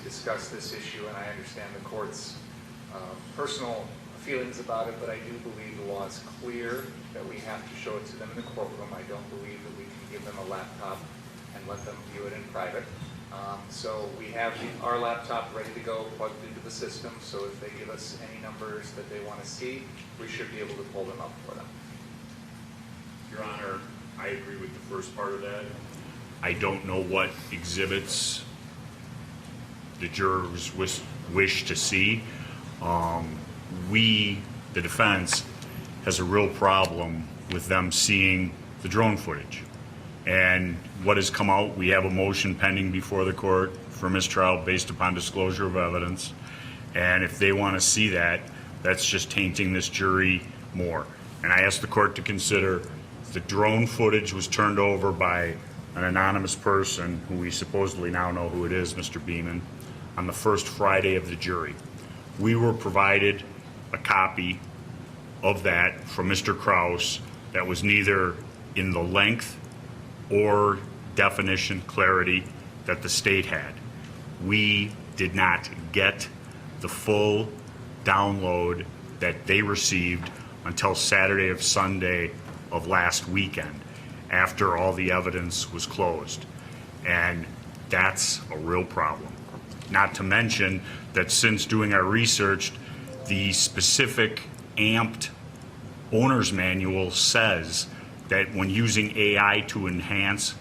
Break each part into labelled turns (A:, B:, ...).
A: discuss this issue, and I understand the court's personal feelings about it, but I do believe the law is clear that we have to show it to them in the courtroom. I don't believe that we can give them a laptop and let them view it in private. So we have our laptop ready to go, plugged into the system, so if they give us any numbers that they want to see, we should be able to pull them up for them.
B: Your Honor, I agree with the first part of that. I don't know what exhibits the jurors wish to see. We, the defense, has a real problem with them seeing the drone footage. And what has come out, we have a motion pending before the court for mistrial based upon disclosure of evidence. And if they want to see that, that's just tainting this jury more. And I asked the court to consider the drone footage was turned over by an anonymous person who we supposedly now know who it is, Mr. Beeman, on the first Friday of the jury. We were provided a copy of that from Mr. Krause that was neither in the length or definition clarity that the state had. We did not get the full download that they received until Saturday of Sunday of last weekend, after all the evidence was closed. And that's a real problem. Not to mention that since doing our research, the specific amped owner's manual says that when using AI to enhance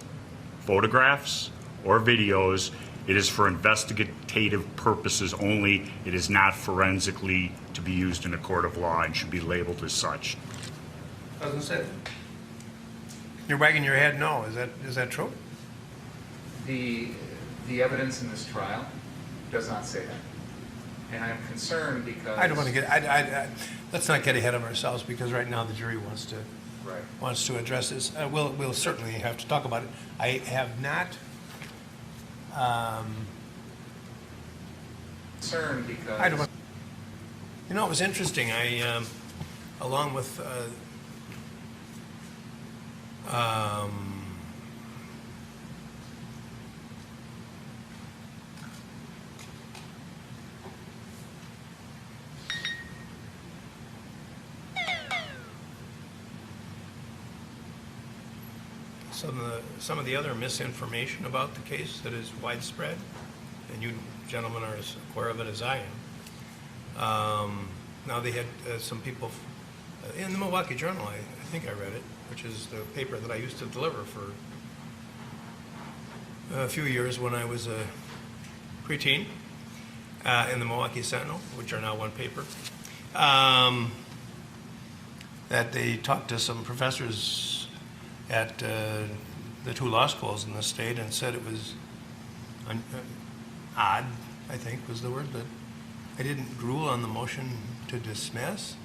B: photographs or videos, it is for investigative purposes only. It is not forensically to be used in a court of law and should be labeled as such.
C: Doesn't say that. You're wagging your head no. Is that true?
A: The evidence in this trial does not say that. And I'm concerned because...
C: I don't want to get... let's not get ahead of ourselves, because right now the jury wants to address this. We'll certainly have to talk about it. I have not...
A: concerned because...
C: I don't want... You know, it was interesting. I, along with... some of the other misinformation about the case that is widespread, and you gentlemen are as aware of it as I am. Now they had some people in the Milwaukee Journal, I think I read it, which is the paper that I used to deliver for a few years when I was a preteen, in the Milwaukee Sentinel, which are now one paper, that they talked to some professors at the two law schools in the state and said it was odd, I think was the word, that I didn't rule on the motion to dismiss.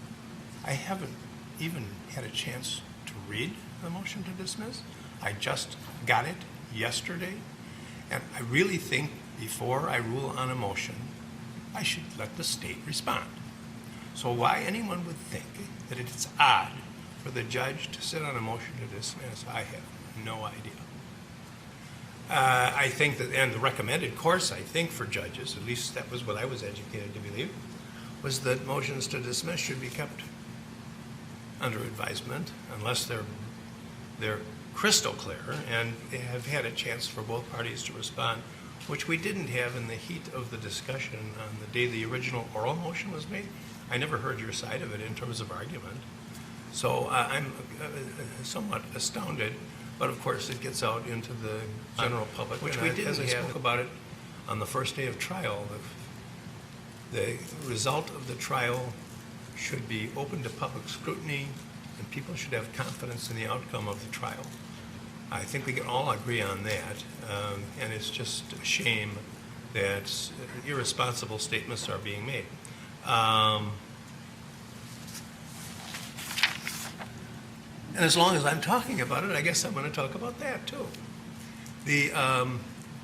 C: I haven't even had a chance to read the motion to dismiss. I just got it yesterday, and I really think before I rule on a motion, I should let the state respond. So why anyone would think that it's odd for the judge to sit on a motion to dismiss, I have no idea. I think that, and the recommended course, I think, for judges, at least that was what I was educated to believe, was that motions to dismiss should be kept under advisement unless they're crystal clear and have had a chance for both parties to respond, which we didn't have in the heat of the discussion on the day the original oral motion was made. I never heard your side of it in terms of argument. So I'm somewhat astounded, but of course it gets out into the general public. Which we didn't have. As I spoke about it on the first day of trial, the result of the trial should be open to public scrutiny, and people should have confidence in the outcome of the trial. I think we can all agree on that, and it's just a shame that irresponsible statements are being made. And as long as I'm talking about it, I guess I'm going to talk about that too. The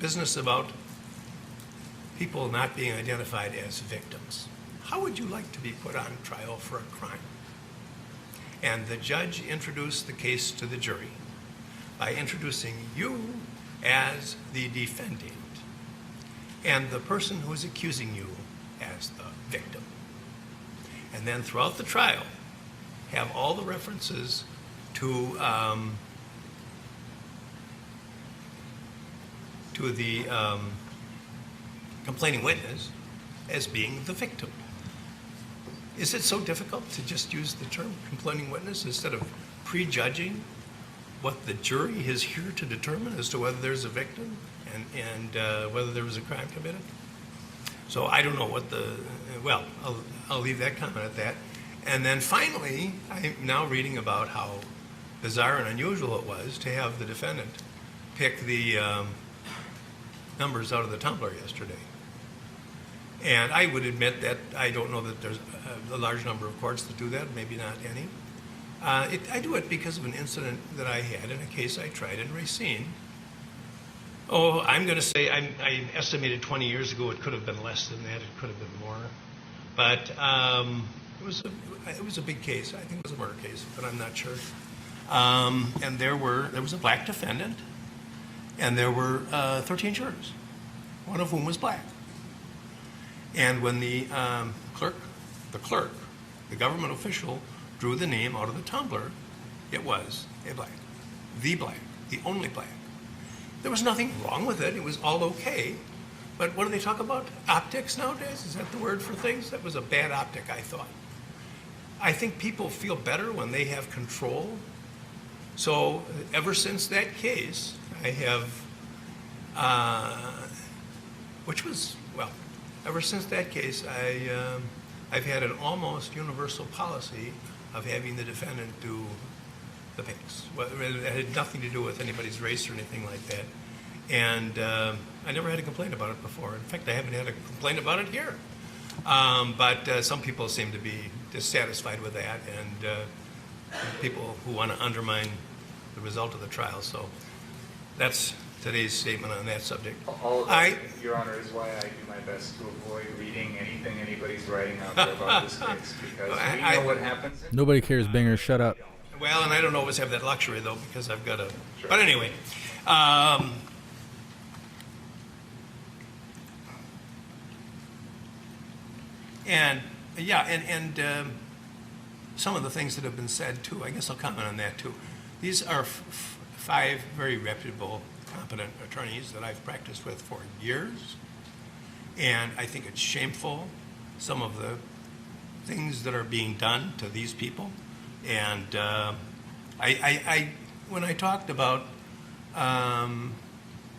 C: business about people not being identified as victims. How would you like to be put on trial for a crime? And the judge introduced the case to the jury by introducing you as the defendant. and the person who is accusing you as the victim. And then throughout the trial, have all the references to the complaining witness as being the victim. Is it so difficult to just use the term complaining witness instead of prejudging what the jury is here to determine as to whether there's a victim and whether there was a crime committed? So I don't know what well, I'll leave that comment at that. And then finally, I'm now reading about how bizarre and unusual it was to have the defendant pick the numbers out of the tumbler yesterday. And I would admit that I don't know that there's a large number of courts that do that, maybe not any. I do it because of an incident that I had in a case I tried in Racine. Oh, I'm going to say I estimated 20 years ago it could have been less than that. It could have been more. But it was a big case. I think it was a murder case, but I'm not sure. And there was a black defendant, and there were 13 jurors, one of whom was black. And when the clerk, the government official, drew the name out of the tumbler, it was a black, the only black. There was nothing wrong with it. It was all okay. But what do they talk about? Optics nowadays? Is that the word for things? That was a bad optic, I thought. I think people feel better when they have control. So ever since that case, I have, ever since that case, I've had an almost universal policy of having the defendant do the picks. It had nothing to do with anybody's race or anything like that. And I never had a complaint about it before. In fact, I haven't had a complaint about it here. But some people seem to be dissatisfied with that, and people who want to undermine the result of the trial. So that's today's statement on that subject.
A: All of that, Your Honor, is why I do my best to avoid reading anything anybody's writing out there about this case, because we know what happens.
D: Nobody cares, Binger. Shut up.
C: Well, and I don't always have that luxury, though, because I've got a...
A: Sure.
C: But anyway. And some of the things that have been said, too, I guess I'll comment on that, too. These are five very reputable, competent attorneys that I've practiced with for years. And I think it's shameful, some of the things that are being done to these people. And when I talked about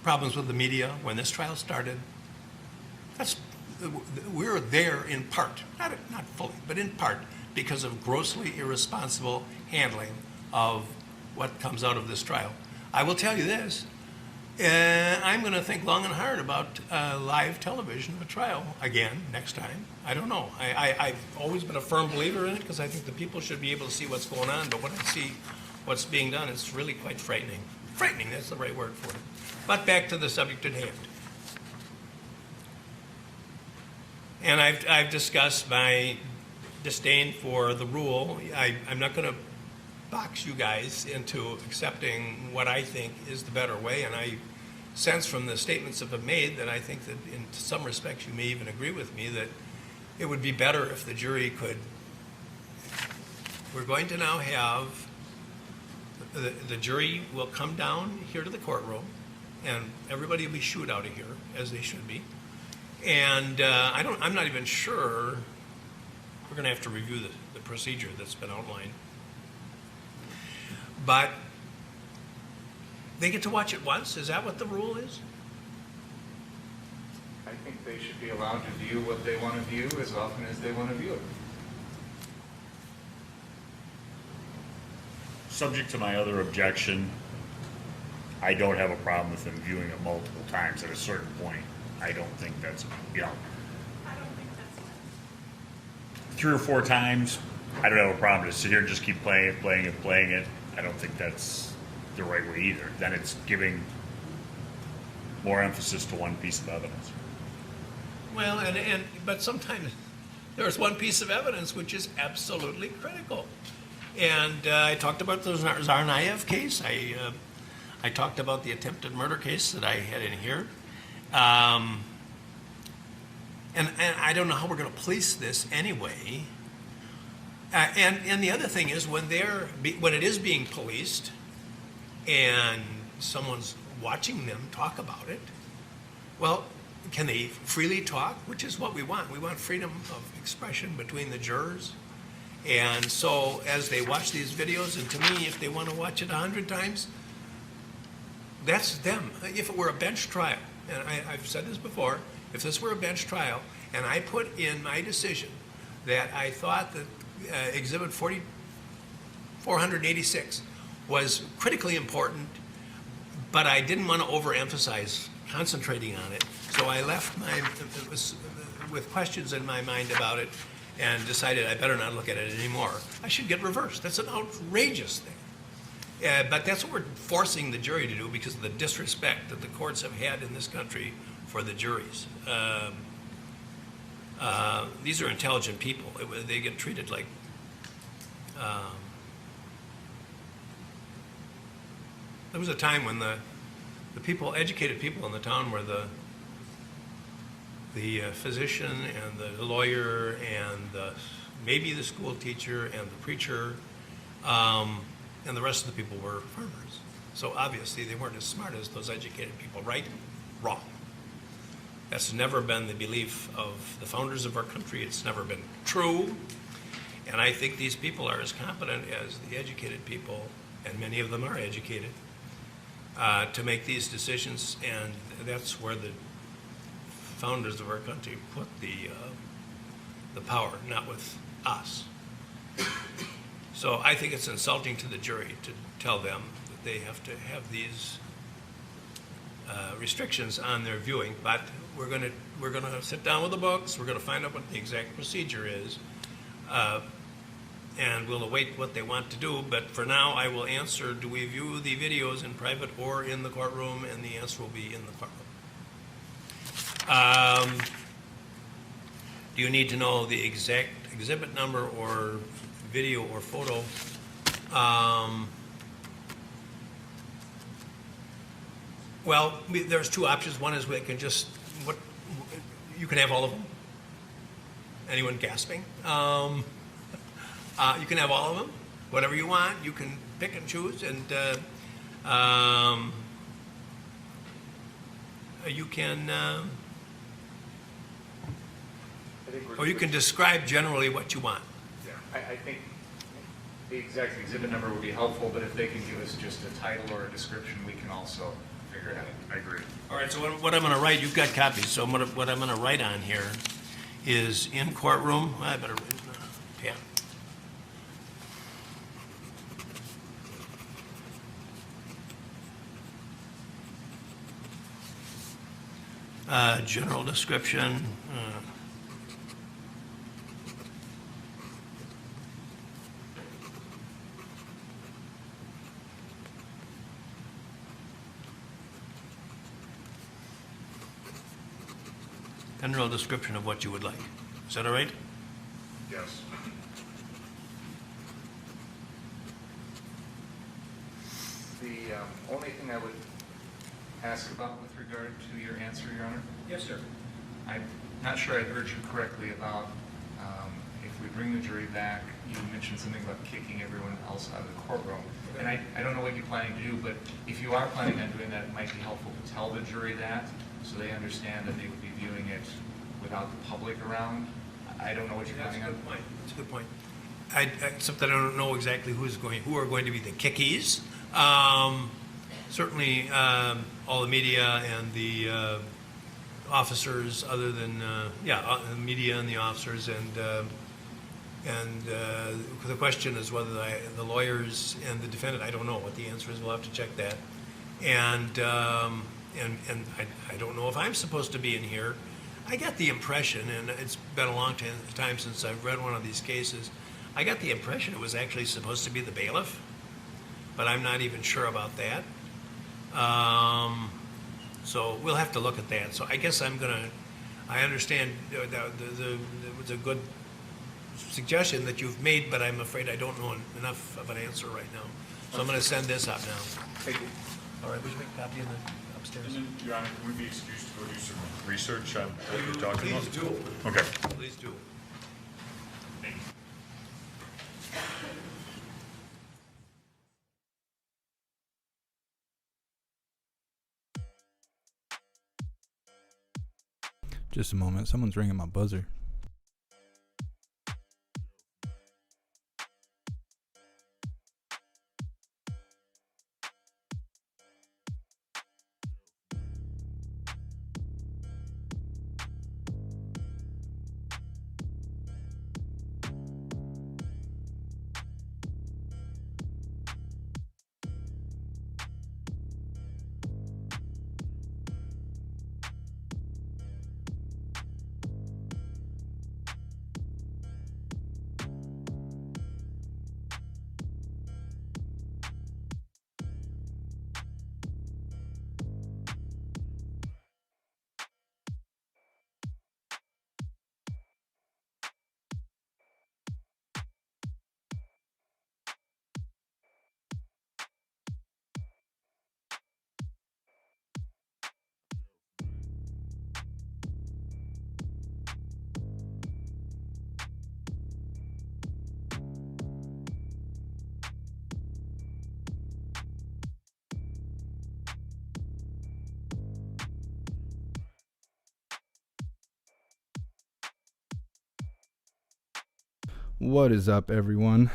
C: problems with the media when this trial started, we're there in part, not fully, but in part, because of grossly irresponsible handling of what comes out of this trial. I will tell you this, I'm going to think long and hard about live television of a trial again next time. I don't know. I've always been a firm believer in it because I think the people should be able to see what's going on, but when I see what's being done, it's really quite frightening. Frightening, that's the right word for it. But back to the subject at hand. And I've discussed my disdain for the rule. I'm not going to box you guys into accepting what I think is the better way, and I sense from the statements that I've made that I think that in some respects you may even agree with me that it would be better if the jury could. We're going to now have the jury will come down here to the courtroom, and everybody will be shooed out of here, as they should be. And I'm not even sure. We're going to have to review the procedure that's been outlined. But they get to watch it once? Is that what the rule is?
A: I think they should be allowed to view what they want to view as often as they want to view it.
B: Subject to my other objection, I don't have a problem with them viewing it multiple times. At a certain point, I don't think that's,
E: I don't think that's
B: 3 or 4 times, I don't have a problem to sit here and just keep playing it. I don't think that's the right way either. Then it's giving more emphasis to one piece of evidence.
C: Well, but sometimes there's one piece of evidence which is absolutely critical. And I talked about the Tsarnaev case. I talked about the attempted murder case that I had in here. And I don't know how we're going to police this anyway. And the other thing is when it is being policed and someone's watching them talk about it, well, can they freely talk? Which is what we want. We want freedom of expression between the jurors. And so as they watch these videos, and to me, if they want to watch it 100 times, that's them. If it were a bench trial, and I've said this before, if this were a bench trial, and I put in my decision that I thought that Exhibit 486 was critically important, but I didn't want to overemphasize concentrating on it, so I left with questions in my mind about it and decided I better not look at it anymore. I should get reversed. That's an outrageous thing. But that's what we're forcing the jury to do because of the disrespect that the courts have had in this country for the juries. These are intelligent people. They get treated like there was a time when the people, educated people in the town were the physician and the lawyer and maybe the school teacher and the preacher, and the rest of the people were farmers. So obviously they weren't as smart as those educated people, right? Wrong. That's never been the belief of the founders of our country. It's never been true. And I think these people are as competent as the educated people, and many of them are educated, to make these decisions. And that's where the founders of our country put the power, not with us. So I think it's insulting to the jury to tell them that they have to have these restrictions on their viewing. But we're gonna sit down with the books. We're gonna find out what the exact procedure is, and we'll await what they want to do. But for now, I will answer: do we view the videos in private or in the courtroom? And the answer will be in the courtroom. Do you need to know the exact exhibit number or video or photo? Well, there's two options. One is we can just, you can have all of them. Anyone gasping? You can have all of them, whatever you want. You can pick and choose, and you can, or you can describe generally what you want.
A: Yeah, I think the exact exhibit number would be helpful, but if they can give us just a title or a description, we can also figure it out. I agree.
C: All right, so what I'm going to write, you've got copies, so what I'm going to write on here is in courtroom. I better write pen. General description. General description of what you would like. Is that all right?
B: Yes.
A: The only thing I would ask about with regard to your answer, Your Honor,
C: Yes, sir.
A: I'm not sure I heard you correctly about if we bring the jury back, you mentioned something about kicking everyone else out of the courtroom. And I don't know what you're planning to do, but if you are planning on doing that, it might be helpful to tell the jury that so they understand that they would be viewing it without the public around. I don't know what you're planning on.
C: That's a good point. Except that I don't know exactly who are going to be the kickies. Certainly, all the media and the officers, other than the media and the officers, and the question is whether the lawyers and the defendant. I don't know what the answer is. We'll have to check that. And I don't know if I'm supposed to be in here. I got the impression, and it's been a long time since I've read one of these cases, I got the impression it was actually supposed to be the bailiff, but I'm not even sure about that. So we'll have to look at that. So I guess I understand that it was a good suggestion that you've made, but I'm afraid I don't know enough of an answer right now. So I'm going to send this up now.
A: Thank you.
C: All right, would you make a copy of the upstairs.
B: And then, Your Honor, can we be excused to go do some research on what you're talking about?
C: Please do.
B: Okay.
C: Please do.
B: Thank you.
D: Just a moment. Someone's ringing my buzzer. What is up, everyone?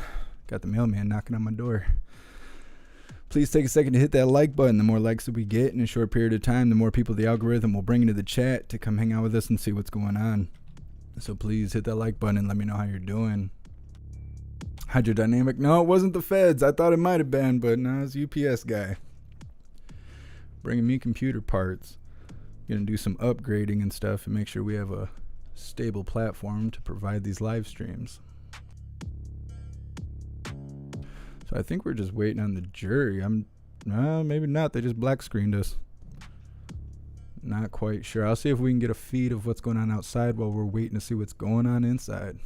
D: Got the mailman knocking on my door. Please take a second to hit that like button. The more likes that we get in a short period of time, the more people the algorithm will bring into the chat to come hang out with us and see what's going on. So please hit that like button and let me know how you're doing. Hydrodynamic? No, it wasn't the feds. I thought it might have been, but no, it's UPS guy. Bringing me computer parts. Gonna do some upgrading and stuff and make sure we have a stable platform to provide these live streams. So I think we're just waiting on the jury. Maybe not. They just black screened us. Not quite sure. I'll see if we can get a feed of what's going on outside while we're waiting to see what's going on inside.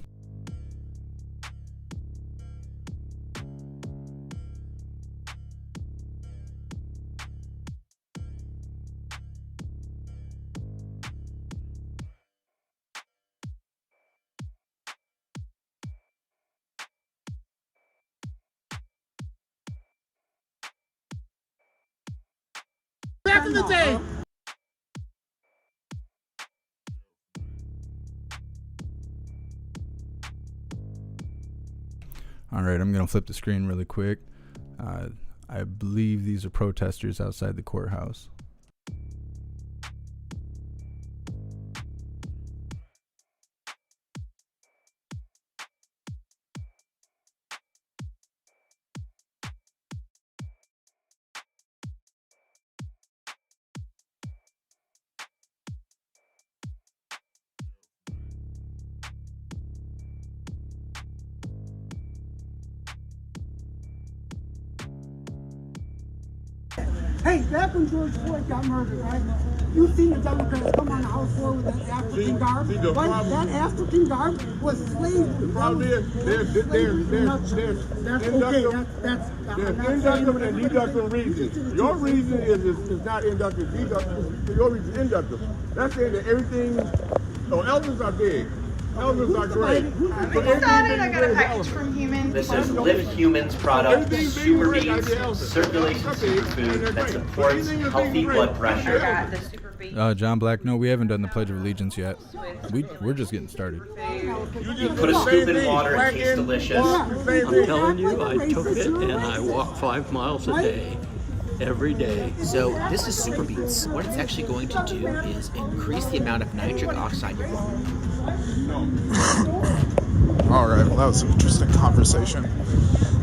F: Back in the day.
D: All right, I'm going to flip the screen really quick. I believe these are protesters outside the courthouse.
F: Hey, back when George Floyd got murdered, right? You seen the Democrats come on the House floor with that African garb, right? That African garb was slavery.
G: The problem is, they're inductive and deductive reason. Your reason is not inductive, deductive. Your reason is inductive. That's saying that everything, elders are big. Elders are great.
E: I got a package from Humans.
H: This is Live Humans product, super beets, circulation superfood that supports healthy blood pressure.
E: Got the super beet.
D: John Black, no, we haven't done the Pledge of Allegiance yet. We're just getting started.
H: You put a scoop in water, it tastes delicious.
I: I'm telling you, I took it and I walk 5 miles a day, every day.
J: So this is super beets. What it's actually going to do is increase the amount of nitric oxide in your lung.
K: All right, well, that was an interesting conversation.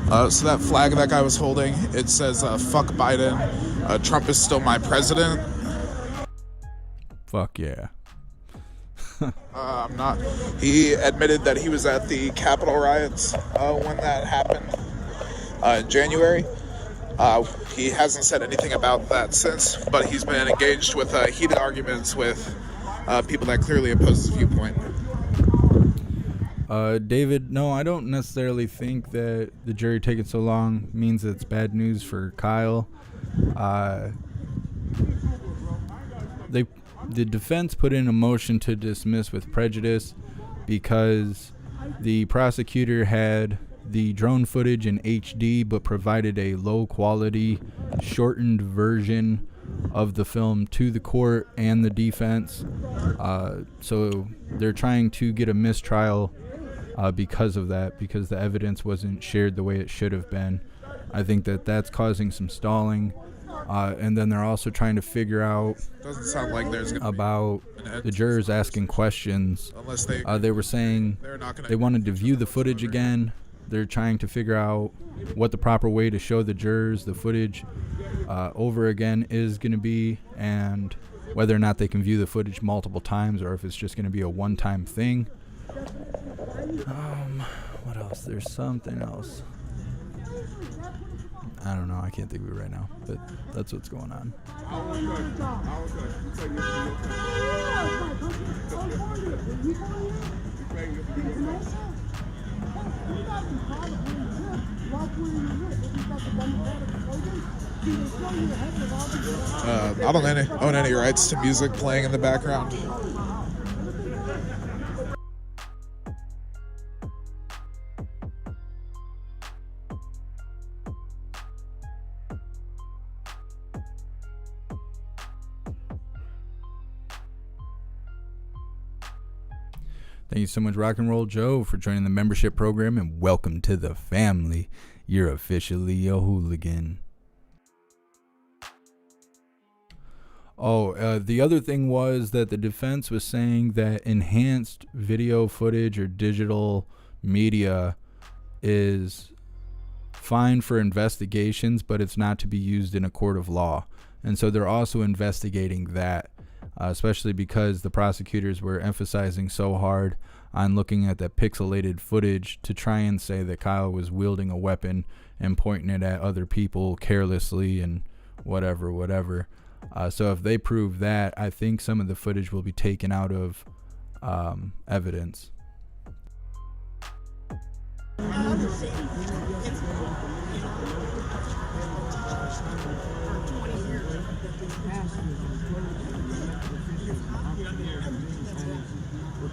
K: So that flag that guy was holding, it says, fuck Biden, Trump is still my president.
D: Fuck yeah.
K: I'm not. He admitted that he was at the Capitol riots when that happened in January. He hasn't said anything about that since, but he's been engaged with heated arguments with people that clearly oppose his viewpoint.
D: David, no, I don't necessarily think that the jury taking so long means it's bad news for Kyle. the defense put in a motion to dismiss with prejudice because the prosecutor had the drone footage in HD but provided a low quality shortened version of the film to the court and the defense. So they're trying to get a mistrial because of that, because the evidence wasn't shared the way it should have been. I think that that's causing some stalling. And then they're also trying to figure out
K: Doesn't sound like there's gonna
D: about the jurors asking questions.
K: unless
D: They were saying
K: they're not gonna
D: they wanted to view the footage again. They're trying to figure out what the proper way to show the jurors the footage over again is going to be, and whether or not they can view the footage multiple times or if it's just going to be a one-time thing. What else? There's something else. I don't know. I can't think of it right now, but that's what's going on.
K: I don't own any rights to music playing in the background.
D: Thank you so much, Rock and Roll Joe, for joining the membership program, and welcome to the family. You're officially a hooligan. The other thing was that the defense was saying that enhanced video footage or digital media is fine for investigations, but it's not to be used in a court of law. And so they're also investigating that, especially because the prosecutors were emphasizing so hard on looking at that pixelated footage to try and say that Kyle was wielding a weapon and pointing it at other people carelessly and whatever. So if they prove that, I think some of the footage will be taken out of evidence.
F: We're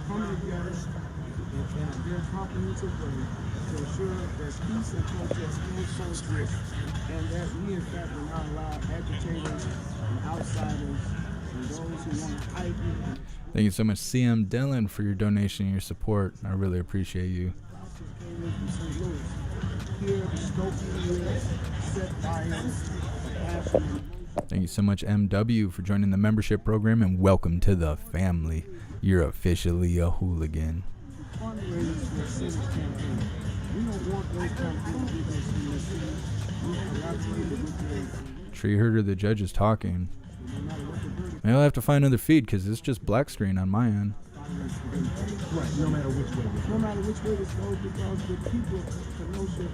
F: coming together in a very comprehensive way to ensure that peace and protest can coexist, and that we in fact will not allow agitators and outsiders and those who want to hype it.
D: Thank you so much, CM Dillon, for your donation and your support. I really appreciate you.
F: Here, the scope is set by us.
D: Thank you so much, MW, for joining the membership program, and welcome to the family. You're officially a hooligan. Tree Herder, the judge is talking. Maybe I'll have to find another feed because it's just black screen on my end.
F: Right, no matter which way. No matter which way this goes, because the people of Kenosha.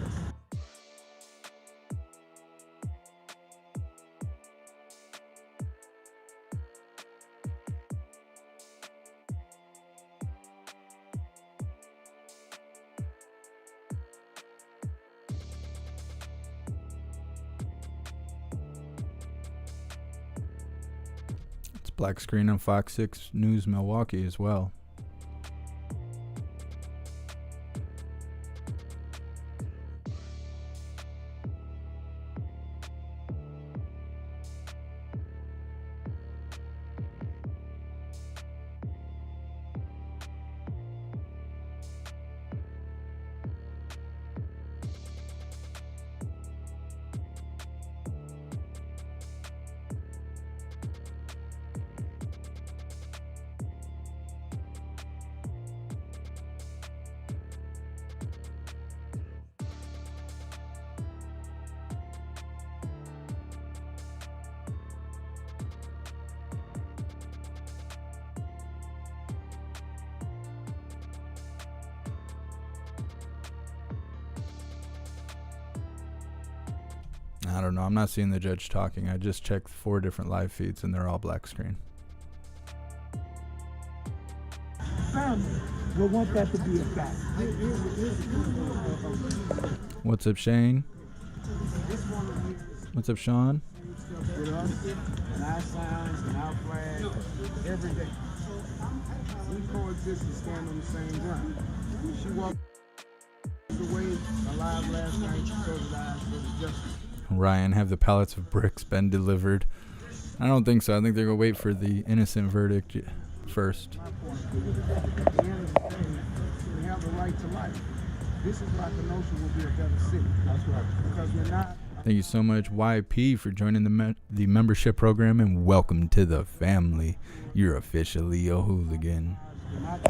D: Black screen on Fox 6 News Milwaukee as well. I don't know. I'm not seeing the judge talking. I just checked 4 different live feeds and they're all black screen.
F: Family will want that to be a fact.
D: What's up, Shane? What's up, Sean?
F: With us, and our signs and our flag every day. We coexist and stand on the same ground. She walked away alive last night because of eyes for the justice.
D: Ryan, have the pallets of bricks been delivered? I don't think so. I think they're going to wait for the innocent verdict first.
F: At the end of the day, we have the right to life. This is why Kenosha will be a better city. That's right. Because we're not.
D: Thank you so much, YP, for joining the membership program, and welcome to the family. You're officially a hooligan.
F: We're not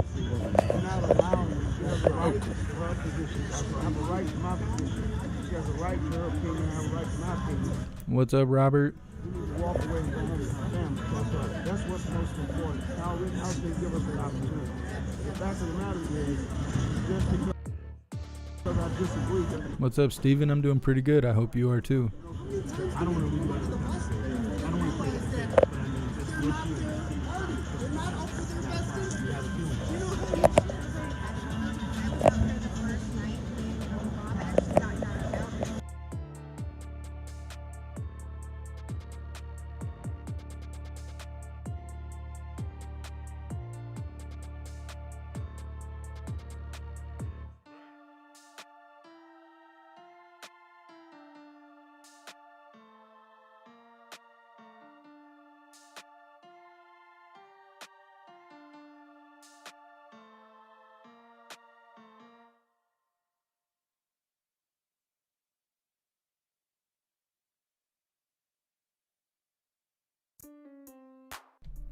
F: allowing her. She has a right to her position. I have a right to my position. She has a right to her opinion. I have a right to my opinion.
D: What's up, Robert?
F: We need to walk away and go home to our family. That's what's most important. How Rittenhouse can give us an opportunity. The fact of the matter is, just because I disagree.
D: What's up, Steven? I'm doing pretty good. I hope you are too.
F: I don't want to leave that conversation. I don't want to play that game, but I mean, just what you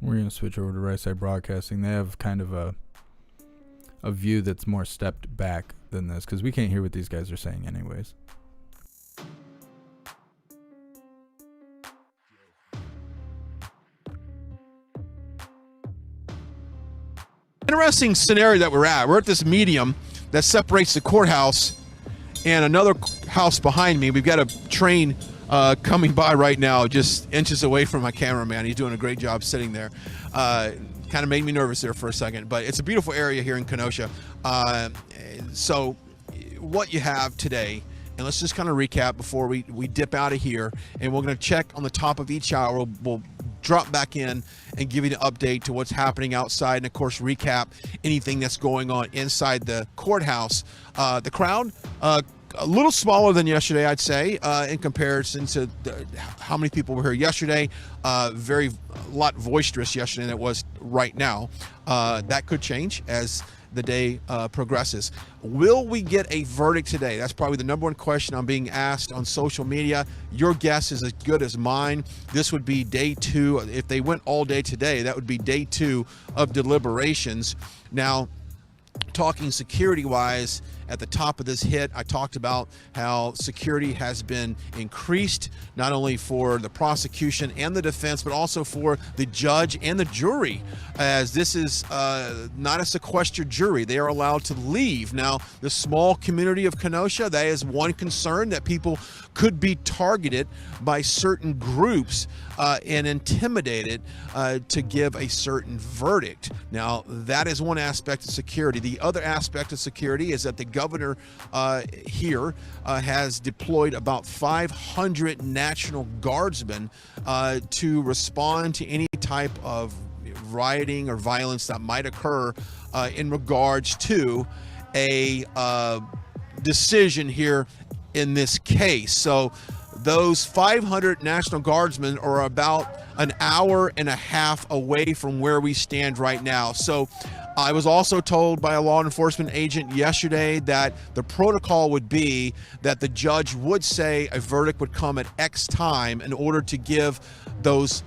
D: We're going to switch over to Right Side Broadcasting. They have kind of a view that's more stepped back than this, because we can't hear what these guys are saying anyways.
L: Interesting scenario that we're at. We're at this medium that separates the courthouse and another house behind me. We've got a train coming by right now, just inches away from my cameraman. He's doing a great job sitting there. Kind of made me nervous there for a second, but it's a beautiful area here in Kenosha. So what you have today, and let's just kind of recap before we dip out of here, and we're going to check on the top of each hour. We'll drop back in and give you the update to what's happening outside, and of course recap anything that's going on inside the courthouse. The crowd, a little smaller than yesterday, I'd say, in comparison to how many people were here yesterday. A lot boisterous yesterday than it was right now. That could change as the day progresses. Will we get a verdict today? That's probably the number one question I'm being asked on social media. Your guess is as good as mine. This would be day 2. If they went all day today, that would be day 2 of deliberations. Now, talking security-wise, at the top of this hit, I talked about how security has been increased, not only for the prosecution and the defense, but also for the judge and the jury, as this is not a sequestered jury. They are allowed to leave. Now, the small community of Kenosha, that is one concern, that people could be targeted by certain groups and intimidated to give a certain verdict. Now, that is one aspect of security. The other aspect of security is that the governor here has deployed about 500 National Guardsmen to respond to any type of rioting or violence that might occur in regards to a decision here in this case. So those 500 National Guardsmen are about an hour and a half away from where we stand right now. So I was also told by a law enforcement agent yesterday that the protocol would be that the judge would say a verdict would come at X time in order to give those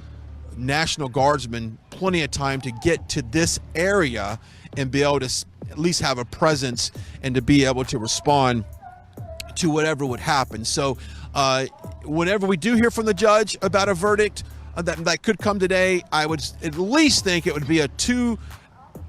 L: National Guardsmen plenty of time to get to this area and be able to at least have a presence and to be able to respond to whatever would happen. So whenever we do hear from the judge about a verdict that could come today, I would at least think it would be a 2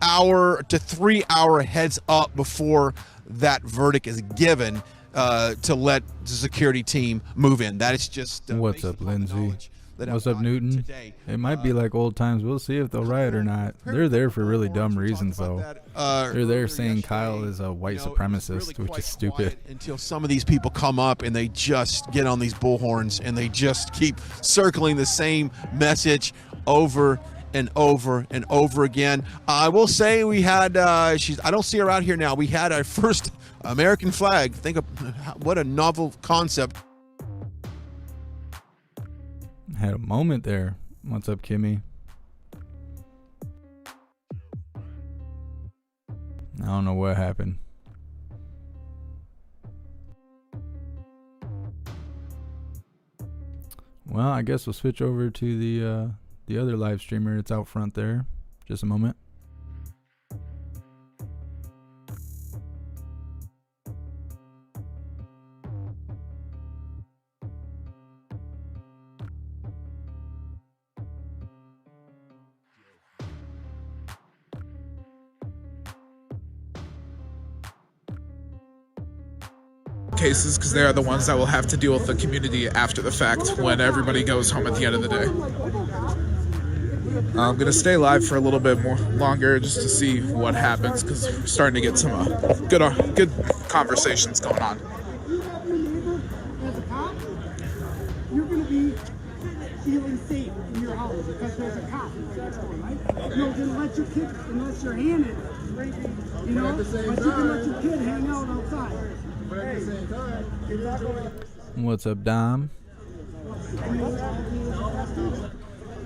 L: hour to 3 hour heads up before that verdict is given to let the security team move in. That is just
D: what's up, Lindsay?
L: that
D: What's
L: have
D: up,
L: died
D: Newton?
L: today.
D: It might be like old times. We'll see if they'll riot or not. They're there for really dumb reasons, though. They're there saying Kyle is a white supremacist, which is stupid.
L: Until some of these people come up and they just get on these bullhorns and they just keep circling the same message over and over and over again. I will say we had, I don't see her out here now. We had our first American flag. Think of what a novel concept.
D: Had a moment there. What's up, Kimmy? I don't know what happened. Well, I guess we'll switch over to the other live streamer. It's out front there. Just a moment.
K: Cases, because they are the ones that will have to deal with the community after the fact when everybody goes home at the end of the day. I'm gonna stay live for a little bit more longer just to see what happens, because we're starting to get some good conversations going on.
F: As a cop, you're going to be feeling safe in your house because there's a cop next door, right? You're going to let your kid, unless you're handed, you know, but you can let your kid hang out outside. But at the same time, you're not going to...
D: What's up, Dom?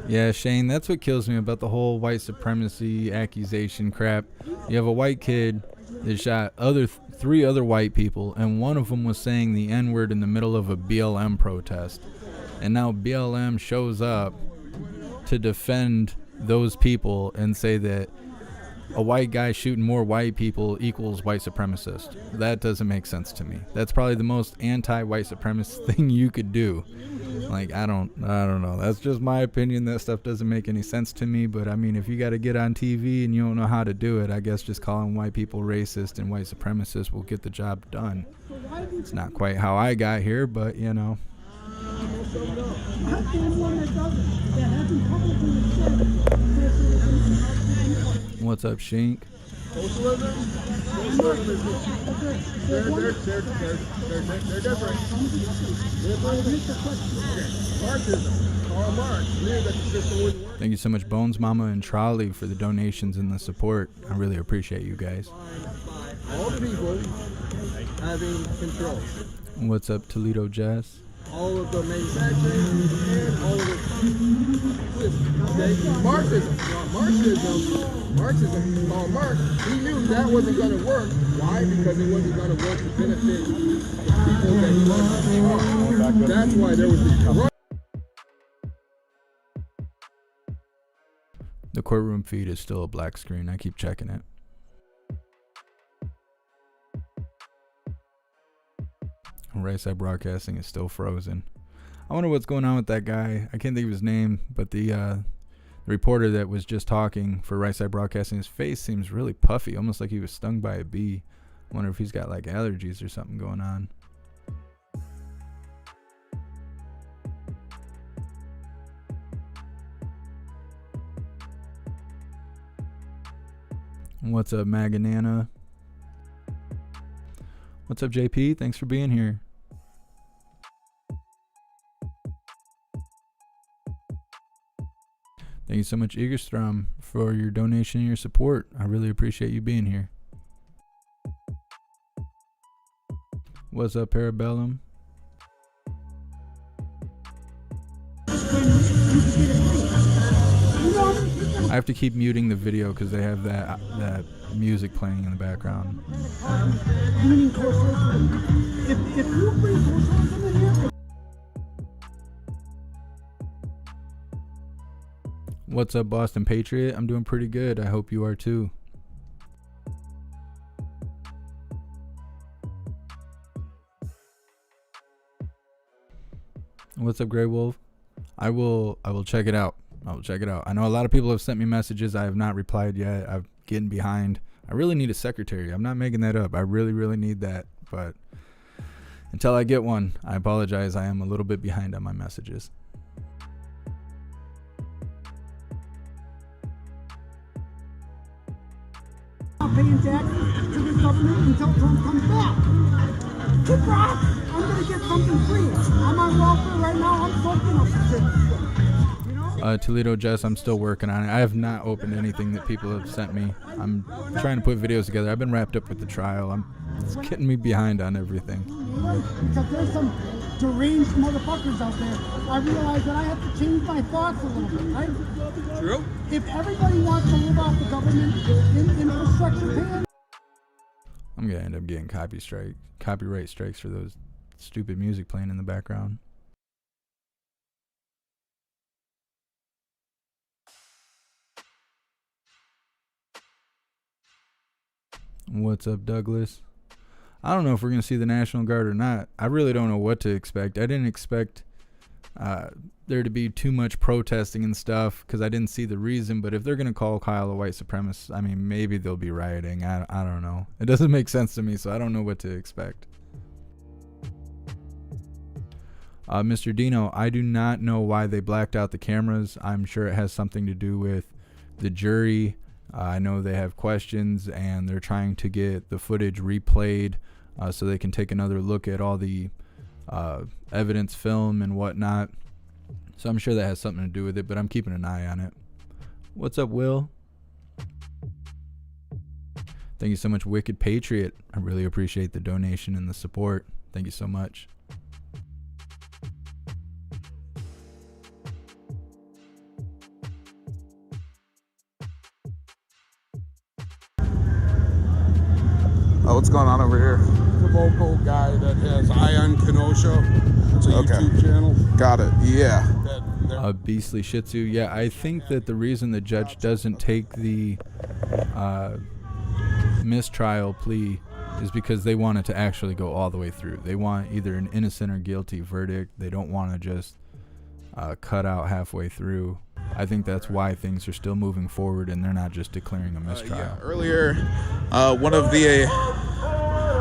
D: Yeah, Shane, that's what kills me about the whole white supremacy accusation crap. You have a white kid that shot three other white people, and one of them was saying the N-word in the middle of a BLM protest. And now BLM shows up to defend those people and say that a white guy shooting more white people equals white supremacist. That doesn't make sense to me. That's probably the most anti-white supremacist thing you could do. Like, I don't know. That's just my opinion. That stuff doesn't make any sense to me. But I mean, if you got to get on TV and you don't know how to do it, I guess just calling white people racist and white supremacists will get the job done. It's not quite how I got here, but you know. What's up, Shink?
G: Socialism? They're different. Marxism. Karl Marx.
D: Thank you so much, Bones Mama and Trolley, for the donations and the support. I really appreciate you guys.
F: All the people having control.
D: What's up, Toledo Jazz?
F: All of the manufacturing and all of the okay? Marxism, Karl Marx, he knew that wasn't going to work. Why? Because it wasn't going to work to benefit the people that he wanted to harm. That's why there was this corruption.
D: The courtroom feed is still a black screen. I keep checking it. Right Side Broadcasting is still frozen. I wonder what's going on with that guy. I can't think of his name, but the reporter that was just talking for Right Side Broadcasting, his face seems really puffy, almost like he was stung by a bee. I wonder if he's got like allergies or something going on. What's up, Maganana? What's up, JP? Thanks for being here. Thank you so much, Egerstrom, for your donation and your support. I really appreciate you being here. What's up, Parabellum? I have to keep muting the video because they have that music playing in the background. What's up, Boston Patriot? I'm doing pretty good. I hope you are too. What's up, Grey Wolf? I will check it out. I will check it out. I know a lot of people have sent me messages. I have not replied yet. I'm getting behind. I really need a secretary. I'm not making that up. I really, really need that. But until I get one, I apologize. I am a little bit behind on my messages.
F: contact to the government until Trump comes back. Keep rock. I'm gonna get something free. I'm on welfare right now. I'm soaking up some shit. You know?
D: Toledo Jess, I'm still working on it. I have not opened anything that people have sent me. I'm trying to put videos together. I've been wrapped up with the trial. It's getting me behind on everything.
F: Because there's some deranged motherfuckers out there. I realize that I have to change my thoughts a little bit, right?
L: True.
F: If everybody wants to live off the government infrastructure paying,
D: I'm gonna end up getting copyright strikes for those stupid music playing in the background. What's up, Douglas? I don't know if we're going to see the National Guard or not. I really don't know what to expect. I didn't expect there to be too much protesting and stuff because I didn't see the reason. But if they're going to call Kyle a white supremacist, I mean, maybe they'll be rioting. I don't know. It doesn't make sense to me, so I don't know what to expect. Mr. Dino, I do not know why they blacked out the cameras. I'm sure it has something to do with the jury. I know they have questions and they're trying to get the footage replayed so they can take another look at all the evidence film and whatnot. So I'm sure that has something to do with it, but I'm keeping an eye on it. What's up, Will? Thank you so much, Wicked Patriot. I really appreciate the donation and the support. Thank you so much.
K: Oh, what's going on over here?
G: The vocal guy that has Ion Kenosha. It's a YouTube channel.
K: Got it. Yeah.
D: Beastly Shih Tzu. Yeah, I think that the reason the judge doesn't take the mistrial plea is because they want it to actually go all the way through. They want either an innocent or guilty verdict. They don't want to just cut out halfway through. I think that's why things are still moving forward and they're not just declaring a mistrial.
K: Yeah. Earlier, one of the...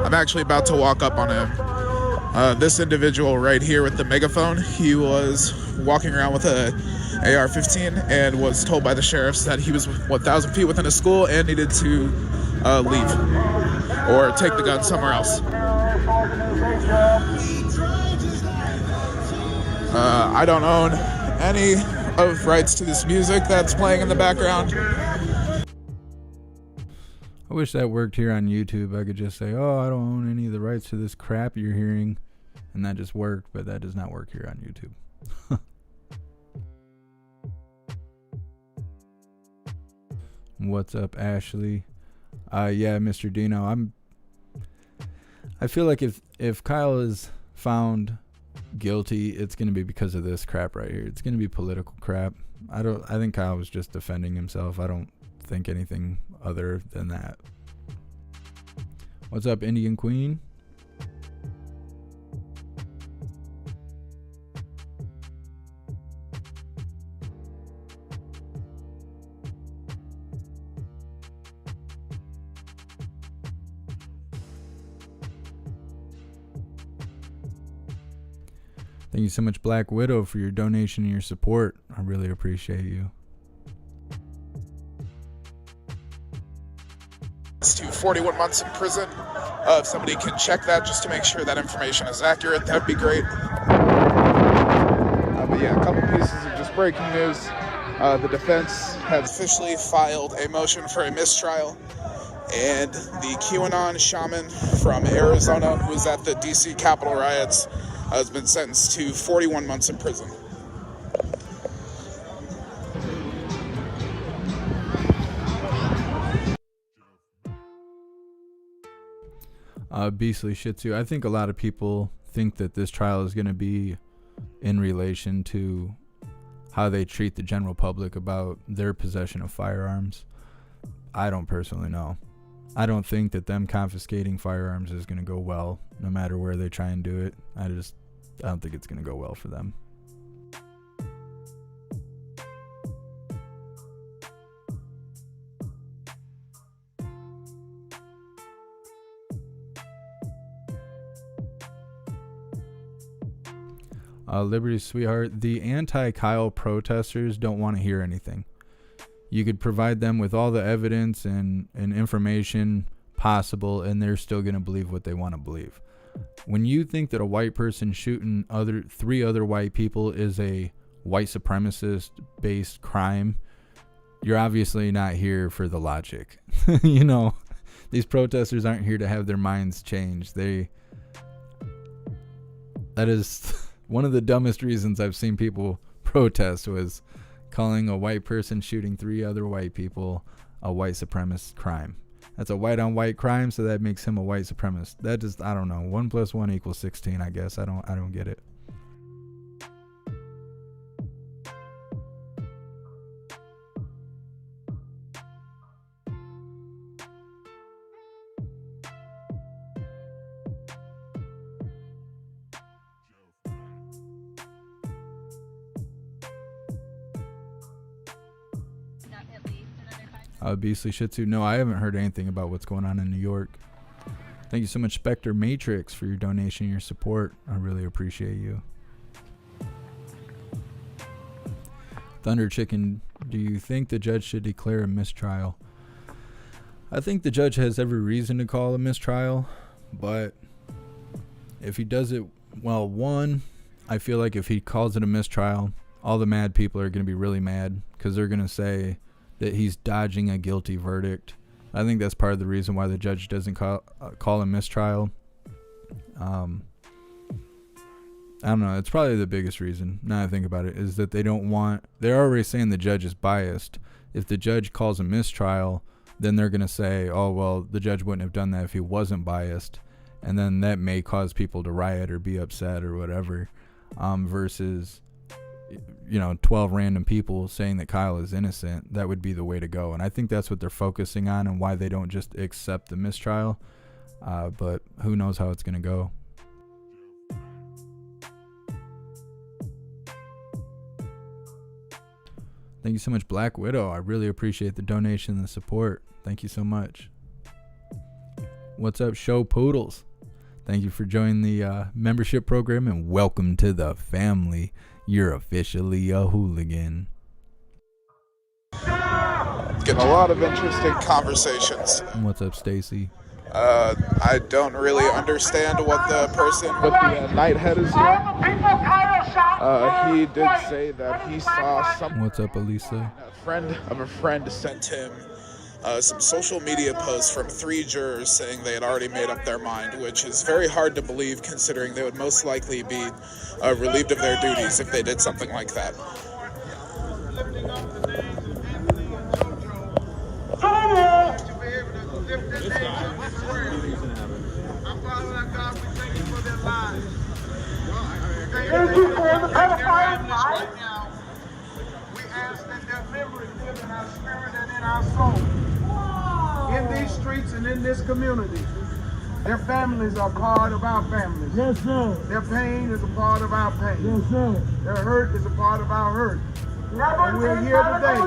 K: I'm actually about to walk up on him. This individual right here with the megaphone, he was walking around with a AR-15 and was told by the sheriffs that he was 1,000 feet within a school and needed to leave or take the gun somewhere else. I don't own any of rights to this music that's playing in the background.
D: I wish that worked here on YouTube. I could just say, oh, I don't own any of the rights to this crap you're hearing, and that just worked, but that does not work here on YouTube. What's up, Ashley? Yeah, Mr. Dino, I feel like if Kyle is found guilty, it's going to be because of this crap right here. It's going to be political crap. I think Kyle was just defending himself. I don't think anything other than that. What's up, Indian Queen? Thank you so much, Black Widow, for your donation and your support. I really appreciate you.
K: To 41 months in prison. If somebody can check that just to make sure that information is accurate, that would be great. But yeah, a couple pieces of just breaking news. The defense has officially filed a motion for a mistrial, and the QAnon shaman from Arizona, who was at the DC Capitol riots, has been sentenced to 41 months in prison.
D: Beastly Shih Tzu. I think a lot of people think that this trial is going to be in relation to how they treat the general public about their possession of firearms. I don't personally know. I don't think that them confiscating firearms is going to go well, no matter where they try and do it. I don't think it's going to go well for them. Liberty Sweetheart, the anti-Kyle protesters don't want to hear anything. You could provide them with all the evidence and information possible, and they're still going to believe what they want to believe. When you think that a white person shooting three other white people is a white supremacist-based crime, you're obviously not here for the logic. You know, these protesters aren't here to have their minds changed. That is one of the dumbest reasons I've seen people protest, was calling a white person shooting three other white people a white supremacist crime. That's a white on white crime, so that makes him a white supremacist. That just, I don't know. 1 + 1 = 16, I guess. I don't get it. Beastly Shih Tzu. No, I haven't heard anything about what's going on in New York. Thank you so much, Spectre Matrix, for your donation and your support. I really appreciate you. Thunder Chicken, do you think the judge should declare a mistrial? I think the judge has every reason to call a mistrial, but if he does it, well, one, I feel like if he calls it a mistrial, all the mad people are going to be really mad because they're going to say that he's dodging a guilty verdict. I think that's part of the reason why the judge doesn't call a mistrial. I don't know. It's probably the biggest reason, now I think about it, is that they're already saying the judge is biased. If the judge calls a mistrial, then they're going to say, oh, well, the judge wouldn't have done that if he wasn't biased. And then that may cause people to riot or be upset or whatever, versus 12 random people saying that Kyle is innocent. That would be the way to go. And I think that's what they're focusing on and why they don't just accept the mistrial. But who knows how it's going to go. Thank you so much, Black Widow. I really appreciate the donation and the support. Thank you so much. What's up, Show Poodles? Thank you for joining the membership program, and welcome to the family. You're officially a hooligan.
K: Getting a lot of interesting conversations.
D: What's up, Stacy?
K: I don't really understand what the person with the night head is doing. He did say that he saw something.
D: What's up, Elisa?
K: A friend of a friend sent him some social media posts from 3 jurors saying they had already made up their mind, which is very hard to believe considering they would most likely be relieved of their duties if they did something like that.
F: Thank you for the pedophiles right now. We ask that their memory live in our spirit and in our soul. In these streets and in this community, their families are part of our families. Yes, sir. Their pain is a part of our pain. Yes, sir. Their hurt is a part of our hurt. And we're here today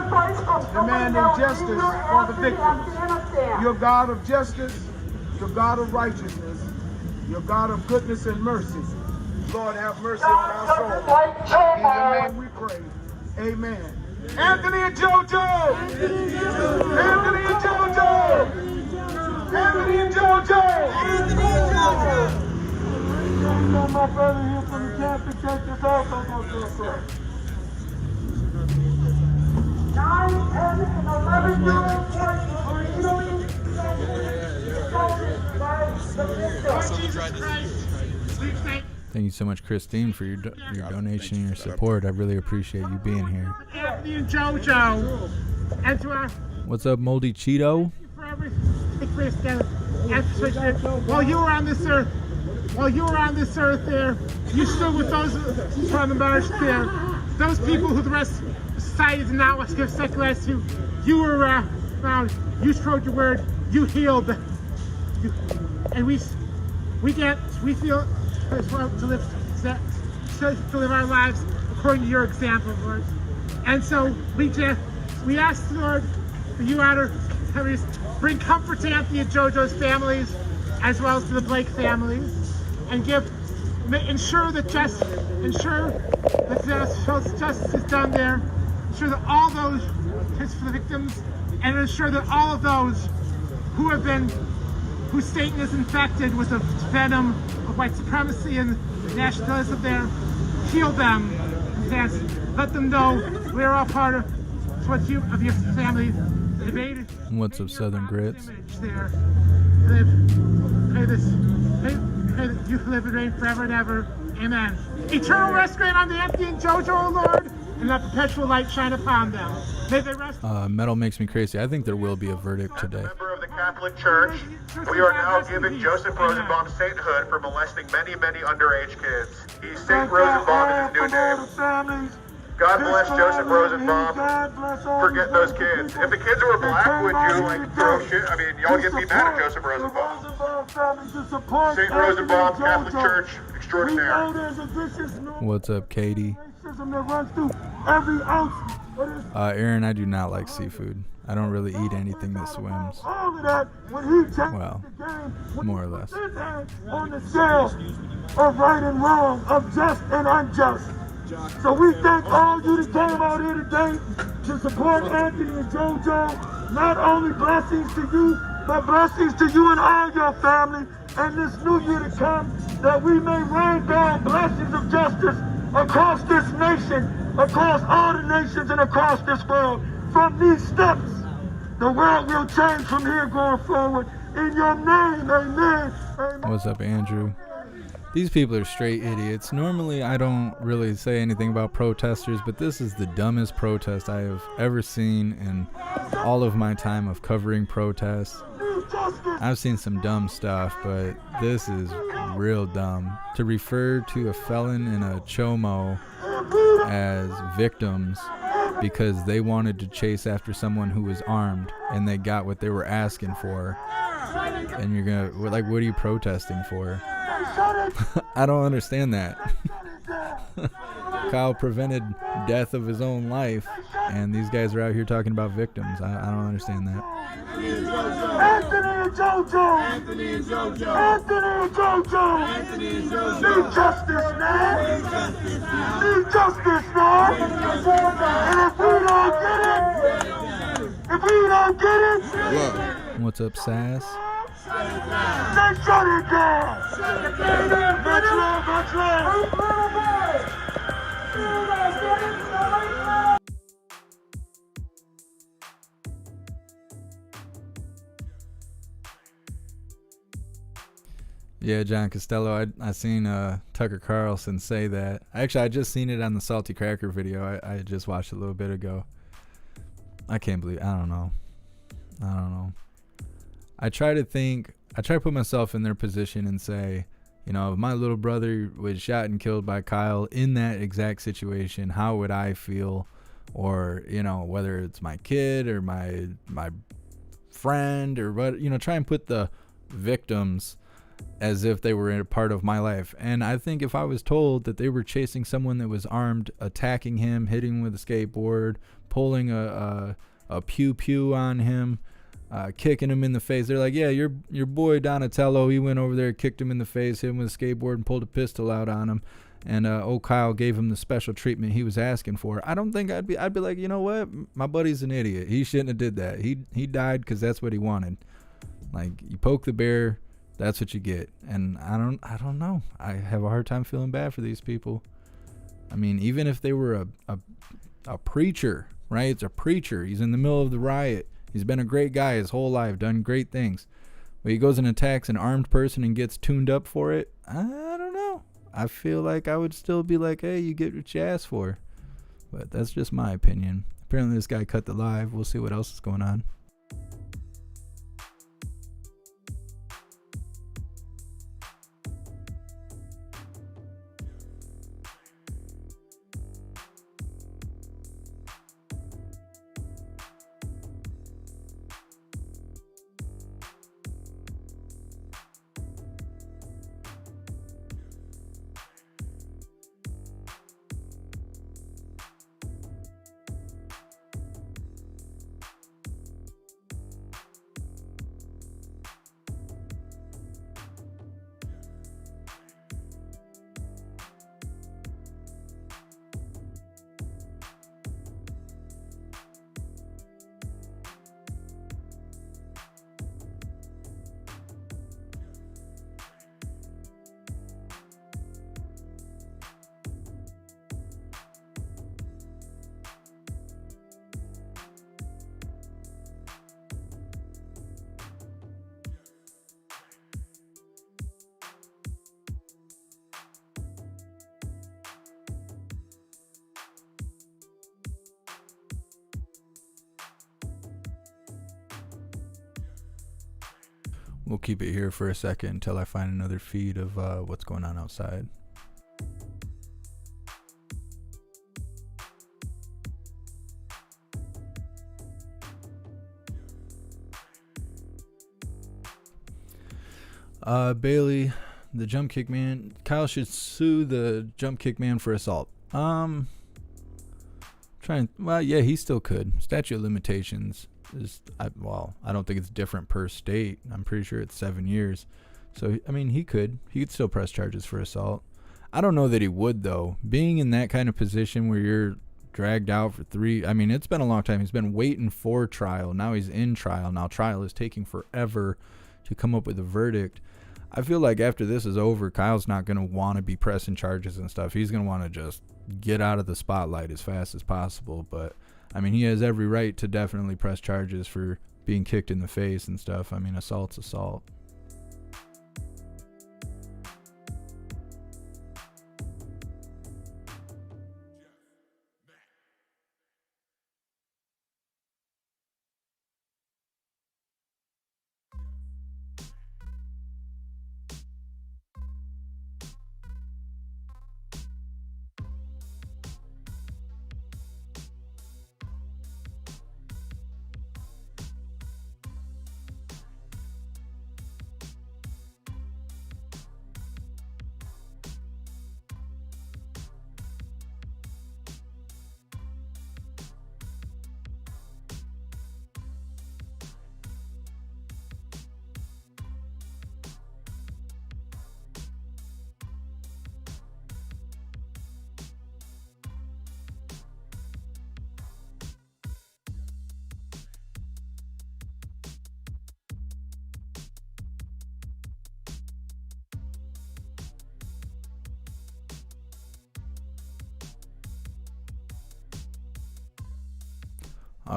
F: demanding justice for the victims. You're God of justice, you're God of righteousness, you're God of goodness and mercy. Lord, have mercy on our souls. In your name we pray. Amen. Anthony and JoJo! Anthony and JoJo! Anthony and JoJo! Anthony and JoJo! My brother here from the Catholic Church is also going to a prayer. 9, 10, and 11-year-old boys were originally by the Jesus Christ. We thank
D: Thank you so much, Christine, for your donation and your support. I really appreciate you being here.
F: Anthony and JoJo. And to our
D: What's up, Moldy Cheeto?
F: for every while you were on this earth, there, you stood with those from the march there, those people who the rest of society does not want to give secular to. You were around, you spoke your word, you healed, and we feel to live our lives according to your example, Lord. And so we ask, Lord, for you to bring comfort to Anthony and JoJo's families, as well as to the Blake families, and ensure that justice is done there. Ensure that all those justice for the victims and ensure that all of those whose Satan is infected with the venom of white supremacy and nationalism there, heal them and let them know we're all part of your family.
D: What's up, Southern Grits?
F: There. May you live and reign forever and ever. Amen. Eternal rest grant on the empty and JoJo, O Lord, and let perpetual light shine upon them. May they rest.
D: Metal makes me crazy. I think there will be a verdict today.
M: Member of the Catholic Church, we are now giving Joseph Rosenbaum sainthood for molesting many, many underage kids. He's Saint Rosenbaum is his new name. God bless Joseph Rosenbaum for getting those kids. If the kids were black, would you like throw shit? I mean, y'all get me mad at Joseph Rosenbaum. Saint Rosenbaum, Catholic Church, extraordinaire.
D: What's up, Katie? Aaron, I do not like seafood. I don't really eat anything that swims. Well, more or less.
F: On the scale of right and wrong, of just and unjust. So we thank all you that came out here today to support Anthony and JoJo. Not only blessings to you, but blessings to you and all your family. And this new year to come, that we may rain down blessings of justice across this nation, across all the nations, and across this world. From these steps, the world will change from here going forward. In your name, amen.
D: What's up, Andrew? These people are straight idiots. Normally, I don't really say anything about protesters, but this is the dumbest protest I have ever seen in all of my time of covering protests. I've seen some dumb stuff, but this is real dumb. To refer to a felon and a chomo as victims because they wanted to chase after someone who was armed and they got what they were asking for. And you're gonna, like, what are you protesting for? I don't understand that. Kyle prevented death of his own life, and these guys are out here talking about victims. I don't understand that.
F: Anthony and JoJo! Anthony and JoJo! Anthony and JoJo! Anthony and JoJo! Need justice, man! Need justice, man! And if we don't get it,
D: What's up, Sass?
F: then shut it down! That's right!
D: Yeah, John Costello, I seen Tucker Carlson say that. Actually, I just seen it on the Salty Cracker video. I just watched it a little bit ago. I can't believe, I don't know. I try to put myself in their position and say, you know, if my little brother was shot and killed by Kyle in that exact situation, how would I feel? Or, you know, whether it's my kid or my friend or what, you know, try and put the victims as if they were a part of my life. And I think if I was told that they were chasing someone that was armed, attacking him, hitting him with a skateboard, pulling a pew on him, kicking him in the face, they're like, yeah, your boy Donatello, he went over there, kicked him in the face, hit him with a skateboard, and pulled a pistol out on him. And Kyle gave him the special treatment he was asking for. I don't think I'd be like, you know what, my buddy's an idiot. He shouldn't have did that. He died because that's what he wanted. Like, you poke the bear, that's what you get. And I don't know. I have a hard time feeling bad for these people. I mean, even if they were a preacher, right? It's a preacher. He's in the middle of the riot. He's been a great guy his whole life, done great things. But he goes and attacks an armed person and gets tuned up for it. I don't know. I feel like I would still be like, hey, you get what you asked for. But that's just my opinion. Apparently this guy cut the live. We'll see what else is going on. We'll keep it here for a second until I find another feed of what's going on outside. Bailey, the jump kick man. Kyle should sue the jump kick man for assault. Well, yeah, he still could. Statute of limitations is, I don't think it's different per state. I'm pretty sure it's 7 years. So, I mean, he could still press charges for assault. I don't know that he would, though. Being in that kind of position where you're dragged out for it's been a long time. He's been waiting for trial. Now he's in trial. Now trial is taking forever to come up with a verdict. I feel like after this is over, Kyle's not going to want to be pressing charges and stuff. He's going to want to just get out of the spotlight as fast as possible. But, I mean, he has every right to definitely press charges for being kicked in the face and stuff. I mean, assault's assault.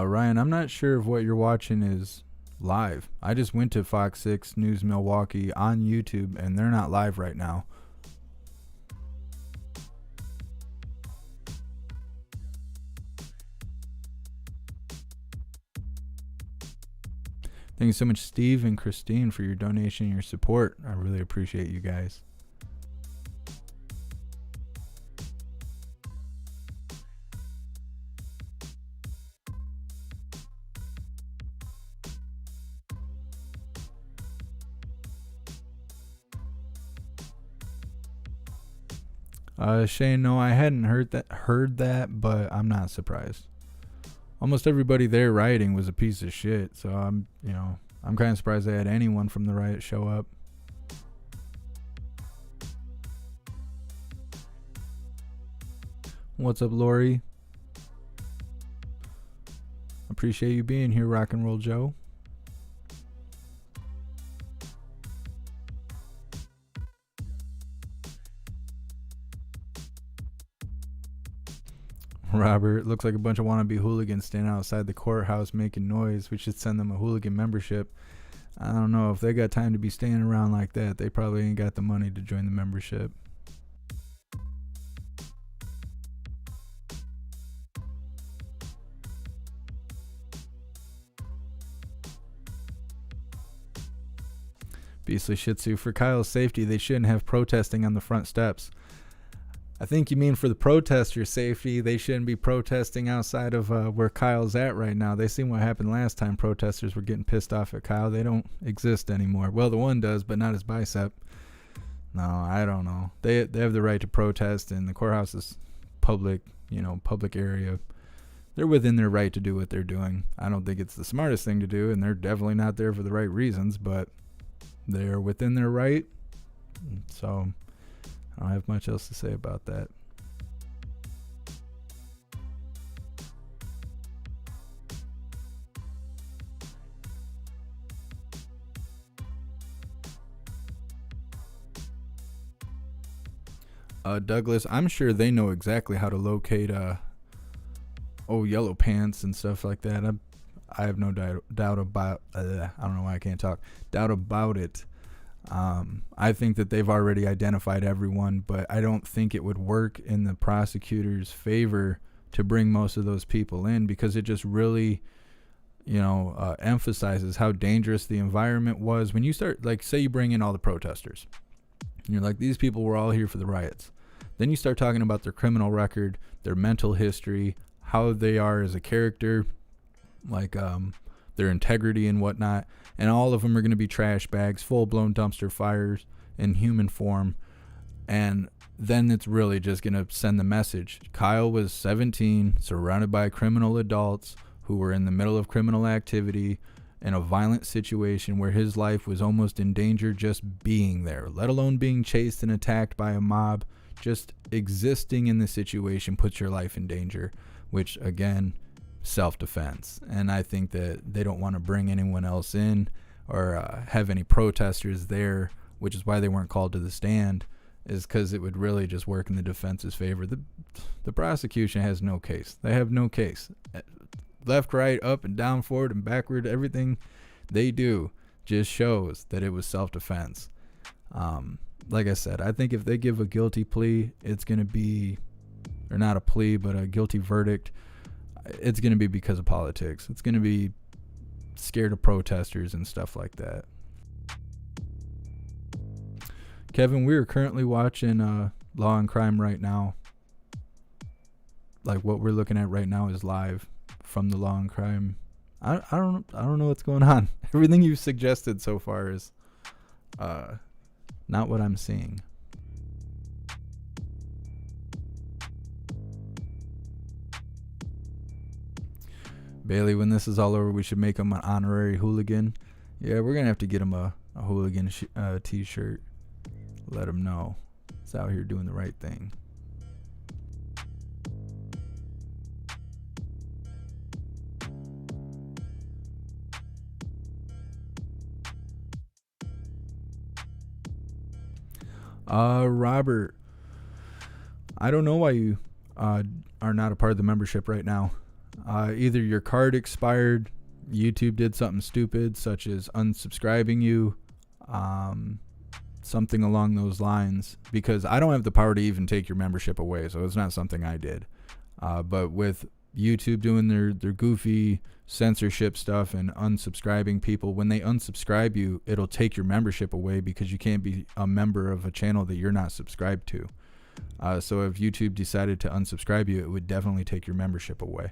D: Ryan, I'm not sure if what you're watching is live. I just went to Fox 6 News Milwaukee on YouTube, and they're not live right now. Thank you so much, Steve and Christine, for your donation and your support. I really appreciate you guys. Shane, no, I hadn't heard that, but I'm not surprised. Almost everybody there rioting was a piece of shit, so I'm kind of surprised they had anyone from the riot show up. What's up, Lori? Appreciate you being here, Rock and Roll Joe. Robert, looks like a bunch of wannabe hooligans standing outside the courthouse making noise. We should send them a hooligan membership. I don't know. If they got time to be standing around like that, they probably ain't got the money to join the membership. Beastly Shih Tzu, for Kyle's safety, they shouldn't have protesting on the front steps. I think you mean for the protesters' safety, they shouldn't be protesting outside of where Kyle's at right now. They seen what happened last time. Protesters were getting pissed off at Kyle. They don't exist anymore. Well, the one does, but not his bicep. No, I don't know. They have the right to protest, and the courthouse is public area. They're within their right to do what they're doing. I don't think it's the smartest thing to do, and they're definitely not there for the right reasons, but they're within their right. So I don't have much else to say about that. Douglas, I'm sure they know exactly how to locate yellow pants and stuff like that. I have no doubt about I don't know why I can't talk. Doubt about it. I think that they've already identified everyone, but I don't think it would work in the prosecutor's favor to bring most of those people in, because it just really emphasizes how dangerous the environment was. When you start, like, say you bring in all the protesters, and you're like, these people were all here for the riots. Then you start talking about their criminal record, their mental history, how they are as a character, like their integrity and whatnot. And all of them are going to be trash bags, full-blown dumpster fires in human form. And then it's really just going to send the message. Kyle was 17, surrounded by criminal adults who were in the middle of criminal activity in a violent situation where his life was almost in danger just being there, let alone being chased and attacked by a mob. Just existing in the situation puts your life in danger, which, again, self-defense. And I think that they don't want to bring anyone else in or have any protesters there, which is why they weren't called to the stand, is because it would really just work in the defense's favor. The prosecution has no case. They have no case. Left, right, up and down, forward and backward, everything they do just shows that it was self-defense. Like I said, I think if they give a guilty plea, it's going to be, or not a plea, but a guilty verdict, it's going to be because of politics. It's going to be scared of protesters and stuff like that. Kevin, we are currently watching Law and Crime right now. Like, what we're looking at right now is live from the Law and Crime. I don't know what's going on. Everything you've suggested so far is not what I'm seeing. Bailey, when this is all over, we should make him an honorary hooligan. Yeah, we're going to have to get him a hooligan t-shirt. Let him know he's out here doing the right thing. Robert, I don't know why you are not a part of the membership right now. Either your card expired, YouTube did something stupid, such as unsubscribing you, something along those lines, because I don't have the power to even take your membership away, so it's not something I did. But with YouTube doing their goofy censorship stuff and unsubscribing people, when they unsubscribe you, it'll take your membership away because you can't be a member of a channel that you're not subscribed to. So if YouTube decided to unsubscribe you, it would definitely take your membership away.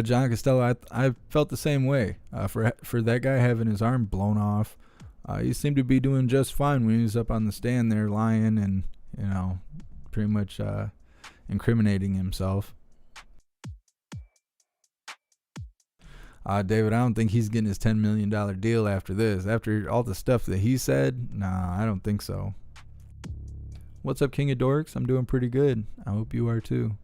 D: John Costello, I felt the same way. For that guy having his arm blown off, he seemed to be doing just fine when he was up on the stand there lying and, pretty much incriminating himself. David, I don't think he's getting his $10 million deal after this. After all the stuff that he said, nah, I don't think so. What's up, King of Dorks? I'm doing pretty good. I hope you are too.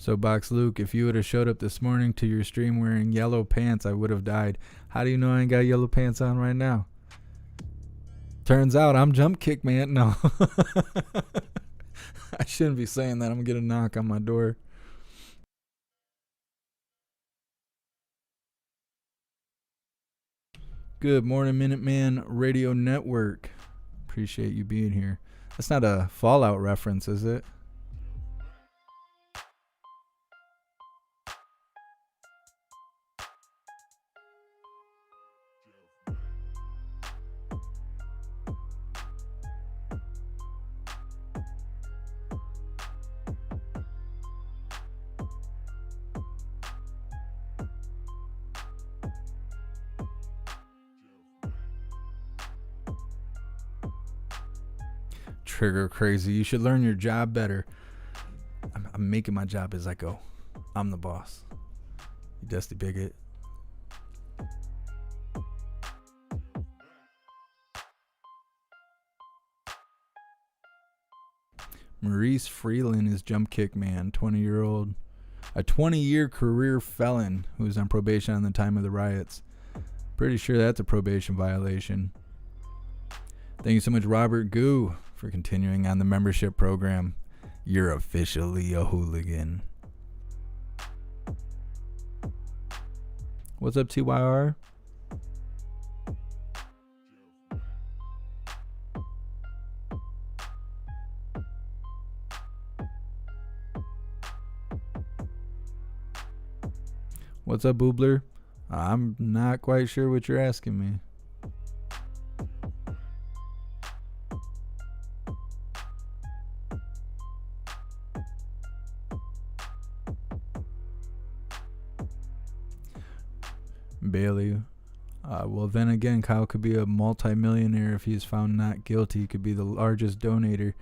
D: So Box Luke, if you would have showed up this morning to your stream wearing yellow pants, I would have died. How do you know I ain't got yellow pants on right now? Turns out I'm Jump Kick Man. No. I shouldn't be saying that. I'm going to get a knock on my door. Good morning, Minuteman Radio Network. Appreciate you being here. That's not a Fallout reference, is it? Trigger crazy. You should learn your job better. I'm making my job as I go. I'm the boss. You dusty bigot. Maurice Freeland is Jump Kick Man, 20-year-old. A 20-year career felon who was on probation on the time of the riots. Pretty sure that's a probation violation. Thank you so much, Robert Goo, for continuing on the membership program. You're officially a hooligan. What's up, TYR? What's up, Boobler? I'm not quite sure what you're asking me. Bailey. Well, then again, Kyle could be a multimillionaire if he's found not guilty. He could be the largest donator.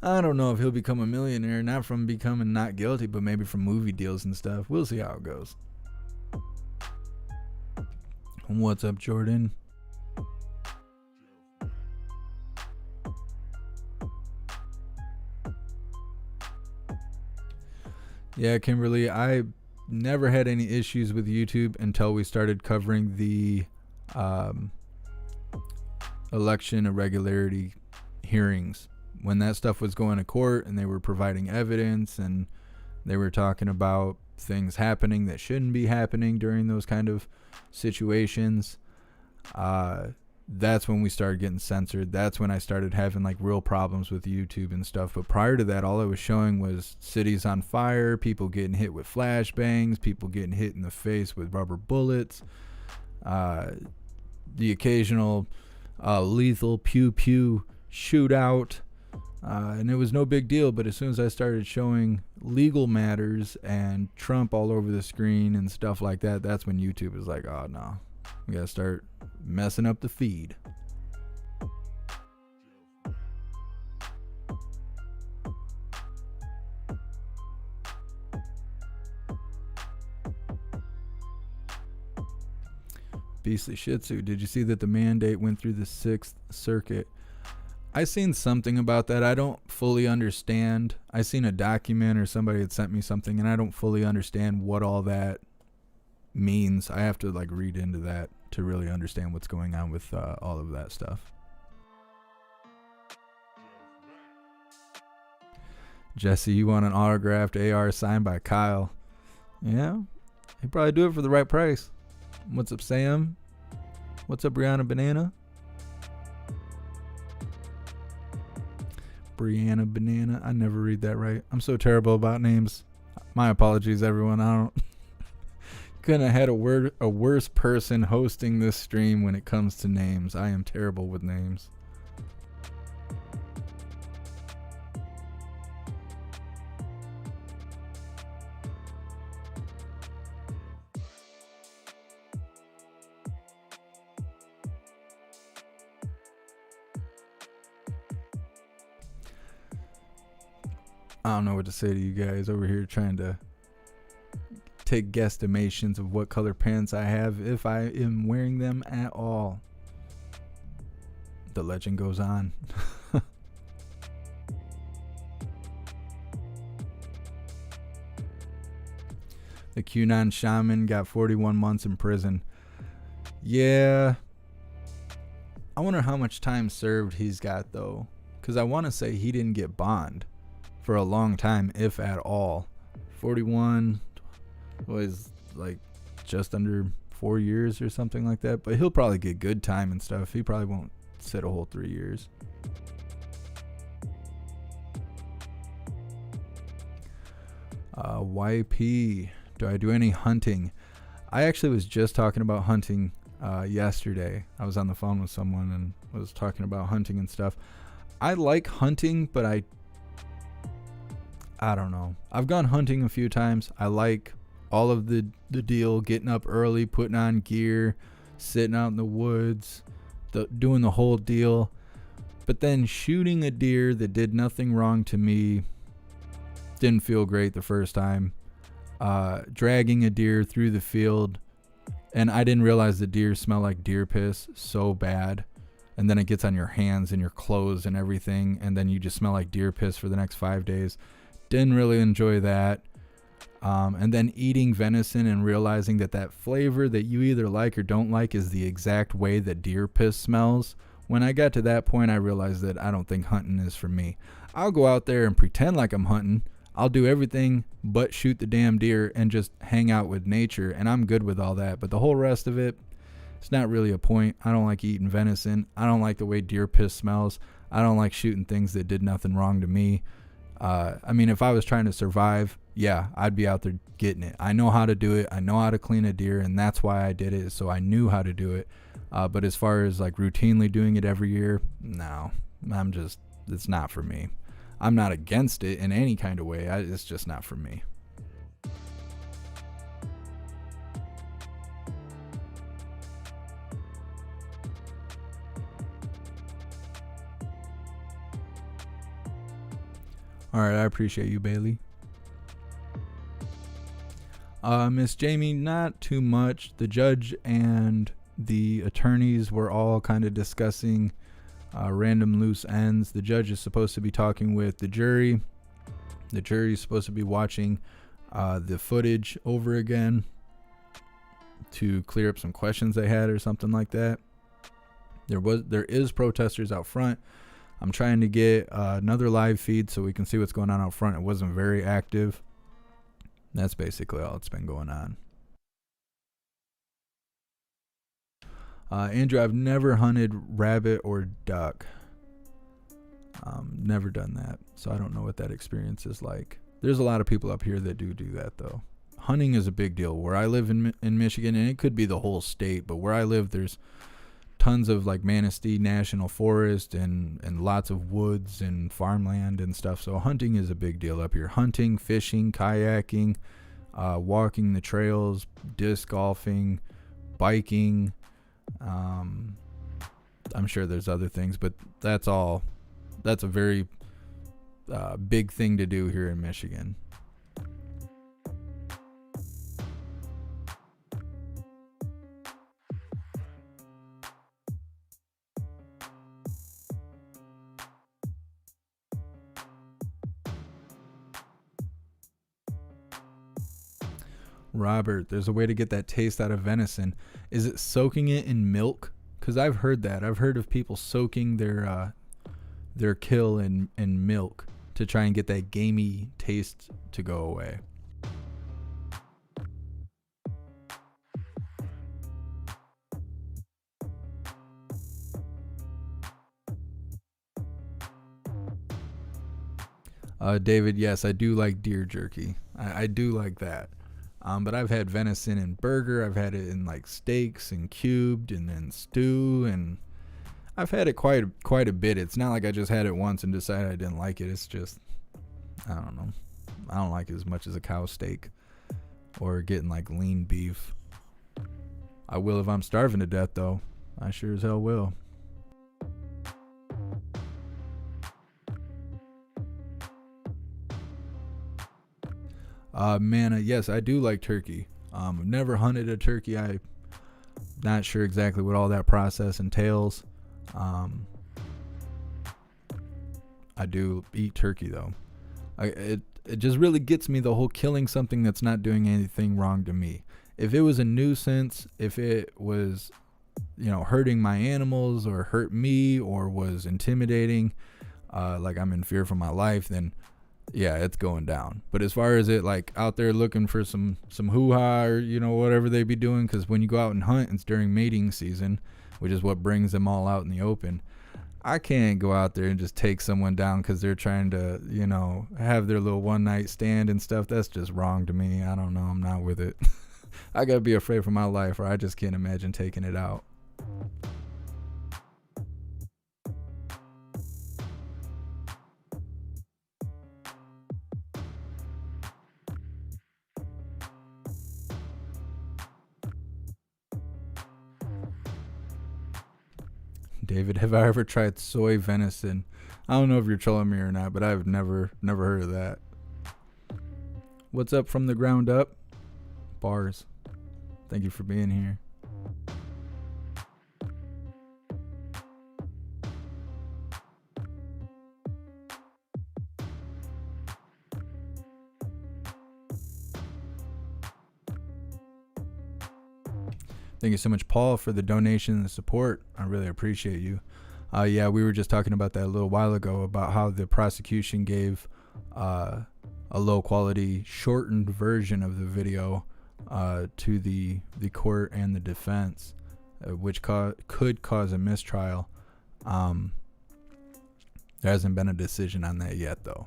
D: I don't know if he'll become a millionaire, not from becoming not guilty, but maybe from movie deals and stuff. We'll see how it goes. What's up, Jordan? Yeah, Kimberly, I never had any issues with YouTube until we started covering the election irregularity hearings. When that stuff was going to court and they were providing evidence and they were talking about things happening that shouldn't be happening during those kind of situations, that's when we started getting censored. That's when I started having like real problems with YouTube and stuff. But prior to that, all I was showing was cities on fire, people getting hit with flashbangs, people getting hit in the face with rubber bullets, the occasional lethal pew pew shootout. And it was no big deal, but as soon as I started showing legal matters and Trump all over the screen and stuff like that, that's when YouTube was like, oh no, we gotta start messing up the feed. Beastly Shih Tzu, did you see that the mandate went through the 6th Circuit? I seen something about that. I don't fully understand. I seen a document or somebody had sent me something and I don't fully understand what all that means. I have to like read into that to really understand what's going on with all of that stuff. Jesse, you want an autographed AR signed by Kyle? Yeah, he'd probably do it for the right price. What's up, Sam? What's up, Brianna Banana? Brianna Banana. I never read that right. I'm so terrible about names. My apologies, everyone. I don't couldn't have had a worse person hosting this stream when it comes to names. I am terrible with names. I don't know what to say to you guys over here trying to take guesstimations of what color pants I have if I am wearing them at all. The legend goes on. The QAnon shaman got 41 months in prison. Yeah. I wonder how much time served he's got though, because I want to say he didn't get bond for a long time, if at all. 41 was like just under 4 years or something like that, but he'll probably get good time and stuff. He probably won't sit a whole 3 years. YP, do I do any hunting? I actually was just talking about hunting yesterday. I was on the phone with someone and was talking about hunting and stuff. I like hunting, but I don't know. I've gone hunting a few times. I like all of the deal, getting up early, putting on gear, sitting out in the woods, doing the whole deal. But then shooting a deer that did nothing wrong to me didn't feel great the first time. Dragging a deer through the field, and I didn't realize the deer smell like deer piss so bad. And then it gets on your hands and your clothes and everything, and then you just smell like deer piss for the next 5 days. Didn't really enjoy that. And then eating venison and realizing that that flavor that you either like or don't like is the exact way that deer piss smells. When I got to that point, I realized that I don't think hunting is for me. I'll go out there and pretend like I'm hunting. I'll do everything but shoot the damn deer and just hang out with nature, and I'm good with all that. But the whole rest of it, it's not really a point. I don't like eating venison. I don't like the way deer piss smells. I don't like shooting things that did nothing wrong to me. I mean, if I was trying to survive, yeah, I'd be out there getting it. I know how to do it. I know how to clean a deer, and that's why I did it, so I knew how to do it. But as far as like routinely doing it every year, no, it's not for me. I'm not against it in any kind of way. It's just not for me. All right, I appreciate you, Bailey. Miss Jamie, not too much. The judge and the attorneys were all kind of discussing random loose ends. The judge is supposed to be talking with the jury. The jury is supposed to be watching the footage over again to clear up some questions they had or something like that. There is protesters out front. I'm trying to get another live feed so we can see what's going on out front. It wasn't very active. That's basically all that's been going on. Andrew, I've never hunted rabbit or duck. Never done that, so I don't know what that experience is like. There's a lot of people up here that do that, though. Hunting is a big deal. Where I live in Michigan, and it could be the whole state, but where I live, there's tons of like Manistee National Forest and lots of woods and farmland and stuff. So hunting is a big deal up here. Hunting, fishing, kayaking, walking the trails, disc golfing, biking. I'm sure there's other things, but that's a very big thing to do here in Michigan. Robert, there's a way to get that taste out of venison. Is it soaking it in milk? Because I've heard that. I've heard of people soaking their kill in milk to try and get that gamey taste to go away. David, yes, I do like deer jerky. I do like that. But I've had venison in burger. I've had it in like steaks and cubed and then stew, and I've had it quite a bit. It's not like I just had it once and decided I didn't like it. It's just, I don't know. I don't like it as much as a cow steak or getting like lean beef. I will if I'm starving to death, though. I sure as hell will. Yes, I do like turkey. I've never hunted a turkey. I'm not sure exactly what all that process entails. I do eat turkey, though. It just really gets me, the whole killing something that's not doing anything wrong to me. If it was a nuisance, if it was, hurting my animals or hurt me or was intimidating, like I'm in fear for my life, then yeah, it's going down. But as far as it like out there looking for some hoo-ha or whatever they be doing, because when you go out and hunt, it's during mating season, which is what brings them all out in the open. I can't go out there and just take someone down because they're trying to have their little one night stand and stuff. That's just wrong to me. I don't know, I'm not with it. I gotta be afraid for my life, or I just can't imagine taking it out. David, have I ever tried soy venison? I don't know if you're trolling me or not, but I've never heard of that. What's up from the ground up? Bars. Thank you for being here. Thank you so much, Paul, for the donation and the support. I really appreciate you. Yeah, we were just talking about that a little while ago about how the prosecution gave a low quality shortened version of the video to the court and the defense, which could cause a mistrial. There hasn't been a decision on that yet, though.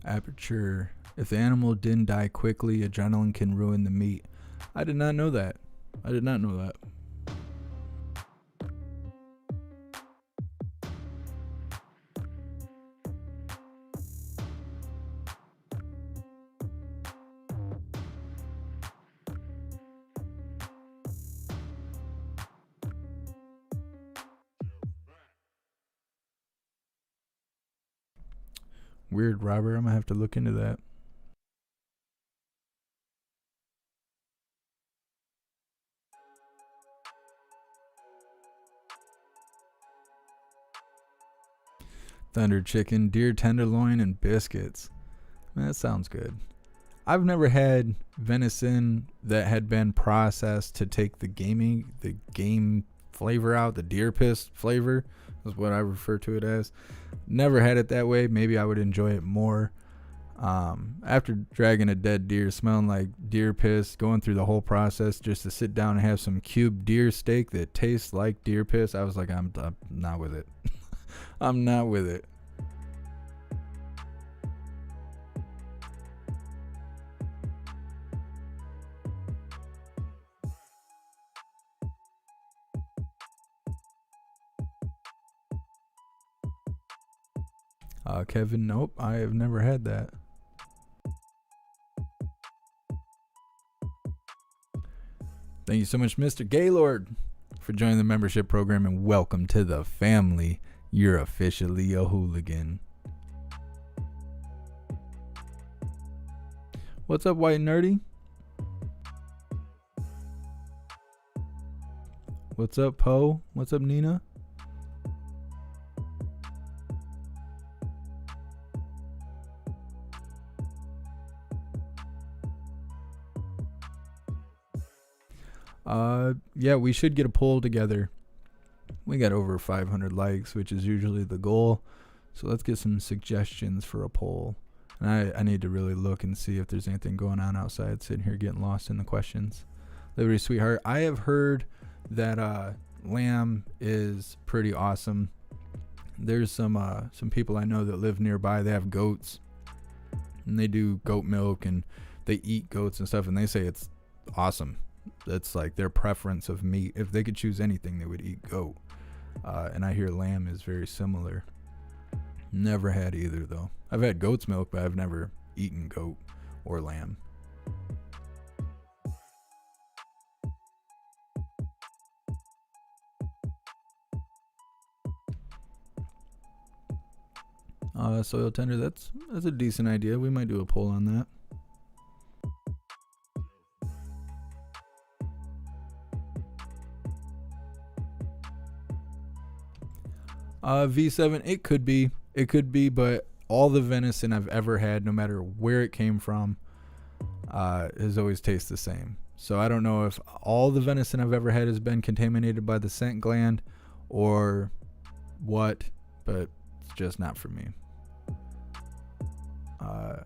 D: Aperture. If the animal didn't die quickly, adrenaline can ruin the meat. I did not know that. I did not know that. Weird, Robert. I'm gonna have to look into that. Thunder chicken, deer tenderloin, and biscuits. Man, that sounds good. I've never had venison that had been processed to take the game flavor out, the deer piss flavor is what I refer to it as. Never had it that way. Maybe I would enjoy it more. After dragging a dead deer, smelling like deer piss, going through the whole process just to sit down and have some cubed deer steak that tastes like deer piss, I was like, I'm not with it. I'm not with it. Kevin, nope, I have never had that. Thank you so much, Mr. Gaylord, for joining the membership program, and welcome to the family. You're officially a hooligan. What's up, White Nerdy? What's up, Poe? What's up, Nina? Yeah, we should get a poll together. We got over 500 likes, which is usually the goal. So let's get some suggestions for a poll. And I need to really look and see if there's anything going on outside, sitting here getting lost in the questions. Liberty Sweetheart, I have heard that lamb is pretty awesome. There's some people I know that live nearby. They have goats, and they do goat milk, and they eat goats and stuff, and they say it's awesome. That's like their preference of meat. If they could choose anything, they would eat goat. And I hear lamb is very similar. Never had either, though. I've had goat's milk, but I've never eaten goat or lamb. Soil tender, that's a decent idea. We might do a poll on that. V7, it could be, but all the venison I've ever had, no matter where it came from, has always tasted the same. So I don't know if all the venison I've ever had has been contaminated by the scent gland or what, but it's just not for me.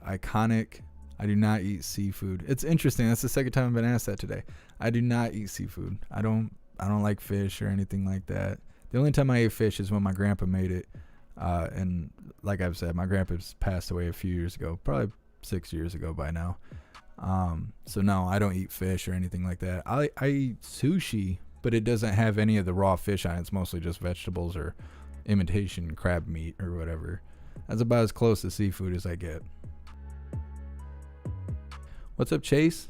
D: Iconic, I do not eat seafood. It's interesting. That's the second time I've been asked that today. I do not eat seafood. I don't like fish or anything like that. The only time I ate fish is when my grandpa made it. And like I've said, my grandpa's passed away a few years ago, probably 6 years ago by now. So no, I don't eat fish or anything like that. I eat sushi, but it doesn't have any of the raw fish on it. It's mostly just vegetables or imitation crab meat or whatever. That's about as close to seafood as I get. What's up, Chase?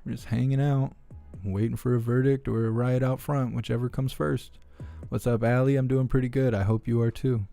D: We're just hanging out, waiting for a verdict or a riot out front, whichever comes first. What's up, Allie? I'm doing pretty good. I hope you are too.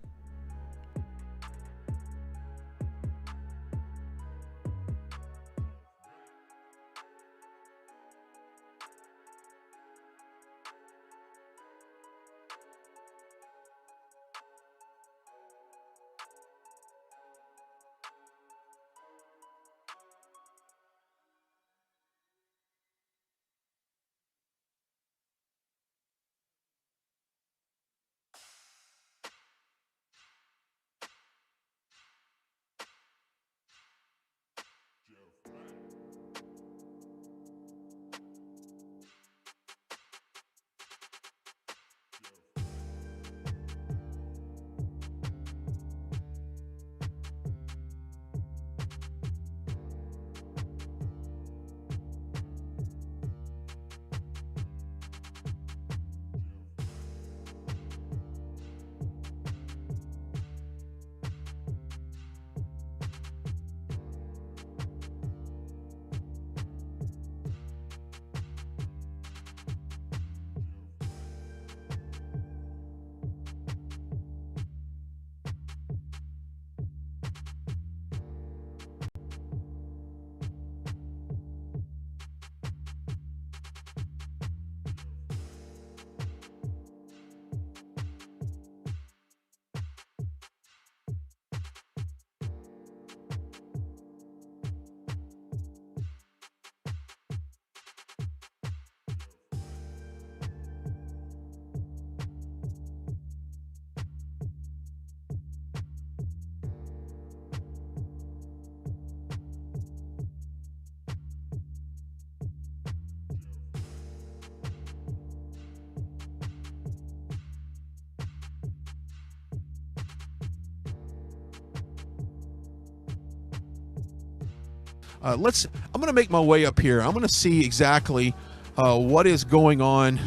L: I'm going to make my way up here. I'm going to see exactly what is going on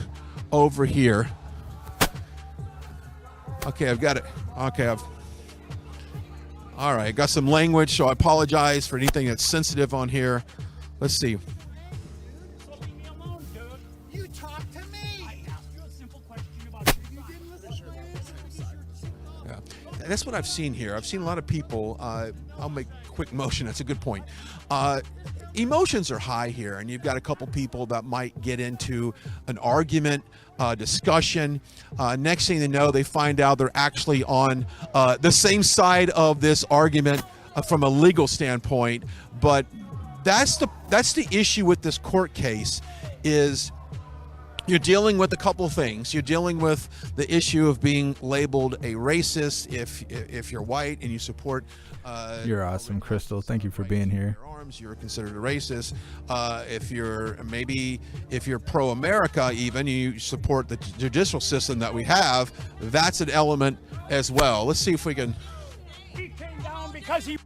L: over here. Okay, I've got it. Okay, all right, I got some language, so I apologize for anything that's sensitive on here. Let's see.
N: You talk to me. I asked you a simple question about you didn't listen.
L: Yeah, that's what I've seen here. I've seen a lot of people. I'll make a quick motion. That's a good point. Emotions are high here, and you've got a couple people that might get into an argument, discussion. Next thing they know, they find out they're actually on the same side of this argument from a legal standpoint. But that's the issue with this court case is you're dealing with a couple things. You're dealing with the issue of being labeled a racist if you're white and you support.
D: You're awesome, Crystal. Thank you for being here.
L: You're considered a racist. If you're pro-America, even you support the judicial system that we have. That's an element as well. Let's see if we can.
N: He came down because he.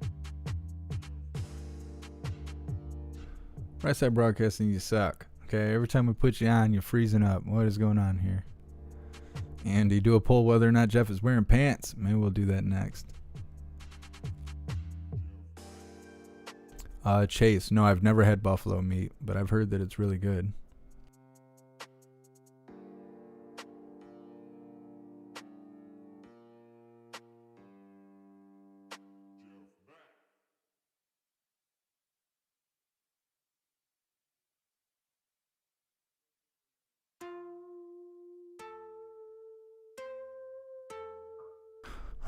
D: Right Side Broadcasting, you suck. Okay, every time we put you on, you're freezing up. What is going on here? Andy, do a poll whether or not Jeff is wearing pants. Maybe we'll do that next. Chase, no, I've never had buffalo meat, but I've heard that it's really good.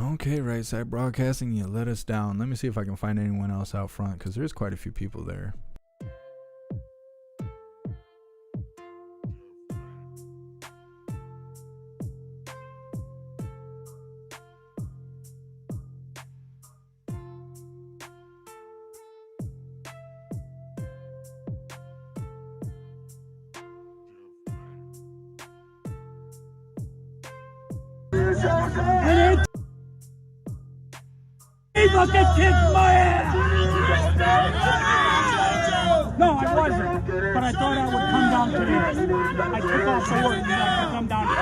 D: Okay, Right Side Broadcasting, you let us down. Let me see if I can find anyone else out front, because there's quite a few people there.
N: He fucking kicked my ass! No, I wasn't. But I thought I would come down today. I took off for work and I could come down to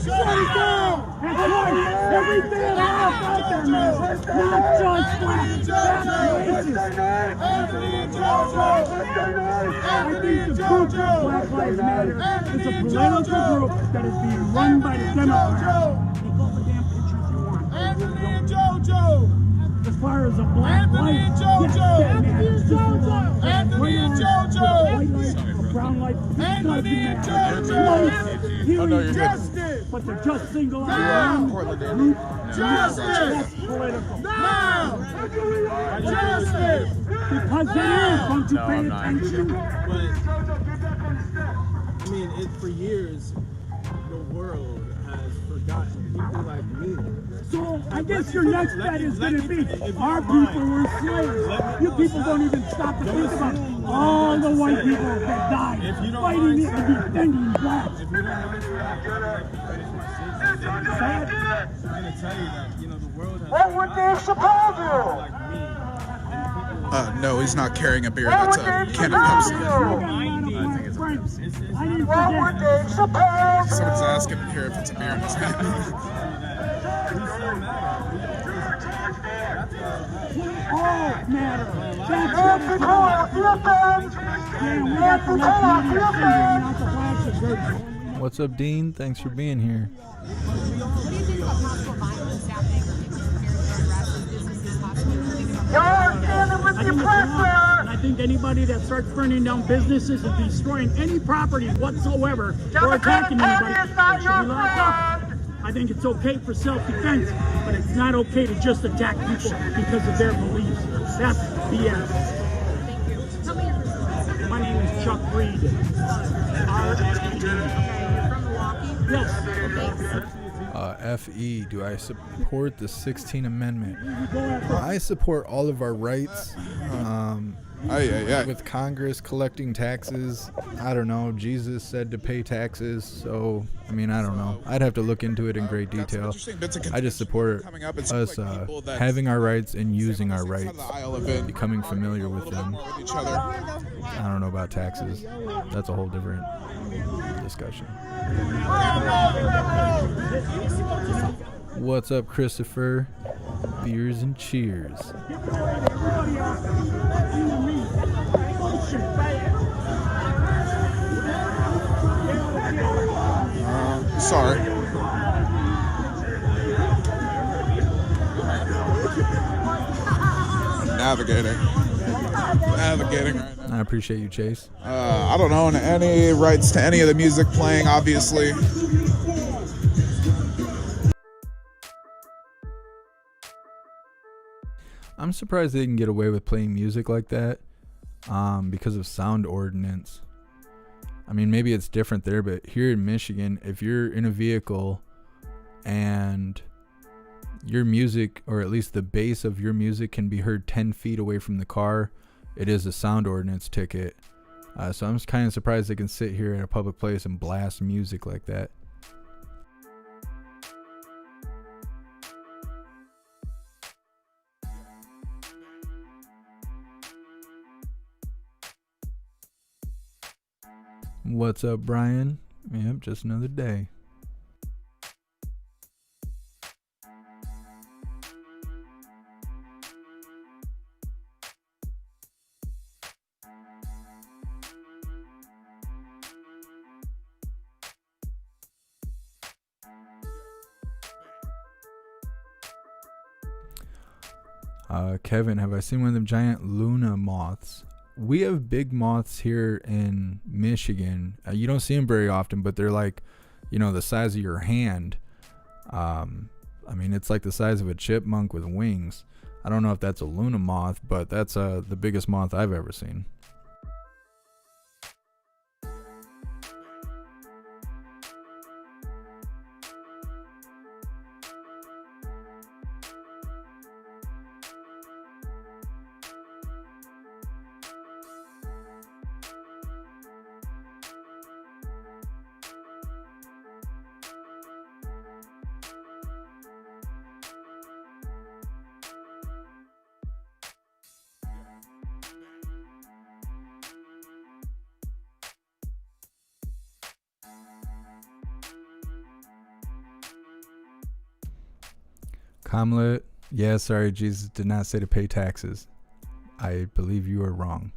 N: shut it down! That's right! Everything else out there, man! Not just black! That's racist! I think the group Black Lives Matter is a political group that is being run by the Democrats. Take all the damn pictures you want.
F: Anthony and JoJo!
N: As far as a black life, yes, that matters.
F: Anthony and JoJo!
N: White life, a brown life,
F: Anthony and JoJo!
N: healing justice, but they're just single out one group.
F: Justice!
N: That's political.
F: Now! Justice!
N: Because it is, don't you pay attention?
F: I mean, for years, the world has forgotten people like me.
N: So I guess your next bet is going to be our people were slaves. You people don't even stop to think about all the white people that died fighting it and defending blacks.
F: I'm going to tell you that, the world has
N: what would Dave Chappelle do?
F: like me.
K: No, he's not carrying a beer. That's a can of Pepsi. Someone's asking here if it's a beer in his hand.
N: All matter. That's what it's called. Yeah, we got the left media finger, not the blacks and dirt.
D: What's up, Dean? Thanks for being here.
O: What do you think about possible violence happening or people preparing to arrest businesses possibly moving about?
N: You're standing with the oppressor! And I think anybody that starts burning down businesses and destroying any property whatsoever or attacking anybody should be locked up. I think it's okay for self-defense, but it's not okay to just attack people because of their beliefs. That's BS.
O: Thank you. Tell me your name.
N: My name is Chuck Reed. R-E-E-D.
O: Okay, you're from Milwaukee?
N: Yes.
O: Thanks.
D: FE, do I support the 16th Amendment? I support all of our rights. With Congress collecting taxes, I don't know. Jesus said to pay taxes, so I mean, I don't know. I'd have to look into it in great detail. I just support us having our rights and using our rights, becoming familiar with them. I don't know about taxes. That's a whole different discussion. What's up, Christopher? Beers and cheers.
K: Sorry. Navigating right now.
D: I appreciate you, Chase.
K: I don't own any rights to any of the music playing, obviously.
D: I'm surprised they can get away with playing music like that because of sound ordinance. I mean, maybe it's different there, but here in Michigan, if you're in a vehicle and your music, or at least the bass of your music, can be heard 10 feet away from the car, it is a sound ordinance ticket. So I'm just kind of surprised they can sit here at a public place and blast music like that. What's up, Brian? Yep, just another day. Kevin, have I seen one of them giant Luna moths? We have big moths here in Michigan. You don't see them very often, but they're like, the size of your hand. I mean, it's like the size of a chipmunk with wings. I don't know if that's a Luna moth, but that's the biggest moth I've ever seen. Comlet, yeah, sorry, Jesus did not say to pay taxes. I believe you are wrong.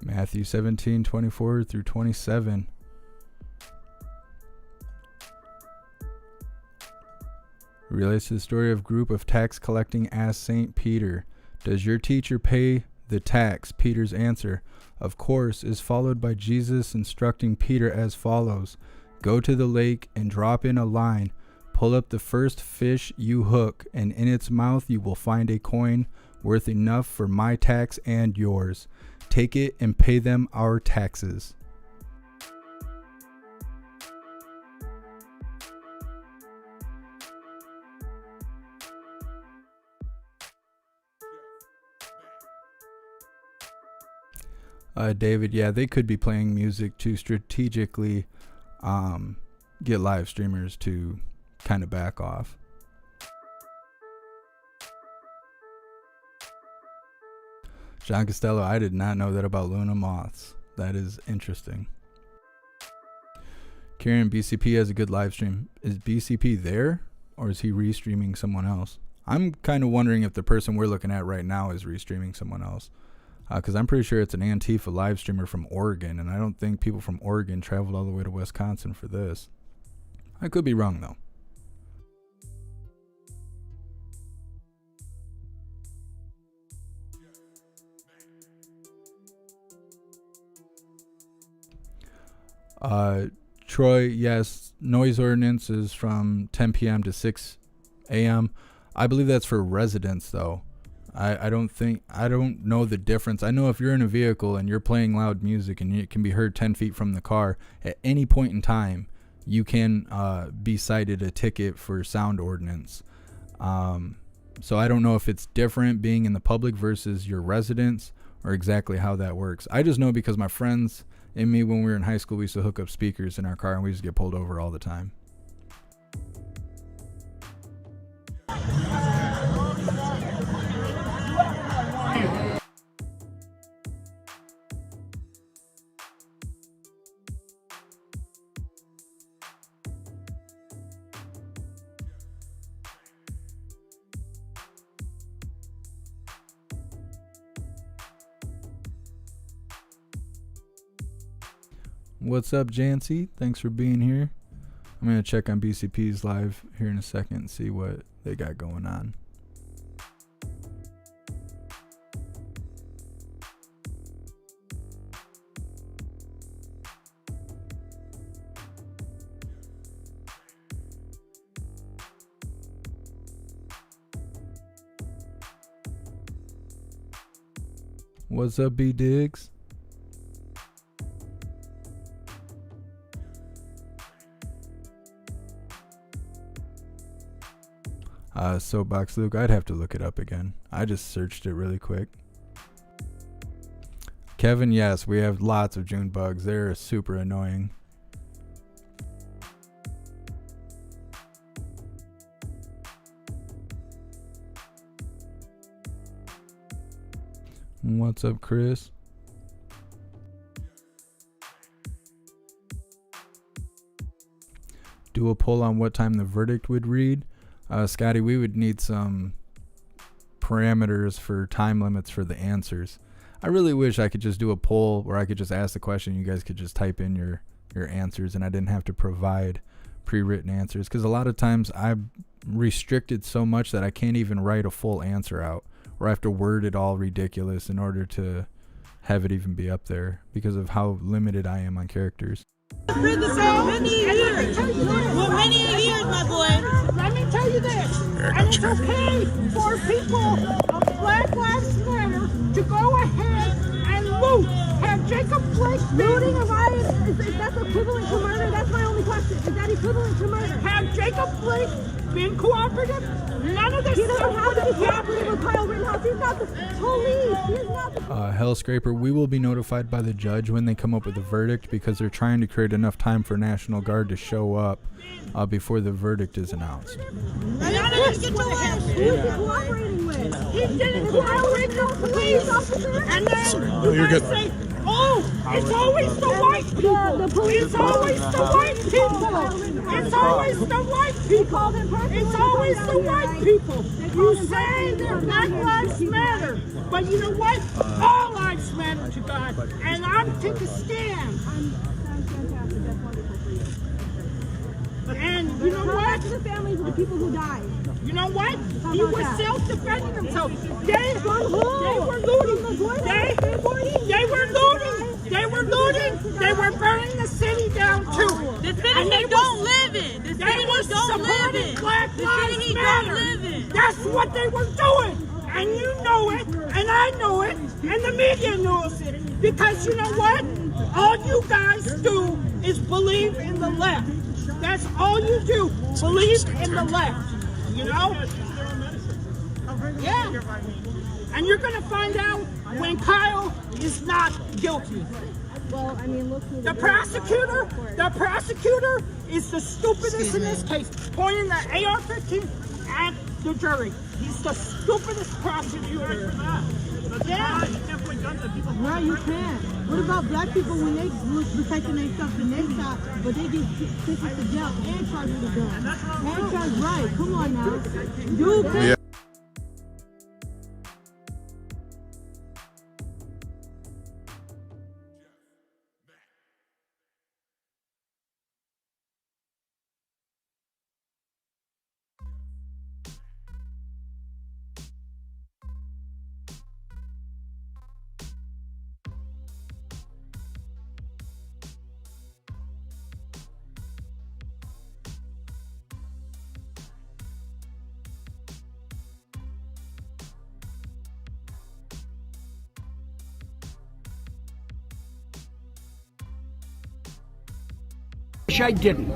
D: Matthew 17:24 through 27. Relates to the story of group of tax collecting asked St. Peter, "Does your teacher pay the tax?" Peter's answer, "Of course," is followed by Jesus instructing Peter as follows: "Go to the lake and drop in a line. Pull up the first fish you hook, and in its mouth you will find a coin worth enough for my tax and yours. Take it and pay them our taxes." David, yeah, they could be playing music to strategically get live streamers to kind of back off. John Costello, I did not know that about Luna moths. That is interesting. Kieran, BCP has a good live stream. Is BCP there, or is he restreaming someone else? I'm kind of wondering if the person we're looking at right now is restreaming someone else. Because I'm pretty sure it's an Antifa live streamer from Oregon, and I don't think people from Oregon traveled all the way to Wisconsin for this. I could be wrong, though. Troy, yes, noise ordinance is from 10 p.m. to 6 a.m. I believe that's for residents, though. I don't know the difference. I know if you're in a vehicle and you're playing loud music and it can be heard 10 feet from the car, at any point in time, you can be cited a ticket for sound ordinance. So I don't know if it's different being in the public versus your residence or exactly how that works. I just know because my friends and me, when we were in high school, we used to hook up speakers in our car and we used to get pulled over all the time. What's up, Jancy? Thanks for being here. I'm going to check on BCP's live here in a second and see what they got going on. What's up, B Diggs? Soapbox Luke, I'd have to look it up again. I just searched it really quick. Kevin, yes, we have lots of June bugs. They're super annoying. What's up, Chris? Do a poll on what time the verdict would read. Scotty, we would need some parameters for time limits for the answers. I really wish I could just do a poll where I could just ask the question, you guys could just type in your answers, and I didn't have to provide pre-written answers, because a lot of times I'm restricted so much that I can't even write a full answer out, or I have to word it all ridiculous in order to have it even be up there because of how limited I am on characters.
P: Many years. Well, many years, my boy. Let me tell you this. And it's okay for people of Black Lives Matter to go ahead and loot. Have Jacob Blake looting a riot? Is that equivalent to murder? That's my only question. Is that equivalent to murder? Have Jacob Blake been cooperative? None of this stuff would have happened with Kyle Rittenhouse. He's not the police. He's not the
D: Hellscraper, we will be notified by the judge when they come up with a verdict, because they're trying to create enough time for National Guard to show up before the verdict is announced.
P: None of this would have happened. Who's he cooperating with? He didn't cooperate with the police officer. And then you guys say, oh, it's always the white people. It's always the white people. It's always the white people. It's always the white people. You say that Black Lives Matter, but you know what? All lives matter to God, and I'm taking a stand. And you know what? The families of the people who died. You know what? He was self-defending himself. They were looting. They were looting. They were looting. They were burning the city down too.
O: The city he don't live in. The city he don't live in.
P: Black
O: The
P: Lives
O: city he
P: Matter.
O: don't live in.
P: That's what they were doing. And you know it, and I know it, and the media knows it. Because you know what? All you guys do is believe in the left. That's all you do. Believe in the left. You know? Yeah. And you're going to find out when Kyle is not guilty.
O: Well, I mean, look who
P: The prosecutor is the stupidest in this case, pointing the AR-15 at the jury. He's the stupidest prosecutor. Yeah.
Q: Right, you can. What about black people when they look protecting themselves and they stop, but they get sentenced to jail and charged with a gun? And charged, right? Come on now. You can.
K: Yeah.
N: Wish I didn't.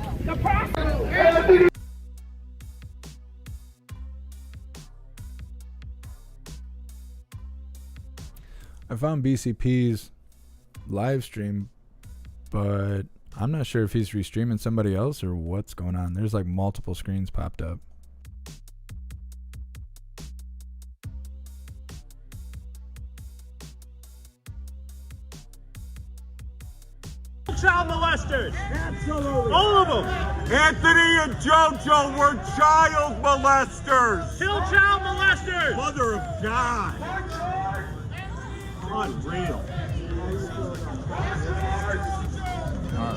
D: I found BCP's live stream, but I'm not sure if he's restreaming somebody else or what's going on. There's like multiple screens popped up.
R: Child molesters!
F: Absolutely.
R: All of them!
G: Anthony and JoJo were child molesters.
R: Kill child molesters!
G: Mother of God. Unreal.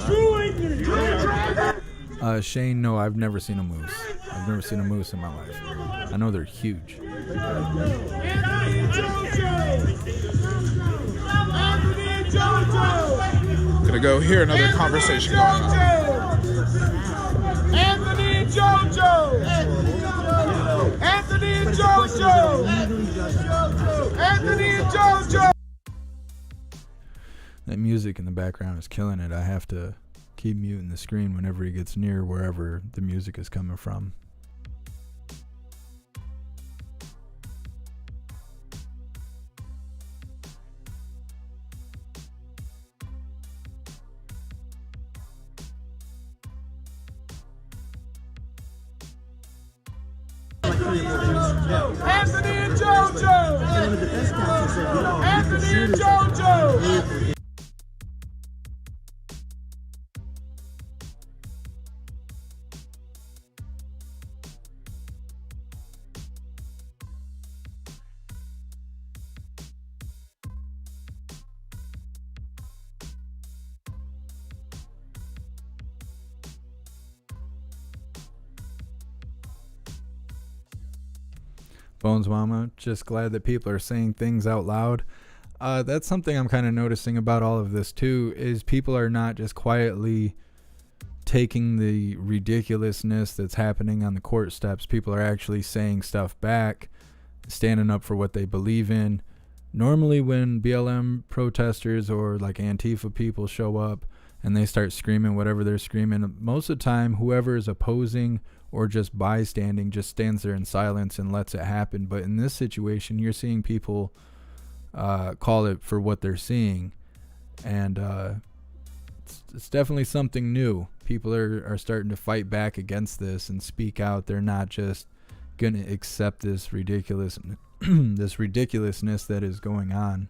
R: True ignorance!
D: Shane, no, I've never seen a moose. I've never seen a moose in my life. I know they're huge.
K: Gonna go hear another conversation going on.
F: Anthony and JoJo! Anthony and JoJo! Anthony and JoJo!
D: That music in the background is killing it. I have to keep muting the screen whenever he gets near wherever the music is coming from.
F: Anthony and JoJo! Anthony and JoJo!
D: Bones Mama, just glad that people are saying things out loud. That's something I'm kind of noticing about all of this too, is people are not just quietly taking the ridiculousness that's happening on the court steps. People are actually saying stuff back, standing up for what they believe in. Normally when BLM protesters or like Antifa people show up and they start screaming whatever they're screaming, most of the time whoever is opposing or just bystanding just stands there in silence and lets it happen. But in this situation, you're seeing people call it for what they're seeing. And it's definitely something new. People are starting to fight back against this and speak out. They're not just going to accept this ridiculousness that is going on.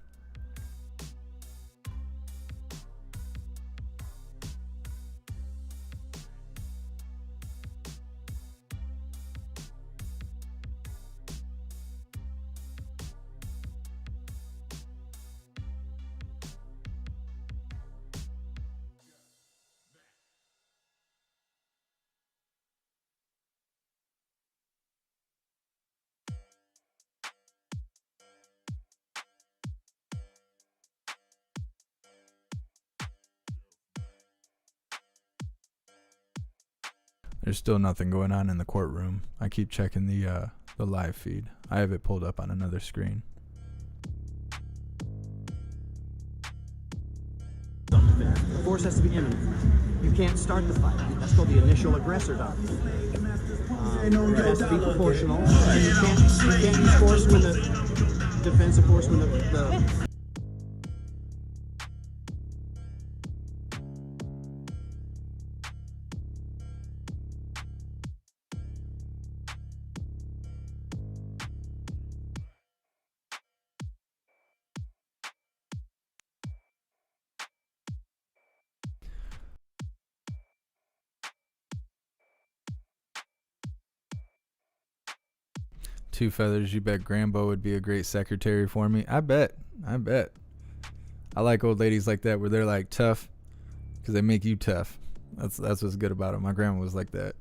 D: There's still nothing going on in the courtroom. I keep checking the live feed. I have it pulled up on another screen.
S: The force has to be imminent. You can't start the fight. That's called the initial aggressor doctrine. It has to be proportional. And you can't use force when the defensive force when the
D: Two feathers, you bet Grambo would be a great secretary for me. I bet. I like old ladies like that where they're like tough because they make you tough. That's what's good about it. My grandma was like that.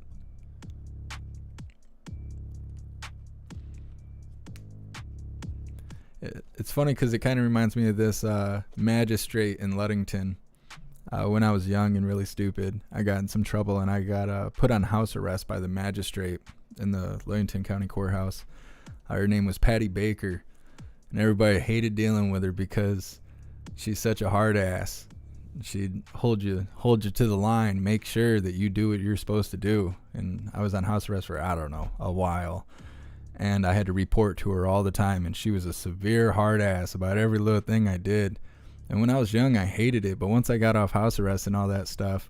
D: It's funny because it kind of reminds me of this magistrate in Ludington. When I was young and really stupid, I got in some trouble and I got put on house arrest by the magistrate in the Ludington County Courthouse. Her name was Patty Baker, and everybody hated dealing with her because she's such a hard ass. she'd hold you to the line, make sure that you do what you're supposed to do. And I was on house arrest for, I don't know, a while. And I had to report to her all the time. And she was a severe hard ass about every little thing I did. And when I was young, I hated it. But once I got off house arrest and all that stuff,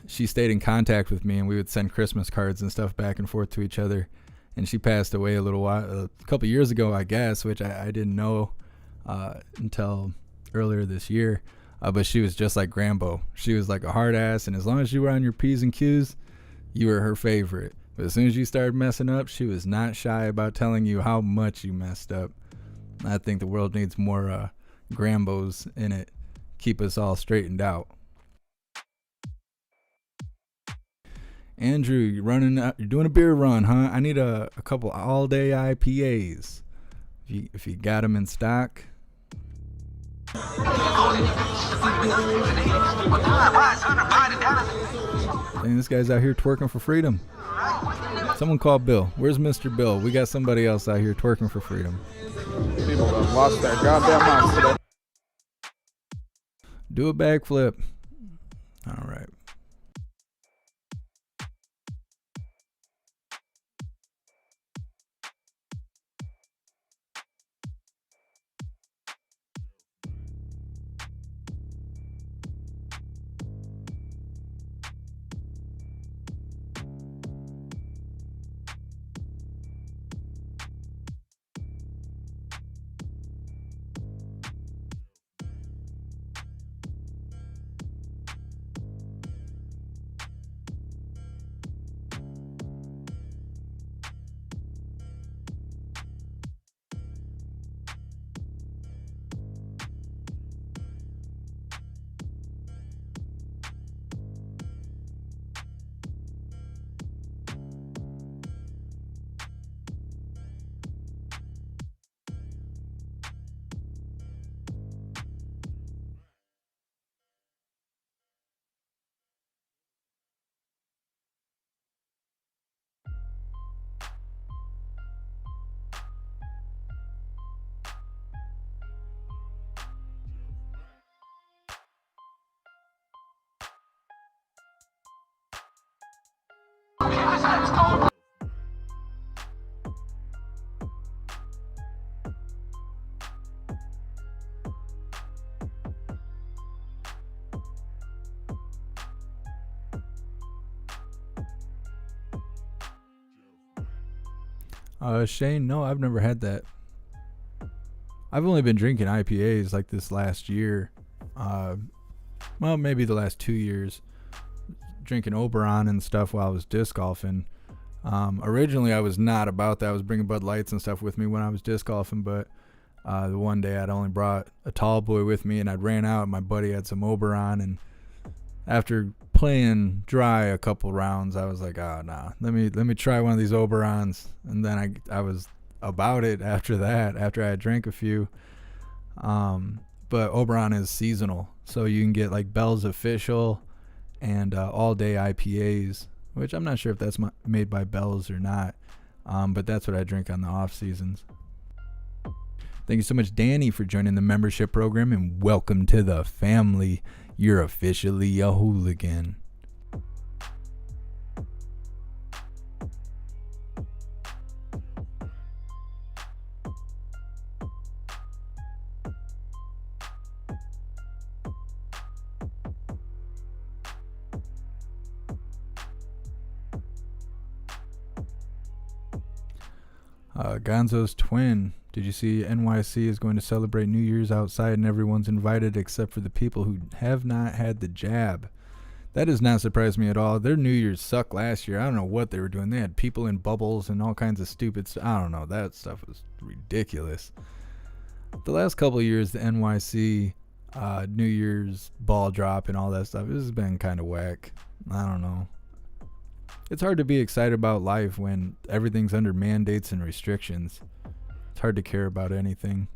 D: she stayed in contact with me, and we would send Christmas cards and stuff back and forth to each other. And she passed away a couple years ago, I guess, which I didn't know until earlier this year. But she was just like Grambo. She was like a hard ass, and as long as you were on your P's and Q's, you were her favorite. But as soon as you started messing up, she was not shy about telling you how much you messed up. I think the world needs more Grambos in it. Keep us all straightened out. Andrew, you're doing a beer run, huh? I need a couple all-day IPAs. If you got them in stock. Dang, this guy's out here twerking for freedom. Someone call Bill. Where's Mr. Bill? We got somebody else out here twerking for freedom.
K: People have lost their goddamn minds today.
D: Do a backflip. All right. Shane, no, I've never had that. I've only been drinking IPAs like this last year. Well, maybe the last 2 years. Drinking Oberon and stuff while I was disc golfing. Originally, I was not about that. I was bringing Bud Lights and stuff with me when I was disc golfing, but the one day I'd only brought a tall boy with me, and I'd ran out, and my buddy had some Oberon, and after playing dry a couple rounds, I was like, oh, nah, let me try one of these Oberons. And then I was about it after that, after I had drank a few. But Oberon is seasonal, so you can get like Bell's Official and all-day IPAs, which I'm not sure if that's made by Bell's or not, but that's what I drink on the off seasons. Thank you so much, Danny, for joining the membership program, and welcome to the family. You're officially a hooligan. Gonzo's twin. Did you see NYC is going to celebrate New Year's outside and everyone's invited except for the people who have not had the jab? That does not surprise me at all. Their New Year's sucked last year. I don't know what they were doing. They had people in bubbles and all kinds of stupid stuff. I don't know. That stuff was ridiculous. The last couple of years, the NYC New Year's ball drop and all that stuff, this has been kind of whack. I don't know. It's hard to be excited about life when everything's under mandates and restrictions. It's hard to care about anything.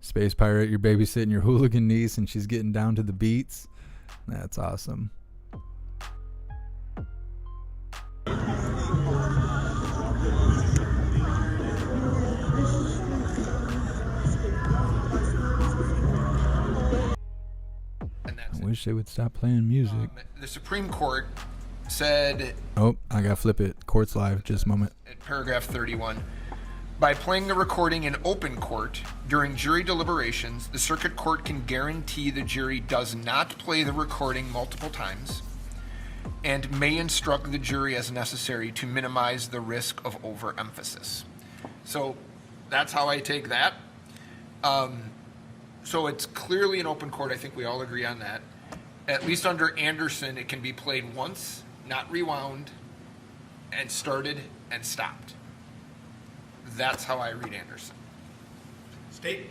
D: Space Pirate, you're babysitting your hooligan niece and she's getting down to the beats. That's awesome. wish they would stop playing music.
L: The Supreme Court said...
D: Oh, I gotta flip it. Court's live. Just a moment.
L: At paragraph 31, by playing the recording in open court during jury deliberations, the circuit court can guarantee the jury does not play the recording multiple times and may instruct the jury as necessary to minimize the risk of overemphasis. So that's how I take that. So it's clearly an open court. I think we all agree on that. At least under Anderson, it can be played once, not rewound, and started and stopped. That's how I read Anderson.
C: State.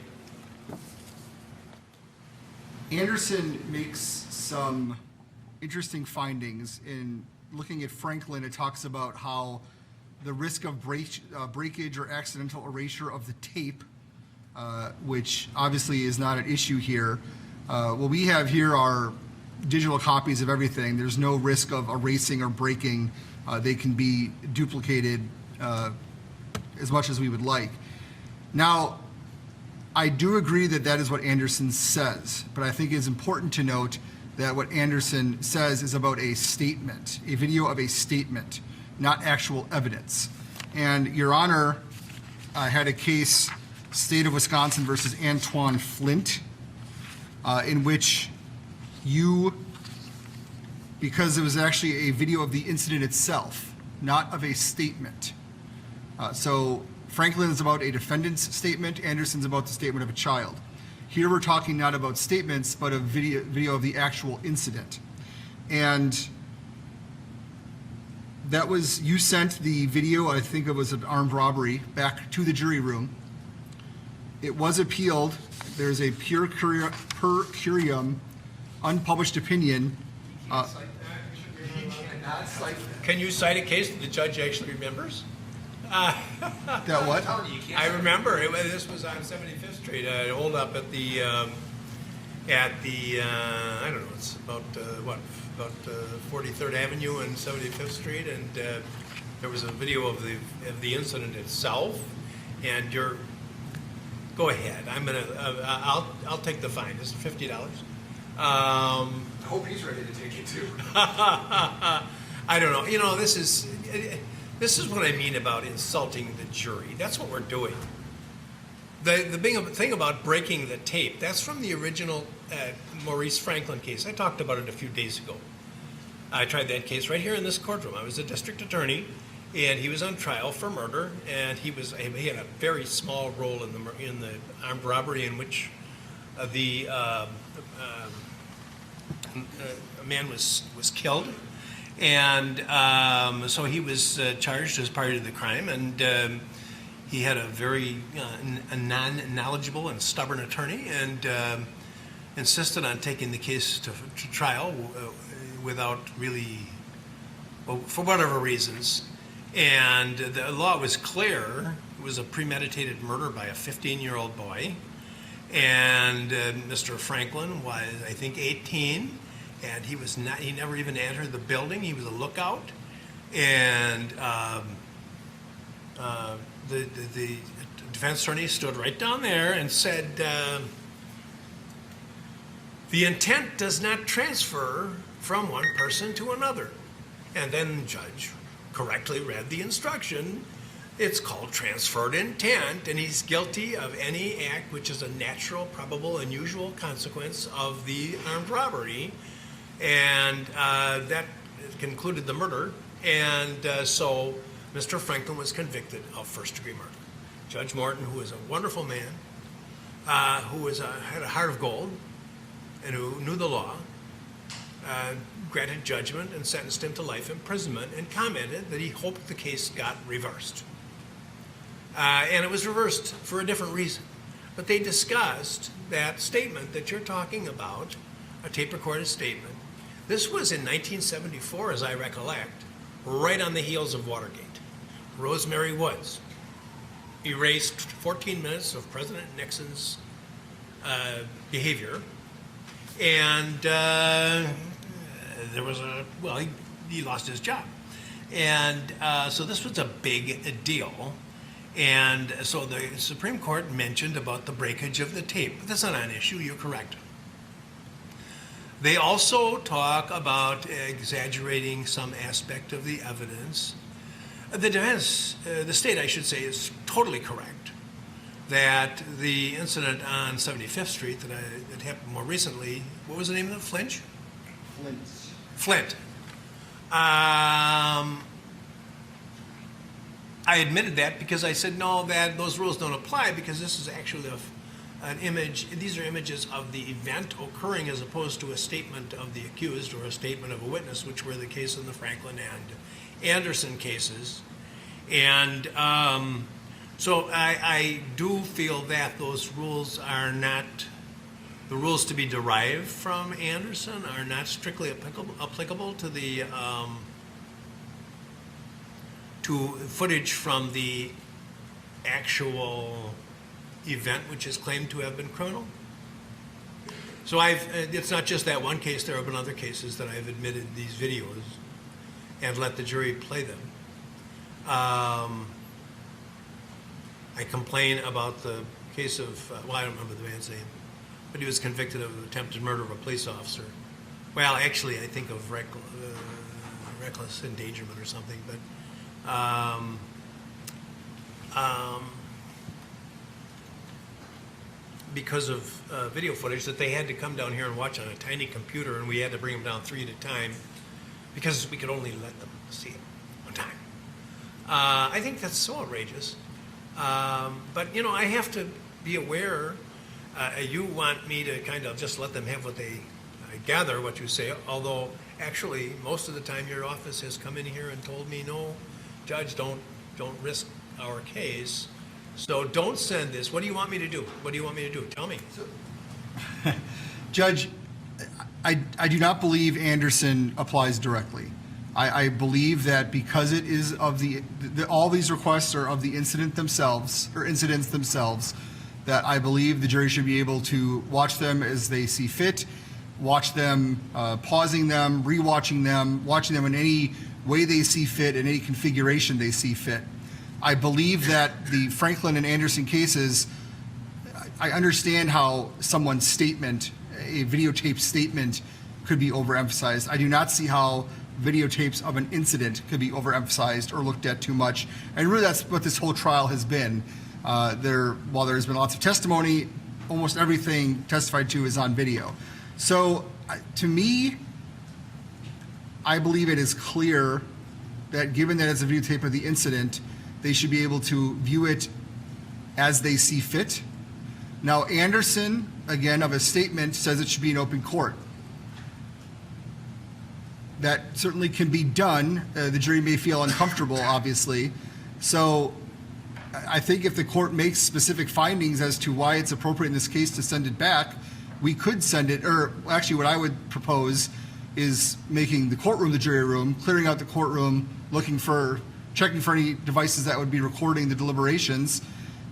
T: Anderson makes some interesting findings. In looking at Franklin, it talks about how the risk of breakage or accidental erasure of the tape, which obviously is not an issue here. What we have here are digital copies of everything. There's no risk of erasing or breaking. They can be duplicated as much as we would like. Now, I do agree that that is what Anderson says, but I think it's important to note that what Anderson says is about a statement, a video of a statement, not actual evidence. And Your Honor had a case, State of Wisconsin versus Antoine Flint, in which you, because it was actually a video of the incident itself, not of a statement. So Franklin is about a defendant's statement, Anderson's about the statement of a child. Here we're talking not about statements, but a video of the actual incident. And that was, you sent the video, I think it was an armed robbery, back to the jury room. It was appealed. There's a per curiam unpublished opinion.
C: Can you cite a case that the judge actually remembers?
T: That what?
C: I remember. This was on 75th Street. I hold up at the I don't know, it's about 43rd Avenue and 75th Street, and there was a video of the incident itself. And go ahead. I'll take the fine. This is $50.
L: I hope he's ready to take it too.
C: I don't know. You know, this is what I mean about insulting the jury. That's what we're doing. The big thing about breaking the tape, that's from the original Maurice Franklin case. I talked about it a few days ago. I tried that case right here in this courtroom. I was a district attorney, and he was on trial for murder, and he had a very small role in the armed robbery in which a man was killed. And so he was charged as part of the crime, and he had a very non-knowledgeable and stubborn attorney, and insisted on taking the case to trial without really, well, for whatever reasons. And the law was clear. It was a premeditated murder by a 15-year-old boy. And Mr. Franklin was, I think, 18. And he never even entered the building. He was a lookout. And the defense attorney stood right down there and said, the intent does not transfer from one person to another. And then the judge correctly read the instruction. It's called transferred intent, and he's guilty of any act which is a natural, probable, and usual consequence of the armed robbery. And that concluded the murder. And so Mr. Franklin was convicted of first-degree murder. Judge Morton, who was a wonderful man, who had a heart of gold, and who knew the law, granted judgment and sentenced him to life imprisonment, and commented that he hoped the case got reversed. And it was reversed for a different reason. But they discussed that statement that you're talking about, a tape-recorded statement. This was in 1974, as I recollect, right on the heels of Watergate. Rosemary Woods erased 14 minutes of President Nixon's behavior, and there was he lost his job. And so this was a big deal. And so the Supreme Court mentioned about the breakage of the tape. But that's not an issue, you're correct. They also talk about exaggerating some aspect of the evidence. The defense, the state, I should say, is totally correct that the incident on 75th Street that happened more recently, what was the name of it? Flint. I admitted that because I said, no, that those rules don't apply because this is actually an image. These are images of the event occurring as opposed to a statement of the accused or a statement of a witness, which were the case in the Franklin and Anderson cases. And so I do feel that those rules are not, the rules to be derived from Anderson are not strictly applicable to the to footage from the actual event which is claimed to have been criminal. So it's not just that one case, there have been other cases that I've admitted these videos and let the jury play them. I complain about the case of, well, I don't remember the man's name, but he was convicted of attempted murder of a police officer. Well, actually, I think of reckless endangerment or something, but because of video footage that they had to come down here and watch on a tiny computer, and we had to bring them down 3 at a time because we could only let them see it one time. I think that's so outrageous. But, you know, I have to be aware. You want me to kind of just let them have what they gather, what you say, although actually most of the time your office has come in here and told me, no, Judge, don't risk our case. So don't send this. What do you want me to do? What do you want me to do? Tell me.
T: Judge, I do not believe Anderson applies directly. I believe that because it is of all these requests are of the incident themselves, or incidents themselves, that I believe the jury should be able to watch them as they see fit, watch them, pausing them, rewatching them, watching them in any way they see fit, in any configuration they see fit. I believe that the Franklin and Anderson cases, I understand how someone's statement, a videotaped statement, could be overemphasized. I do not see how videotapes of an incident could be overemphasized or looked at too much. And really that's what this whole trial has been. While there's been lots of testimony, almost everything testified to is on video. So to me, I believe it is clear that given that it's a videotape of the incident, they should be able to view it as they see fit. Now, Anderson, again, of a statement, says it should be an open court. That certainly can be done. The jury may feel uncomfortable, obviously. So I think if the court makes specific findings as to why it's appropriate in this case to send it back, we could send it, or actually what I would propose is making the courtroom the jury room, clearing out the courtroom, checking for any devices that would be recording the deliberations.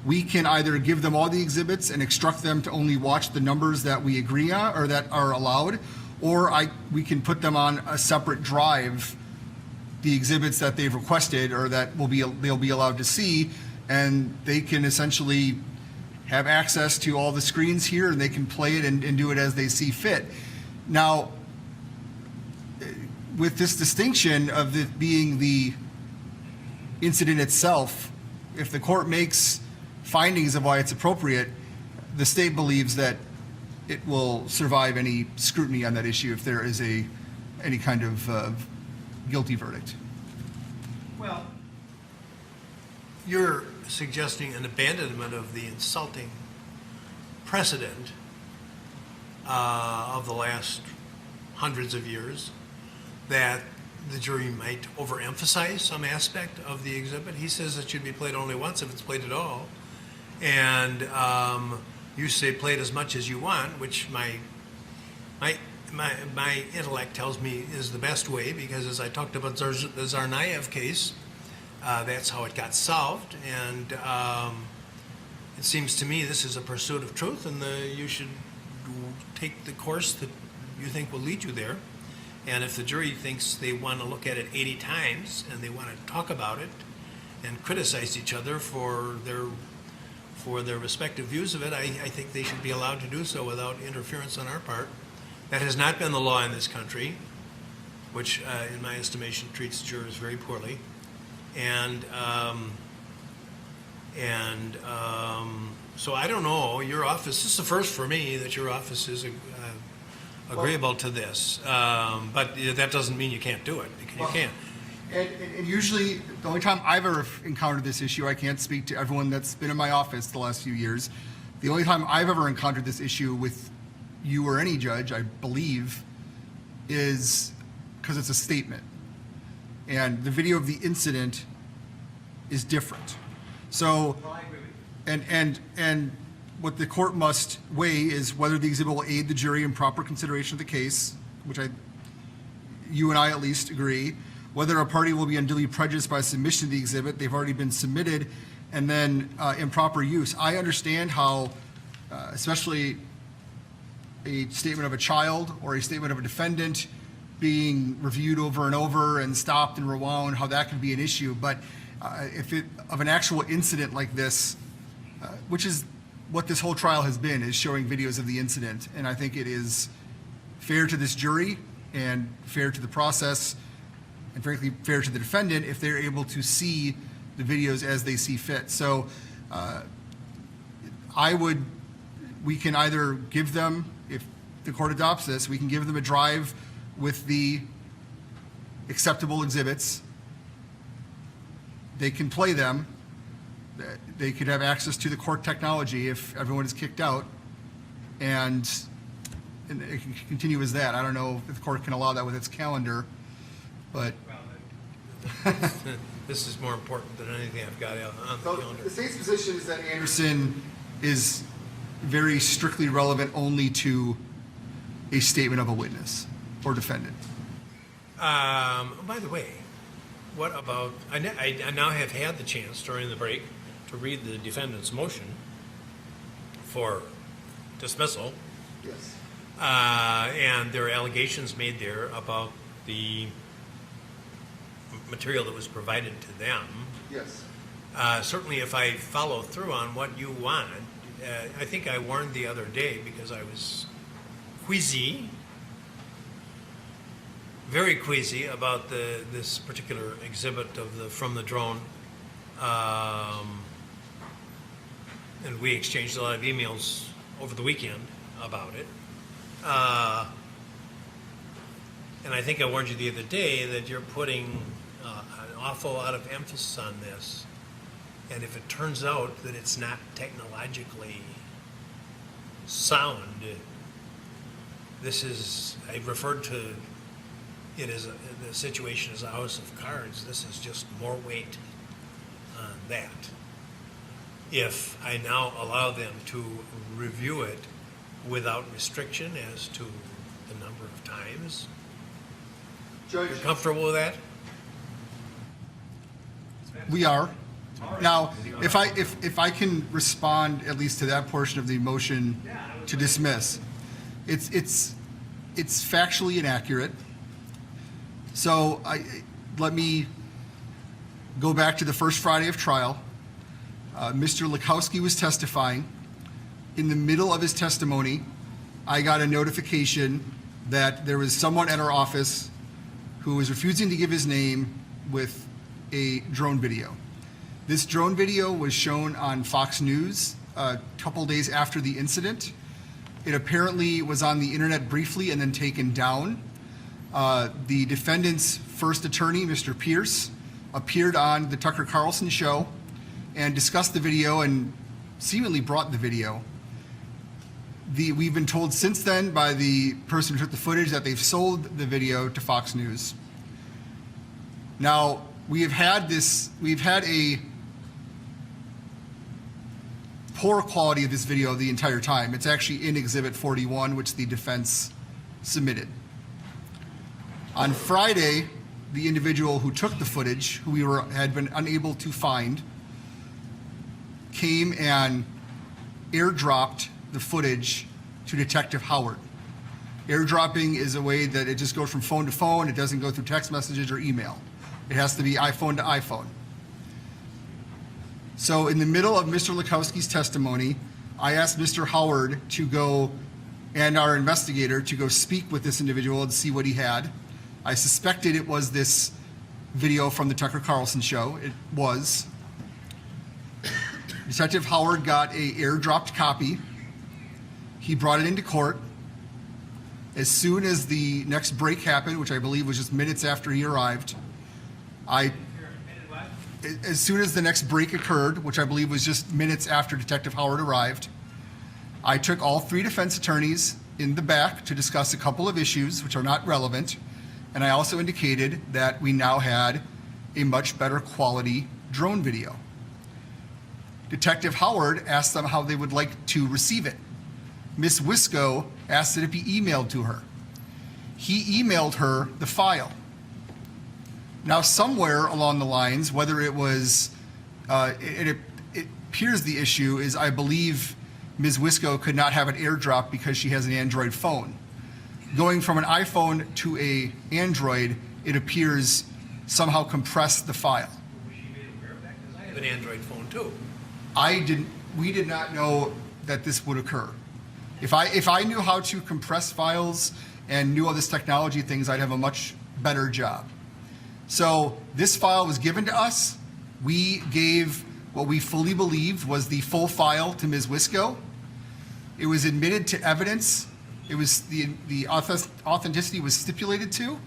T: We can either give them all the exhibits and instruct them to only watch the numbers that we agree on or that are allowed, or we can put them on a separate drive, the exhibits that they've requested or that they'll be allowed to see, and they can essentially have access to all the screens here and they can play it and do it as they see fit. Now, with this distinction of it being the incident itself, if the court makes findings of why it's appropriate, the state believes that it will survive any scrutiny on that issue if there is any kind of guilty verdict.
C: Well, you're suggesting an abandonment of the insulting precedent of the last hundreds of years that the jury might overemphasize some aspect of the exhibit. He says it should be played only once if it's played at all. And you say play it as much as you want, which my intellect tells me is the best way, because as I talked about the Tsarnaev case, that's how it got solved. And it seems to me this is a pursuit of truth, and you should take the course that you think will lead you there. And if the jury thinks they want to look at it 80 times and they want to talk about it and criticize each other for their respective views of it, I think they should be allowed to do so without interference on our part. That has not been the law in this country, which, in my estimation, treats jurors very poorly. So I don't know, your office, this is the first for me that your office is agreeable to this. But that doesn't mean you can't do it, because you can.
T: And usually, the only time I've ever encountered this issue, I can't speak to everyone that's been in my office the last few years. The only time I've ever encountered this issue with you or any judge, I believe, is because it's a statement. And the video of the incident is different. So, and what the court must weigh is whether the exhibit will aid the jury in proper consideration of the case, which you and I at least agree, whether a party will be unduly prejudiced by submission of the exhibit, they've already been submitted, and then improper use. I understand how, especially a statement of a child or a statement of a defendant being reviewed over and over and stopped and rewound, how that can be an issue. But if of an actual incident like this, which is what this whole trial has been, is showing videos of the incident. And I think it is fair to this jury and fair to the process and frankly fair to the defendant if they're able to see the videos as they see fit. So we can either give them, if the court adopts this, we can give them a drive with the acceptable exhibits. They can play them. They could have access to the court technology if everyone is kicked out, and it can continue as that. I don't know if the court can allow that with its calendar, but
C: this is more important than anything I've got on the calendar.
T: The state's position is that Anderson is very strictly relevant only to a statement of a witness or defendant.
C: By the way, what about, I now have had the chance during the break to read the defendant's motion for dismissal.
T: Yes.
C: And there are allegations made there about the material that was provided to them.
T: Yes.
C: Certainly if I follow through on what you wanted, I think I warned the other day because I was queasy, very queasy about this particular exhibit of from the drone. And we exchanged a lot of emails over the weekend about it. And I think I warned you the other day that you're putting an awful lot of emphasis on this. And if it turns out that it's not technologically sound, I referred to it as the situation as a house of cards. This is just more weight on that. If I now allow them to review it without restriction as to the number of times,
T: Judge,
C: you're comfortable with that?
T: we are. Now, if I can respond at least to that portion of the motion to dismiss, it's factually inaccurate. So let me go back to the first Friday of trial. Mr. Lukowski was testifying. In the middle of his testimony, I got a notification that there was someone at our office who was refusing to give his name with a drone video. This drone video was shown on Fox News a couple days after the incident. It apparently was on the internet briefly and then taken down. The defendant's first attorney, Mr. Pierce, appeared on the Tucker Carlson show and discussed the video and seemingly brought the video. We've been told since then by the person who took the footage that they've sold the video to Fox News. Now, we've had a poor quality of this video the entire time. It's actually in Exhibit 41, which the defense submitted. On Friday, the individual who took the footage, who had been unable to find, came and airdropped the footage to Detective Howard. Airdropping is a way that it just goes from phone to phone. It doesn't go through text messages or email. It has to be iPhone to iPhone. So in the middle of Mr. Lukowski's testimony, I asked Mr. Howard to go and our investigator to go speak with this individual and see what he had. I suspected it was this video from the Tucker Carlson show. It was. Detective Howard got a airdropped copy. He brought it into court. As soon as the next break happened, which I believe was just minutes after he arrived, as soon as the next break occurred, which I believe was just minutes after Detective Howard arrived, I took all 3 defense attorneys in the back to discuss a couple of issues which are not relevant, and I also indicated that we now had a much better quality drone video. Detective Howard asked them how they would like to receive it. Ms. Wisco asked that it be emailed to her. He emailed her the file. Now, somewhere along the lines, whether it was, it appears the issue is, I believe Ms. Wisco could not have an airdrop because she has an Android phone. Going from an iPhone to an Android, it appears somehow compressed the file.
C: I have an Android phone too.
T: We did not know that this would occur. If I knew how to compress files and knew all this technology things, I'd have a much better job. So this file was given to us. We gave what we fully believed was the full file to Ms. Wisco. It was admitted to evidence. It was the authenticity was stipulated to.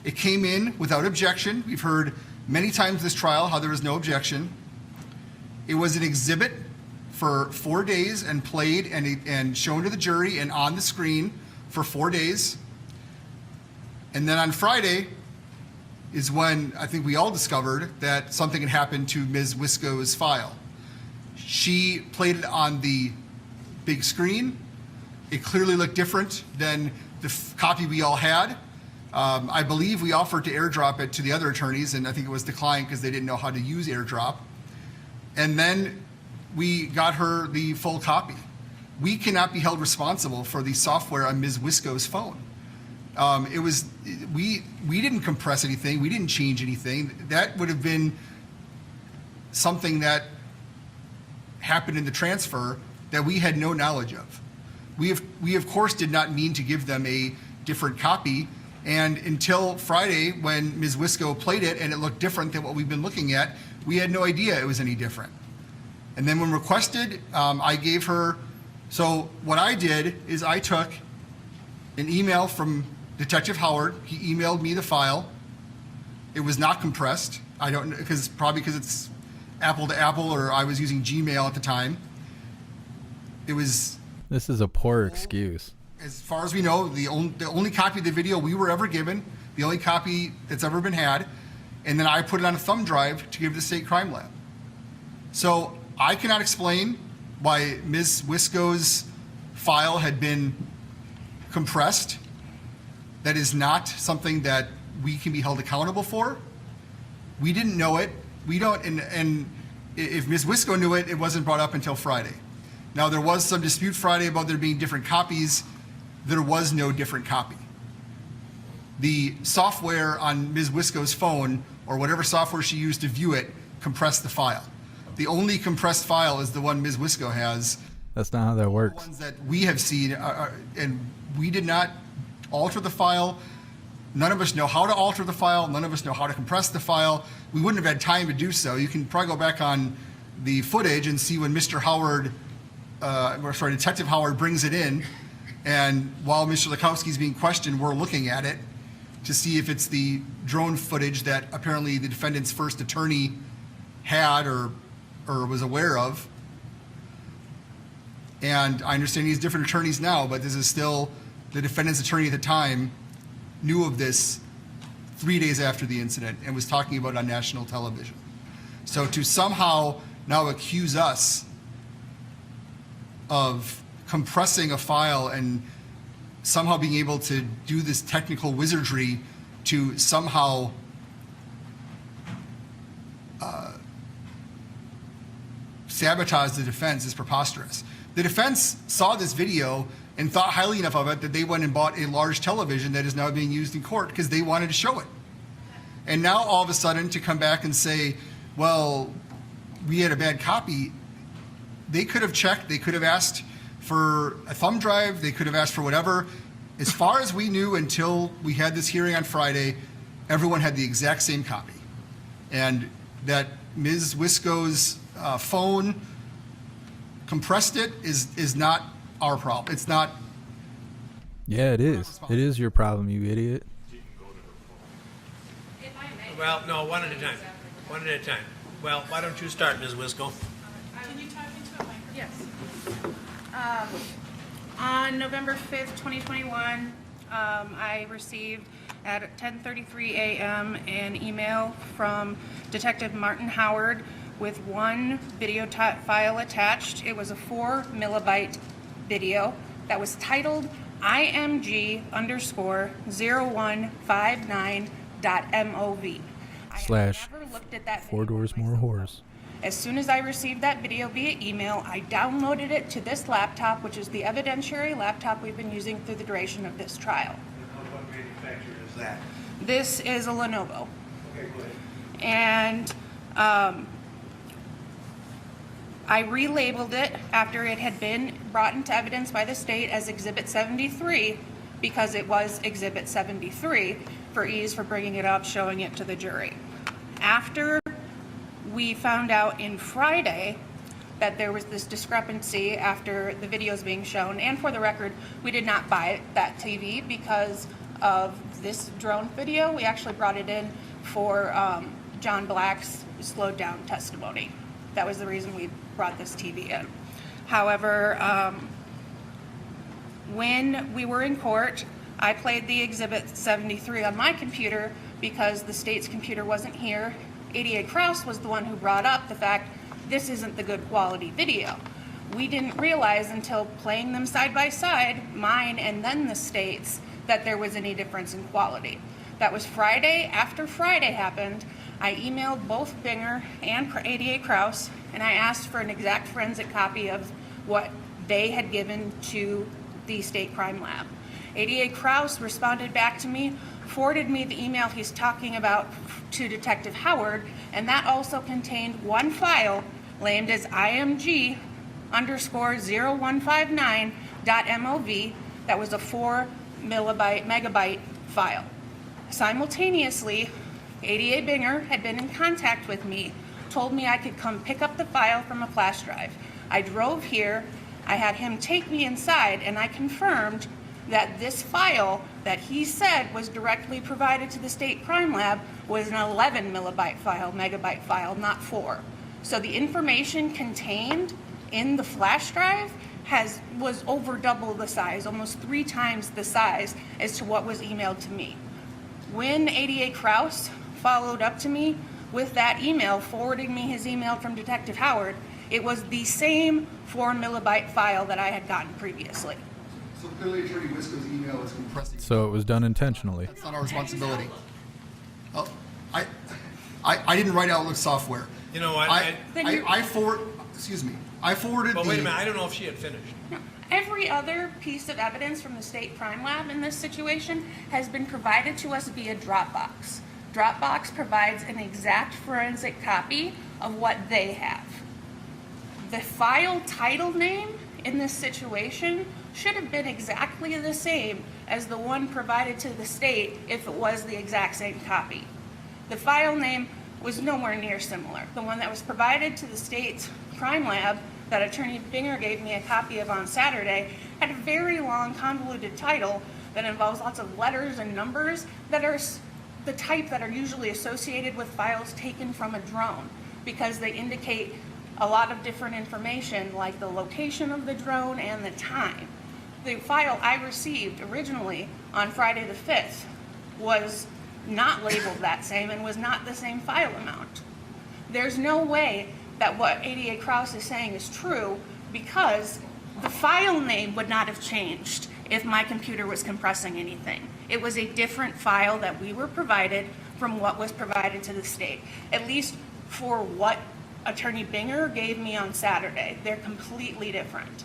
T: It came in without objection. We've heard many times this trial how there was no objection. It was an exhibit for 4 days and played and shown to the jury and on the screen for 4 days. And then on Friday is when I think we all discovered that something had happened to Ms. Wisco's file. She played it on the big screen. It clearly looked different than the copy we all had. I believe we offered to airdrop it to the other attorneys, and I think it was declined because they didn't know how to use airdrop. And then we got her the full copy. We cannot be held responsible for the software on Ms. Wisco's phone. We didn't compress anything. We didn't change anything. That would have been something that happened in the transfer that we had no knowledge of. We of course did not mean to give them a different copy, and until Friday when Ms. Wisco played it and it looked different than what we've been looking at, we had no idea it was any different. And then when requested, I gave her, so what I did is I took an email from Detective Howard. He emailed me the file. It was not compressed. I don't know, probably because it's Apple to Apple, or I was using Gmail at the time. It was.
D: This is a poor excuse.
T: As far as we know, the only copy of the video we were ever given, the only copy that's ever been had, and then I put it on a thumb drive to give to the state crime lab. So I cannot explain why Ms. Wisco's file had been compressed. That is not something that we can be held accountable for. We didn't know it. We don't, and if Ms. Wisco knew it, it wasn't brought up until Friday. Now, there was some dispute Friday about there being different copies. There was no different copy. The software on Ms. Wisco's phone, or whatever software she used to view it, compressed the file. The only compressed file is the one Ms. Wisco has.
D: That's not how that works.
T: The ones that we have seen, and we did not alter the file. None of us know how to alter the file. None of us know how to compress the file. We wouldn't have had time to do so. You can probably go back on the footage and see when Detective Howard brings it in, and while Mr. Lukowski is being questioned, we're looking at it to see if it's the drone footage that apparently the defendant's first attorney had or was aware of. And I understand he's different attorneys now, but this is still the defendant's attorney at the time knew of this 3 days after the incident and was talking about it on national television. So to somehow now accuse us of compressing a file and somehow being able to do this technical wizardry to somehow sabotage the defense is preposterous. The defense saw this video and thought highly enough of it that they went and bought a large television that is now being used in court because they wanted to show it. And now all of a sudden to come back and say, well, we had a bad copy, they could have checked, they could have asked for a thumb drive. They could have asked for whatever. As far as we knew until we had this hearing on Friday, everyone had the exact same copy. And that Ms. Wisco's phone compressed it is not our problem. It's not.
D: Yeah, it is. It is your problem, you idiot.
C: Well, no, one at a time. One at a time. Well, why don't you start, Ms. Wisco?
E: Can you talk into a microphone? Yes. On November 5th, 2021, I received at 10:33 a.m. an email from Detective Martin Howard with one video file attached. It was a 4 millibyte video that was titled IMG_0159.mov.
D: / 4 doors more whores.
E: As soon as I received that video via email, I downloaded it to this laptop, which is the evidentiary laptop we've been using through the duration of this trial.
C: What manufacturer is that?
E: This is a Lenovo.
C: Okay, good.
E: And I relabeled it after it had been brought into evidence by the state as Exhibit 73 because it was Exhibit 73 for ease for bringing it up, showing it to the jury. After we found out in Friday that there was this discrepancy after the videos being shown, and for the record, we did not buy that TV because of this drone video. We actually brought it in for John Black's slowed down testimony. That was the reason we brought this TV in. However, when we were in court, I played the Exhibit 73 on my computer because the state's computer wasn't here. ADA Krause was the one who brought up the fact this isn't the good quality video. We didn't realize until playing them side by side, mine and then the state's, that there was any difference in quality. That was Friday. After Friday happened, I emailed both Binger and ADA Krause, and I asked for an exact forensic copy of what they had given to the state crime lab. ADA Krause responded back to me, forwarded me the email he's talking about to Detective Howard, and that also contained one file named as IMG_0159.mov that was a 4 megabyte file. Simultaneously, ADA Binger had been in contact with me, told me I could come pick up the file from a flash drive. I drove here, I had him take me inside, and I confirmed that this file that he said was directly provided to the state crime lab was an 11 megabyte file, not 4. So the information contained in the flash drive was over double the size, almost 3 times the size as to what was emailed to me. When ADA Krause followed up to me with that email, forwarding me his email from Detective Howard, it was the same 4 millibyte file that I had gotten previously.
T: So clearly Attorney Wisco's email is compressing.
D: So it was done intentionally.
T: That's not our responsibility. Oh, I didn't write Outlook software.
C: You know what?
T: I forwarded
C: But wait a minute, I don't know if she had finished.
E: Every other piece of evidence from the state crime lab in this situation has been provided to us via Dropbox. Dropbox provides an exact forensic copy of what they have. The file title name in this situation should have been exactly the same as the one provided to the state if it was the exact same copy. The file name was nowhere near similar. The one that was provided to the state's crime lab that Attorney Binger gave me a copy of on Saturday had a very long, convoluted title that involves lots of letters and numbers that are the type that are usually associated with files taken from a drone because they indicate a lot of different information like the location of the drone and the time. The file I received originally on Friday the 5th was not labeled that same and was not the same file amount. There's no way that what ADA Krause is saying is true because the file name would not have changed if my computer was compressing anything. It was a different file that we were provided from what was provided to the state, at least for what Attorney Binger gave me on Saturday. They're completely different.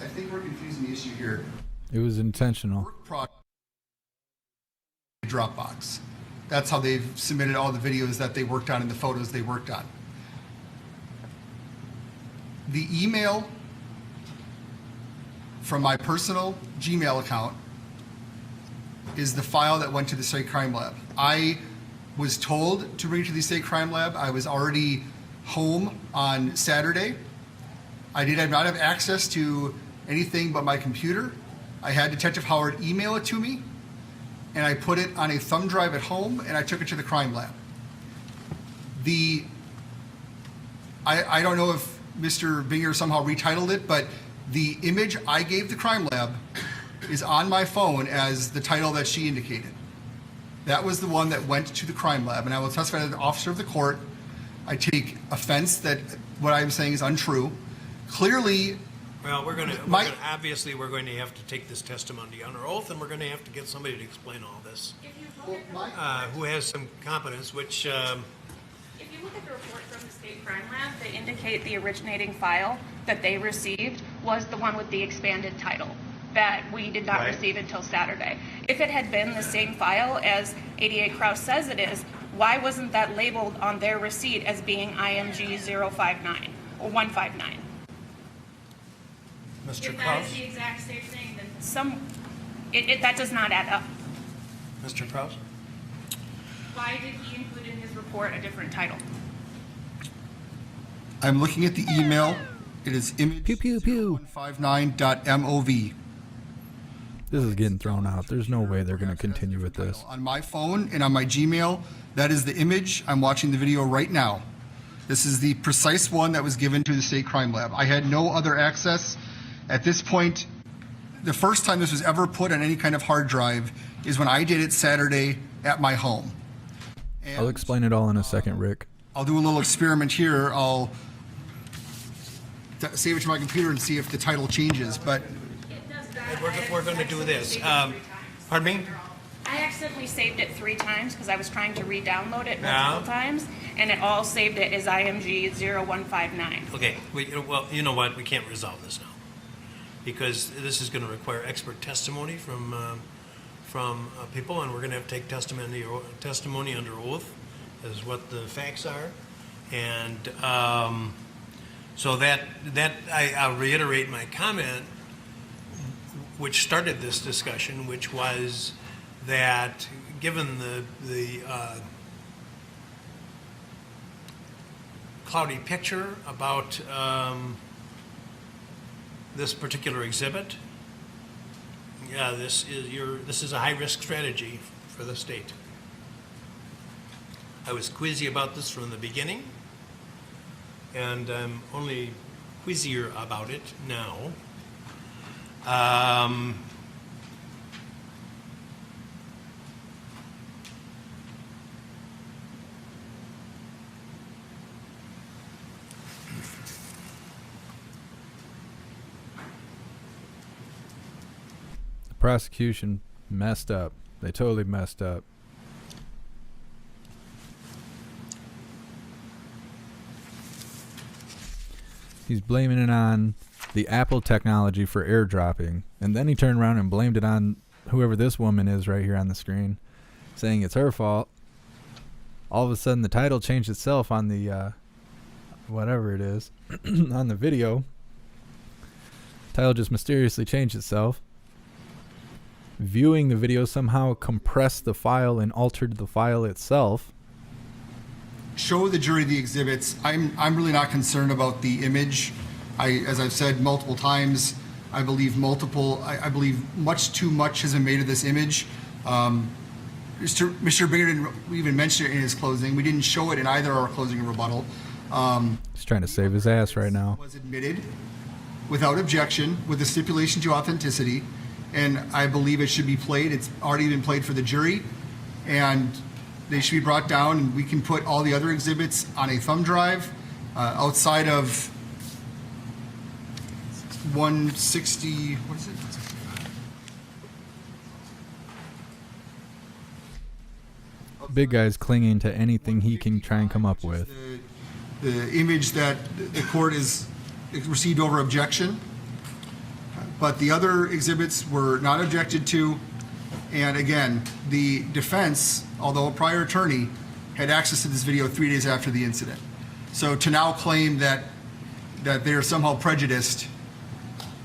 T: I think we're confusing the issue here.
D: It was intentional.
T: Dropbox. That's how they've submitted all the videos that they worked on and the photos they worked on. The email from my personal Gmail account is the file that went to the state crime lab. I was told to bring it to the state crime lab. I was already home on Saturday. I did not have access to anything but my computer. I had Detective Howard email it to me, and I put it on a thumb drive at home, and I took it to the crime lab. I don't know if Mr. Binger somehow retitled it, but the image I gave the crime lab is on my phone as the title that she indicated. That was the one that went to the crime lab, and I will testify as an officer of the court. I take offense that what I'm saying is untrue. Clearly,
C: well, obviously we're going to have to take this testimony under oath, and we're going to have to get somebody to explain all this, who has some competence, which...
E: If you look at the report from the state crime lab, they indicate the originating file that they received was the one with the expanded title that we did not receive until Saturday. If it had been the same file as 88 Kraus says it is, why wasn't that labeled on their receipt as being IMG 059 or 159?
C: Mr.
E: If that
C: Kraus?
E: is the exact same thing, then that does not add up.
C: Mr. Kraus?
E: Why did he include in his report a different title?
T: I'm looking at the email. It is image159.mov.
D: This is getting thrown out. There's no way they're going to continue with this.
T: On my phone and on my Gmail, that is the image. I'm watching the video right now. This is the precise one that was given to the state crime lab. I had no other access. At this point, the first time this was ever put on any kind of hard drive is when I did it Saturday at my home.
D: I'll explain it all in a second, Rick.
T: I'll do a little experiment here. I'll save it to my computer and see if the title changes, but...
C: We're going to do this. Pardon me?
E: I accidentally saved it 3 times because I was trying to re-download it multiple times, and it all saved it as IMG 0159.
C: Okay, well, you know what? We can't resolve this now because this is going to require expert testimony from people, and we're going to have to take testimony under oath as what the facts are, and so that I'll reiterate my comment, which started this discussion, which was that given the cloudy picture about this particular exhibit, this is a high-risk strategy for the state. I was quizzy about this from the beginning, and I'm only quizzier about it now.
D: The prosecution messed up. They totally messed up. He's blaming it on the Apple technology for airdropping, and then he turned around and blamed it on whoever this woman is right here on the screen, saying it's her fault. All of a sudden the title changed itself on the whatever it is on the video. Title just mysteriously changed itself. Viewing the video somehow compressed the file and altered the file itself.
T: Show the jury the exhibits. I'm really not concerned about the image. As I've said multiple times, I believe much too much has been made of this image. Mr. Binger didn't even mention it in his closing. We didn't show it in either our closing or rebuttal.
D: He's trying to save his ass right now.
T: Was admitted without objection with a stipulation to authenticity, and I believe it should be played. It's already been played for the jury, and they should be brought down, and we can put all the other exhibits on a thumb drive outside of 160, what is it?
D: Big guy's clinging to anything he can try and come up with.
T: The image that the court is received over objection, but the other exhibits were not objected to. And again, the defense, although a prior attorney, had access to this video 3 days after the incident. So to now claim that they are somehow prejudiced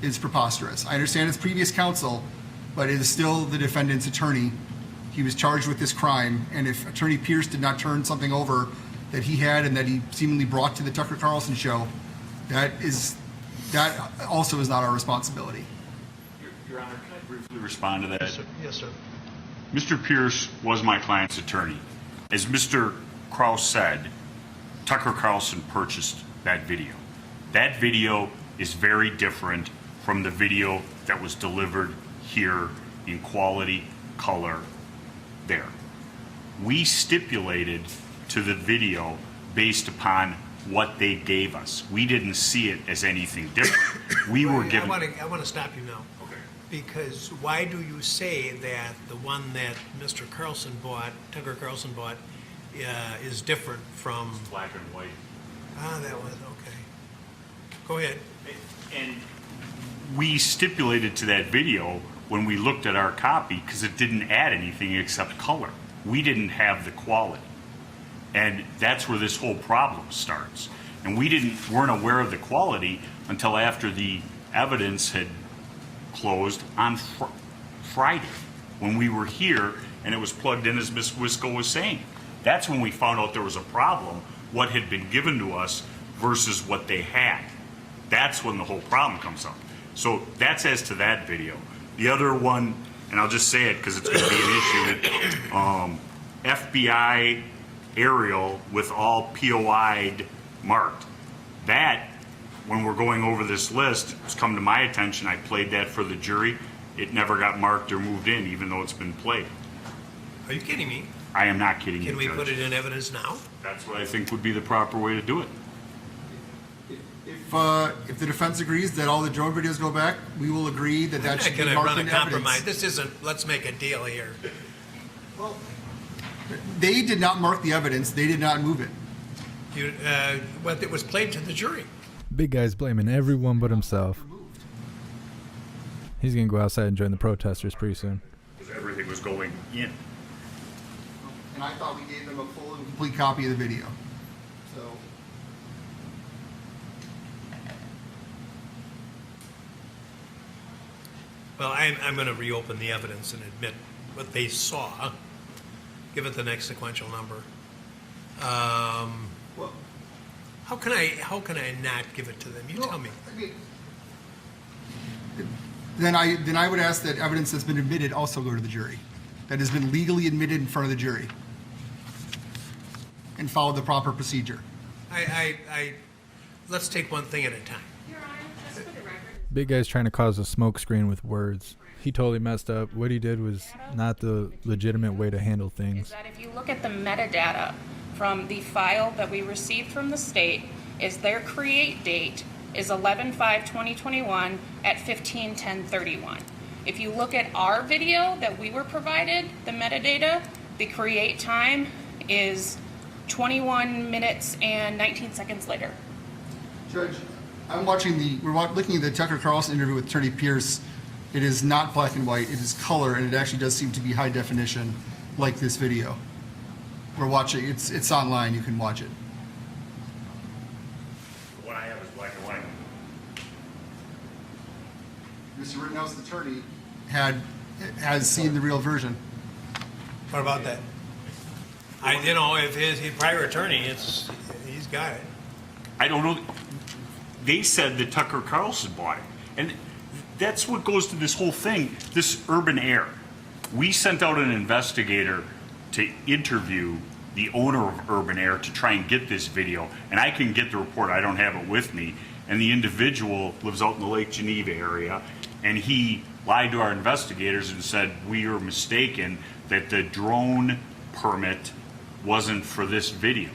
T: is preposterous. I understand it's previous counsel, but it is still the defendant's attorney. He was charged with this crime, and if Attorney Pierce did not turn something over that he had and that he seemingly brought to the Tucker Carlson show, that also is not our responsibility.
B: Your Honor, can I briefly respond to that?
C: Yes, sir. Yes, sir.
B: Mr. Pierce was my client's attorney. As Mr. Kraus said, Tucker Carlson purchased that video. That video is very different from the video that was delivered here in quality, color, there. We stipulated to the video based upon what they gave us. We didn't see it as anything different. We were given...
C: I want to stop you now.
B: Okay.
C: Because why do you say that the one that Mr. Carlson bought, Tucker Carlson bought, is different from...
B: Black and white.
C: Ah, that was, okay. Go ahead.
B: And we stipulated to that video when we looked at our copy because it didn't add anything except color. We didn't have the quality. And that's where this whole problem starts. And we weren't aware of the quality until after the evidence had closed on Friday, when we were here and it was plugged in as Ms. Wisco was saying. That's when we found out there was a problem, what had been given to us versus what they had. That's when the whole problem comes up. So that's as to that video. The other one, and I'll just say it because it's going to be an issue, FBI aerial with all POI'd marked. That, when we're going over this list, has come to my attention. I played that for the jury. It never got marked or moved in, even though it's been played.
C: Are you kidding me?
B: I am not kidding you,
C: Can we
B: Judge.
C: put it in evidence now?
B: That's what I think would be the proper way to do it.
T: If the defense agrees that all the drone videos go back, we will agree that that should be
C: Can I
T: marked
C: run a
T: in
C: compromise?
T: evidence.
C: This isn't, let's make a deal here.
T: They did not mark the evidence. They did not move it.
C: But it was played to the jury.
D: Big guy's blaming everyone but himself. He's gonna go outside and join the protesters pretty soon.
B: Because everything was going in.
T: And I thought we gave them a full and complete copy of the video. So.
C: Well, I'm going to reopen the evidence and admit what they saw. Give it the next sequential number.
T: Well,
C: how can I not give it to them? You tell me.
T: Then I would ask that evidence that's been admitted also go to the jury, that has been legally admitted in front of the jury, and follow the proper procedure.
C: Let's take one thing at a time.
D: Big guy's trying to cause a smoke screen with words. He totally messed up. What he did was not the legitimate way to handle things.
E: Is that if you look at the metadata from the file that we received from the state, is their create date is 11/5/2021 at 15/10/31. If you look at our video that we were provided, the metadata, the create time is 21 minutes and 19 seconds later.
T: Judge, we're looking at the Tucker Carlson interview with Attorney Pierce. It is not black and white, it is color, and it actually does seem to be high definition, like this video. We're watching, it's online, you can watch it.
B: What I have is black and white.
T: Mr. Rittenhouse's attorney has seen the real version.
C: What about that? If his prior attorney, he's got it.
B: I don't know. They said that Tucker Carlson bought it. And that's what goes to this whole thing, this urban air. We sent out an investigator to interview the owner of Urban Air to try and get this video. And I can get the report, I don't have it with me. And the individual lives out in the Lake Geneva area. And he lied to our investigators and said, we are mistaken that the drone permit wasn't for this video.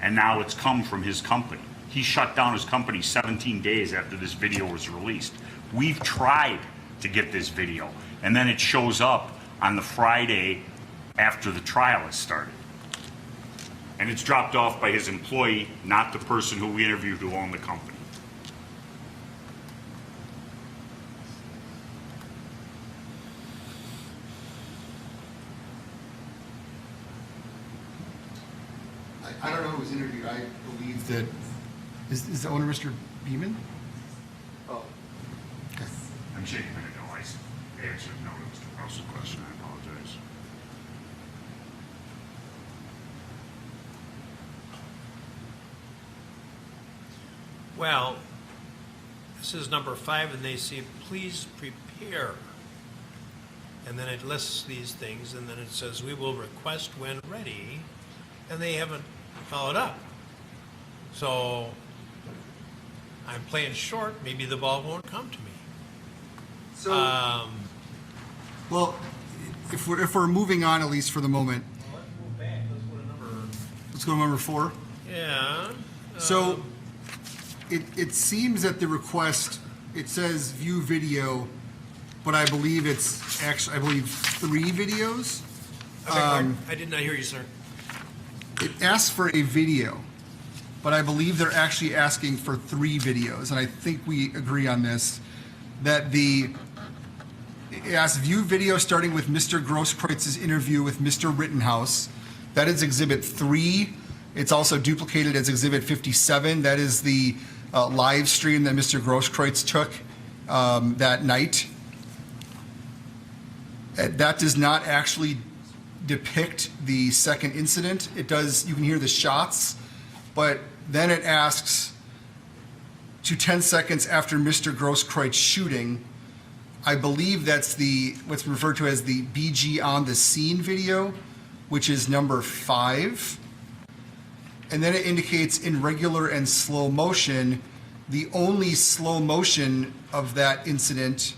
B: And now it's come from his company. He shut down his company 17 days after this video was released. We've tried to get this video, and then it shows up on the Friday after the trial has started. And it's dropped off by his employee, not the person who we interviewed who owned the company.
T: I don't know who was interviewed. I believe that is the owner Mr. Beeman? Oh,
B: I'm shaking my head no. I answered no to Mr. Krause's question. I apologize.
C: Well, this is number 5, and they say, please prepare. And then it lists these things, and then it says, we will request when ready, and they haven't followed up. So I'm playing short. Maybe the ball won't come to me.
T: So, well, if we're moving on, at least for the moment, let's go to number 4.
C: Yeah.
T: So it seems that the request, it says view video, but I believe it's actually, I believe 3 videos.
C: I did not hear you, sir.
T: It asks for a video, but I believe they're actually asking for 3 videos, and I think we agree on this, that it asks view video starting with Mr. Grosskreuz's interview with Mr. Rittenhouse. That is Exhibit 3. It's also duplicated as Exhibit 57. That is the live stream that Mr. Grosskreutz took that night. That does not actually depict the second incident. It does, you can hear the shots, but then it asks to 10 seconds after Mr. Grosskreutz shooting. I believe that's what's referred to as the BG on the scene video, which is number 5. And then it indicates in regular and slow motion. The only slow motion of that incident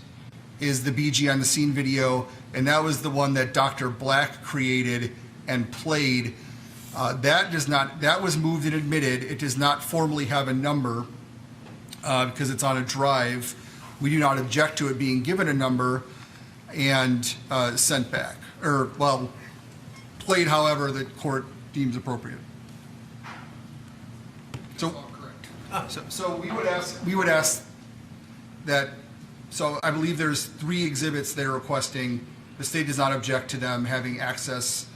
T: is the BG on the scene video, and that was the one that Dr. Black created and played. That was moved and admitted. It does not formally have a number because it's on a drive. We do not object to it being given a number and sent back, or well, played however the court deems appropriate. So we would ask that. So I believe there's 3 exhibits they're requesting. The state does not object to them having access.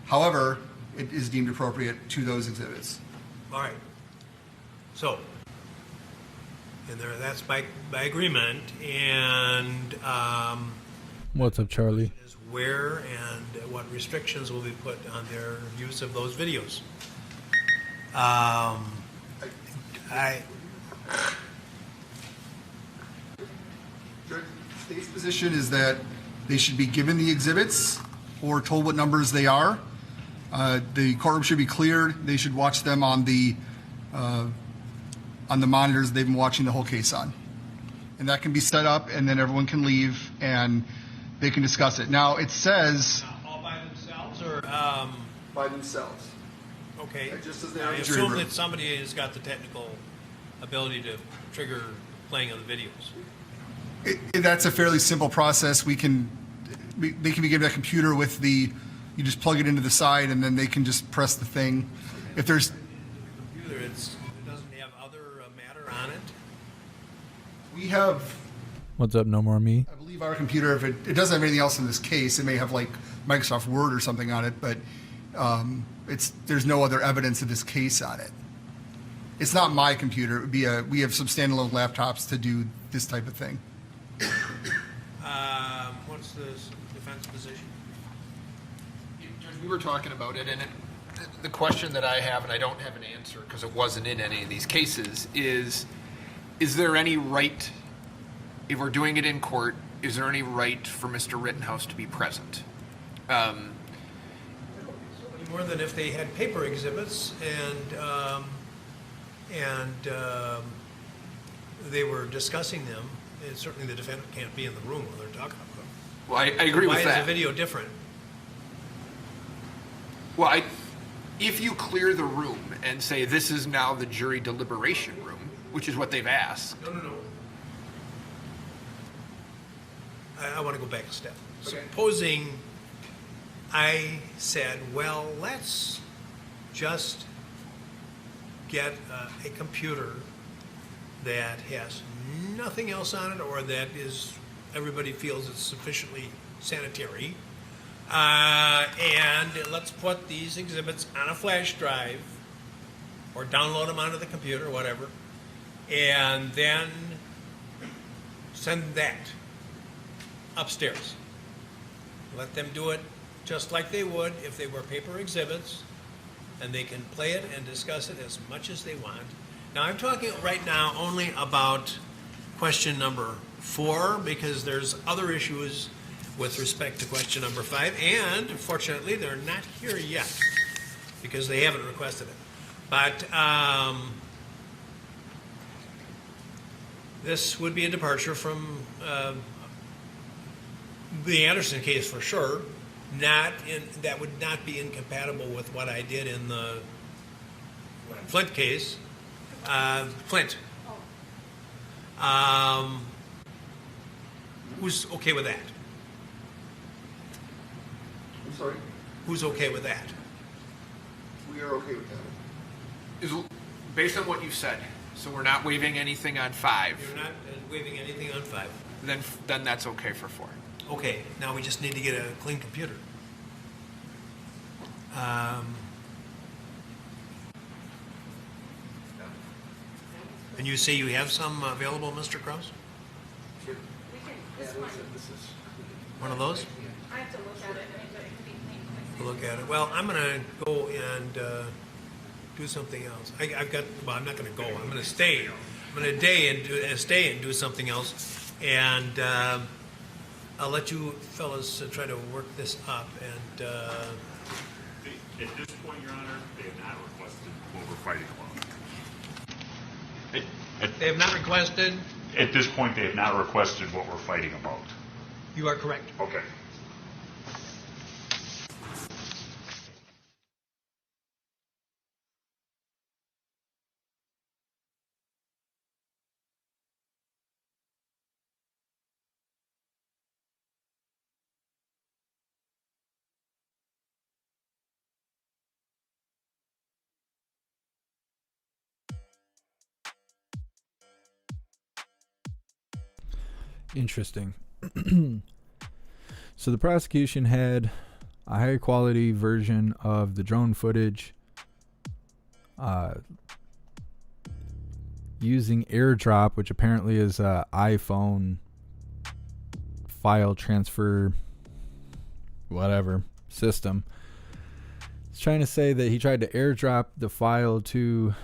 T: However, it is deemed appropriate to those exhibits.
C: All right. So, and that's by agreement, and
D: What's up, Charlie?
C: is where and what restrictions will be put on their use of those videos.
T: The state's position is that they should be given the exhibits or told what numbers they are. The courtroom should be cleared. They should watch them on the monitors they've been watching the whole case on. And that can be set up, and then everyone can leave, and they can discuss it. Now, it says...
C: all by themselves, or...
T: by themselves.
C: Okay.
T: Just as they
C: I
T: are in the jury
C: assume
T: room.
C: that somebody has got the technical ability to trigger playing of the videos.
T: That's a fairly simple process. They can be given a computer with you just plug it into the side, and then they can just press the thing. If there's...
C: Computer, it doesn't have other matter on it?
T: We have...
D: What's up, no more me?
T: I believe our computer, if it doesn't have anything else in this case, it may have like Microsoft Word or something on it, but there's no other evidence of this case on it. It's not my computer. It would be we have some standalone laptops to do this type of thing.
C: What's the defense position?
U: We were talking about it, and the question that I have, and I don't have an answer because it wasn't in any of these cases, is there any right, if we're doing it in court, is there any right for Mr. Rittenhouse to be present?
C: More than if they had paper exhibits and they were discussing them. And certainly the defendant can't be in the room while they're talking about them.
U: Well, I agree with that.
C: Why is the video different?
U: Well, if you clear the room and say this is now the jury deliberation room, which is what they've asked.
C: No. I want to go back a step. Okay. Supposing I said, well, let's just get a computer that has nothing else on it, or that everybody feels it's sufficiently sanitary, and let's put these exhibits on a flash drive or download them onto the computer or whatever, and then send that. upstairs. Let them do it just like they would if they were paper exhibits, and they can play it and discuss it as much as they want. Now, I'm talking right now only about question number 4, because there's other issues with respect to question number 5, and fortunately, they're not here yet, because they haven't requested it. But this would be a departure from the Anderson case for sure. That would not be incompatible with what I did in the Flint case. Flint. Who's okay with that?
U: I'm sorry?
C: Who's okay with that?
U: We are okay with that. Based on what you said, so we're not waiving anything on 5.
C: You're not waiving anything on 5.
U: Then that's okay for 4.
C: Okay, now we just need to get a clean computer. And you say you have some available, Mr. Kraus? One of those?
E: I have to look at it, but it can be clean.
C: Look at it. Well, I'm going to go and do something else. I'm not going to go. I'm going to stay. I'm going to stay and do something else. And I'll let you fellas try to work this up. And
B: at this point, Your Honor, they have not requested what we're fighting about.
C: They have not requested?
B: At this point, they have not requested what we're fighting about.
C: You are correct.
B: Okay.
D: Interesting. So the prosecution had a higher quality version of the drone footage using AirDrop, which apparently is a iPhone file transfer whatever system. It's trying to say that he tried to AirDrop the file to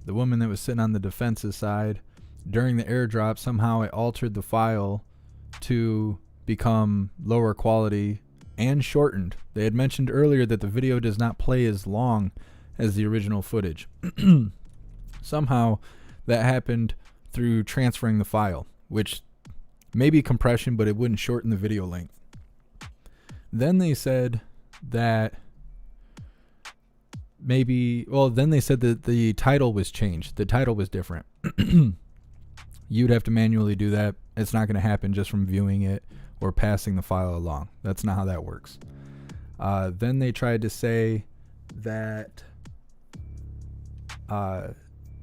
D: the woman that was sitting on the defense's side. During the AirDrop, somehow it altered the file to become lower quality and shortened. They had mentioned earlier that the video does not play as long as the original footage. Somehow that happened through transferring the file, which may be compression, but it wouldn't shorten the video length. Then they said that then they said that the title was changed. The title was different. You'd have to manually do that. It's not going to happen just from viewing it or passing the file along. That's not how that works. Then they tried to say that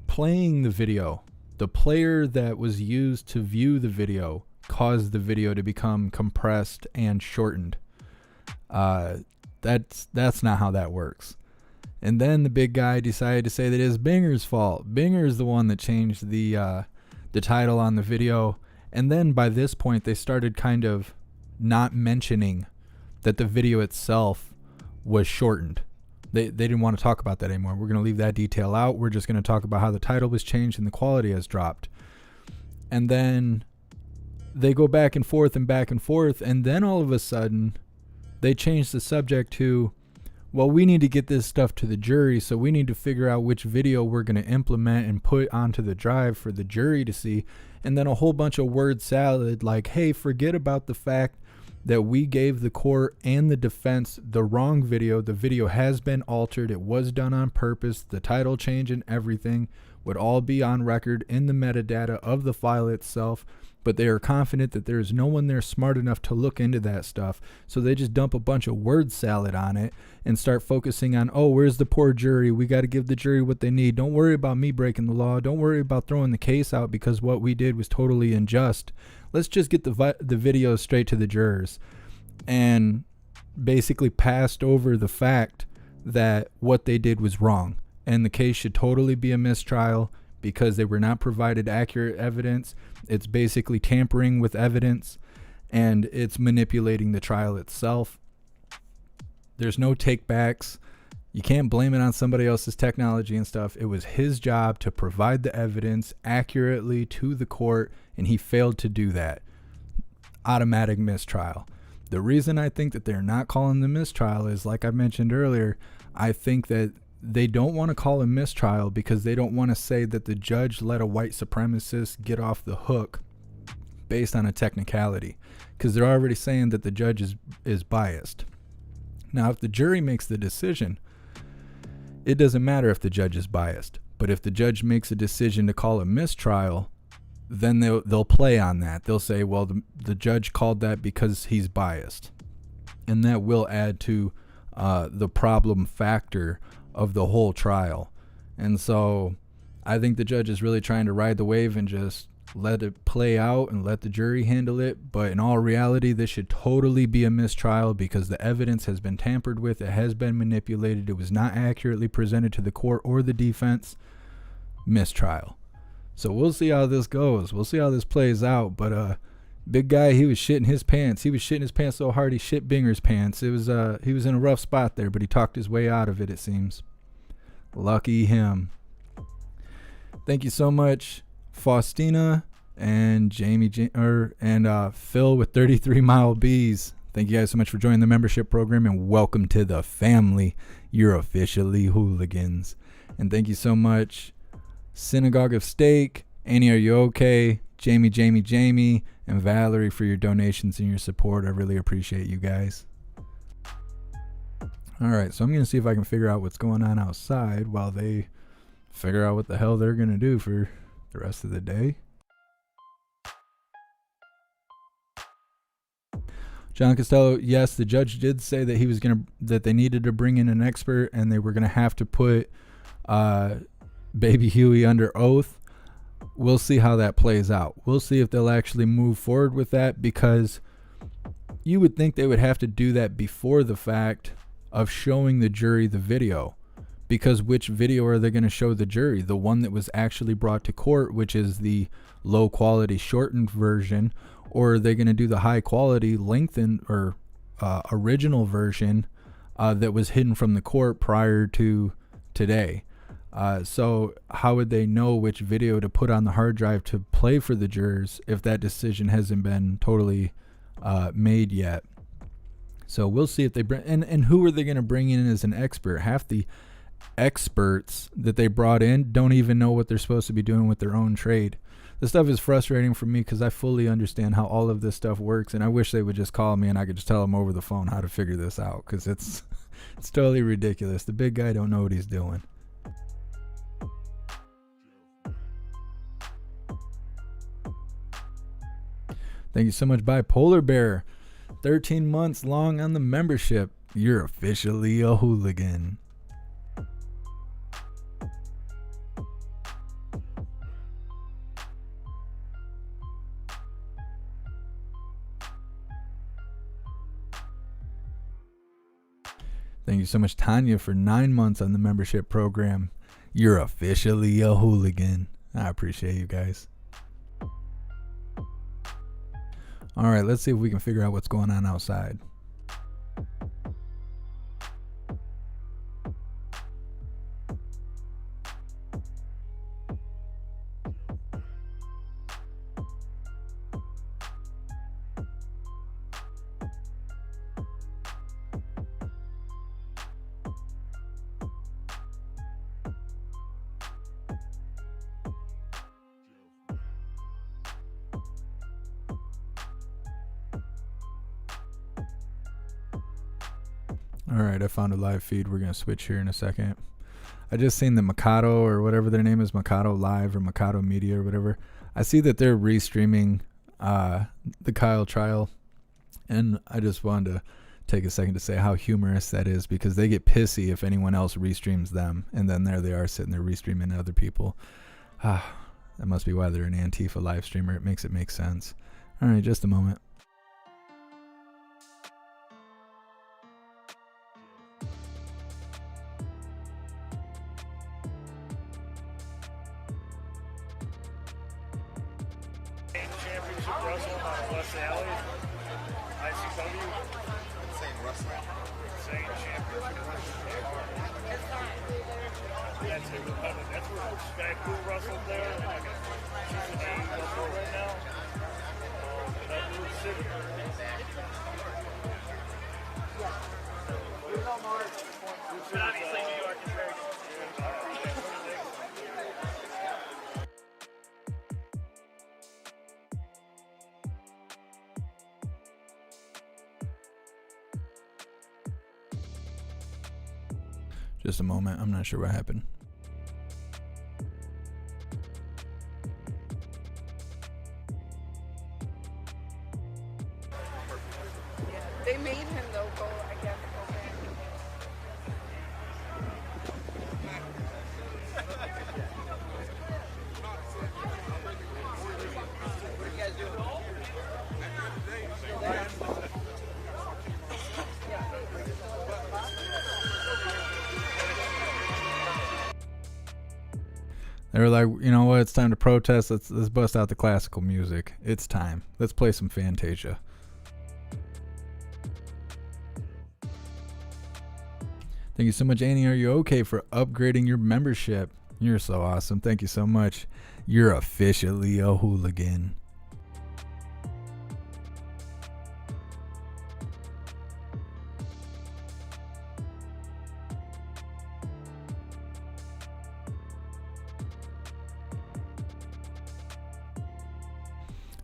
D: playing the video, the player that was used to view the video, caused the video to become compressed and shortened. That's not how that works. And then the big guy decided to say that it's Binger's fault. Binger is the one that changed the title on the video. And then by this point, they started kind of not mentioning that the video itself was shortened. They didn't want to talk about that anymore. We're going to leave that detail out. We're just going to talk about how the title was changed and the quality has dropped. And then they go back and forth. And then all of a sudden, they change the subject to, well, we need to get this stuff to the jury, so we need to figure out which video we're going to implement and put onto the drive for the jury to see. And then a whole bunch of word salad like, hey, forget about the fact that we gave the court and the defense the wrong video. The video has been altered. It was done on purpose. The title change and everything would all be on record in the metadata of the file itself. But they are confident that there is no one there smart enough to look into that stuff. So they just dump a bunch of word salad on it and start focusing on, oh, where's the poor jury? We got to give the jury what they need. Don't worry about me breaking the law. Don't worry about throwing the case out because what we did was totally unjust. Let's just get the video straight to the jurors. And basically passed over the fact that what they did was wrong. And the case should totally be a mistrial because they were not provided accurate evidence. It's basically tampering with evidence. and it's manipulating the trial itself. There's no takebacks. You can't blame it on somebody else's technology and stuff. It was his job to provide the evidence accurately to the court, and he failed to do that. Automatic mistrial. The reason I think that they're not calling the mistrial is, like I mentioned earlier, I think that they don't want to call a mistrial because they don't want to say that the judge let a white supremacist get off the hook based on a technicality, because they're already saying that the judge is biased. Now, if the jury makes the decision, it doesn't matter if the judge is biased. But if the judge makes a decision to call a mistrial, then they'll play on that. They'll say, well, the judge called that because he's biased. And that will add to the problem factor of the whole trial. And so I think the judge is really trying to ride the wave and just let it play out and let the jury handle it. But in all reality, this should totally be a mistrial because the evidence has been tampered with. It has been manipulated. It was not accurately presented to the court or the defense. Mistrial. So we'll see how this goes. We'll see how this plays out. But big guy, he was shitting his pants. He was shitting his pants so hard he shit Binger's pants. It was he was in a rough spot there, but he talked his way out of it, it seems. Lucky him. Thank you so much, Faustina and Phil with 33 Mile Bees. Thank you guys so much for joining the membership program, and welcome to the family. You're officially hooligans. And thank you so much, Synagogue of Steak, Annie, are you okay? Jamie, and Valerie for your donations and your support. I really appreciate you guys. All right, so I'm going to see if I can figure out what's going on outside while they figure out what the hell they're going to do for the rest of the day. John Costello, yes, the judge did say that that they needed to bring in an expert and they were going to have to put Baby Huey under oath. We'll see how that plays out. We'll see if they'll actually move forward with that, because you would think they would have to do that before the fact of showing the jury the video. Because which video are they going to show the jury? The one that was actually brought to court, which is the low quality shortened version, or are they going to do the high quality lengthened or original version that was hidden from the court prior to today? So how would they know which video to put on the hard drive to play for the jurors if that decision hasn't been totally made yet? So we'll see if they bring, and who are they going to bring in as an expert? Half the experts that they brought in don't even know what they're supposed to be doing with their own trade. This stuff is frustrating for me because I fully understand how all of this stuff works, and I wish they would just call me and I could just tell them over the phone how to figure this out, because it's totally ridiculous. The big guy don't know what he's doing. Thank you so much, Bipolar Bear. 13 months long on the membership. You're officially a hooligan. Thank you so much, Tanya, for 9 months on the membership program. You're officially a hooligan. I appreciate you guys. All right, let's see if we can figure out what's going on outside. All right, I found a live feed. We're going to switch here in a second. I just seen the Mikado or whatever their name is, Mikado Live or Mikado Media or whatever. I see that they're restreaming the Kyle trial, and I just wanted to take a second to say how humorous that is, because they get pissy if anyone else restreams them, and then there they are sitting there restreaming other people. That must be why they're an Antifa live streamer. It makes make sense. All right, just a moment.
A: Championship wrestling on West Alley.
R: ICW? Insane wrestling. Insane championship wrestling. That's independent. That's where Sky Cool wrestled there. She's in AEW right now. That Blue City. But obviously New York is very
D: Just a moment. I'm not sure what happened.
A: They made him though go again.
D: They were like, you know what? It's time to protest. Let's bust out the classical music. It's time. Let's play some Fantasia. Thank you so much, Annie. Are you okay for upgrading your membership? You're so awesome. Thank you so much. You're officially a hooligan.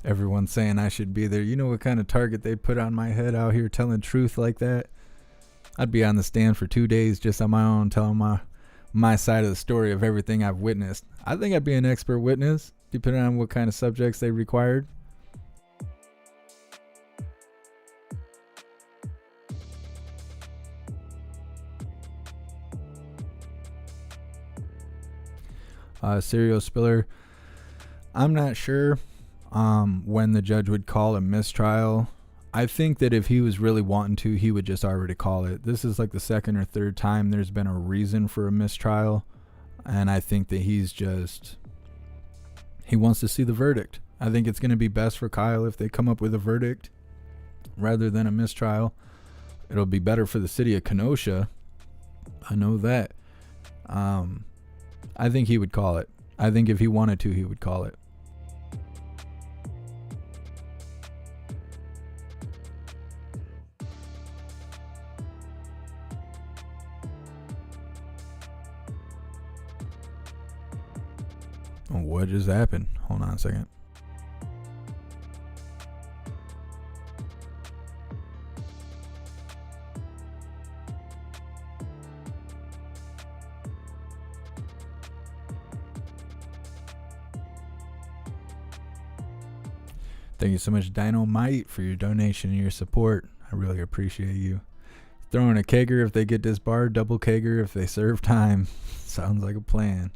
D: Everyone's saying I should be there. You know what kind of target they put on my head out here telling truth like that? I'd be on the stand for 2 days just on my own telling my side of the story of everything I've witnessed. I think I'd be an expert witness, depending on what kind of subjects they required. Serial Spiller. I'm not sure when the judge would call a mistrial. I think that if he was really wanting to, he would just already call it. This is like the second or third time there's been a reason for a mistrial. And I think that he wants to see the verdict. I think it's going to be best for Kyle if they come up with a verdict rather than a mistrial. It'll be better for the city of Kenosha. I know that. I think he would call it. I think if he wanted to, he would call it. What just happened? Hold on a second. Thank you so much, Dynamite, for your donation and your support. I really appreciate you. Throwing a kegger if they get disbarred, double kegger if they serve time. Sounds like a plan.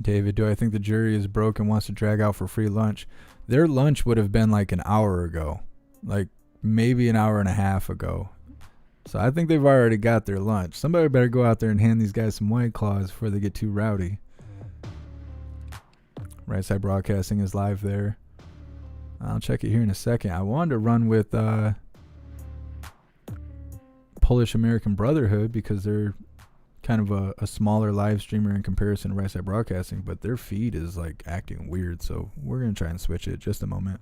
D: David, do I think the jury is broke and wants to drag out for free lunch? Their lunch would have been like an hour ago, like maybe an hour and a half ago. So I think they've already got their lunch. Somebody better go out there and hand these guys some White Claws before they get too rowdy. Right Side Broadcasting is live there. I'll check it here in a second. I wanted to run with Polish American Brotherhood because they're kind of a smaller live streamer in comparison to Right Side Broadcasting, but their feed is like acting weird, so we're going to try and switch it. Just a moment.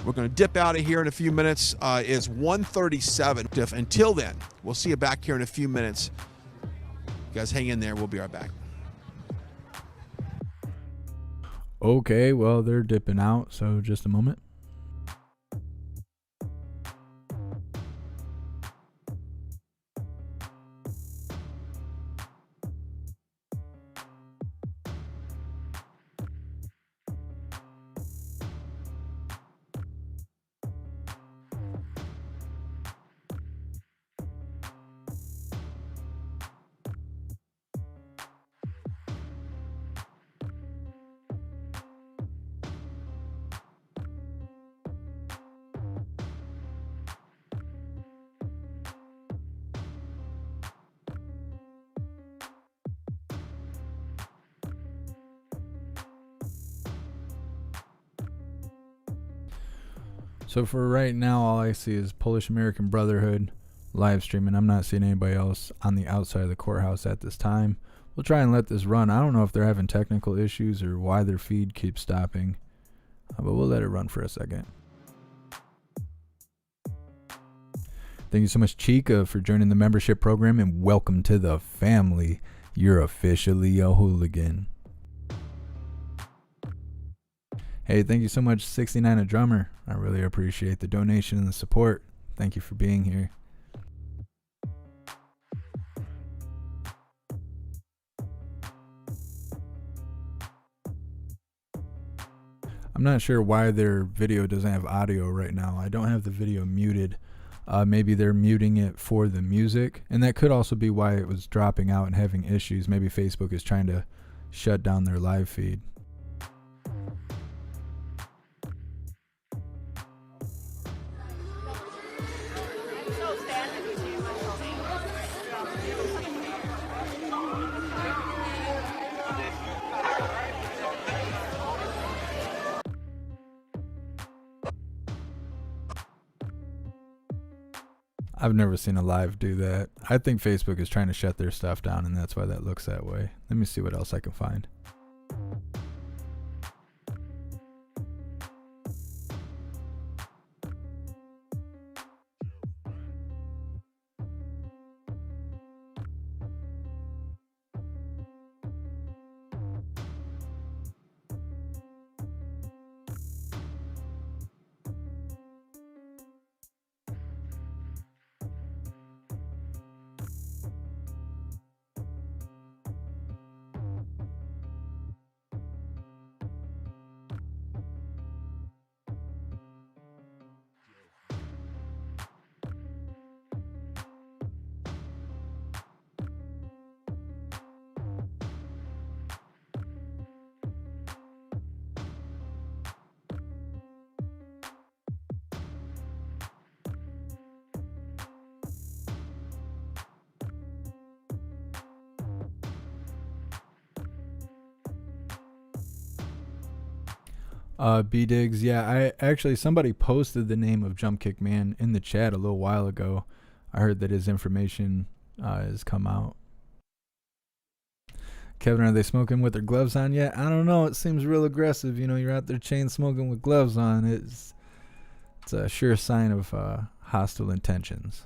L: We're going to dip out of here in a few minutes. It's 1:37. Until then, we'll see you back here in a few minutes. You guys hang in there. We'll be right back.
D: Okay, well, they're dipping out, so just a moment. So for right now, all I see is Polish American Brotherhood live streaming. I'm not seeing anybody else on the outside of the courthouse at this time. We'll try and let this run. I don't know if they're having technical issues or why their feed keeps stopping, but we'll let it run for a second. Thank you so much, Chica, for joining the membership program, and welcome to the family. You're officially a hooligan. Hey, thank you so much, 69 a drummer. I really appreciate the donation and the support. Thank you for being here. I'm not sure why their video doesn't have audio right now. I don't have the video muted. Maybe they're muting it for the music, and that could also be why it was dropping out and having issues. Maybe Facebook is trying to shut down their live feed. I've never seen a live do that. I think Facebook is trying to shut their stuff down, and that's why that looks that way. Let me see what else I can find. B-Diggs, yeah, I actually, somebody posted the name of Jump Kick Man in the chat a little while ago. I heard that his information has come out. Kevin, are they smoking with their gloves on yet? I don't know. It seems real aggressive. You know, you're out there chain smoking with gloves on. It's a sure sign of hostile intentions.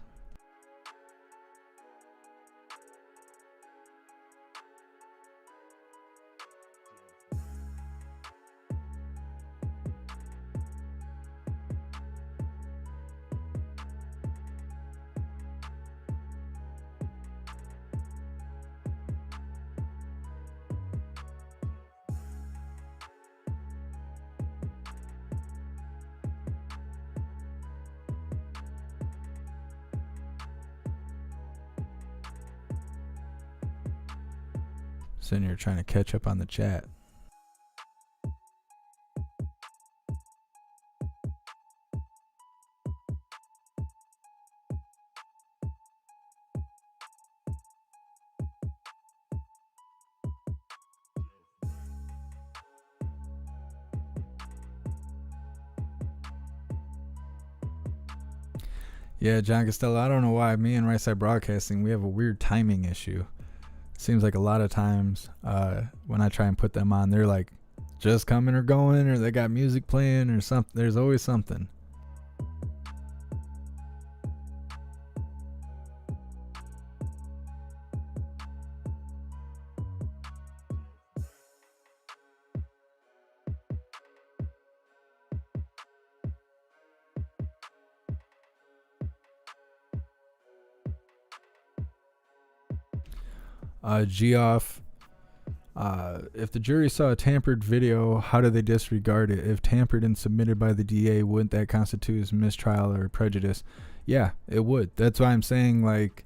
D: Sitting here trying to catch up on the chat. Yeah, John Costello, I don't know why me and Right Side Broadcasting, we have a weird timing issue. Seems like a lot of times when I try and put them on, they're like just coming or going, or they got music playing or something. There's always something. Geoff, if the jury saw a tampered video, how do they disregard it? If tampered and submitted by the DA, wouldn't that constitute mistrial or prejudice? Yeah, it would. That's why I'm saying, like,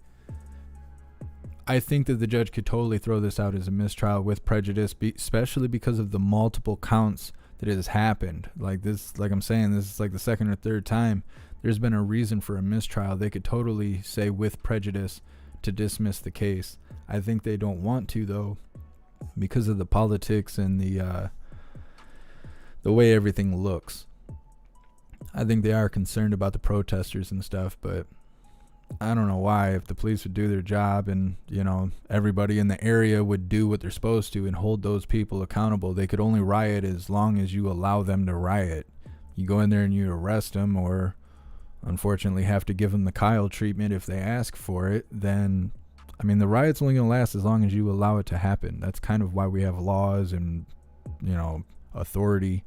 D: I think that the judge could totally throw this out as a mistrial with prejudice, especially because of the multiple counts that it has happened. Like this, like I'm saying, this is like the second or third time there's been a reason for a mistrial. They could totally say with prejudice to dismiss the case. I think they don't want to, though, because of the politics and the way everything looks. I think they are concerned about the protesters and stuff, but I don't know why. If the police would do their job and, you know, everybody in the area would do what they're supposed to and hold those people accountable, they could only riot as long as you allow them to riot. You go in there and you arrest them, or unfortunately have to give them the Kyle treatment if they ask for it, then, I mean, the riot's only going to last as long as you allow it to happen. That's kind of why we have laws and, you know, authority,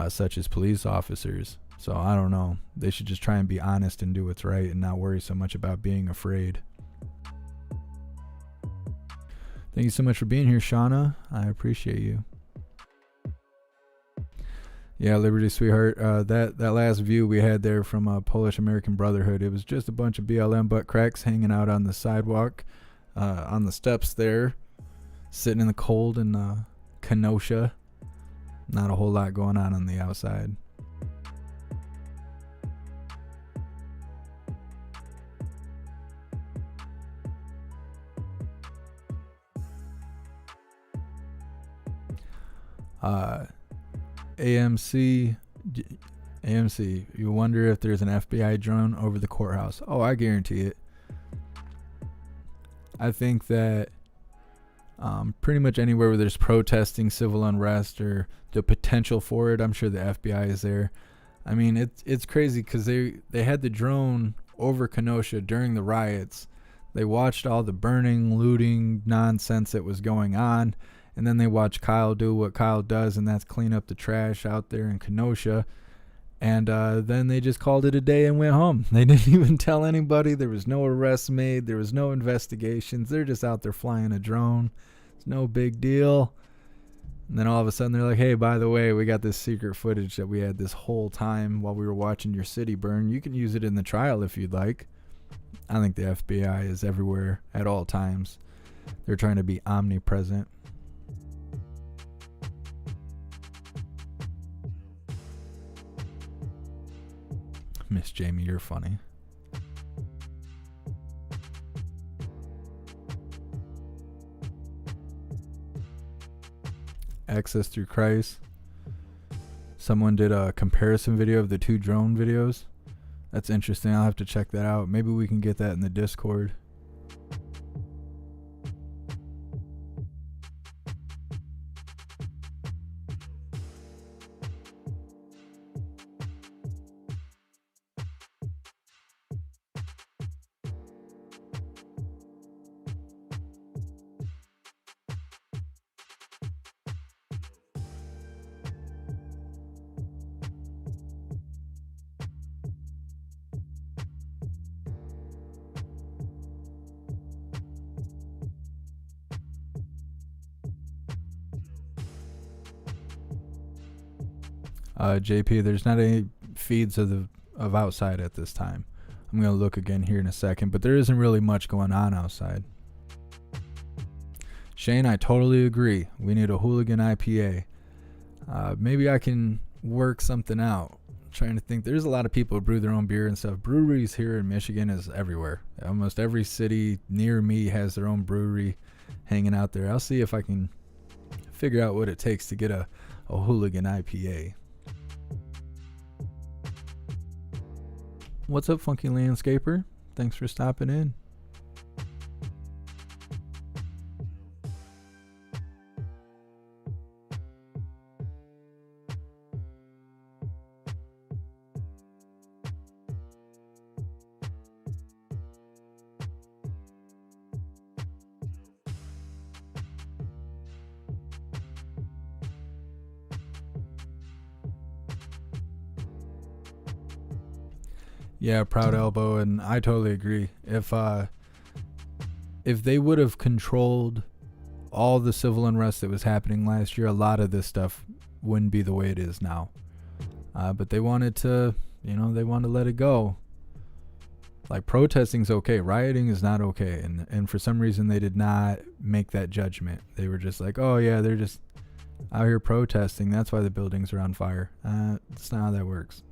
D: such as police officers. So I don't know. They should just try and be honest and do what's right and not worry so much about being afraid. Thank you so much for being here, Shauna. I appreciate you. Yeah, Liberty Sweetheart. That last view we had there from Polish American Brotherhood, it was just a bunch of BLM butt cracks hanging out on the sidewalk, on the steps there, sitting in the cold in Kenosha. Not a whole lot going on the outside. AMC, you wonder if there's an FBI drone over the courthouse. Oh, I guarantee it. I think that pretty much anywhere where there's protesting, civil unrest, or the potential for it, I'm sure the FBI is there. I mean, it's crazy because they had the drone over Kenosha during the riots. They watched all the burning, looting nonsense that was going on. And then they watch Kyle do what Kyle does, and that's clean up the trash out there in Kenosha. And then they just called it a day and went home. They didn't even tell anybody. There was no arrests made. There was no investigations. They're just out there flying a drone. It's no big deal. And then all of a sudden they're like, hey, by the way, we got this secret footage that we had this whole time while we were watching your city burn. You can use it in the trial if you'd like. I think the FBI is everywhere at all times. They're trying to be omnipresent. Miss Jamie, you're funny. Access through Christ. Someone did a comparison video of the two drone videos. That's interesting. I'll have to check that out. Maybe we can get that in the Discord. JP, there's not any feeds of outside at this time. I'm going to look again here in a second, but there isn't really much going on outside. Shane, I totally agree. We need a hooligan IPA. Maybe I can work something out. I'm trying to think. There's a lot of people who brew their own beer and stuff. Breweries here in Michigan is everywhere. Almost every city near me has their own brewery hanging out there. I'll see if I can figure out what it takes to get a hooligan IPA. What's up, Funky Landscaper? Thanks for stopping in. Yeah, Proud Elbow, and I totally agree. If they would have controlled all the civil unrest that was happening last year, a lot of this stuff wouldn't be the way it is now. But they wanted to, they wanted to let it go. Like, protesting's okay, rioting is not okay, and for some reason they did not make that judgment. They were just like, oh yeah, they're just out here protesting, that's why the buildings are on fire. That's not how that works.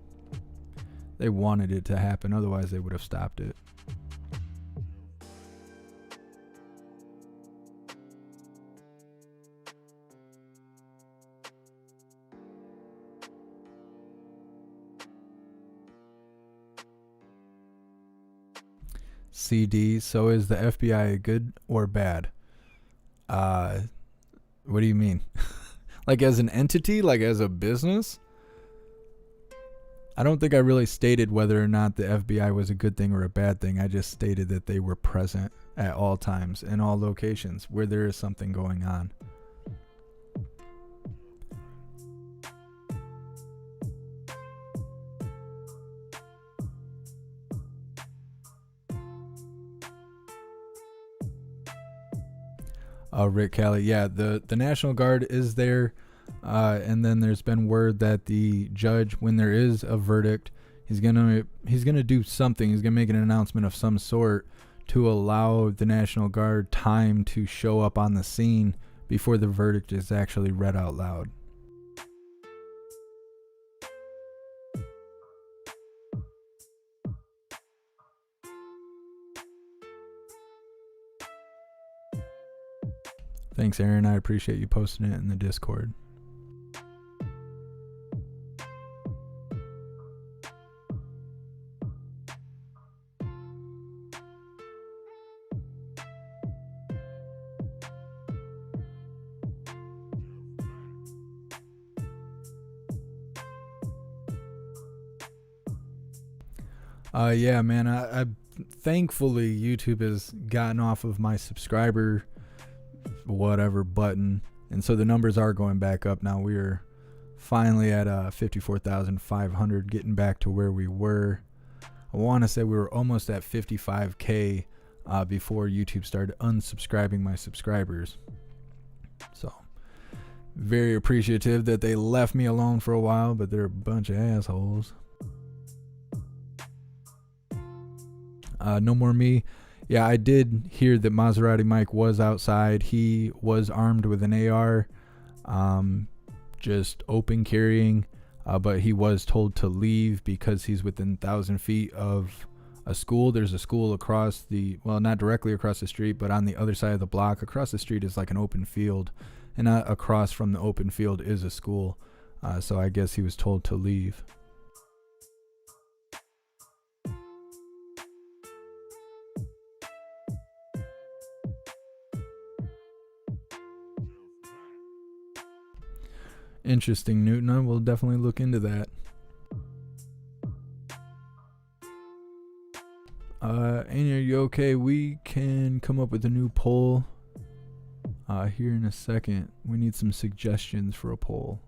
D: They wanted it to happen, otherwise they would have stopped it. CD, so is the FBI good or bad? What do you mean? Like as an entity, like as a business? I don't think I really stated whether or not the FBI was a good thing or a bad thing. I just stated that they were present at all times in all locations where there is something going on. Rick Kelly, yeah, the National Guard is there, and then there's been word that the judge, when there is a verdict, he's gonna do something. He's gonna make an announcement of some sort to allow the National Guard time to show up on the scene before the verdict is actually read out loud. Thanks, Aaron. I appreciate you posting it in the Discord. Yeah, man. I thankfully YouTube has gotten off of my subscriber whatever button, and so the numbers are going back up now. We are finally at 54,500, getting back to where we were. I want to say we were almost at 55k before YouTube started unsubscribing my subscribers. So very appreciative that they left me alone for a while, but they're a bunch of assholes. No more me. Yeah, I did hear that Maserati Mike was outside. He was armed with an AR, just open carrying, but he was told to leave because he's within 1,000 feet of a school. There's a school across well, not directly across the street, but on the other side of the block. Across the street is like an open field, and across from the open field is a school. So I guess he was told to leave. Interesting, Newton. I will definitely look into that. Anya, are you okay? We can come up with a new poll here in a second. We need some suggestions for a poll.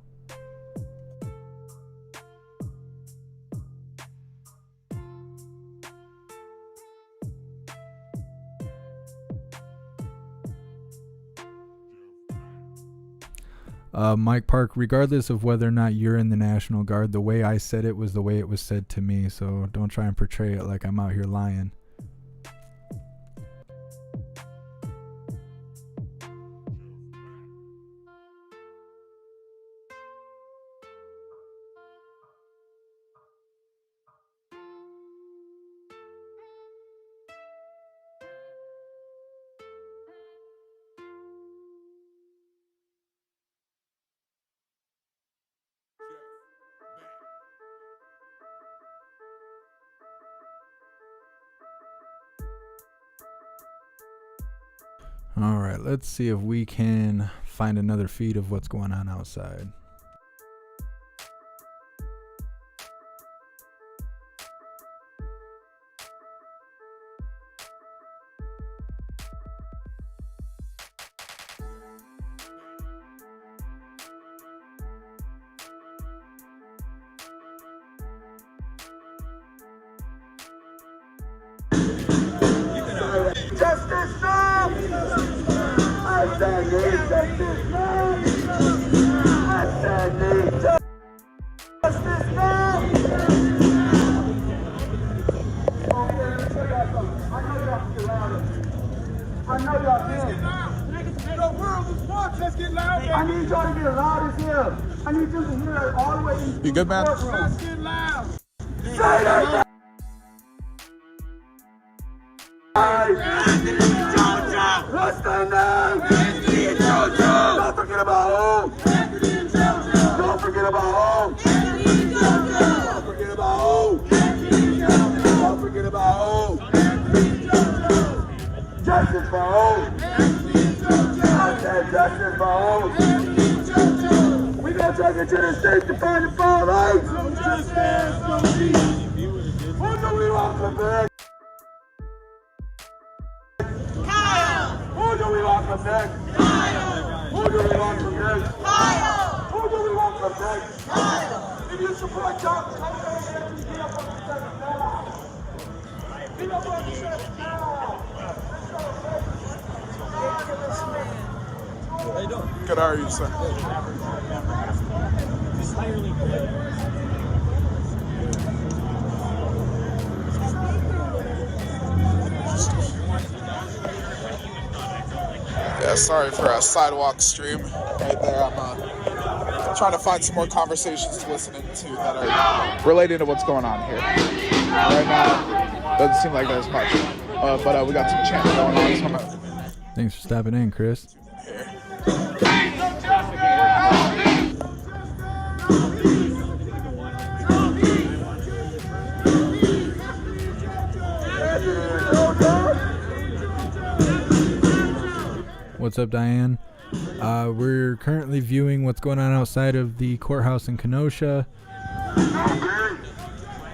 D: Mike Park, regardless of whether or not you're in the National Guard, the way I said it was the way it was said to me, so don't try and portray it like I'm out here lying. All right, let's see if we can find another feed of what's going on outside.
P: Justice now! I said need justice now! I said need justice now! Okay, let me tell y'all something. I know y'all can get louder. I know y'all can. The world is watching. Let's get louder. I need y'all to get loud as hell. I need you to hear it all the way in.
K: You good, man?
P: Let's get loud. Say that! Don't forget about home. Don't forget about home. Don't forget about home. Don't forget about home.
F: for all. I said justice for all. We gonna take it to the state to find the violates. No justice, no peace. Who do we want from next? Kyle. Who do we want from next? Kyle. Who do we want from next? Kyle. Who do we want from next? Kyle. If you support John, come over here and get up on the set now. Get up on the set now.
K: How you doing? Good, how are you, sir? Yeah, sorry for a sidewalk stream right there. I'm trying to find some more conversations to listen into that are related to what's going on here. Right now, doesn't seem like there's much, but we got some chanting going on. So I'm gonna...
D: Thanks for stopping in, Chris. What's up, Diane? We're currently viewing what's going on outside of the courthouse in Kenosha.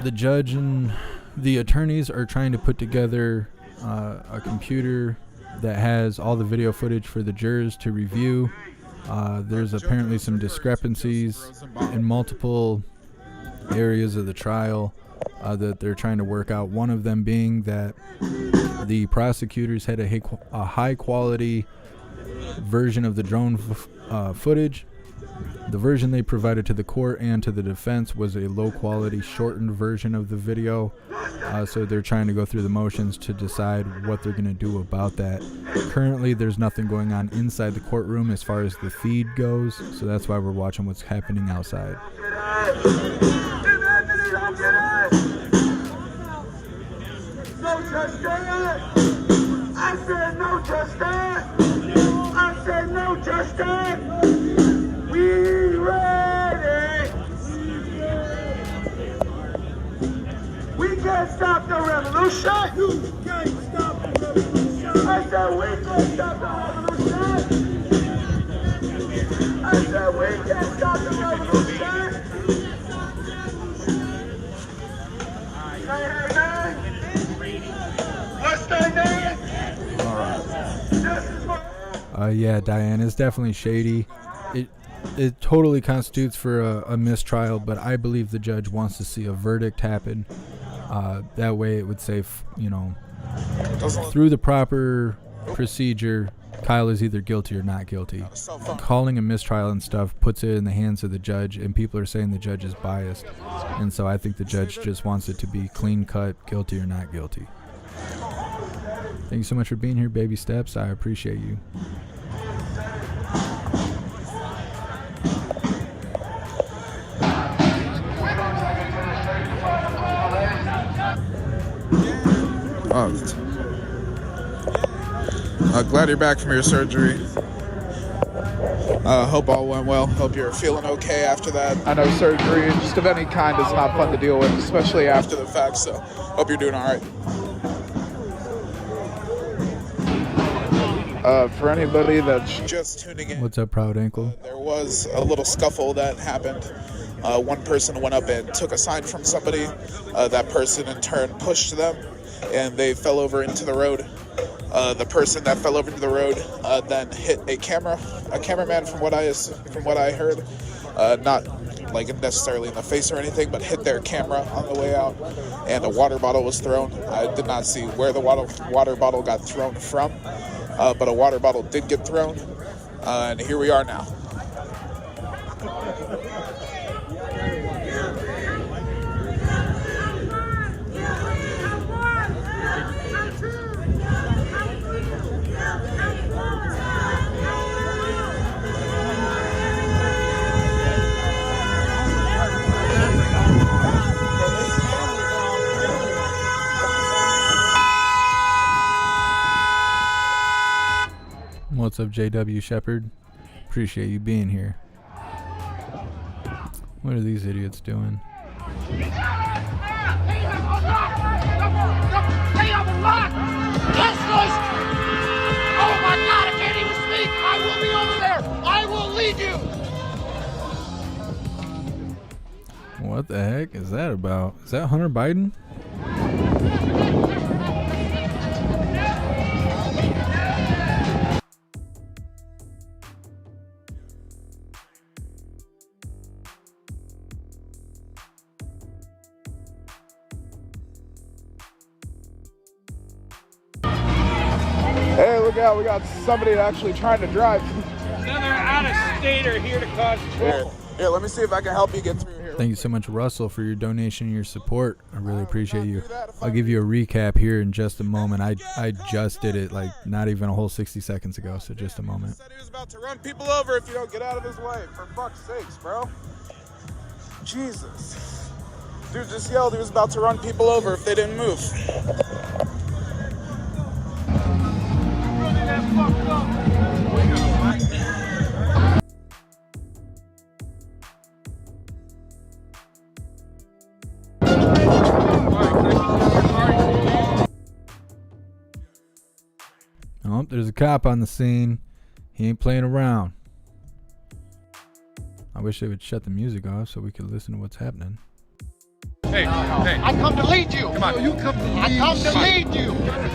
D: The judge and the attorneys are trying to put together a computer that has all the video footage for the jurors to review. There's apparently some discrepancies in multiple areas of the trial that they're trying to work out. One of them being that the prosecutors had a high quality version of the drone footage. The version they provided to the court and to the defense was a low quality shortened version of the video. So they're trying to go through the motions to decide what they're going to do about that. Currently there's nothing going on inside the courtroom as far as the feed goes, so that's why we're watching what's happening outside.
F: No justice! I said no justice! I said no justice! We ready! We can't stop the revolution! You can't stop the revolution! I said we can't stop the revolution! I said we can't stop the revolution! Say her name! What's their name?
D: Alright. Yeah, Diane, it's definitely shady. It totally constitutes for a mistrial, but I believe the judge wants to see a verdict happen. That way it would say, through the proper procedure, Kyle is either guilty or not guilty. Calling a mistrial and stuff puts it in the hands of the judge, and people are saying the judge is biased. And so I think the judge just wants it to be clean cut, guilty or not guilty. Thank you so much for being here, Baby Steps. I appreciate you.
K: Glad you're back from your surgery. Hope all went well. Hope you're feeling okay after that. I know surgery just of any kind is not fun to deal with, especially after the fact, so hope you're doing all right. For anybody that's just tuning in,
D: what's up, Proud Ankle?
K: There was a little scuffle that happened. One person went up and took a sign from somebody. That person in turn pushed them, and they fell over into the road. The person that fell over into the road then hit a cameraman, from what I heard, not like necessarily in the face or anything, but hit their camera on the way out, and a water bottle was thrown. I did not see where the water bottle got thrown from, but a water bottle did get thrown, and here we are now.
D: What's up, JW Shepherd? Appreciate you being here. What are these idiots doing? What the heck is that about? Is that Hunter Biden?
K: Hey, look out, we got somebody actually trying to drive.
H: Another out-of-stater here to cause trouble.
K: Here, let me see if I can help you get through here.
D: Thank you so much, Russell, for your donation and your support. I really appreciate you. I'll give you a recap here in just a moment. I just did it, like, not even a whole 60 seconds ago, so just a moment.
K: He was about to run people over if you don't get out of his way. For fuck's sakes, bro. Jesus. Dude just yelled he was about to run people over if they didn't move.
D: Oh, there's a cop on the scene. He ain't playing around. I wish they would shut the music off so we could listen to what's happening.
H: Hey, hey.
V: I come to lead you.
H: Come on.
V: You come to lead. I come to lead you.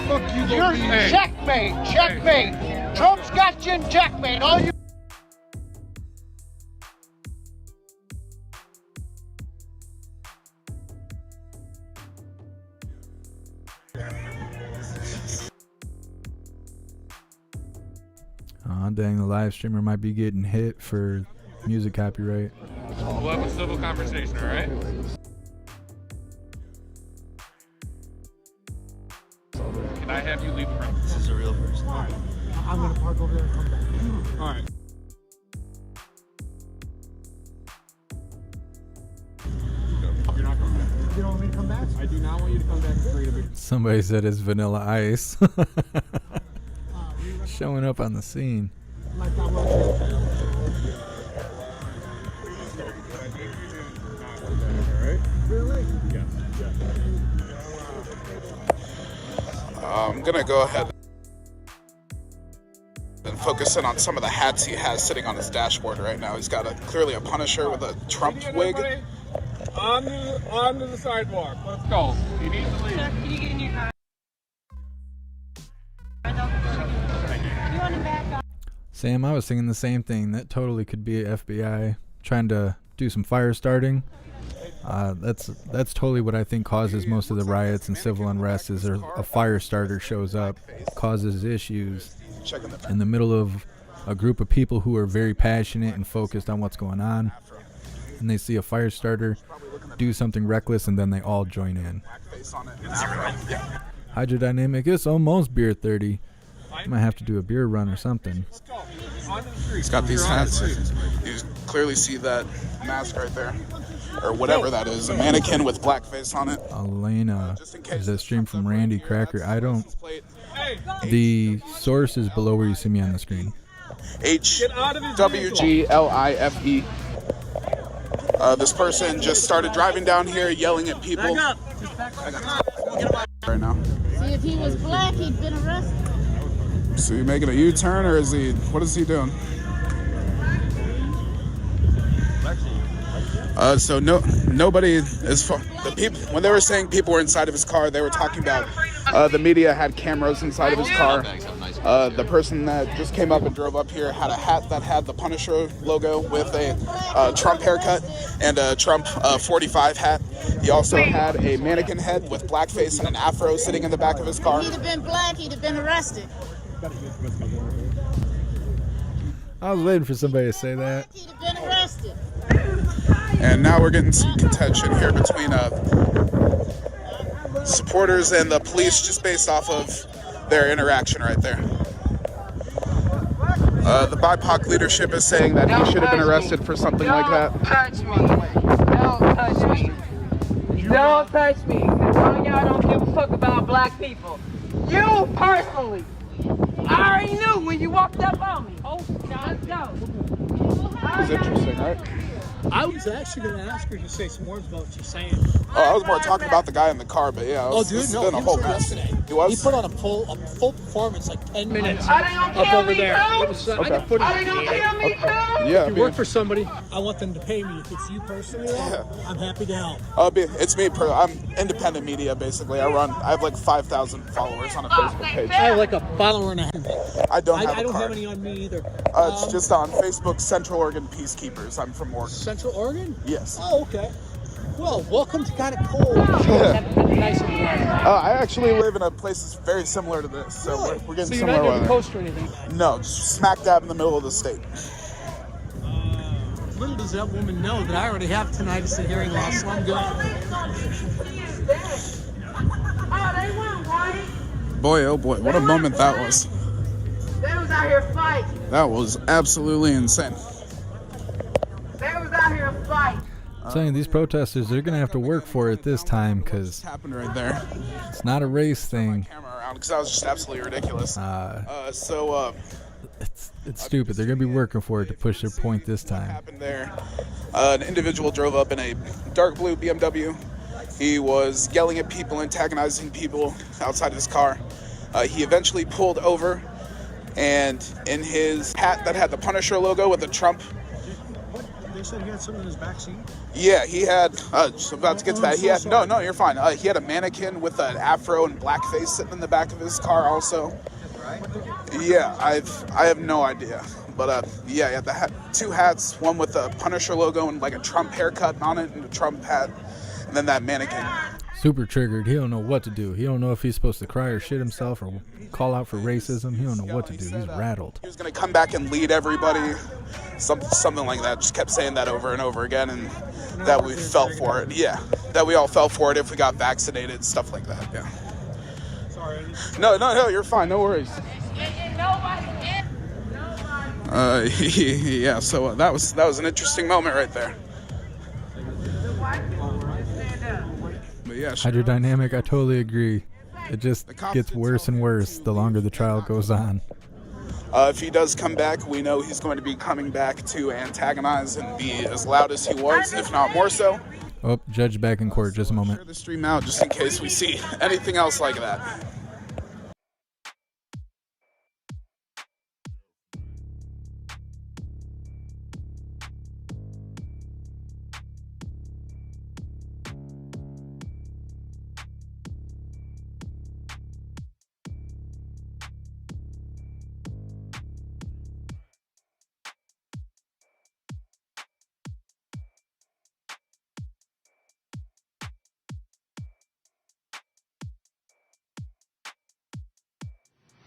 H: Fuck you.
V: You're
H: Hey.
V: checkmate. Checkmate.
H: Hey.
V: Trump's got you in checkmate. All you.
D: Oh, dang, the live streamer might be getting hit for music copyright.
H: We'll have a civil conversation, all right? Can I have you leave the room? This is a real person. All right.
V: I'm gonna park over there and come back.
H: All right.
V: You're not coming back. You don't want me to come back?
H: I do not want you to come back and create a big...
D: Somebody said it's Vanilla Ice. Showing up on the scene.
V: Like I was. Really?
H: Yes.
K: I'm gonna go ahead and focus in on some of the hats he has sitting on his dashboard right now. He's got clearly a Punisher with a Trump wig.
H: Onto the sidewalk. Let's go. You need to leave.
P: Sir, can you get in your car?
D: Sam, I was thinking the same thing. That totally could be FBI trying to do some fire starting. That's totally what I think causes most of the riots and civil unrest is a fire starter shows up, causes issues in the middle of a group of people who are very passionate and focused on what's going on. And they see a fire starter do something reckless and then they all join in. Hydrodynamic, it's almost beer 30. Might have to do a beer run or something.
K: He's got these hats. You clearly see that mask right there. Or whatever that is. A mannequin with blackface on it.
D: Elena, is that stream from Randy Cracker? I don't... The source is below where you see me on the screen.
K: HWGLIFE. This person just started driving down here, yelling at people. Right now.
Q: See, if he was black, he'd been arrested.
K: So you making a U-turn, or is he? What is he doing? So nobody is. The people when they were saying people were inside of his car, they were talking about the media had cameras inside of his car. The person that just came up and drove up here had a hat that had the Punisher logo with a Trump haircut and a Trump 45 hat. He also had a mannequin head with blackface and an afro sitting in the back of his car.
Q: If he'd have been black, he'd have been arrested.
D: I was waiting for somebody to say that.
Q: He'd have been arrested.
K: And now we're getting some contention here between supporters and the police just based off of their interaction right there. The BIPOC leadership is saying that he should have been arrested for something like that.
P: Don't touch me. Don't touch me. Don't touch me. Because some of y'all don't give a fuck about black people. You personally. I already knew when you walked up on me. Oh, let's go.
K: It's interesting, right?
N: I was actually going to ask her to say some words about what she's saying.
K: Oh, I was more talking about the guy in the car, but yeah,
N: Oh, dude,
K: it's
N: no,
K: been a
N: he
K: whole
N: was
K: mess.
N: yesterday.
K: He was?
I: He put on a full performance, like 10 minutes
N: Up over there. It was, I
K: Okay.
N: can put it in the meeting.
K: Yeah,
N: If you work for somebody, I want them to pay me. If it's you personally, though,
K: Yeah.
N: I'm happy to help.
K: It's me. I'm independent media, basically. I have like 5,000 followers on a Facebook page.
N: I have like a follower and a half.
K: I don't have a
N: I don't
K: card.
N: have any on me either.
K: It's just on Facebook, Central Oregon Peacekeepers. I'm from Oregon.
N: Central Oregon?
K: Yes.
N: Oh, okay. Well, welcome to kind of cold. Nice and warm.
K: I actually live in a place that's very similar to this, so we're getting
N: So you're
K: similar
N: not near
K: weather.
N: the coast or anything?
K: No, just smack dab in the middle of the state.
N: Little does that woman know that I already have tinnitus and hearing loss, so I'm good.
K: Boy, oh boy, what a moment that was.
P: They was out here fighting.
K: That was absolutely insane.
P: They was out here fighting.
D: I'm telling you, these protesters, they're going to have to work for it this time because
K: Happened right there.
D: it's not a race thing.
K: Because that was just absolutely ridiculous.
D: It's stupid. They're going to be working for it to push their point this time.
K: Happened there. An individual drove up in a dark blue BMW. He was yelling at people, antagonizing people outside of his car. He eventually pulled over, and in his hat that had the Punisher logo with the Trump.
I: They said he had something in his backseat.
K: Yeah, he had. Just about to get to that. He had no, you're fine. He had a mannequin with an afro and blackface sitting in the back of his car, also. Yeah, I have no idea, but he had the two hats, one with a Punisher logo and like a Trump haircut on it, and a Trump hat, and then that mannequin.
D: Super triggered. He don't know what to do. He don't know if he's supposed to cry or shit himself or call out for racism. He don't know what to do. He's rattled.
K: He was gonna come back and lead everybody, something like that. Just kept saying that over and over again, and that we fell for it. Yeah, that we all fell for it if we got vaccinated, stuff like that. Yeah.
I: Sorry.
K: No, you're fine. No worries. Yeah. So that was an interesting moment right there. But yeah.
D: Hydrodynamic, I totally agree. It just gets worse and worse the longer the trial goes on.
K: If he does come back, we know he's going to be coming back to antagonize and be as loud as he was, if not more so.
D: Oh, judge back in court. Just a moment.
K: Share the stream out just in case we see anything else like that.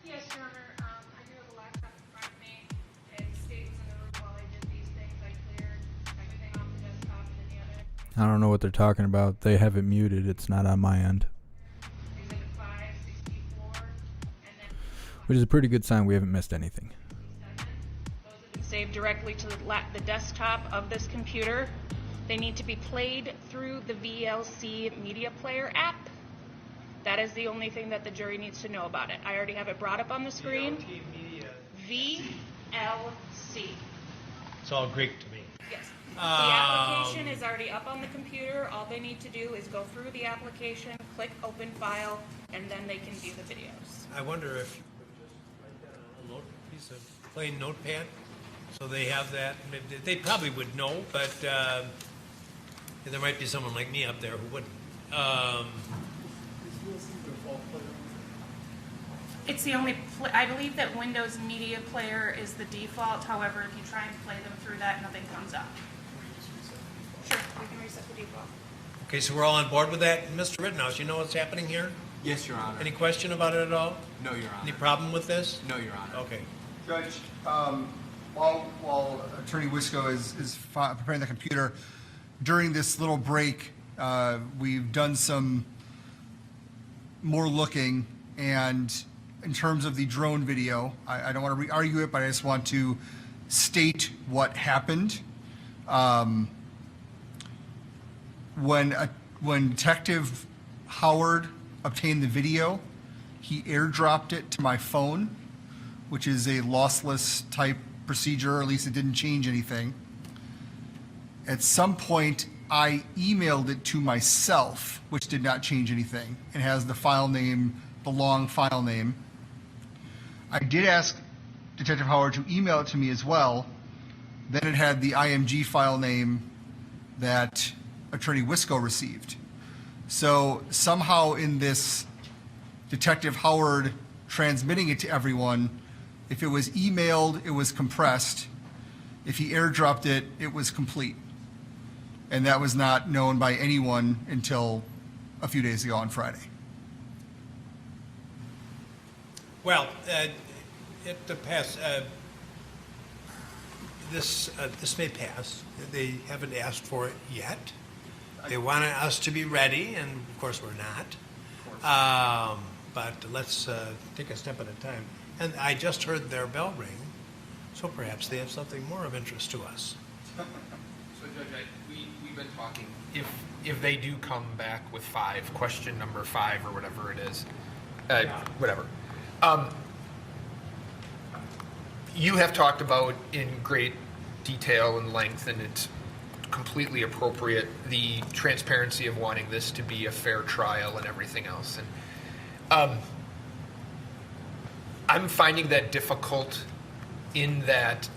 E: Yes, Your Honor. I do have a laptop in front of me. And State was in the room while I did these things. I cleared everything off the desktop and in the other.
D: I don't know what they're talking about. They have it muted. It's not on my end.
E: Exhibit 564.
D: Which is a pretty good sign we haven't missed anything.
E: Saved directly to the desktop of this computer. They need to be played through the VLC media player app. That is the only thing that the jury needs to know about it. I already have it brought up on the screen. VLC.
C: It's all Greek to me.
E: Yes. The application is already up on the computer. All they need to do is go through the application, click open file, and then they can view the videos.
C: I wonder if a piece of plain notepad, so they have that. They probably would know, but there might be someone like me up there who wouldn't.
E: It's the only, I believe that Windows Media Player is the default. However, if you try and play them through that, nothing comes up. Sure, we can reset the default.
C: Okay, so we're all on board with that. Mr. Rittenhouse, you know what's happening here?
J: Yes, Your Honor.
C: Any question about it at all?
J: No, Your Honor.
C: Any problem with this?
J: No, Your Honor.
C: Okay.
T: Judge, while Attorney Wisco is preparing the computer, during this little break, we've done some more looking, and in terms of the drone video, I don't want to re-argue it, but I just want to state what happened. When Detective Howard obtained the video, he airdropped it to my phone, which is a lossless type procedure, or at least it didn't change anything. At some point, I emailed it to myself, which did not change anything. It has the file name the long file name. I did ask Detective Howard to email it to me as well. Then it had the IMG file name that Attorney Wisco received. So somehow in this Detective Howard transmitting it to everyone, if it was emailed, it was compressed. If he airdropped it, it was complete. And that was not known by anyone until a few days ago on Friday.
C: Well, it pass. This may pass. They haven't asked for it yet. They wanted us to be ready, and of course we're not. But let's take a step at a time. And I just heard their bell ring, so perhaps they have something more of interest to us.
U: So, Judge, we've been talking. If they do come back with 5, question number 5 or whatever it is, whatever. You have talked about in great detail and length, and it's completely appropriate, the transparency of wanting this to be a fair trial and everything else. And I'm finding that difficult in that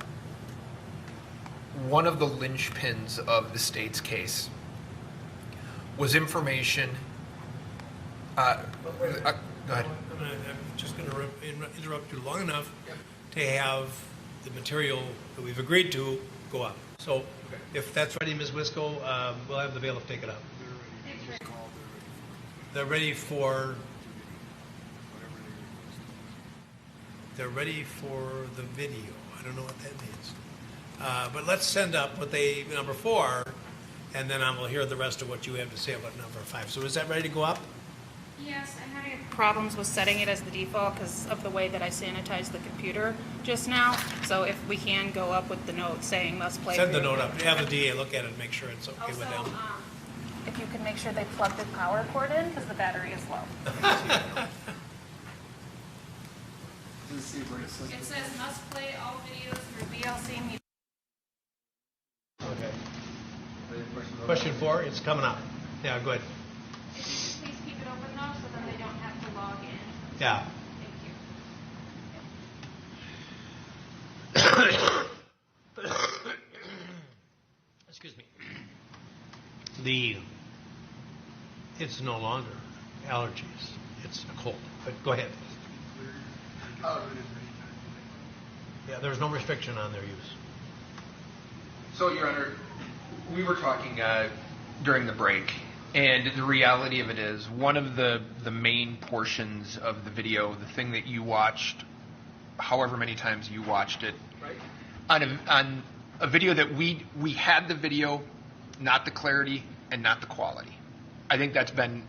U: one of the linchpins of the state's case was information. Go ahead.
C: I'm just going to interrupt you long enough to have the material that we've agreed to go up. So if that's ready, Ms. Wisco, we'll have the bailiff take it up. They're ready for the video. I don't know what that means. But let's send up what number 4, and then I will hear the rest of what you have to say about number 5. So is that ready to go up?
E: Yes, I'm having problems with setting it as the default because of the way that I sanitized the computer just now. So if we can go up with the note saying must play.
C: Send the note up. Have the DA look at it and make sure it's okay with them.
E: If you could make sure they plug the power cord in because the battery is low. It says must play all videos through VLC.
C: Okay. Question 4, it's coming up. Yeah, go ahead.
E: Please keep it open though, so then they don't have to log in.
C: Yeah.
E: Thank you.
C: Excuse me. It's no longer allergies. It's a cold. But go ahead. Yeah, there's no restriction on their use.
U: So, Your Honor, we were talking during the break, and the reality of it is one of the main portions of the video, the thing that you watched, however many times you watched it, right, on a video that we had the video, not the clarity and not the quality. I think that's been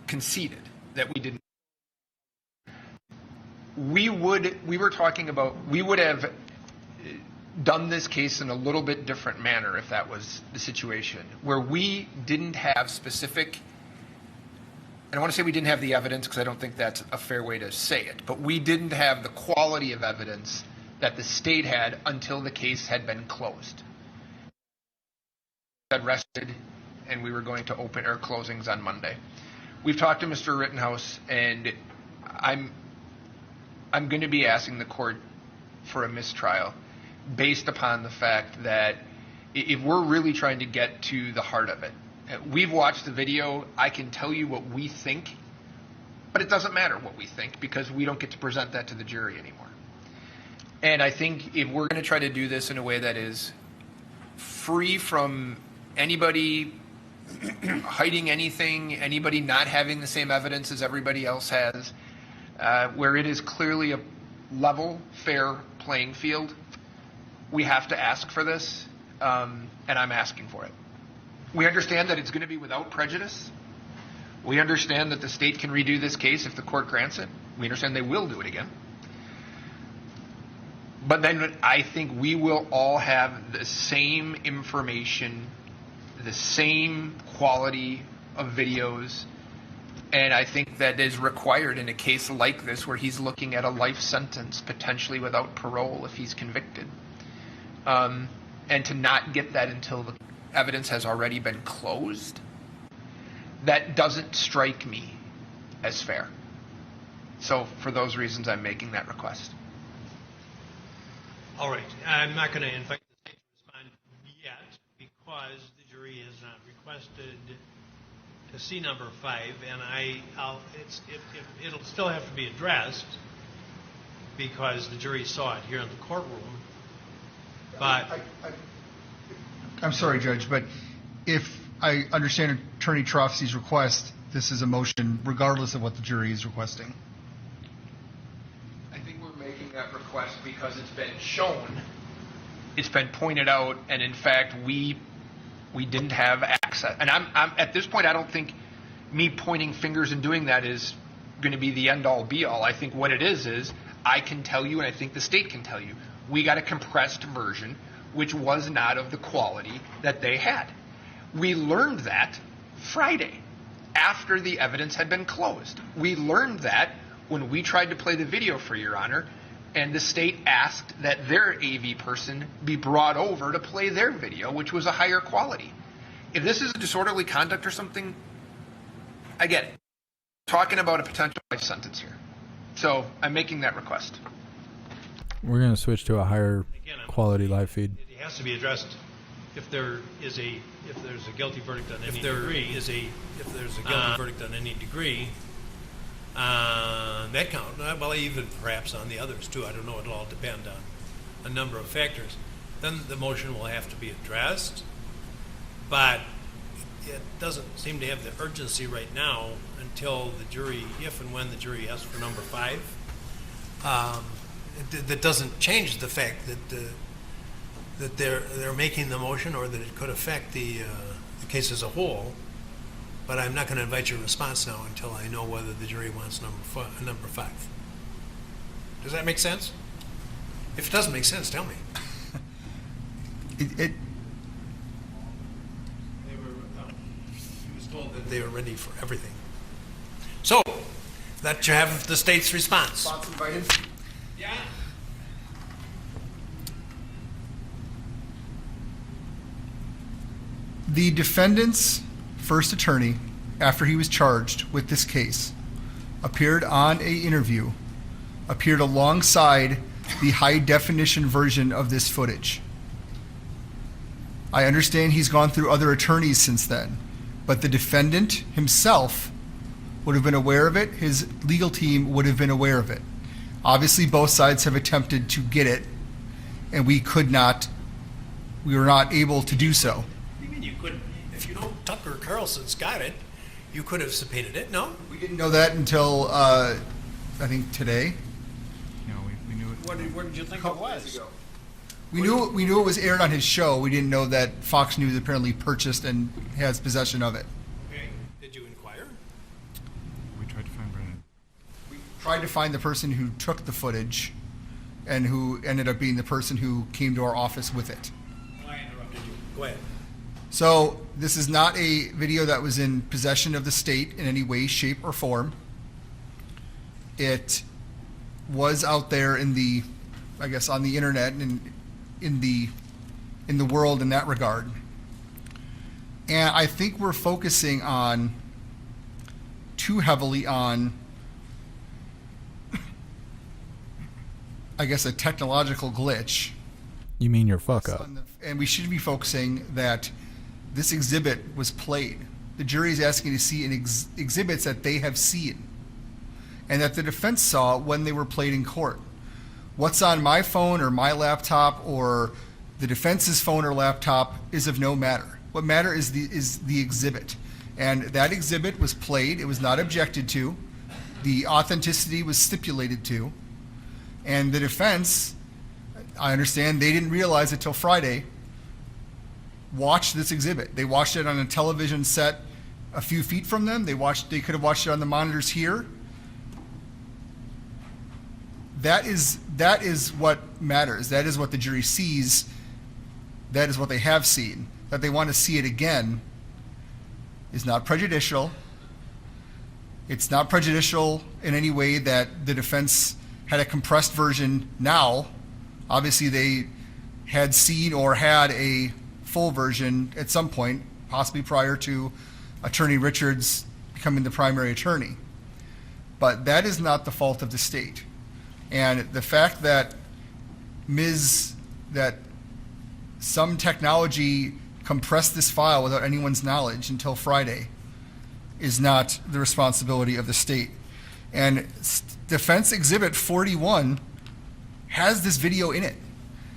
U: conceded that we didn't. We were talking about, we would have done this case in a little bit different manner if that was the situation, where we didn't have specific, and I want to say we didn't have the evidence because I don't think that's a fair way to say it, but we didn't have the quality of evidence that the state had until the case had been closed. Had rested, and we were going to open our closings on Monday. We've talked to Mr. Rittenhouse, and I'm going to be asking the court for a mistrial based upon the fact that if we're really trying to get to the heart of it, we've watched the video, I can tell you what we think, but it doesn't matter what we think because we don't get to present that to the jury anymore. And I think if we're going to try to do this in a way that is free from anybody hiding anything, anybody not having the same evidence as everybody else has, where it is clearly a level, fair playing field, we have to ask for this, and I'm asking for it. We understand that it's going to be without prejudice. We understand that the state can redo this case if the court grants it. We understand they will do it again. But then I think we will all have the same information, the same quality of videos, and I think that is required in a case like this where he's looking at a life sentence, potentially without parole if he's convicted. And to not get that until the evidence has already been closed, that doesn't strike me as fair. So for those reasons, I'm making that request.
C: All right, I'm not going to invite the state to respond yet because the jury has not requested to see number 5, and it'll still have to be addressed because the jury saw it here in the courtroom. But
T: I'm sorry, Judge, but if I understand Attorney Trofsky's request, this is a motion regardless of what the jury is requesting.
U: I think we're making that request because it's been shown, it's been pointed out, and in fact, we didn't have access. And I'm at this point, I don't think me pointing fingers and doing that is going to be the end-all, be-all. I think what it is I can tell you, and I think the state can tell you, we got a compressed version, which was not of the quality that they had. We learned that Friday, after the evidence had been closed. We learned that when we tried to play the video, for Your Honor, and the state asked that their AV person be brought over to play their video, which was a higher quality. If this is a disorderly conduct or something, I get it. Talking about a potential life sentence here. So I'm making that request.
D: We're going to switch to a higher quality live feed.
C: it has to be addressed if there's a guilty verdict on any degree. If there's a guilty verdict on any degree, that count. Well, even perhaps on the others too. I don't know. It'll all depend on a number of factors. Then the motion will have to be addressed, but it doesn't seem to have the urgency right now until the jury, if and when the jury asks for number 5. That doesn't change the fact that they're making the motion, or that it could affect the case as a whole. But I'm not going to invite your response now until I know whether the jury wants number 5. Does that make sense? If it doesn't make sense, tell me. He was told that they were ready for everything. So, that you have the state's response.
T: Response invited.
C: Yeah.
T: The defendant's first attorney, after he was charged with this case, appeared on an interview, appeared alongside the high-definition version of this footage. I understand he's gone through other attorneys since then, but the defendant himself would have been aware of it. His legal team would have been aware of it. Obviously, both sides have attempted to get it, and we were not able to do so.
C: What do you mean you couldn't? If you know Tucker Carlson's got it, you could have subpoenaed it, no?
T: We didn't know that until, I think, today.
J: No, we knew it.
C: What did you think it was?
T: We knew it was aired on his show. We didn't know that Fox News apparently purchased and has possession of it.
C: Okay. Did you inquire?
J: We tried to find Brennan.
T: We tried to find the person who took the footage and who ended up being the person who came to our office with it.
C: I interrupted you. Go ahead.
T: So this is not a video that was in possession of the state in any way, shape, or form. It was out there in the, I guess, on the internet and in the world in that regard. And I think we're focusing on too heavily on, I guess, a technological glitch.
D: You mean your fuck up.
T: And we should be focusing that this exhibit was played. The jury is asking to see exhibits that they have seen and that the defense saw when they were played in court. What's on my phone or my laptop or the defense's phone or laptop is of no matter. What matters is the exhibit. And that exhibit was played. It was not objected to. The authenticity was stipulated to. And the defense, I understand they didn't realize it till Friday, watched this exhibit. They watched it on a television set a few feet from them. They could have watched it on the monitors here. That is what matters. That is what the jury sees. That is what they have seen. That they want to see it again is not prejudicial. It's not prejudicial in any way that the defense had a compressed version now. Obviously, they had seen or had a full version at some point, possibly prior to Attorney Richards becoming the primary attorney. but that is not the fault of the state. And the fact that that some technology compressed this file without anyone's knowledge until Friday is not the responsibility of the state. And Defense Exhibit 41 has this video in it.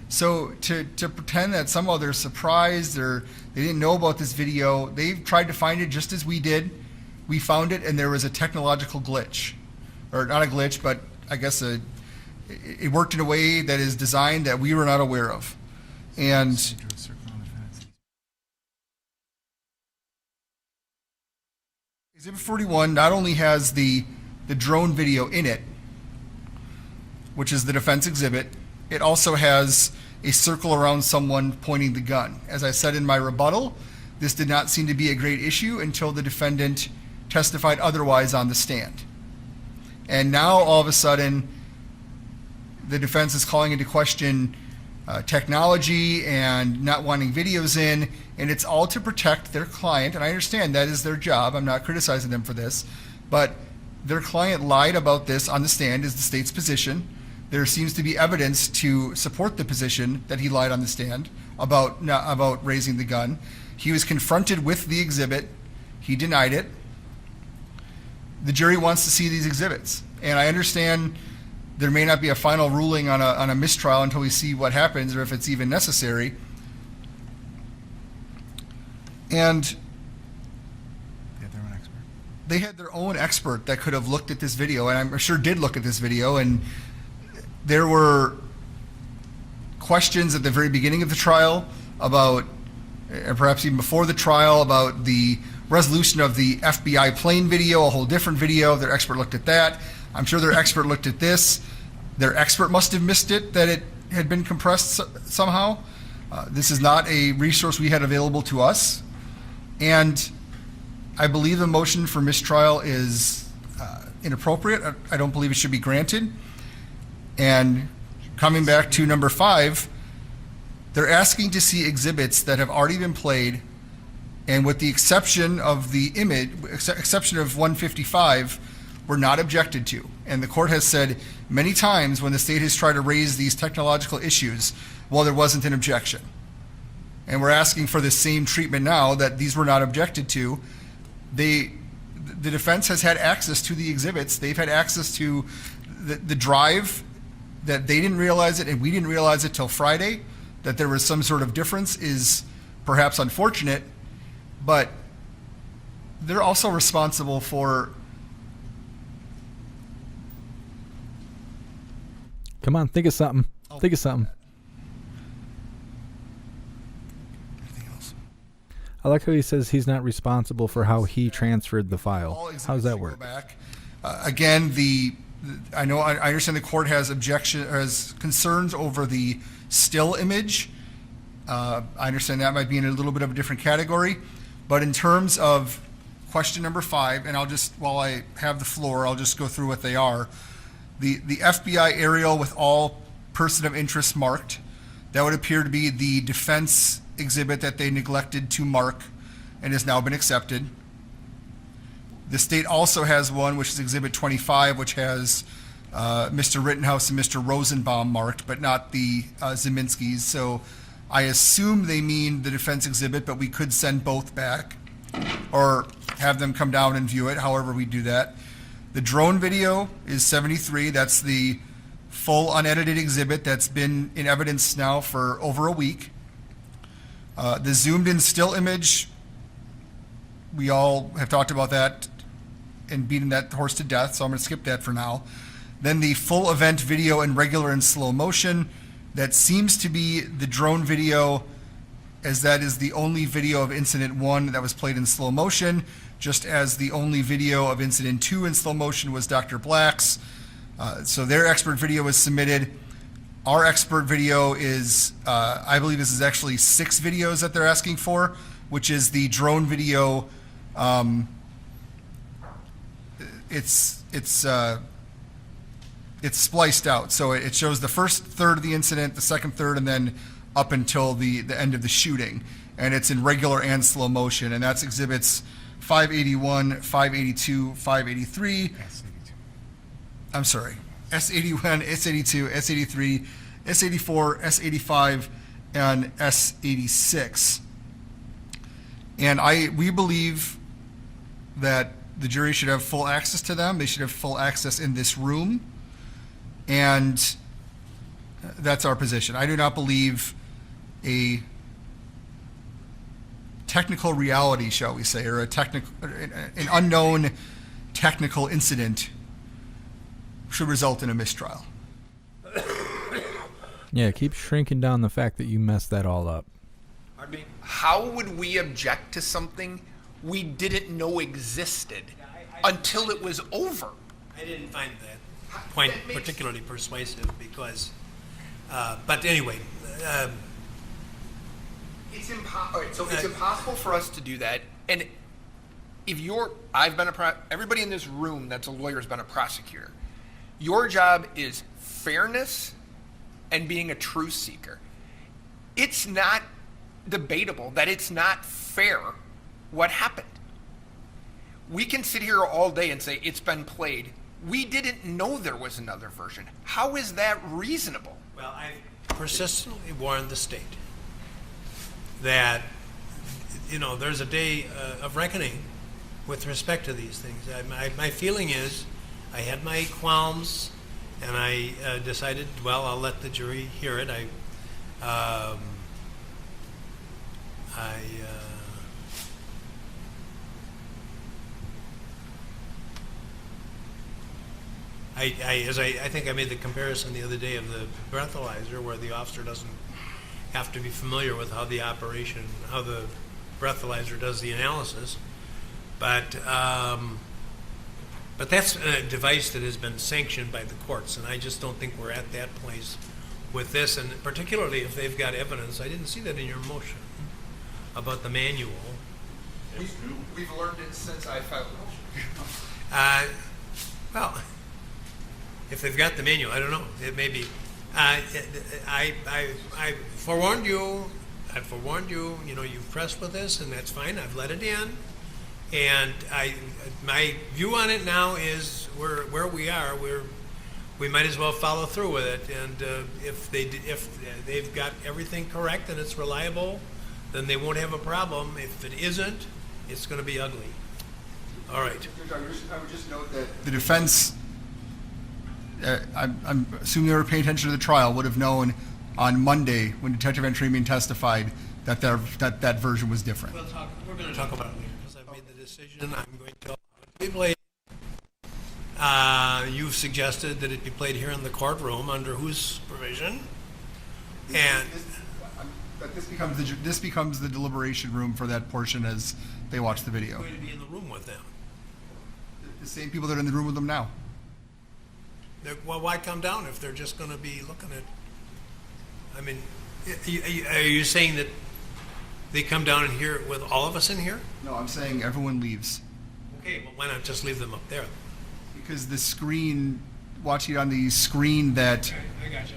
T: So to pretend that somehow they're surprised or they didn't know about this video, they've tried to find it just as we did. We found it, and there was a technological glitch. Or not a glitch, but I guess it worked in a way that is designed that we were not aware of. And Exhibit 41 not only has the drone video in it, which is the defense exhibit, it also has a circle around someone pointing the gun. As I said in my rebuttal, this did not seem to be a great issue until the defendant testified otherwise on the stand. And now all of a sudden, the defense is calling into question technology and not wanting videos in, and it's all to protect their client. And I understand that is their job. I'm not criticizing them for this, but their client lied about this on the stand is the state's position. There seems to be evidence to support the position that he lied on the stand about raising the gun. He was confronted with the exhibit. He denied it. The jury wants to see these exhibits, and I understand there may not be a final ruling on a mistrial until we see what happens or if it's even necessary. And they had their own expert that could have looked at this video, and I'm sure did look at this video, and there were questions at the very beginning of the trial about, and perhaps even before the trial, about the resolution of the FBI plane video, a whole different video. Their expert looked at that. I'm sure their expert looked at this. Their expert must have missed it, that it had been compressed somehow. This is not a resource we had available to us. And I believe the motion for mistrial is inappropriate. I don't believe it should be granted. And coming back to number 5, they're asking to see exhibits that have already been played, and with the exception of the image, exception of 155, were not objected to. And the court has said many times when the state has tried to raise these technological issues, well, there wasn't an objection. And we're asking for the same treatment now, that these were not objected to. The defense has had access to the exhibits. They've had access to the drive, that they didn't realize it and we didn't realize it till Friday. That there was some sort of difference is perhaps unfortunate, but they're also responsible for.
D: Come on, think of something. Think of something. I like how he says he's not responsible for how he transferred the file. How does that work?
T: Again, I understand the court has concerns over the still image. I understand that might be in a little bit of a different category, but in terms of question number 5, and I'll just, while I have the floor, I'll just go through what they are. The FBI aerial with all person of interest marked, that would appear to be the defense exhibit that they neglected to mark and has now been accepted. The state also has one, which is Exhibit 25, which has Mr. Rittenhouse and Mr. Rosenbaum marked, but not the Zeminskis. So I assume they mean the defense exhibit, but we could send both back or have them come down and view it, however we do that. The drone video is 73. That's the full unedited exhibit that's been in evidence now for over a week. The zoomed in still image, we all have talked about that and beaten that horse to death, so I'm going to skip that for now. Then the full event video in regular and slow motion, that seems to be the drone video, as that is the only video of incident 1 that was played in slow motion, just as the only video of incident 2 in slow motion was Dr. Black's. So their expert video was submitted. Our expert video is, I believe this is actually 6 videos that they're asking for, which is the drone video. It's spliced out. So it shows the first third of the incident, the second third, and then up until the end of the shooting. And it's in regular and slow motion. And that's exhibits 581, 582, 583. I'm sorry, S81, S82, S83, S84, S85, and S86. And we believe that the jury should have full access to them. They should have full access in this room. And that's our position. I do not believe a technical reality, shall we say, or an unknown technical incident should result in a mistrial.
D: Yeah, keep shrinking down the fact that you messed that all up.
U: I mean, how would we object to something we didn't know existed until it was over?
C: I didn't find that point particularly persuasive because, but anyway.
U: It's impossible for us to do that. And if everybody in this room that's a lawyer has been a prosecutor. Your job is fairness and being a truth seeker. It's not debatable that it's not fair what happened. We can sit here all day and say it's been played. We didn't know there was another version. How is that reasonable?
C: Well, I persistently warned the state that, there's a day of reckoning with respect to these things. My feeling is I had my qualms and I decided, well, I'll let the jury hear it. I think I made the comparison the other day of the breathalyzer, where the officer doesn't have to be familiar with how the breathalyzer does the analysis, but that's a device that has been sanctioned by the courts, and I just don't think we're at that place with this, and particularly if they've got evidence. I didn't see that in your motion about the manual.
U: We've learned it since I filed the motion.
C: Well, if they've got the manual, I don't know. It may be. I forewarned you. You've pressed with this, and that's fine. I've let it in, and my view on it now is where we are. We might as well follow through with it. And if they've got everything correct and it's reliable, then they won't have a problem. If it isn't, it's going to be ugly. All right.
T: I would just note that the defense, I'm assuming they were paying attention to the trial, would have known on Monday when Detective Antremian testified that that version was different.
C: We're going to talk about it later because I've made the decision. I'm going to be played. You've suggested that it be played here in the courtroom under whose supervision? And
T: this becomes the deliberation room for that portion as they watch the video.
C: Going to be in the room with them.
T: The same people that are in the room with them now.
C: Well, why come down if they're just going to be looking at? I mean, are you saying that they come down and hear it with all of us in here?
T: No, I'm saying everyone leaves.
C: Okay, well, why not just leave them up there?
T: Because the screen, watching it on the screen that.
C: I got you.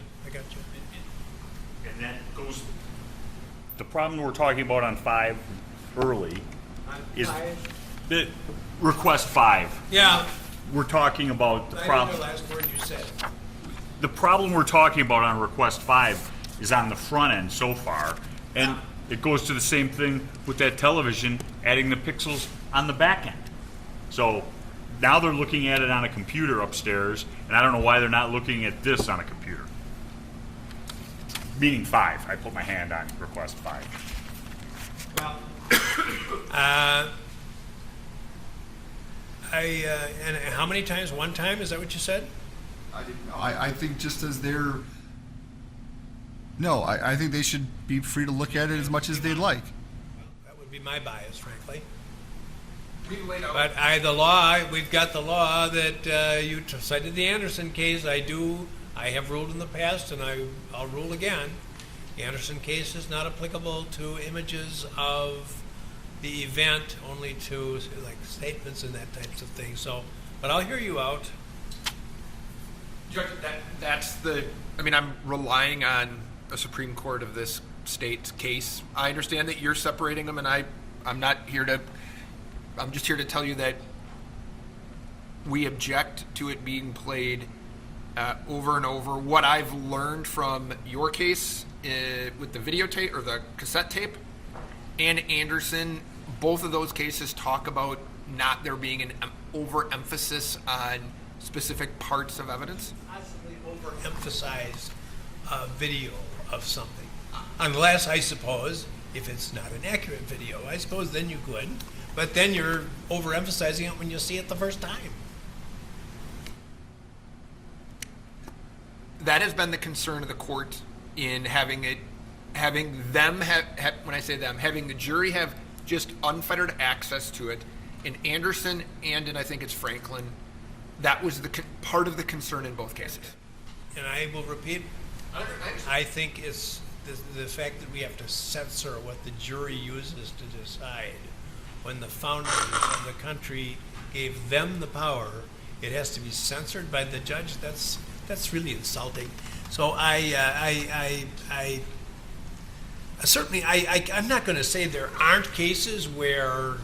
B: And that goes. The problem we're talking about on 5 early is the request 5.
C: Yeah.
B: We're talking about the problem.
C: The last word you said.
B: The problem we're talking about on request 5 is on the front end so far, and it goes to the same thing with that television, adding the pixels on the back end. So now they're looking at it on a computer upstairs, and I don't know why they're not looking at this on a computer. Meaning 5. I put my hand on request 5.
C: Well, and how many times? One time? Is that what you said?
T: I didn't know. I think just as they're. No, I think they should be free to look at it as much as they'd like.
C: Well, that would be my bias, frankly.
U: But
C: we've got the law that you cited the Anderson case. I have ruled in the past, and I'll rule again. The Anderson case is not applicable to images of the event, only to like statements and that types of thing. So, but I'll hear you out.
U: Judge, I'm relying on a Supreme Court of this state's case. I understand that you're separating them, and I'm just here to tell you that We object to it being played over and over. What I've learned from your case with the videotape or the cassette tape and Anderson, both of those cases talk about not there being an overemphasis on specific parts of evidence.
C: Possibly overemphasize a video of something. Unless, I suppose, if it's not an accurate video, I suppose then you could. But then you're overemphasizing it when you see it the first time.
U: That has been the concern of the court in having them when I say them, having the jury have just unfettered access to it. In Anderson and in I think it's Franklin, that was the part of the concern in both cases.
C: And I will repeat, I think it's the fact that we have to censor what the jury uses to decide. When the founders of the country gave them the power, it has to be censored by the judge. That's really insulting. So certainly I'm not going to say there aren't cases where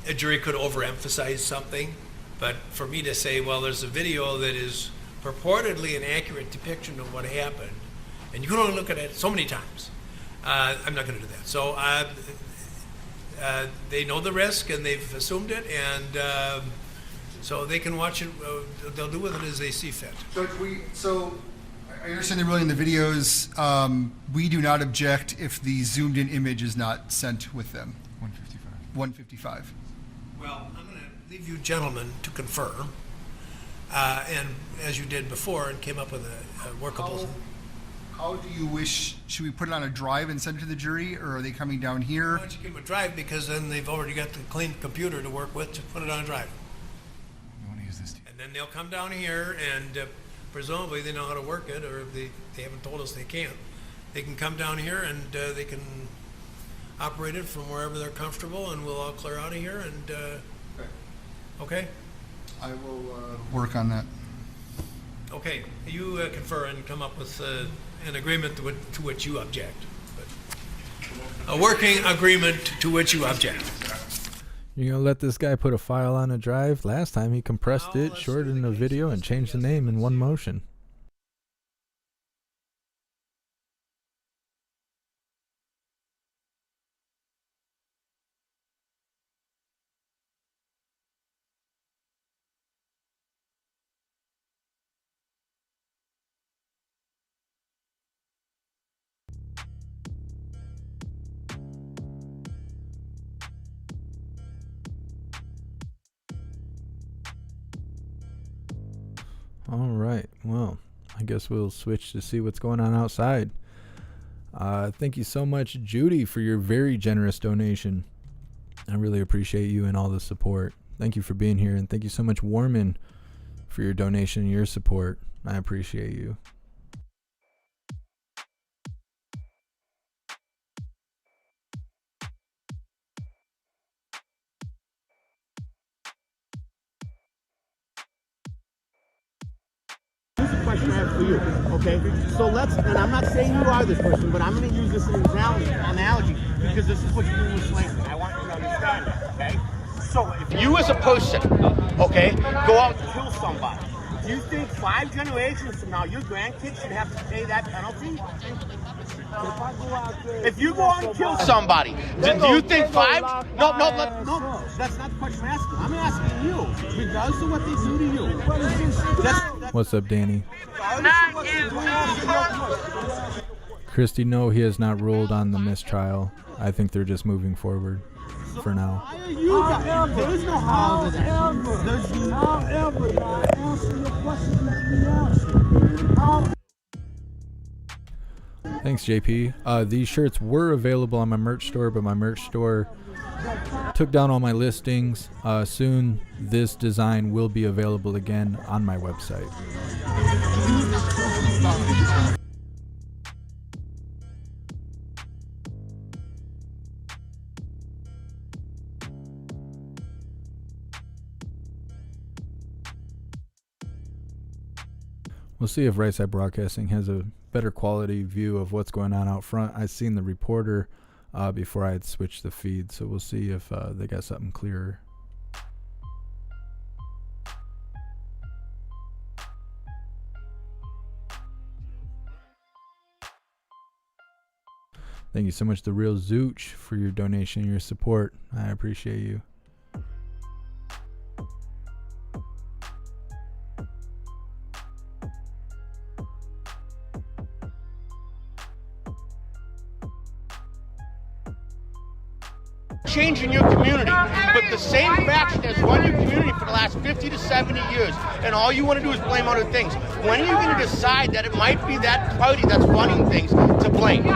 C: a jury could overemphasize something, but for me to say, well, there's a video that is purportedly an accurate depiction of what happened, and you can only look at it so many times, I'm not going to do that. So they know the risk and they've assumed it, and so they can watch it. They'll do with it as they see fit.
T: So I understand they're really in the videos. We do not object if the zoomed in image is not sent with them. 155.
C: Well, I'm going to leave you gentlemen to confer, and as you did before, and came up with a workable.
T: How do you wish? Should we put it on a drive and send it to the jury, or are they coming down here?
C: Why don't you give them a drive, because then they've already got the clean computer to work with to put it on a drive.
J: You want to use this too?
C: And then they'll come down here, and presumably they know how to work it, or if they haven't told us they can't. They can come down here and they can operate it from wherever they're comfortable, and we'll all clear out of here. And okay?
T: I will work on that.
C: Okay, you confer and come up with an agreement to which you object. A working agreement to which you object.
D: You gonna let this guy put a file on a drive? Last time he compressed it, shortened the video, and changed the name in one motion. All right, well, I guess we'll switch to see what's going on outside. Thank you so much, Judy, for your very generous donation. I really appreciate you and all the support. Thank you for being here, and thank you so much, Warman, for your donation and your support. I appreciate you.
M: Question I have for you, okay? So and I'm not saying you are this person, but I'm going to use this as an analogy because this is what you're doing with slavery. I want you to understand that, okay? So if you as a person, okay, go out and kill somebody, do you think 5 generations from now your grandkids should have to pay that penalty? If you go out and kill somebody, do you think 5? No, that's not the question I'm asking. I'm asking you, regardless of what they do to you.
D: What's up, Danny? Christy, no, he has not ruled on the mistrial. I think they're just moving forward for now.
M: There is no how to that.
P: However, answer your question.
D: Thanks, JP. These shirts were available on my merch store, but my merch store took down all my listings. Soon, this design will be available again on my website. We'll see if Right Side Broadcasting has a better quality view of what's going on out front. I've seen the reporter before I had switched the feed, so we'll see if they got something clearer. Thank you so much, The Real Zooch, for your donation and your support. I appreciate you.
M: Change in your community, but the same faction has run your community for the last 50 to 70 years, and all you want to do is blame other things. When are you going to decide that it might be that party that's running things to blame?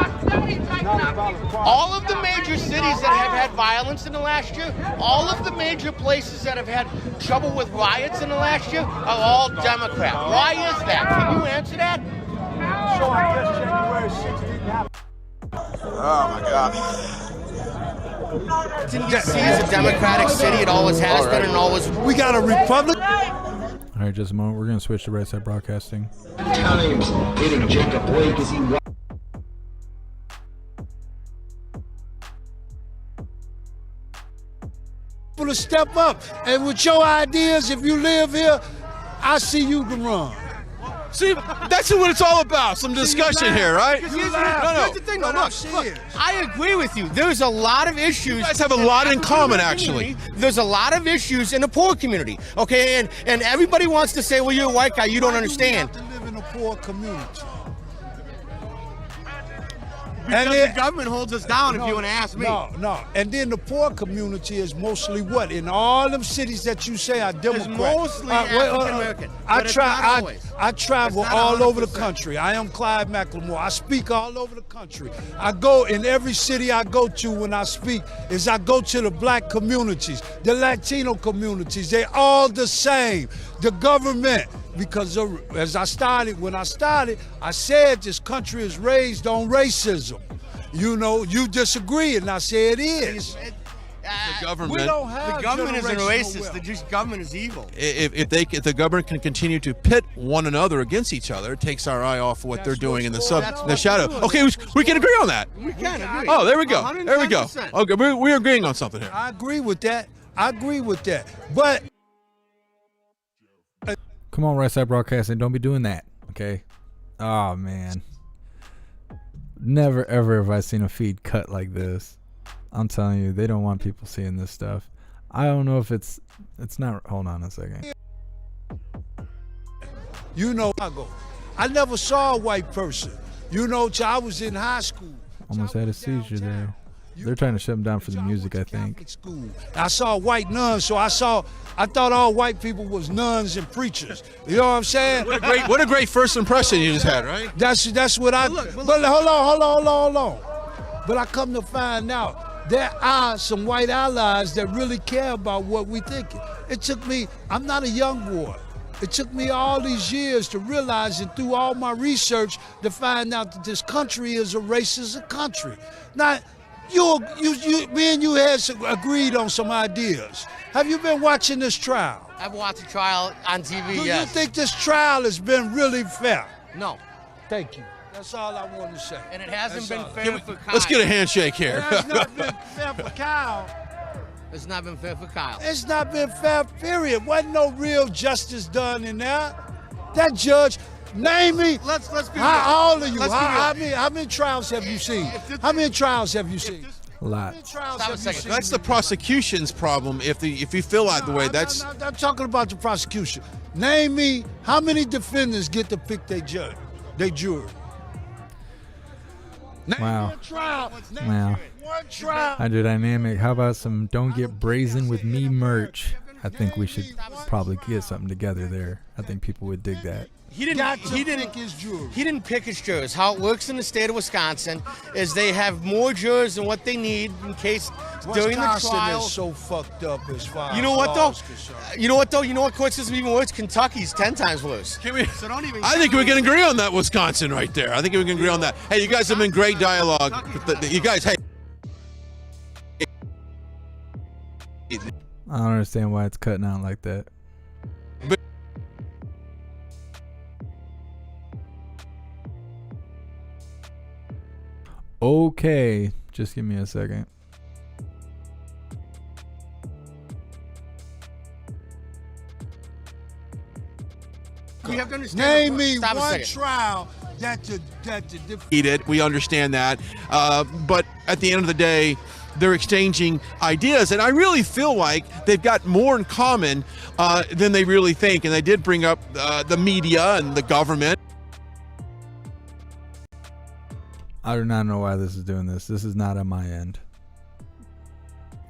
M: All of the major cities that have had violence in the last year, all of the major places that have had trouble with riots in the last year are all Democrat. Why is that? Can you answer that?
F: So I guess January 6th didn't happen.
K: Oh my God.
M: DC is a Democratic city. It always has been and always.
F: We got a Republic.
D: All right, just a moment. We're going to switch to Right Side Broadcasting.
G: Times hitting Jacob Blake as he.
F: To step up, and with your ideas, if you live here, I see you can run.
L: See, that's what it's all about. Some discussion here, right?
M: Here's the thing, look, I agree with you. There's a lot of issues.
L: You guys have a lot in common, actually.
M: There's a lot of issues in the poor community, okay? And everybody wants to say, well, you're a white guy, you don't understand.
F: You have to live in a poor community.
M: Because the government holds us down, if you want to ask me.
F: No. And then the poor community is mostly what? In all them cities that you say are Democrat.
M: It's mostly African American.
F: I travel all over the country. I am Clyde McLemore. I speak all over the country. I go in every city I go to when I speak is I go to the black communities, the Latino communities. They're all the same. The government. Because when I started, I said this country is raised on racism. You know, you disagree, and I say it is.
L: The government.
F: We don't have
M: the government isn't racist.
F: wealth.
M: The government is evil.
L: If the government can continue to pit one another against each other, it takes our eye off what they're doing in the shadow. Okay, we can agree on that.
M: We can agree.
L: Oh, there we go.
M: 110%.
L: There we go. Okay, we're agreeing on something here.
F: I agree with that. But
D: Come on, Right Side Broadcasting. Don't be doing that, okay? Oh, man. Never, ever have I seen a feed cut like this. I'm telling you, they don't want people seeing this stuff. I don't know if it's not. Hold on a second.
F: you know, I never saw a white person. You know, till I was in high school.
D: Almost had a seizure there. They're trying to shut him down for the music, I think.
F: I saw white nuns, so I thought all white people was nuns and preachers. You know what I'm saying?
L: What a great first impression you just had, right?
F: That's what I. But hold on. But I come to find out there are some white allies that really care about what we thinking. It took me. I'm not a young boy. It took me all these years to realize, and through all my research, to find out that this country is a racist country. Now, me and you had agreed on some ideas. Have you been watching this trial?
M: I've watched a trial on TV,
F: Do you think this trial has been really fair?
M: No.
F: Thank you. That's all I want to say.
M: And it hasn't been fair for Kyle.
L: Let's get a handshake here.
F: It has not been fair for Kyle.
M: It's not been fair for Kyle.
F: It's not been fair, period. Wasn't no real justice done in there. That judge, name me.
M: Let's be
F: how old are you?
M: Let's
F: How many trials have you seen? How many trials have you seen?
D: Lots.
M: Stop a second.
L: That's the prosecution's problem. If you feel out the way, that's.
F: I'm talking about the prosecution. Name me how many defendants get to pick their judge, their jury.
D: Wow. Wow.
F: One trial.
D: Hydrodynamic. How about some "Don't Get Brazen with Me" merch? I think we should probably get something together there. I think people would dig that.
M: He didn't pick his jurors. How it works in the state of Wisconsin is they have more jurors than what they need in case during the
F: Wisconsin
M: trial.
F: is so fucked up as far
M: You know
F: as
M: what though?
F: law is concerned.
M: You know what though? You know what court system even worse? Kentucky's 10 times worse.
L: So don't even. I think we can agree on that, Wisconsin, right there. I think we can agree on that. Hey, you guys have been great dialogue. You guys, hey.
D: I don't understand why it's cutting out like that. Okay, just give me a second.
M: You have to understand.
F: Name me
M: Stop a
F: one
M: second.
F: trial
L: That's a eat it. We understand that. But at the end of the day, they're exchanging ideas, and I really feel like they've got more in common than they really think. And they did bring up the media and the government.
D: I do not know why this is doing this. This is not on my end.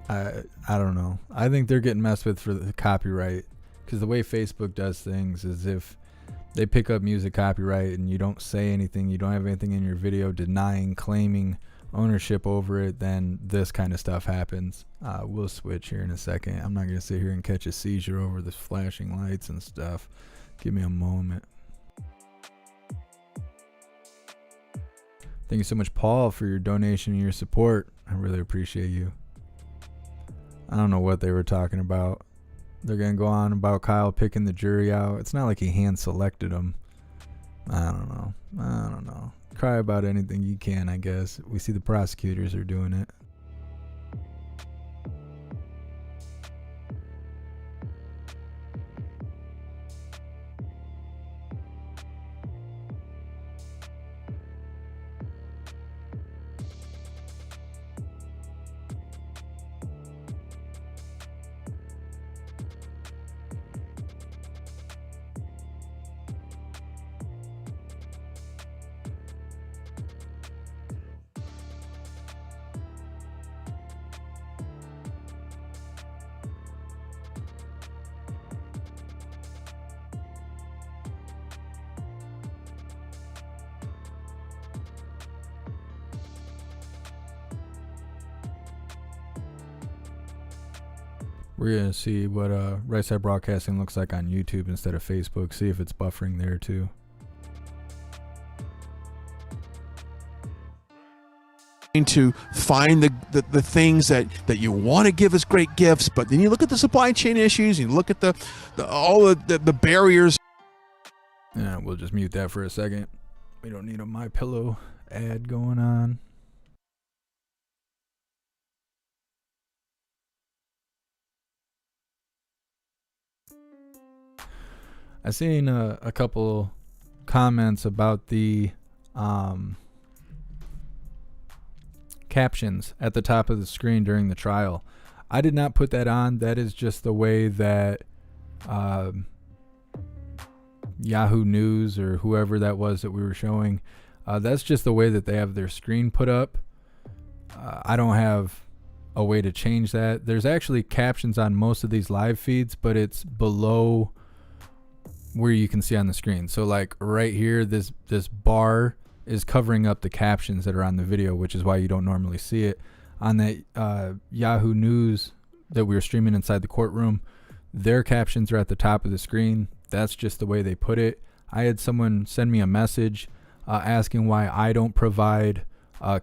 D: I don't know. I think they're getting messed with for the copyright, because the way Facebook does things is if they pick up music copyright and you don't say anything, you don't have anything in your video denying, claiming ownership over it, then this kind of stuff happens. We'll switch here in a second. I'm not going to sit here and catch a seizure over the flashing lights and stuff. Give me a moment. Thank you so much, Paul, for your donation and your support. I really appreciate you. I don't know what they were talking about. They're going to go on about Kyle picking the jury out. It's not like he hand-selected them. I don't know. Cry about anything you can, I guess. We see the prosecutors are doing it. We're going to see what Right Side Broadcasting looks like on YouTube instead of Facebook. See if it's buffering there too.
L: To find the things that you want to give as great gifts, but then you look at the supply chain issues, you look at all the barriers.
D: Yeah, we'll just mute that for a second. We don't need a My Pillow ad going on. I've seen a couple comments about the captions at the top of the screen during the trial. I did not put that on. That is just the way that Yahoo News or whoever that was that we were showing, that's just the way that they have their screen put up. I don't have a way to change that. There's actually captions on most of these live feeds, but it's below where you can see on the screen. So like right here, this bar is covering up the captions that are on the video, which is why you don't normally see it. On that Yahoo News that we were streaming inside the courtroom, their captions are at the top of the screen. That's just the way they put it. I had someone send me a message asking why I don't provide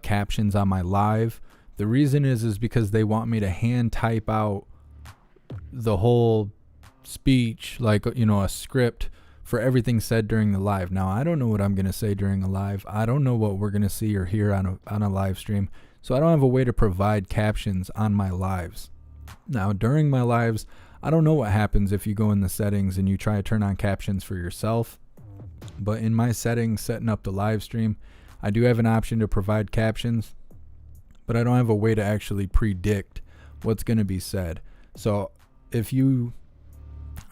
D: captions on my live. The reason is because they want me to hand type out the whole speech, like, you know, a script for everything said during the live. Now, I don't know what I'm going to say during a live. I don't know what we're going to see or hear on a live stream. So I don't have a way to provide captions on my lives. Now, during my lives, I don't know what happens if you go in the settings and you try to turn on captions for yourself. But in my settings, setting up the live stream, I do have an option to provide captions, but I don't have a way to actually predict what's going to be said. So if you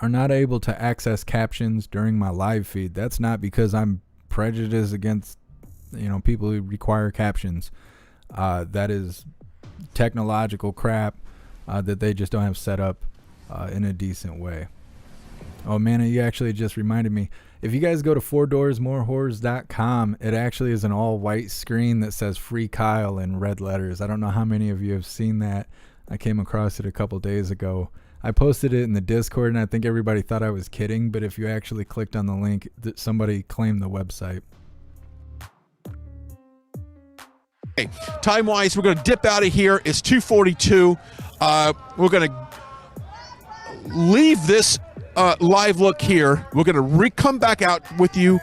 D: are not able to access captions during my live feed, that's not because I'm prejudiced against, you know, people who require captions. That is technological crap that they just don't have set up in a decent way. Oh man, you actually just reminded me. If you guys go to 4doorsmorehorrors.com, it actually is an all white screen that says Free Kyle in red letters. I don't know how many of you have seen that. I came across it a couple days ago. I posted it in the Discord, and I think everybody thought I was kidding, but if you actually clicked on the link, somebody claimed the website.
L: Okay, time-wise, we're going to dip out of here. It's 2:42. We're going to leave this live look here. We're going to come back out with you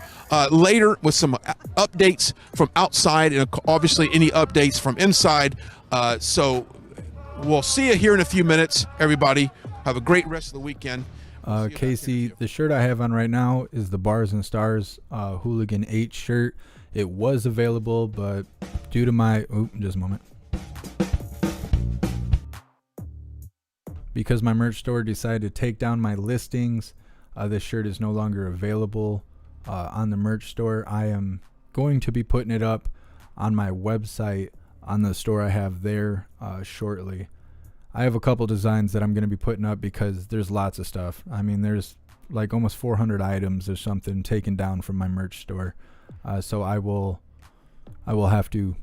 L: later with some updates from outside and obviously any updates from inside. So we'll see you here in a few minutes, everybody. Have a great rest of the weekend.
D: Casey, the shirt I have on right now is the Bars and Stars Hooligan 8 shirt. It was available, but due to my... just a moment. Because my merch store decided to take down my listings, this shirt is no longer available on the merch store. I am going to be putting it up on my website on the store I have there shortly. I have a couple designs that I'm going to be putting up because there's lots of stuff. I mean, there's like almost 400 items or something taken down from my merch store. So I will have to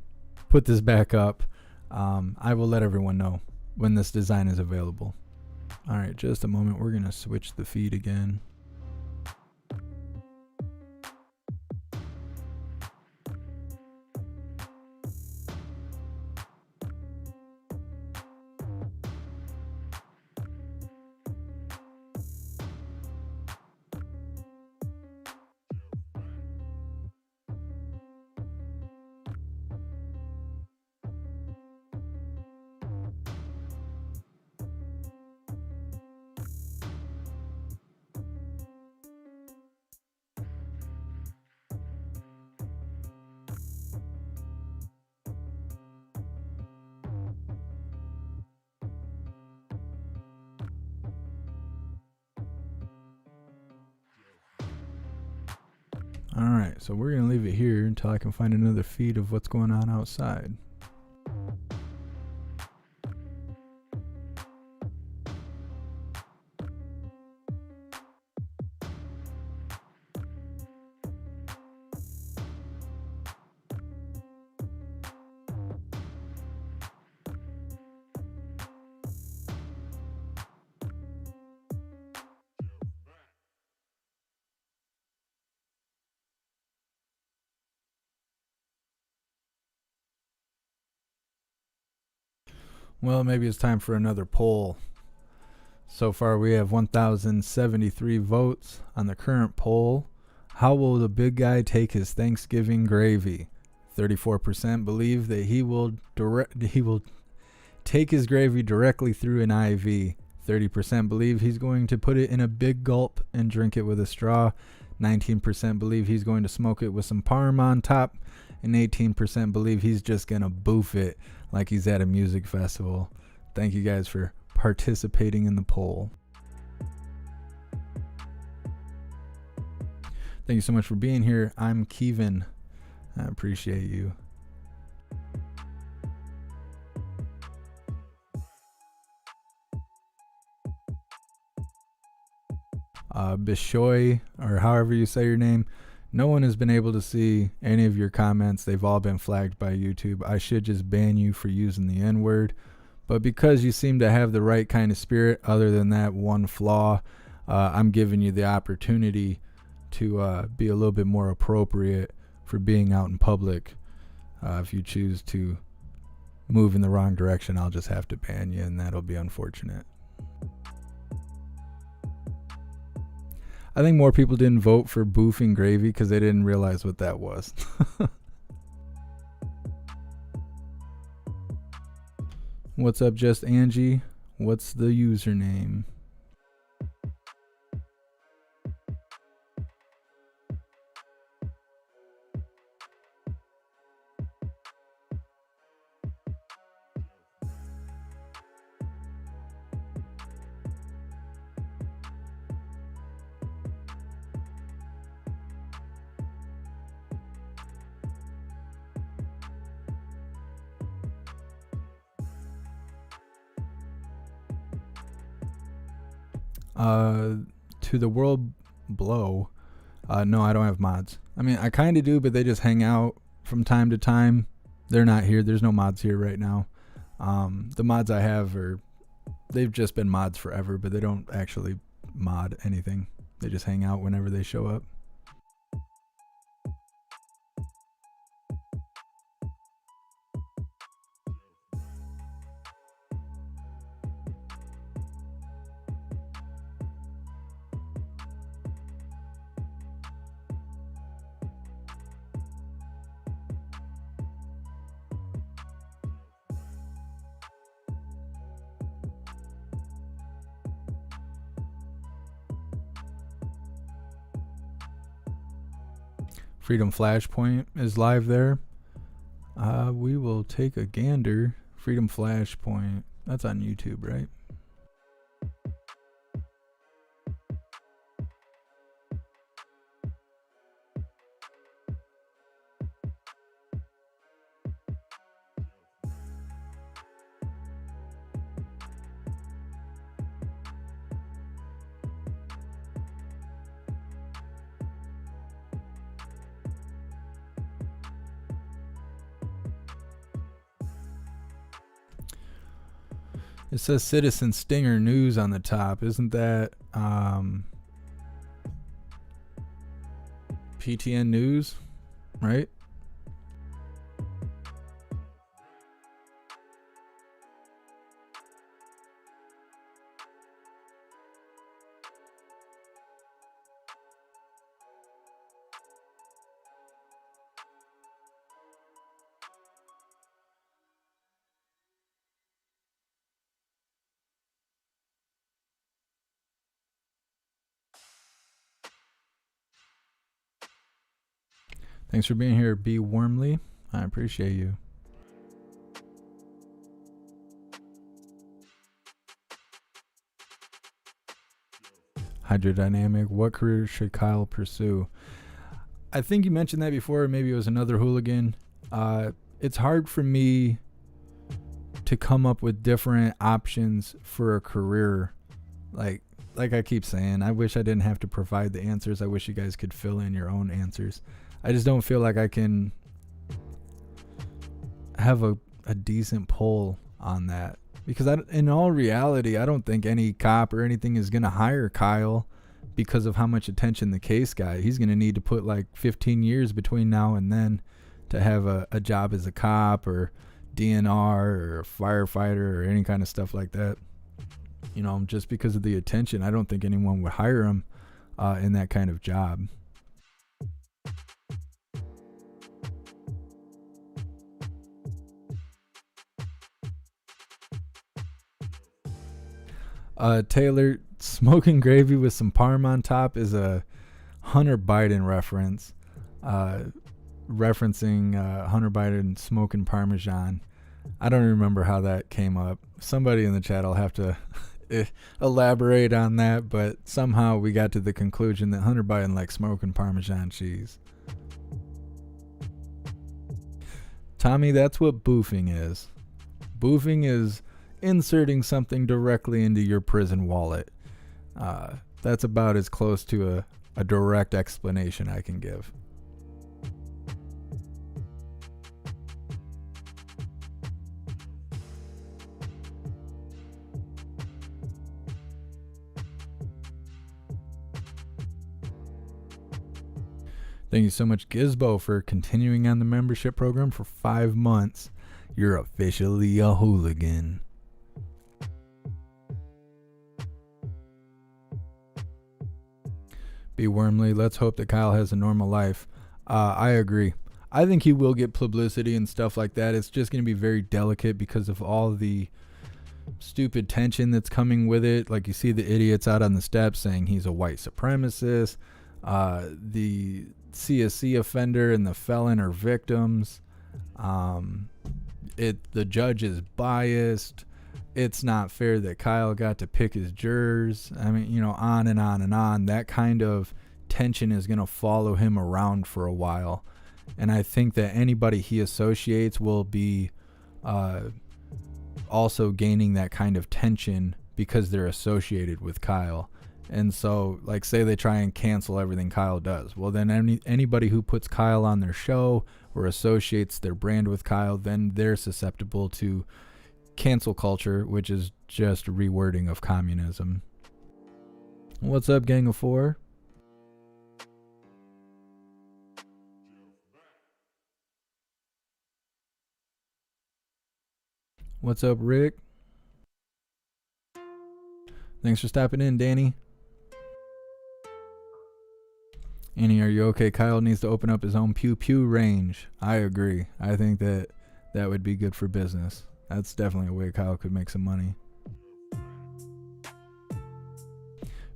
D: put this back up. I will let everyone know when this design is available. All right, just a moment. We're going to switch the feed again. All right, so we're going to leave it here until I can find another feed of what's going on outside. Well, maybe it's time for another poll. So far, we have 1,073 votes on the current poll. How will the big guy take his Thanksgiving gravy? 34% believe that he will take his gravy directly through an IV. 30% believe he's going to put it in a big gulp and drink it with a straw. 19% believe he's going to smoke it with some parm on top. And 18% believe he's just going to boof it like he's at a music festival. Thank you guys for participating in the poll. Thank you so much for being here. I'm Kevin. I appreciate you. Bishoy, or however you say your name, no one has been able to see any of your comments. They've all been flagged by YouTube. I should just ban you for using the N-word. But because you seem to have the right kind of spirit, other than that one flaw, I'm giving you the opportunity to be a little bit more appropriate for being out in public. If you choose to move in the wrong direction, I'll just have to ban you, and that'll be unfortunate. I think more people didn't vote for boofing gravy because they didn't realize what that was. What's up, Just Angie? What's the username? To the world blow. No, I don't have mods. I mean, I kind of do, but they just hang out from time to time. They're not here. There's no mods here right now. The mods I have they've just been mods forever, but they don't actually mod anything. They just hang out whenever they show up. Freedom Flashpoint is live there. We will take a gander. Freedom Flashpoint. That's on YouTube, right? It says Citizen Stinger News on the top. Isn't that PTN News, right? Thanks for being here, B. Wormley. I appreciate you. Hydrodynamic. What career should Kyle pursue? I think you mentioned that before. Maybe it was another hooligan. It's hard for me to come up with different options for a career. Like I keep saying, I wish I didn't have to provide the answers. I wish you guys could fill in your own answers. I just don't feel like I can have a decent poll on that. Because in all reality, I don't think any cop or anything is going to hire Kyle because of how much attention the case got. He's going to need to put like 15 years between now and then to have a job as a cop or DNR or a firefighter or any kind of stuff like that. You know, just because of the attention, I don't think anyone would hire him in that kind of job. Taylor, smoking gravy with some parm on top is a Hunter Biden reference, referencing Hunter Biden smoking Parmesan. I don't remember how that came up. Somebody in the chat will have to elaborate on that, but somehow we got to the conclusion that Hunter Biden likes smoking Parmesan cheese. Tommy, that's what boofing is. Boofing is inserting something directly into your prison wallet. That's about as close to a direct explanation I can give. Thank you so much, Gizbo, for continuing on the membership program for 5 months. You're officially a hooligan. B. Wormley, let's hope that Kyle has a normal life. I agree. I think he will get publicity and stuff like that. It's just going to be very delicate because of all the stupid tension that's coming with it. Like, you see the idiots out on the steps saying he's a white supremacist. The CSC offender and the felon are victims. The judge is biased. It's not fair that Kyle got to pick his jurors. I mean, you know, on and on and on. That kind of tension is going to follow him around for a while. And I think that anybody he associates will be also gaining that kind of tension because they're associated with Kyle. And so, like, say they try and cancel everything Kyle does. Well, then anybody who puts Kyle on their show or associates their brand with Kyle, then they're susceptible to cancel culture, which is just rewording of communism. What's up, Gang of Four? What's up, Rick? Thanks for stopping in, Danny. Annie, are you okay? Kyle needs to open up his own pew-pew range. I agree. I think that would be good for business. That's definitely a way Kyle could make some money.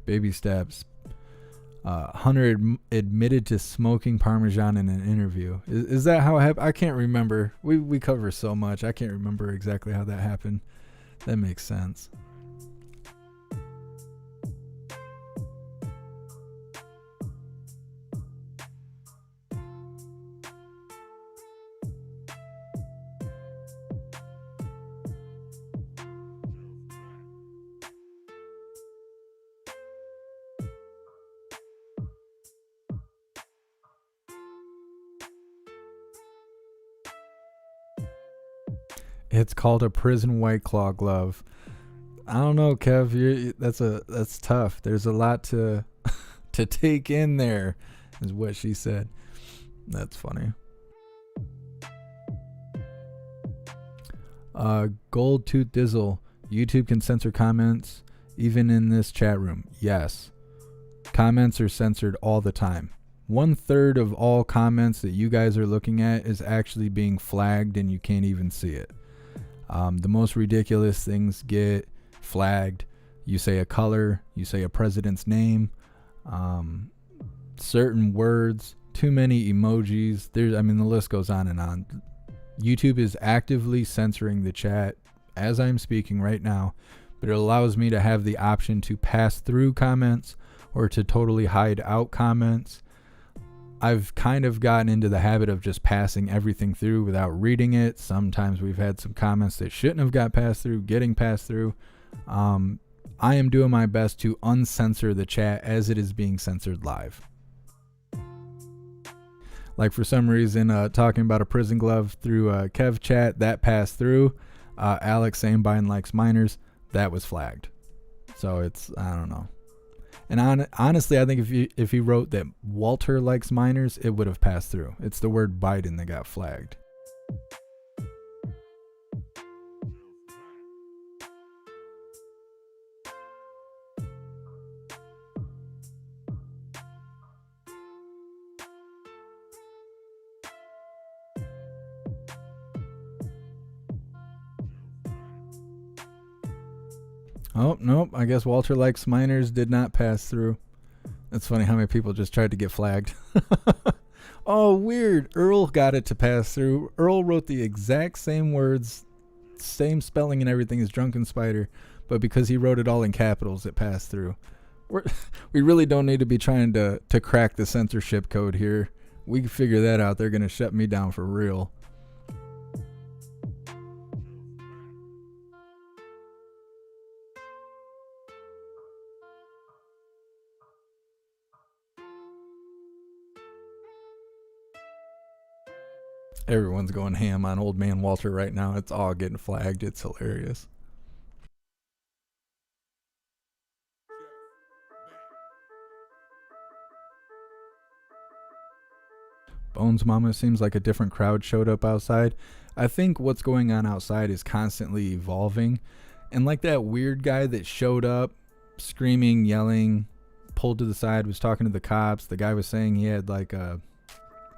D: Baby steps. Hunter admitted to smoking Parmesan in an interview. Is that how it happened? I can't remember. We cover so much. I can't remember exactly how that happened. That makes sense. It's called a prison White Claw glove. I don't know, Kev. That's tough. There's a lot to to take in there, is what she said. That's funny. Gold Tooth Dizzle. YouTube can censor comments even in this chat room. Yes. Comments are censored all the time. 1/3 of all comments that you guys are looking at is actually being flagged and you can't even see it. The most ridiculous things get flagged. You say a color, you say a president's name, certain words, too many emojis. The list goes on and on. YouTube is actively censoring the chat as I'm speaking right now, but it allows me to have the option to pass through comments or to totally hide out comments. I've kind of gotten into the habit of just passing everything through without reading it. Sometimes we've had some comments that shouldn't have got passed through, getting passed through. I am doing my best to uncensor the chat as it is being censored live. Like for some reason, talking about a prison glove through Kev chat, that passed through. Alex saying Biden likes minors, that was flagged. So I don't know. And honestly, I think if he wrote that Walter likes minors, it would have passed through. It's the word Biden that got flagged. Oh, nope. I guess Walter likes minors did not pass through. It's funny how many people just tried to get flagged. Oh, weird. Earl got it to pass through. Earl wrote the exact same words, same spelling and everything as Drunken Spider, but because he wrote it all in capitals, it passed through. We really don't need to be trying to crack the censorship code here. We can figure that out. They're going to shut me down for real. Everyone's going ham on old man Walter right now. It's all getting flagged. It's hilarious. Bones Mama seems like a different crowd showed up outside. I think what's going on outside is constantly evolving. And like that weird guy that showed up screaming, yelling, pulled to the side, was talking to the cops. The guy was saying he had like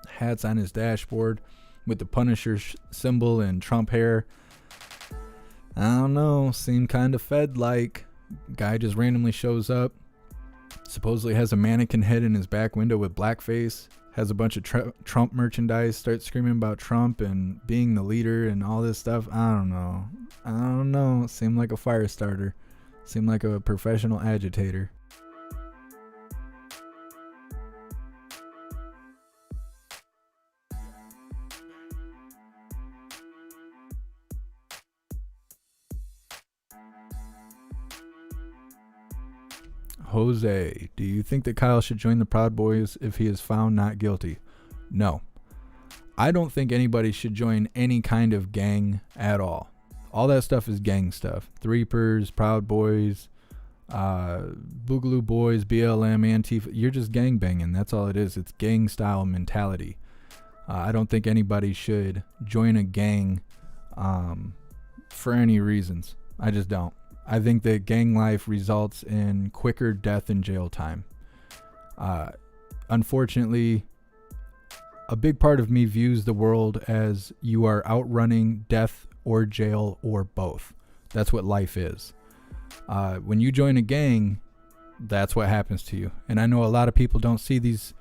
D: hats on his dashboard with the Punisher symbol and Trump hair. I don't know. Seemed kind of Fed-like. Guy just randomly shows up. Supposedly has a mannequin head in his back window with blackface. Has a bunch of Trump merchandise. Starts screaming about Trump and being the leader and all this stuff. I don't know. Seemed like a fire starter. Seemed like a professional agitator. Jose, do you think that Kyle should join the Proud Boys if he is found not guilty? No. I don't think anybody should join any kind of gang at all. All that stuff is gang stuff. Threepers, Proud Boys, Boogaloo Boys, BLM, Antifa. You're just gang banging. That's all it is. It's gang style mentality. I don't think anybody should join a gang for any reasons. I just don't. I think that gang life results in quicker death and jail time. Unfortunately, a big part of me views the world as you are outrunning death or jail or both. That's what life is. When you join a gang, that's what happens to you. And I know a lot of people don't see these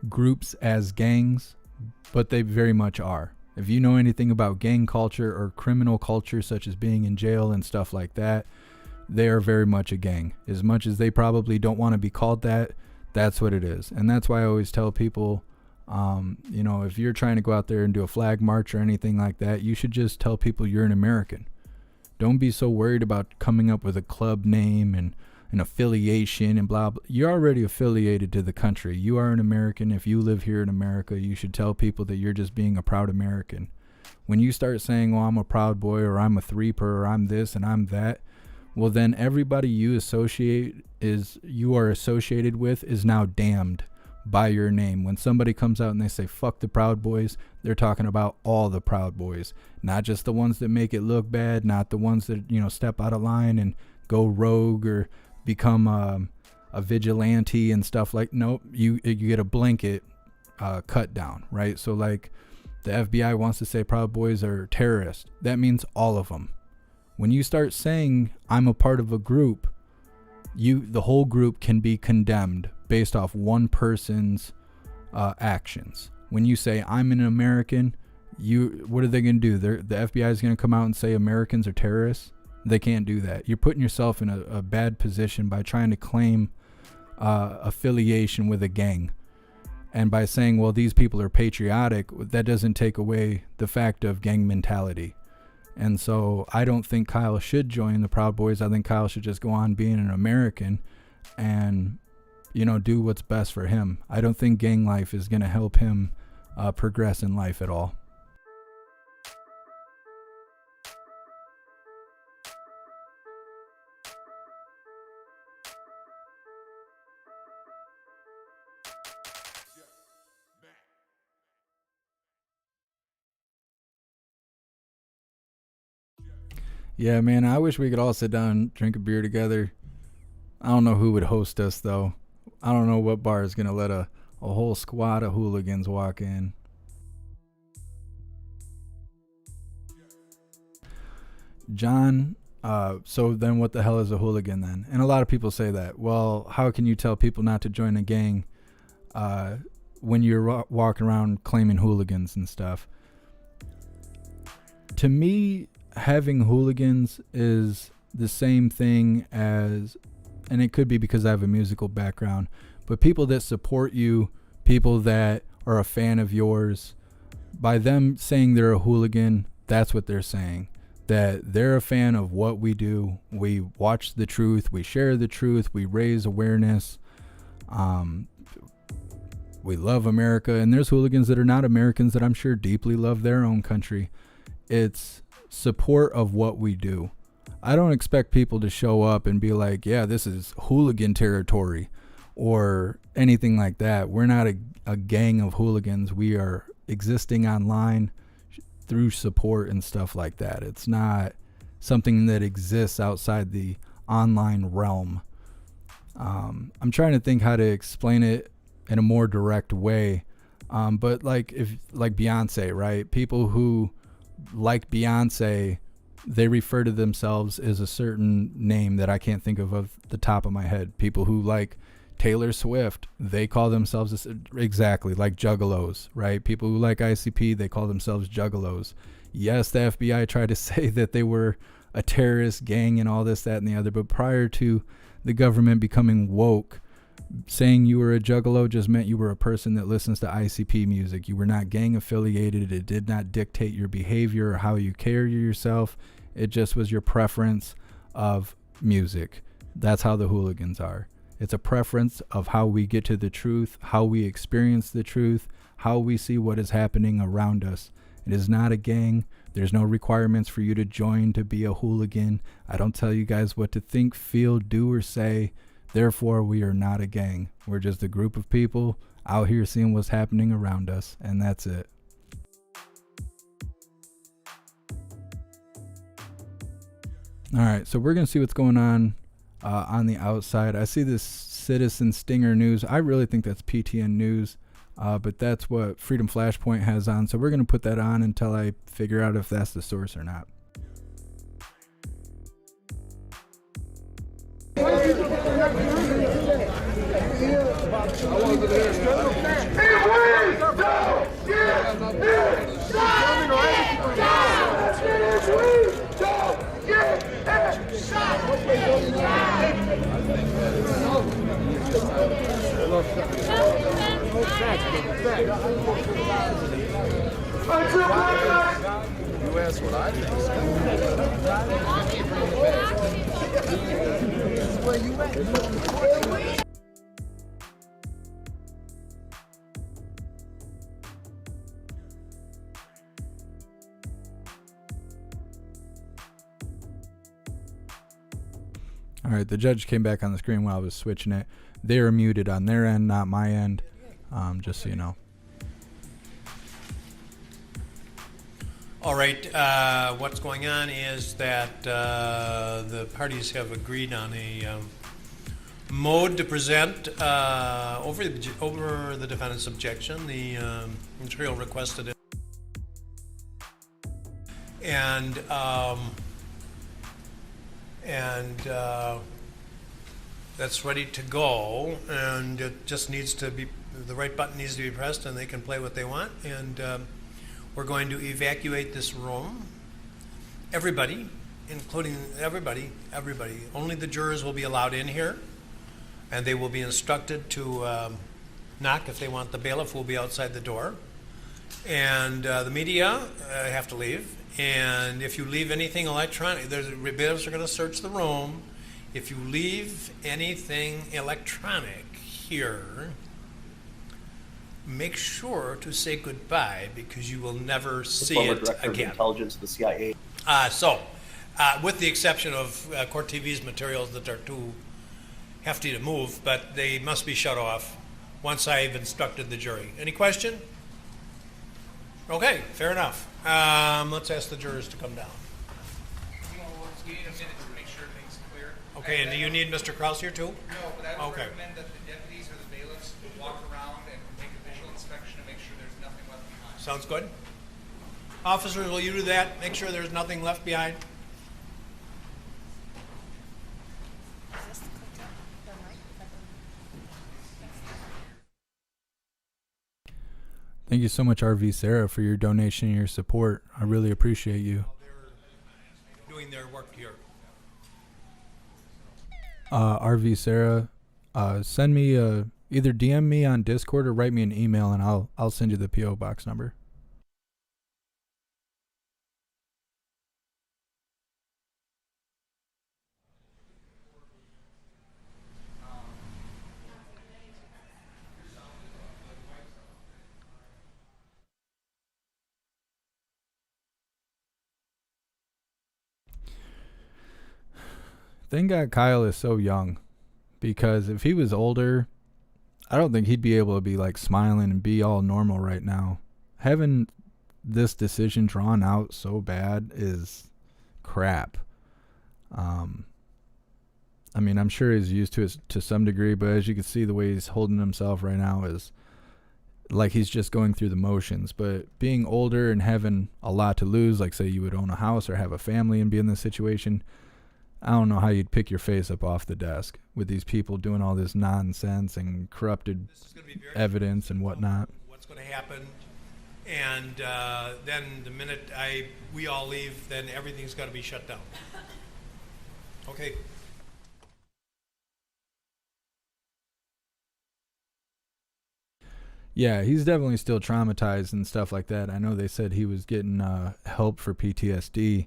D: groups as gangs, but they very much are. If you know anything about gang culture or criminal culture, such as being in jail and stuff like that, they are very much a gang. As much as they probably don't want to be called that, that's what it is. And that's why I always tell people, you know, if you're trying to go out there and do a flag march or anything like that, you should just tell people you're an American. Don't be so worried about coming up with a club name and an affiliation and blah, blah. You're already affiliated to the country. You are an American. If you live here in America, you should tell people that you're just being a proud American. When you start saying, oh, I'm a proud boy, or I'm a threeper, or I'm this and I'm that, well, then everybody you are associated with is now damned by your name. When somebody comes out and they say, fuck the Proud Boys, they're talking about all the Proud Boys, not just the ones that make it look bad, not the ones that, you know, step out of line and go rogue or become a vigilante and stuff. Like, nope, you get a blanket cut down, right? So like the FBI wants to say Proud Boys are terrorists. That means all of them. When you start saying I'm a part of a group, the whole group can be condemned based off one person's actions. When you say I'm an American, what are they going to do? The FBI is going to come out and say Americans are terrorists? They can't do that. You're putting yourself in a bad position by trying to claim affiliation with a gang. And by saying, well, these people are patriotic, that doesn't take away the fact of gang mentality. And so I don't think Kyle should join the Proud Boys. I think Kyle should just go on being an American and, you know, do what's best for him. I don't think gang life is going to help him progress in life at all. Yeah, man, I wish we could all sit down and drink a beer together. I don't know who would host us, though. I don't know what bar is going to let a whole squad of hooligans walk in. John, so then what the hell is a hooligan then? And a lot of people say that. Well, how can you tell people not to join a gang when you're walking around claiming hooligans and stuff? To me, having hooligans is the same thing as, and it could be because I have a musical background, but people that support you, people that are a fan of yours, by them saying they're a hooligan, that's what they're saying. That they're a fan of what we do. We watch the truth, we share the truth, we raise awareness. We love America, and there's hooligans that are not Americans that I'm sure deeply love their own country. It's support of what we do. I don't expect people to show up and be like, yeah, this is hooligan territory or anything like that. We're not a gang of hooligans. We are existing online through support and stuff like that. It's not something that exists outside the online realm. I'm trying to think how to explain it in a more direct way. But like Beyonce, right? People who like Beyonce, they refer to themselves as a certain name that I can't think of the top of my head. People who like Taylor Swift, they call themselves exactly like juggalos, right? People who like ICP, they call themselves juggalos. Yes, the FBI tried to say that they were a terrorist gang and all this, that, and the other, but prior to the government becoming woke, saying you were a juggalo just meant you were a person that listens to ICP music. You were not gang affiliated. It did not dictate your behavior or how you carry yourself. It just was your preference of music. That's how the hooligans are. It's a preference of how we get to the truth, how we experience the truth, how we see what is happening around us. It is not a gang. There's no requirements for you to join to be a hooligan. I don't tell you guys what to think, feel, do, or say. Therefore, we are not a gang. We're just a group of people out here seeing what's happening around us, and that's it. All right, so we're going to see what's going on the outside. I see this Citizen Stinger News. I really think that's PTN News, but that's what Freedom Flashpoint has on. So we're going to put that on until I figure out if that's the source or not.
J: You asked what I think.
D: All right, the judge came back on the screen while I was switching it. They were muted on their end, not my end, just so you know.
C: All right, what's going on is that the parties have agreed on a mode to present over the defendant's objection, the material requested. And that's ready to go, and it just needs to be, the right button needs to be pressed, and they can play what they want. And we're going to evacuate this room. Everybody, including everybody. Only the jurors will be allowed in here, and they will be instructed to knock if they want. The bailiff will be outside the door, and the media have to leave. And if you leave anything electronic, the bailiffs are going to search the room. If you leave anything electronic here, make sure to say goodbye, because you will never see it again.
O: Intelligence, the CIA.
C: With the exception of Court TV's materials that are too hefty to move, but they must be shut off once I've instructed the jury. Any question? Okay, fair enough. Let's ask the jurors to come down.
H: You need a minute to make sure things clear.
C: Okay, and do you need Mr. Krause here too?
H: No, but I would
C: Okay.
H: recommend that the deputies or the bailiffs walk around and take a visual inspection to make sure there's nothing left behind.
C: Sounds good. Officers, will you do that? Make sure there's nothing left behind.
D: Thank you so much, RV Sarah, for your donation and your support. I really appreciate you.
C: Doing their work here.
D: RV Sarah, send me either DM me on Discord or write me an email, and I'll send you the PO box number. Thank God Kyle is so young, because if he was older, I don't think he'd be able to be like smiling and be all normal right now. Having this decision drawn out so bad is crap. I mean, I'm sure he's used to it to some degree, but as you can see, the way he's holding himself right now is like he's just going through the motions. But being older and having a lot to lose, like say you would own a house or have a family and be in this situation, I don't know how you'd pick your face up off the desk with these people doing all this nonsense and corrupted evidence and whatnot.
C: What's going to happen, and then the minute we all leave, then everything's got to be shut down. Okay.
D: Yeah, he's definitely still traumatized and stuff like that. I know they said he was getting help for PTSD.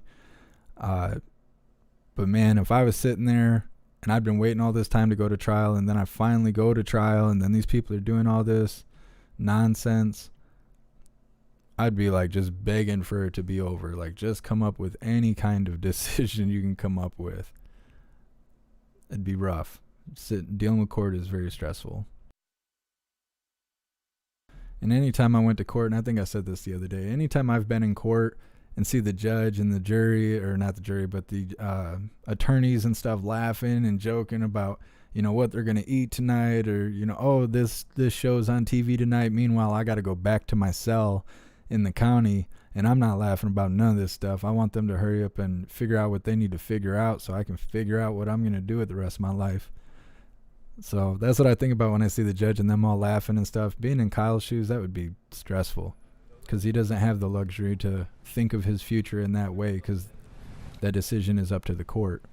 D: But man, if I was sitting there and I'd been waiting all this time to go to trial, and then I finally go to trial, and then these people are doing all this nonsense, I'd be like just begging for it to be over. Like, just come up with any kind of decision you can come up with. It'd be rough. Dealing with court is very stressful. And anytime I went to court, and I think I said this the other day, anytime I've been in court and see the judge and the jury, or not the jury, but the attorneys and stuff laughing and joking about, you know, what they're going to eat tonight, or, you know, oh, this show's on TV tonight. Meanwhile, I got to go back to my cell in the county, and I'm not laughing about none of this stuff. I want them to hurry up and figure out what they need to figure out so I can figure out what I'm going to do with the rest of my life. So that's what I think about when I see the judge and them all laughing and stuff. Being in Kyle's shoes, that would be stressful because he doesn't have the luxury to think of his future in that way because that decision is up to the court.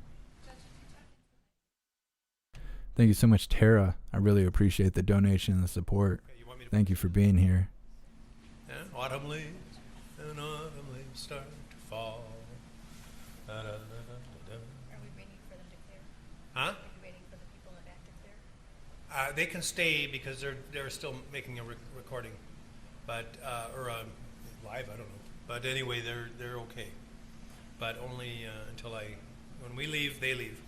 D: Thank you so much, Tara. I really appreciate the donation and the support. Thank you for being here.
C: And autumn leaves start to fall. Da, da, da, da, da.
O: Are we waiting for them to clear?
C: Huh?
O: Are you waiting for the people in the back to clear?
C: They can stay because they're still making a recording, but or live. I don't know. But anyway, they're okay. But only until when we leave, they leave.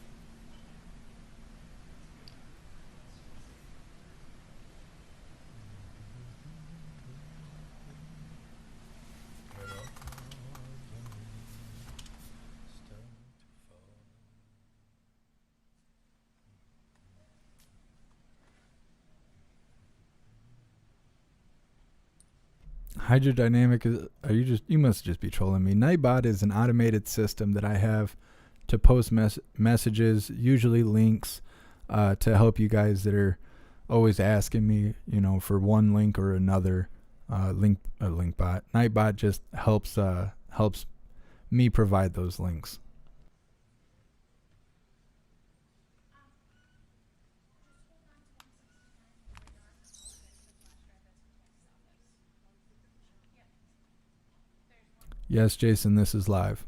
D: Hydrodynamic is, you must just be trolling me. Nightbot is an automated system that I have to post messages, usually links, to help you guys that are always asking me, for one link or another. Link bot. Nightbot just helps me provide those links. Yes, Jason, this is live.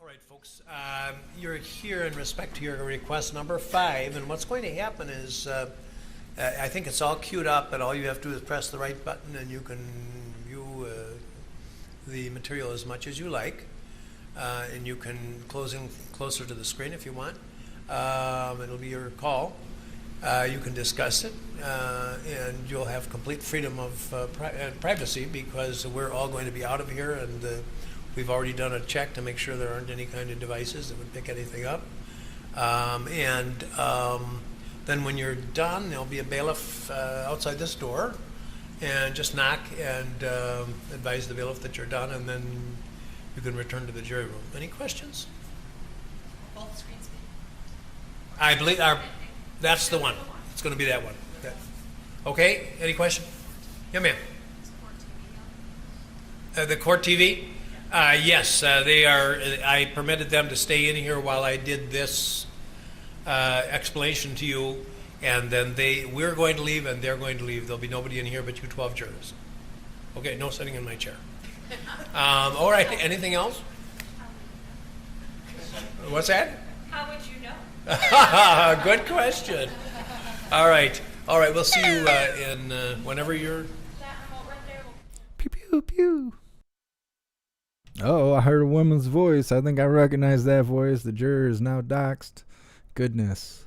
C: All right, folks, you're here in respect to your request number 5, and what's going to happen is I think it's all queued up, and all you have to do is press the right button, and you can view the material as much as you like. And you can close in closer to the screen if you want. It'll be your call. You can discuss it, and you'll have complete freedom of privacy because we're all going to be out of here, and we've already done a check to make sure there aren't any kind of devices that would pick anything up. Then when you're done, there'll be a bailiff outside this door, and just knock and advise the bailiff that you're done, and then you can return to the jury room. Any questions?
O: Both screens.
C: I believe that's the one. It's going to be that one. Okay. Any question? Yeah, ma'am. The court TV? Yes, they are. I permitted them to stay in here while I did this explanation to you, and then we're going to leave and they're going to leave. There'll be nobody in here but you 12 jurors. Okay. No sitting in my chair. All right. Anything else? What's that?
O: How would you know?
C: Good question. All right. We'll see you in whenever you're.
D: Pew pew pew. Oh, I heard a woman's voice. I think I recognize that voice. The juror is now doxxed. Goodness.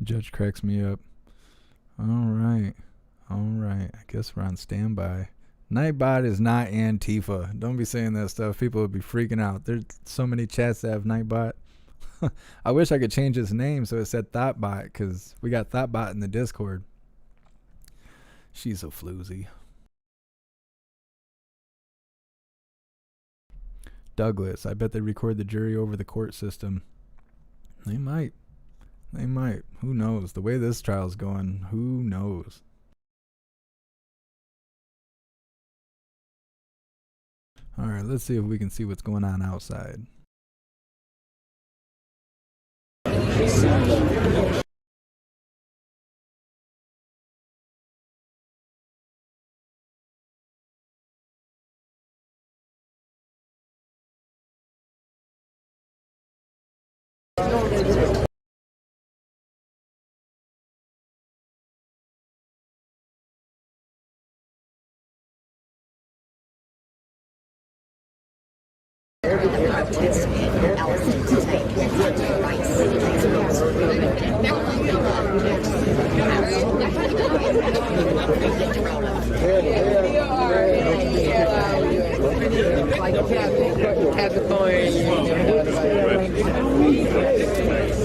D: Judge cracks me up. All right. I guess we're on standby. Nightbot is not Antifa. Don't be saying that stuff. People would be freaking out. There's so many chats that have Nightbot. I wish I could change his name so it said Thoughtbot, because we got Thoughtbot in the Discord. She's a floozy. Douglas, I bet they record the jury over the court system. They might. Who knows? The way this trial's going, who knows? All right, let's see if we can see what's going on outside.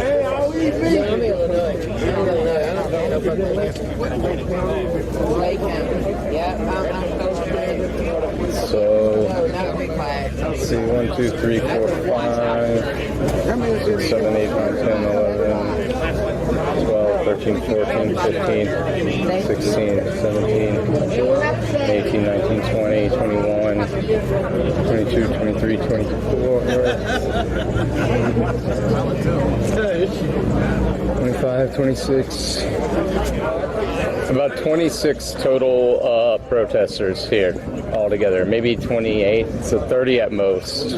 F: Hey, how we
R: So, let's see, 1, 2, 3, 4, 5, 6, 7, 8, 9, 10, 11, 12, 13, 14, 15, 16, 17, 18, 19, 20, 21, 22, 23, 24, 25, 26, about 26 total protesters here altogether, maybe 28, so 30 at most.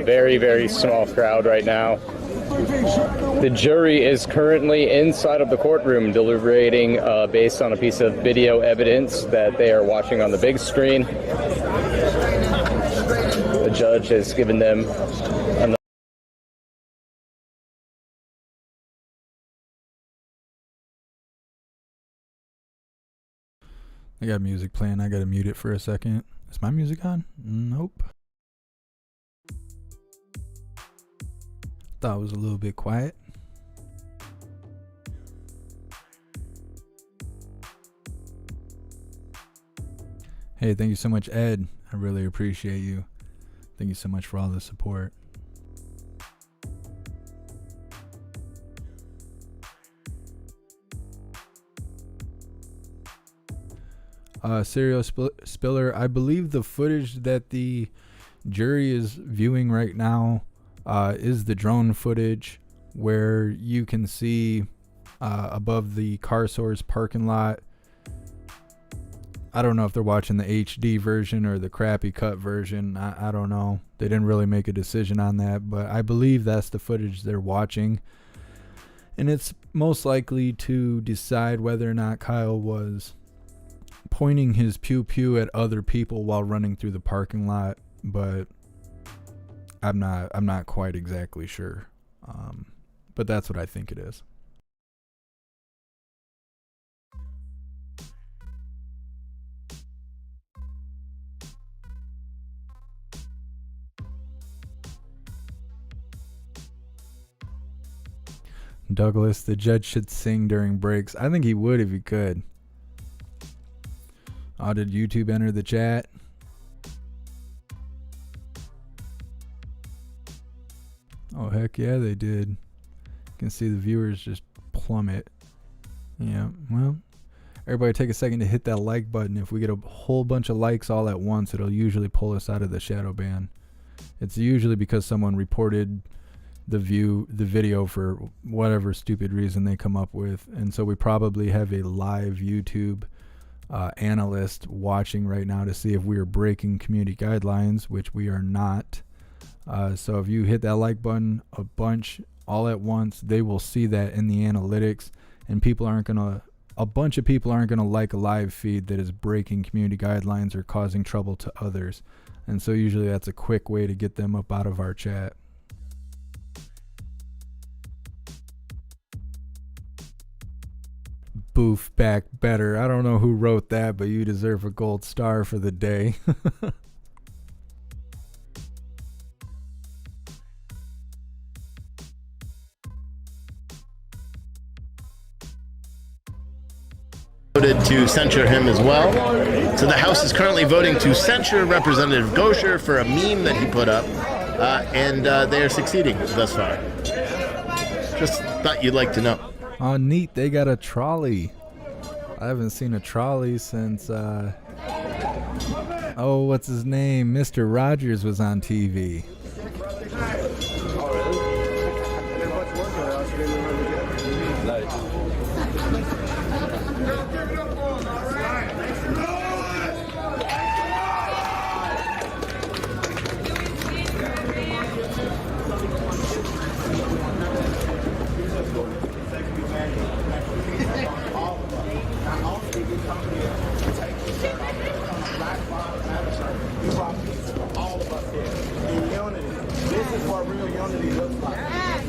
R: Very, very small crowd right now. The jury is currently inside of the courtroom deliberating based on a piece of video evidence that they are watching on the big screen. The judge has given them another.
D: I got music playing. I gotta mute it for a second. Is my music on? Nope. Thought it was a little bit quiet. Hey, thank you so much, Ed. I really appreciate you. Thank you so much for all the support. Serial Spiller, I believe the footage that the jury is viewing right now is the drone footage where you can see above the car source parking lot. I don't know if they're watching the HD version or the crappy cut version. I don't know. They didn't really make a decision on that, but I believe that's the footage they're watching. And it's most likely to decide whether or not Kyle was pointing his pew-pew at other people while running through the parking lot, but I'm not quite exactly sure. But that's what I think it is. Douglas, the judge should sing during breaks. I think he would if he could. Oh, did YouTube enter the chat? Oh, heck yeah, they did. You can see the viewers just plummet. Yeah, well, everybody take a second to hit that like button. If we get a whole bunch of likes all at once, it'll usually pull us out of the shadow ban. It's usually because someone reported the video for whatever stupid reason they come up with. And so we probably have a live YouTube analyst watching right now to see if we are breaking community guidelines, which we are not. So if you hit that like button a bunch all at once, they will see that in the analytics, and a bunch of people aren't gonna like a live feed that is breaking community guidelines or causing trouble to others. And so usually that's a quick way to get them up out of our chat. Boof back better. I don't know who wrote that, but you deserve a gold star for the day.
S: Voted to censure him as well. So the House is currently voting to censure Representative Gosher for a meme that he put up, and they are succeeding thus far. Just thought you'd like to know.
D: Oh, neat. They got a trolley. I haven't seen a trolley since, oh, what's his name? Mr. Rogers was on TV.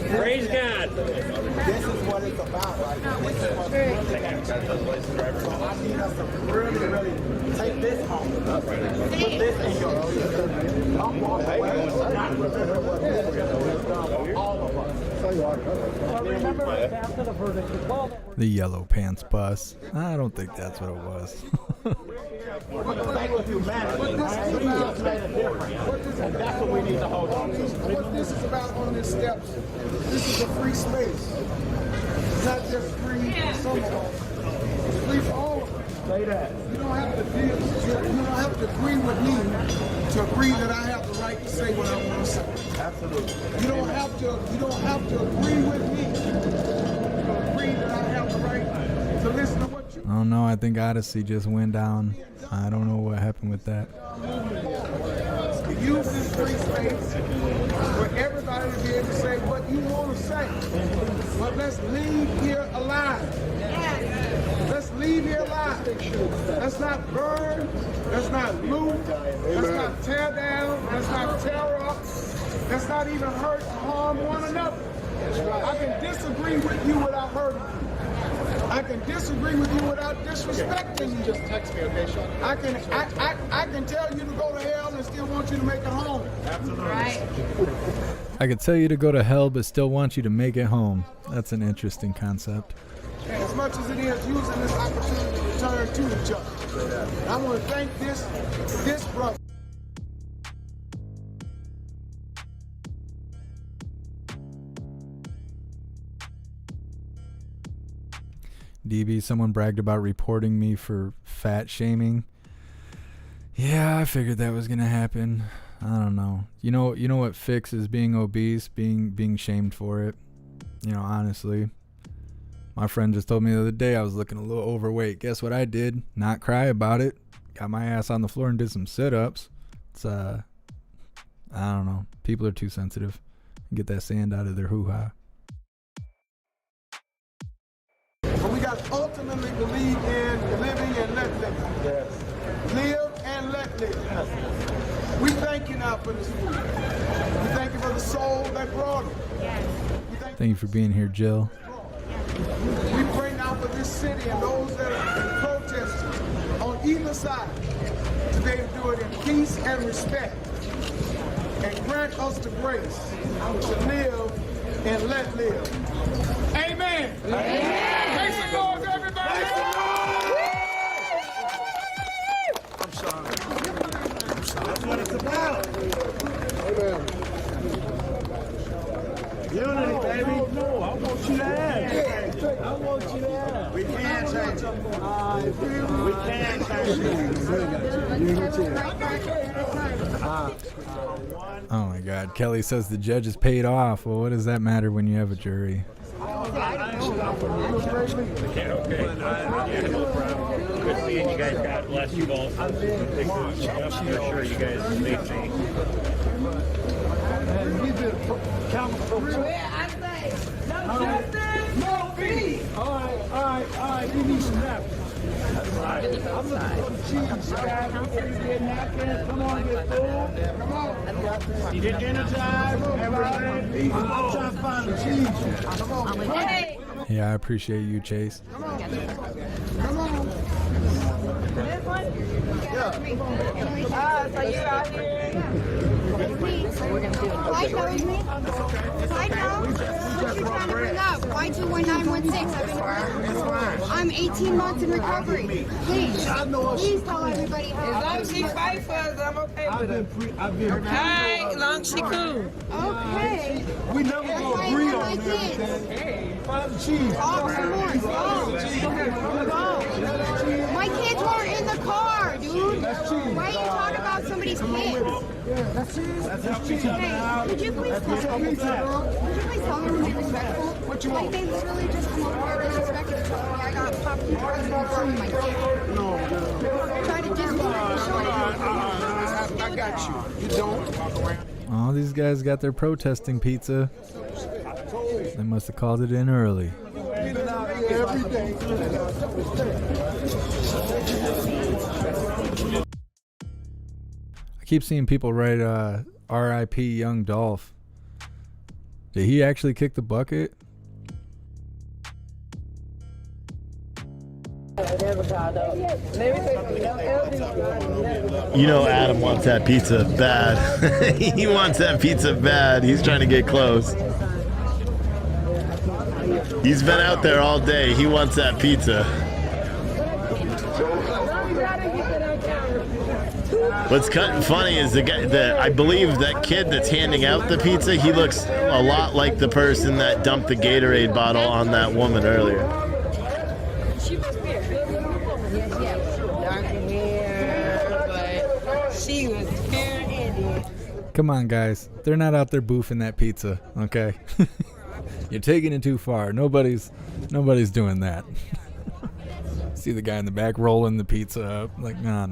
W: Praise God.
F: This is what it's about right now. This is what so I need us to really take this home. Put this in your I'm walking away. Not remember what this has done for all of us. So you are.
D: The yellow pants bus. I don't think that's what it was.
F: That's what we need to hold on to. What this is about on this steps, this is a free space. It's not just free for some of us. It's free for all of us. Say that. You don't have to deal, you don't have to agree with me to agree that I have the right to say what I want to say. Absolutely. You don't have to agree with me to agree that I have the right to listen to what you.
D: Oh no, I think Odyssey just went down. I don't know what happened with that.
F: Use this free space for everybody to be able to say what you want to say. But let's leave here alive. Let's leave here alive. Let's not burn. Let's not loot. Let's not tear down. Let's not tear up. Let's not even hurt or harm one another. I can disagree with you without hurting you. I can disagree with you without disrespecting you. Just text me, okay, Sean? I can tell you to go to hell and still want you to make it home. Absolutely. Right.
D: I could tell you to go to hell, but still want you to make it home. That's an interesting concept.
F: And as much as it is using this opportunity to return to each other, I want to thank this brother.
D: DB, someone bragged about reporting me for fat shaming. Yeah, I figured that was gonna happen. I don't know. You know what fixes being obese, being shamed for it. You know, honestly. My friend just told me the other day I was looking a little overweight. Guess what I did? Not cry about it. Got my ass on the floor and did some sit-ups. It's I don't know. People are too sensitive. Get that sand out of their hoo-ha.
F: But we got to ultimately believe in living and let live. Yes. Live and let live. Yes. We thank you now for this food. We thank you for the soul that brought it. Yes.
D: Thank you for being here, Jill.
F: We pray now for this city and those that are protesting on either side to be able to do it in peace and respect. And grant us the grace to live and let live. Amen. Amen. Praise the Lord, everybody. I'm sorry. That's what it's about. Amen. Unity, baby. No, I want you to have. I want you to have. We can't change it. We can't change it.
D: Oh my God. Kelly says the judge is paid off. Well, what does that matter when you have a jury?
A: Good seeing you guys. God bless you both. For sure, you guys stay safe.
F: No justice, no peace. All right. We need some napkins. I'm looking for the cheese, guys. I'm going to get napkins. Come on, get food. Come on. You get energized. Everybody. I'm trying to find the cheese. Come on. Hey.
D: Yeah, I appreciate you, Chase.
F: Come on. Come on.
P: This one? Yeah. So you out here? We're going to do it.
O: Slide down with me. Slide down. What you trying to bring up? Why 21916? I'm 18 months in recovery. Please tell everybody how.
P: As long as she fight for us, I'm okay with it. Alright, as long as she cool.
O: Okay.
F: We never go agree on everything. Find the cheese.
O: Oh, some more. My kids were in the car, dude. Why are you talking about somebody's kids?
F: That's cheese. That's cheese.
O: Hey, would you please tell them to be respectful? Like, they literally just come over here disrespectful. I got popped in drugs in front of my kid.
F: No.
O: Try to just
F: I got you. You don't.
D: Oh, these guys got their protesting pizza. They must have called it in early.
F: Every day.
D: I keep seeing people write R.I.P. Young Dolph. Did he actually kick the bucket?
S: You know Adam wants that pizza bad. He wants that pizza bad. He's trying to get close. He's been out there all day. He wants that pizza. What's funny is the guy, I believe that kid that's handing out the pizza, he looks a lot like the person that dumped the Gatorade bottle on that woman earlier.
P: She was weird. Dark hair, but she was very.
D: Come on, guys. They're not out there boofing that pizza, okay? You're taking it too far. Nobody's doing that. See the guy in the back rolling the pizza up. Like, no.
P: I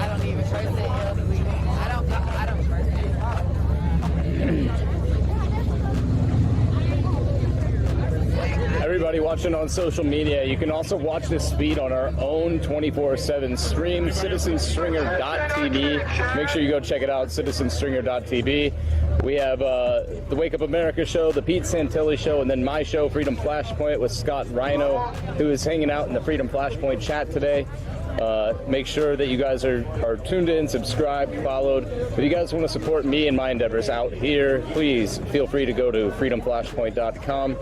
P: don't even trust it. I don't trust it.
R: Everybody watching on social media, you can also watch this feed on our own 24/7 stream, citizenstringer.tv. Make sure you go check it out, citizenstringer.tv. We have the Wake Up America show, the Pete Santilli show, and then my show, Freedom Flashpoint, with Scott Rhino, who is hanging out in the Freedom Flashpoint chat today. Make sure that you guys are tuned in, subscribed, followed. If you guys want to support me and my endeavors out here, please feel free to go to freedomflashpoint.com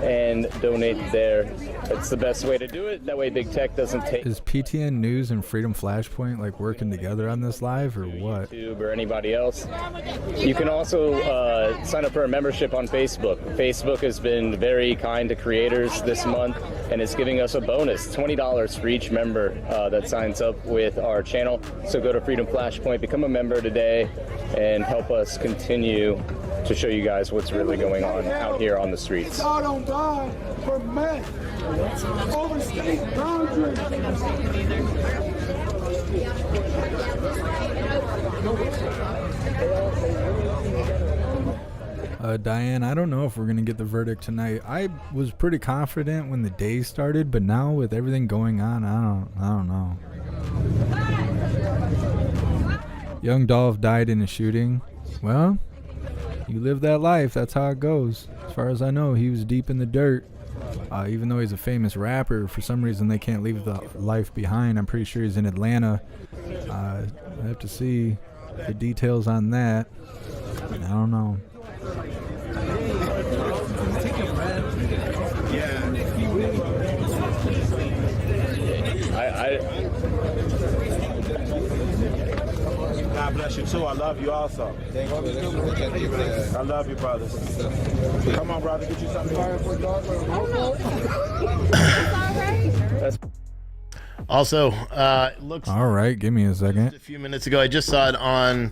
R: and donate there. It's the best way to do it. That way big tech doesn't take...
D: Is PTN News and Freedom Flashpoint like working together on this live or what?
R: YouTube or anybody else. You can also sign up for a membership on Facebook. Facebook has been very kind to creators this month and is giving us a bonus, $20 for each member that signs up with our channel. So go to Freedom Flashpoint, become a member today, and help us continue to show you guys what's really going on out here on the streets.
F: I don't die for men. Overstate boundaries.
D: Diane, I don't know if we're going to get the verdict tonight. I was pretty confident when the day started, but now with everything going on, I don't know. Young Dolph died in a shooting. Well, you live that life. That's how it goes. As far as I know, he was deep in the dirt. Even though he's a famous rapper, for some reason they can't leave the life behind. I'm pretty sure he's in Atlanta. I have to see the details on that. I don't know.
N: God bless you too. I love you also. I love you, brothers. Come on, brother. Get you something.
S: Also, looks.
D: All right, give me a second.
S: A few minutes ago, I just saw it on.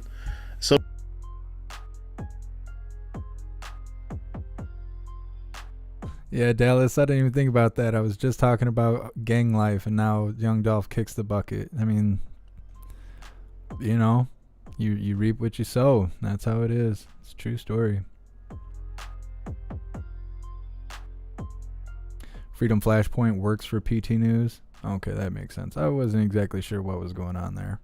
S: So.
D: Yeah, Dallas, I didn't even think about that. I was just talking about gang life, and now Young Dolph kicks the bucket. I mean, you know, you reap what you sow. That's how it is. It's a true story. Freedom Flashpoint works for PT News. Okay, that makes sense. I wasn't exactly sure what was going on there.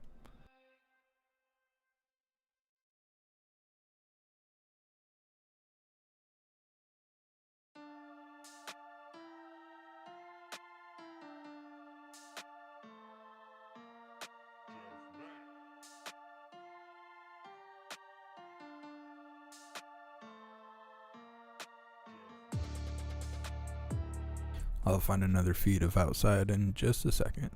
D: I'll find another feed of outside in just a second.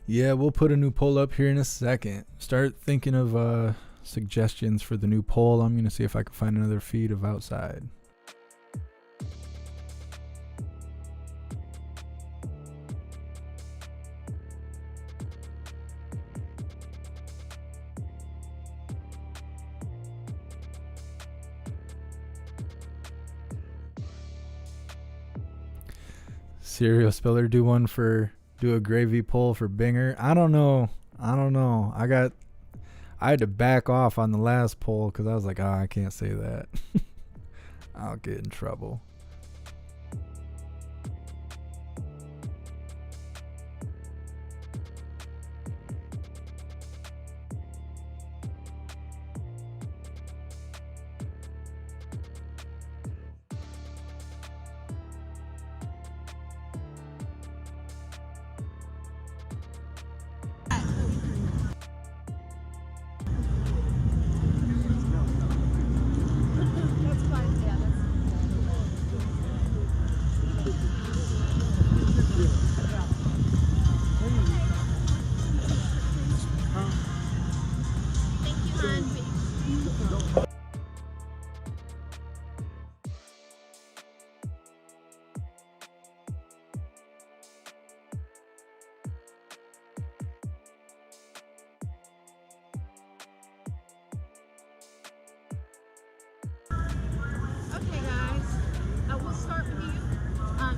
D: Yeah, we'll put a new poll up here in a second. Start thinking of suggestions for the new poll. I'm going to see if I can find another feed of outside. Serial Spiller, do a gravy poll for Binger. I don't know. I had to back off on the last poll because I was like, I can't say that. I'll get in trouble.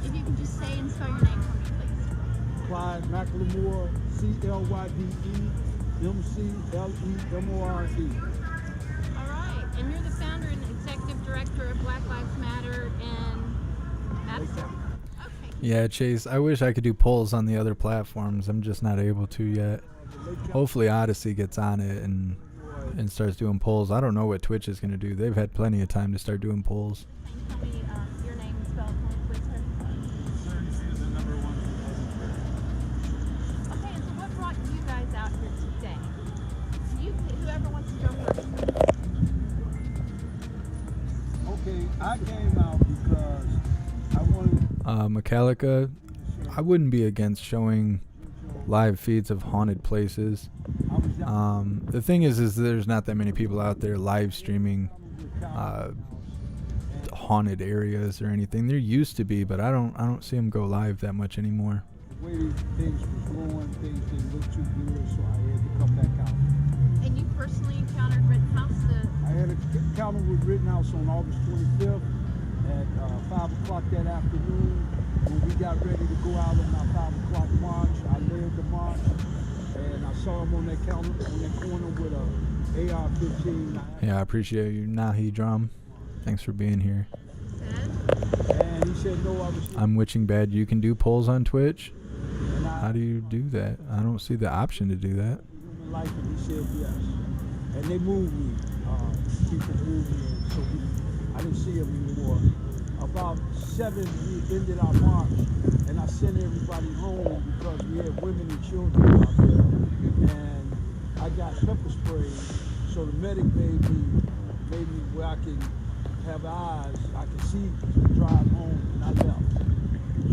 O: If you can just say and spell your name for me, please.
F: Clyde McLemore, CLYDEMCLEMORE.
O: All right. And you're the founder and executive director of Black Lives Matter in Madison?
D: Yeah, Chase, I wish I could do polls on the other platforms. I'm just not able to yet. Hopefully Odyssey gets on it and starts doing polls. I don't know what Twitch is going to do. They've had plenty of time to start doing polls.
O: Tell me your name and spell it for me, please, sir. Okay, so what brought you guys out here today? Whoever wants to go first.
F: Okay, I came out because I wanted...
D: Metallica, I wouldn't be against showing live feeds of haunted places. The thing is there's not that many people out there live streaming haunted areas or anything. There used to be, but I don't see them go live that much anymore.
F: The way things were going, things didn't look too good, so I had to come back out.
O: And you personally encountered Rittenhouse?
F: I had an encounter with Rittenhouse on August 25th at 5 o'clock that afternoon. When we got ready to go out on our 5 o'clock march, I led the march, and I saw him on that corner with a AR-15.
D: Yeah, I appreciate you, Nahi Drum. Thanks for being here.
F: And he said, no, I was...
D: I'm Witching Bad. You can do polls on Twitch? How do you do that? I don't see the option to do that.
F: Human life, and he said yes. And they moved me. People moved me, and so I didn't see him anymore. About 7, we ended our march, and I sent everybody home because we had women and children out there. And I got pepper spray, so the medic made me where I can have eyes, I can see to drive home, and I left.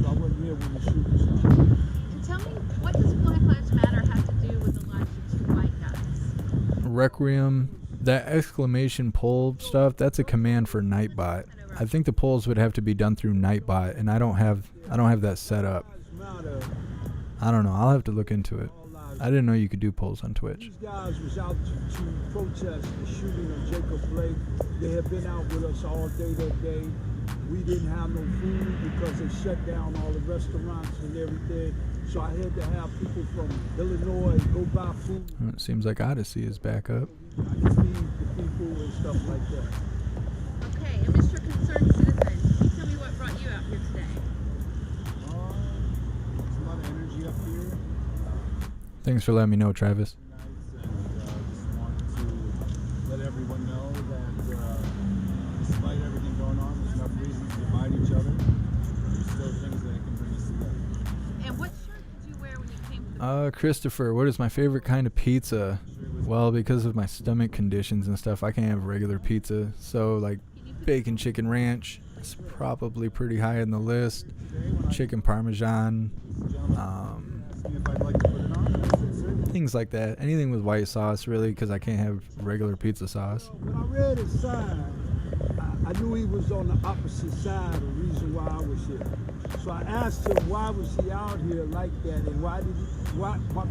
F: So I wasn't here when the shooting started.
O: And tell me, what does Black Lives Matter have to do with the lives of 2 white guys?
D: Requiem, that exclamation poll stuff, that's a command for Nightbot. I think the polls would have to be done through Nightbot, and I don't have that set up. I don't know. I'll have to look into it. I didn't know you could do polls on Twitch.
F: These guys was out to protest the shooting of Jacob Blake. They had been out with us all day that day. We didn't have no food because they shut down all the restaurants and everything. So I had to have people from Illinois go buy food.
D: It seems like Odyssey is back up.
F: I can feed the people and stuff like that.
O: Okay, and Mr. Concerned Citizen, can you tell me what brought you out here today?
F: There's a lot of energy up here.
D: Thanks for letting me know, Travis.
F: Just want to let everyone know that despite everything going on, there's enough reasons to divide each other. There's still things that can bring us together.
O: And what shirt did you wear when you came to the
D: Christopher, what is my favorite kind of pizza? Well, because of my stomach conditions and stuff, I can't have regular pizza. So, like, bacon chicken ranch is probably pretty high in the list. Chicken parmesan, things like that. Anything with white sauce, really, because I can't have regular pizza sauce.
F: When I read his sign, I knew he was on the opposite side of the reason why I was here. So I asked him why was he out here like that, and my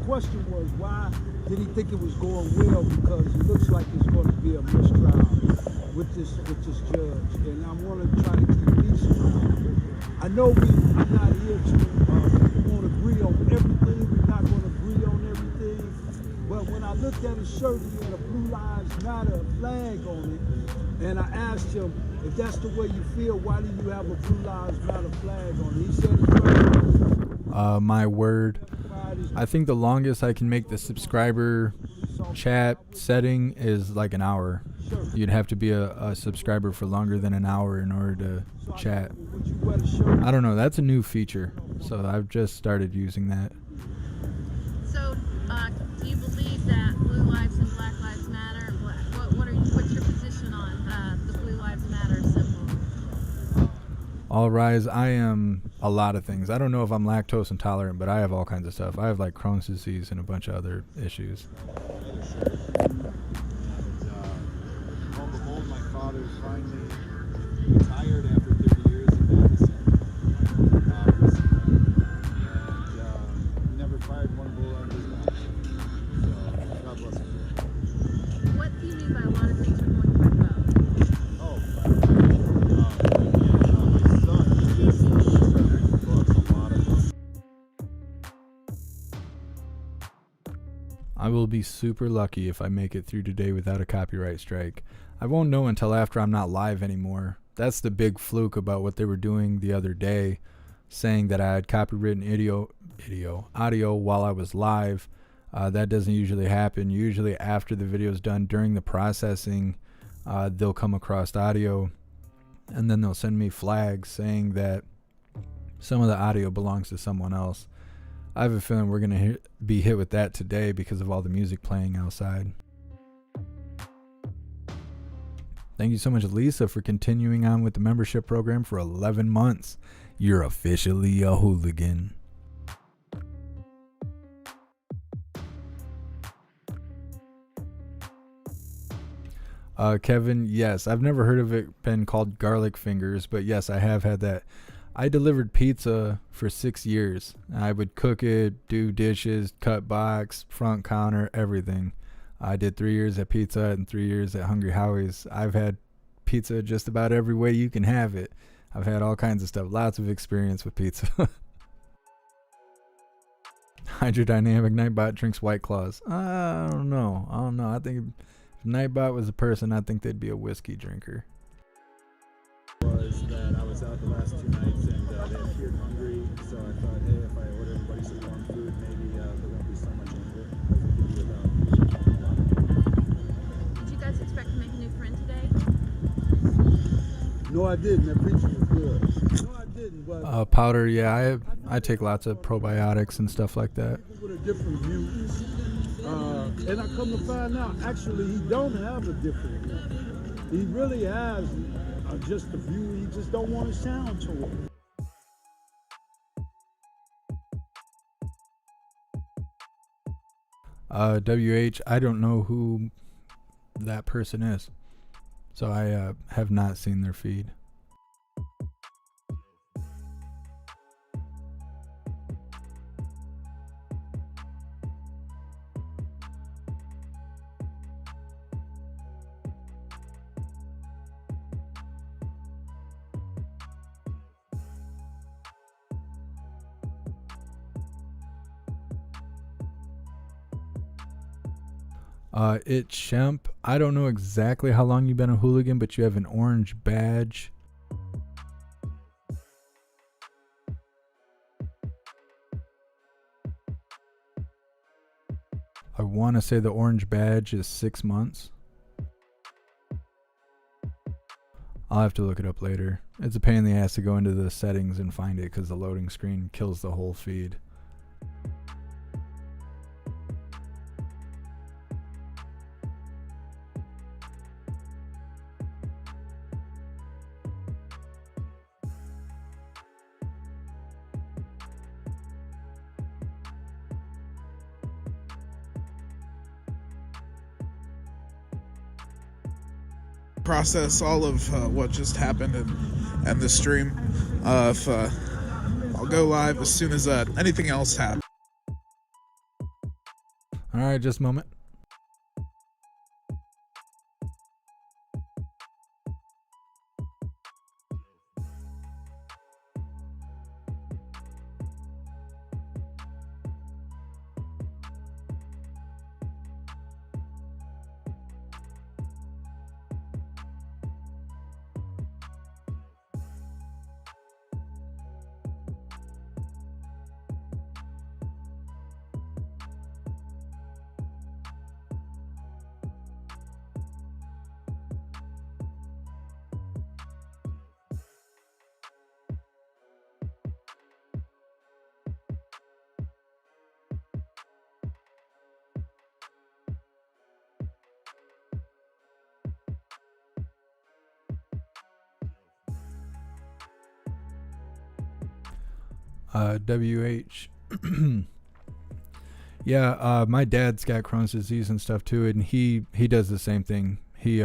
F: question was, why did he think it was going well? Because it looks like it's going to be a mistrial with this judge, and I want to try to keep peace around it. I know I'm not here to won't agree on everything. We're not going to agree on everything. But when I looked at his shirt, he had a Blue Lives Matter flag on it, and I asked him, if that's the way you feel, why do you have a Blue Lives Matter flag on it? He said it's right.
D: My word. I think the longest I can make the subscriber chat setting is like an hour. You'd have to be a subscriber for longer than an hour in order to chat. I don't know. That's a new feature, so I've just started using that.
O: So, do you believe that blue lives and black lives matter? And what's your position on the Blue Lives Matter symbol?
D: All rise. I am a lot of things. I don't know if I'm lactose intolerant, but I have all kinds of stuff. I have like Crohn's disease and a bunch of other issues.
F: Behold, my father finally retired after 30 years in Madison. And never fired one bullet out of his mouth. So, God bless him.
O: What do you mean by a lot of things are going quite well?
F: My son,
D: I will be super lucky if I make it through today without a copyright strike. I won't know until after I'm not live anymore. That's the big fluke about what they were doing the other day, saying that I had copywritten audio while I was live. That doesn't usually happen. Usually after the video is done, during the processing, they'll come across audio, and then they'll send me flags saying that some of the audio belongs to someone else. I have a feeling we're going to be hit with that today because of all the music playing outside. Thank you so much, Lisa, for continuing on with the membership program for 11 months. You're officially a hooligan. Kevin, yes, I've never heard of it been called garlic fingers, but yes, I have had that. I delivered pizza for 6 years. I would cook it, do dishes, cut box, front counter, everything. I did 3 years at Pizza Hut and 3 years at Hungry Howie's. I've had pizza just about every way you can have it. I've had all kinds of stuff, lots of experience with pizza. Hydrodynamic Nightbot drinks White Claws. I don't know. I think if Nightbot was a person, I think they'd be a whiskey drinker.
F: Was that I was out the last 2 nights and they appeared hungry, so I thought, hey, if I order everybody some warm food, maybe there won't be so much anger.
I: Did you guys expect to make a new friend today?
F: No, I didn't. That preaching was good. No, I didn't. But
D: Powder, yeah, I take lots of probiotics and stuff like that.
F: with a different view, and I come to find out, actually, he don't have a different view. He really has just a view. He just don't want to sound to it.
D: WH, I don't know who that person is, so I have not seen their feed. It's Shemp. I don't know exactly how long you've been a hooligan, but you have an orange badge. I want to say the orange badge is 6 months. I'll have to look it up later. It's a pain in the ass to go into the settings and find it because the loading screen kills the whole feed.
K: Process all of what just happened and the stream. If I'll go live as soon as anything else happens.
D: All right, just a moment. WH. Yeah, my dad's got Crohn's disease and stuff too, and he does the same thing. He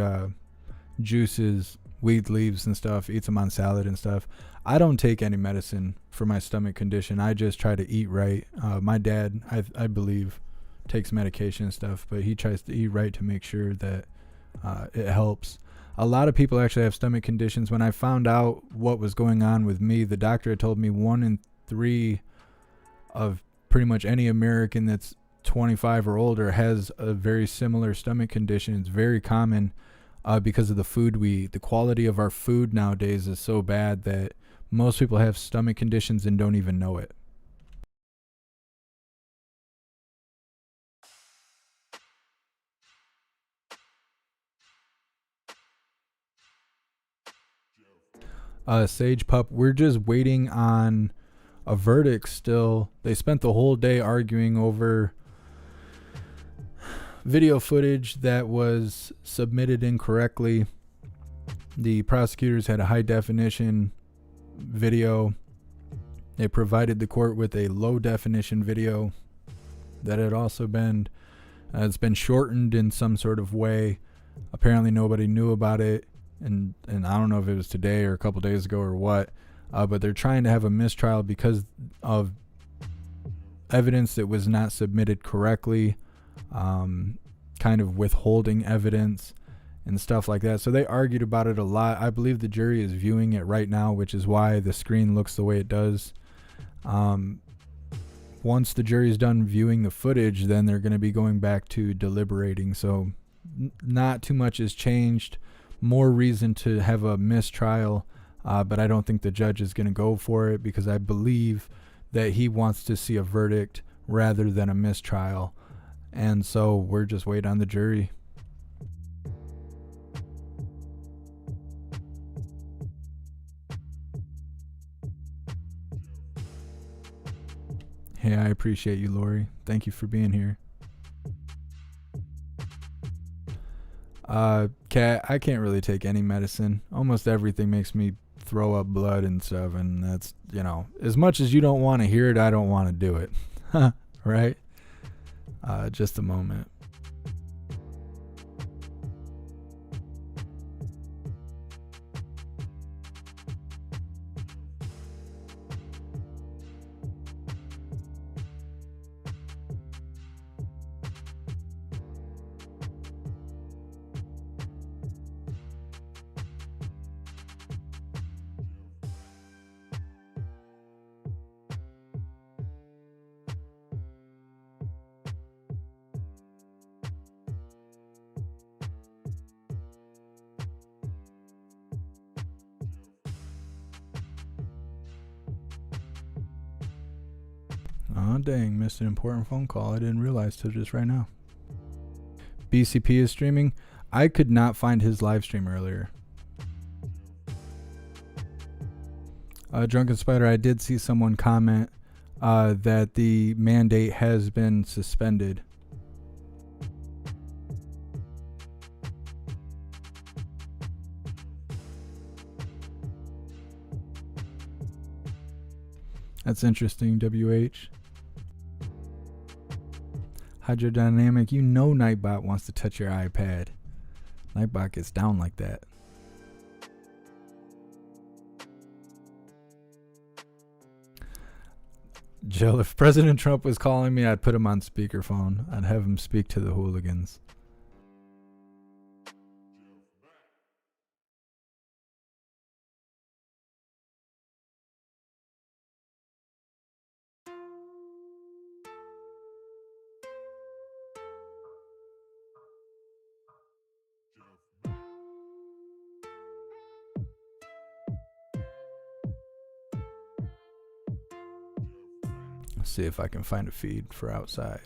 D: juices weed leaves and stuff, eats them on salad and stuff. I don't take any medicine for my stomach condition. I just try to eat right. My dad, I believe, takes medication and stuff, but he tries to eat right to make sure that it helps. A lot of people actually have stomach conditions. When I found out what was going on with me, the doctor had told me 1 in 3 of pretty much any American that's 25 or older has a very similar stomach condition. It's very common because of the food the quality of our food nowadays is so bad that most people have stomach conditions and don't even know it. Sage Pup, we're just waiting on a verdict still. They spent the whole day arguing over video footage that was submitted incorrectly. The prosecutors had a high definition video. They provided the court with a low definition video that had also been it's been shortened in some sort of way. Apparently nobody knew about it, and I don't know if it was today or a couple days ago or what, but they're trying to have a mistrial because of evidence that was not submitted correctly, kind of withholding evidence and stuff like that. So they argued about it a lot. I believe the jury is viewing it right now, which is why the screen looks the way it does. Once the jury's done viewing the footage, then they're going to be going back to deliberating. So not too much has changed. More reason to have a mistrial, but I don't think the judge is going to go for it because I believe that he wants to see a verdict rather than a mistrial. And so we're just waiting on the jury. Hey, I appreciate you, Lori. Thank you for being here. Kat, I can't really take any medicine. Almost everything makes me throw up blood and stuff, and that's, as much as you don't want to hear it, I don't want to do it. Right? Just a moment. Oh, dang, missed an important phone call. I didn't realize till just right now. BCP is streaming. I could not find his live stream earlier. Drunken Spider, I did see someone comment that the mandate has been suspended. That's interesting, WH. Hydrodynamic, Nightbot wants to touch your iPad. Nightbot gets down like that. Jill, if President Trump was calling me, I'd put him on speakerphone. I'd have him speak to the hooligans. See if I can find a feed for outside.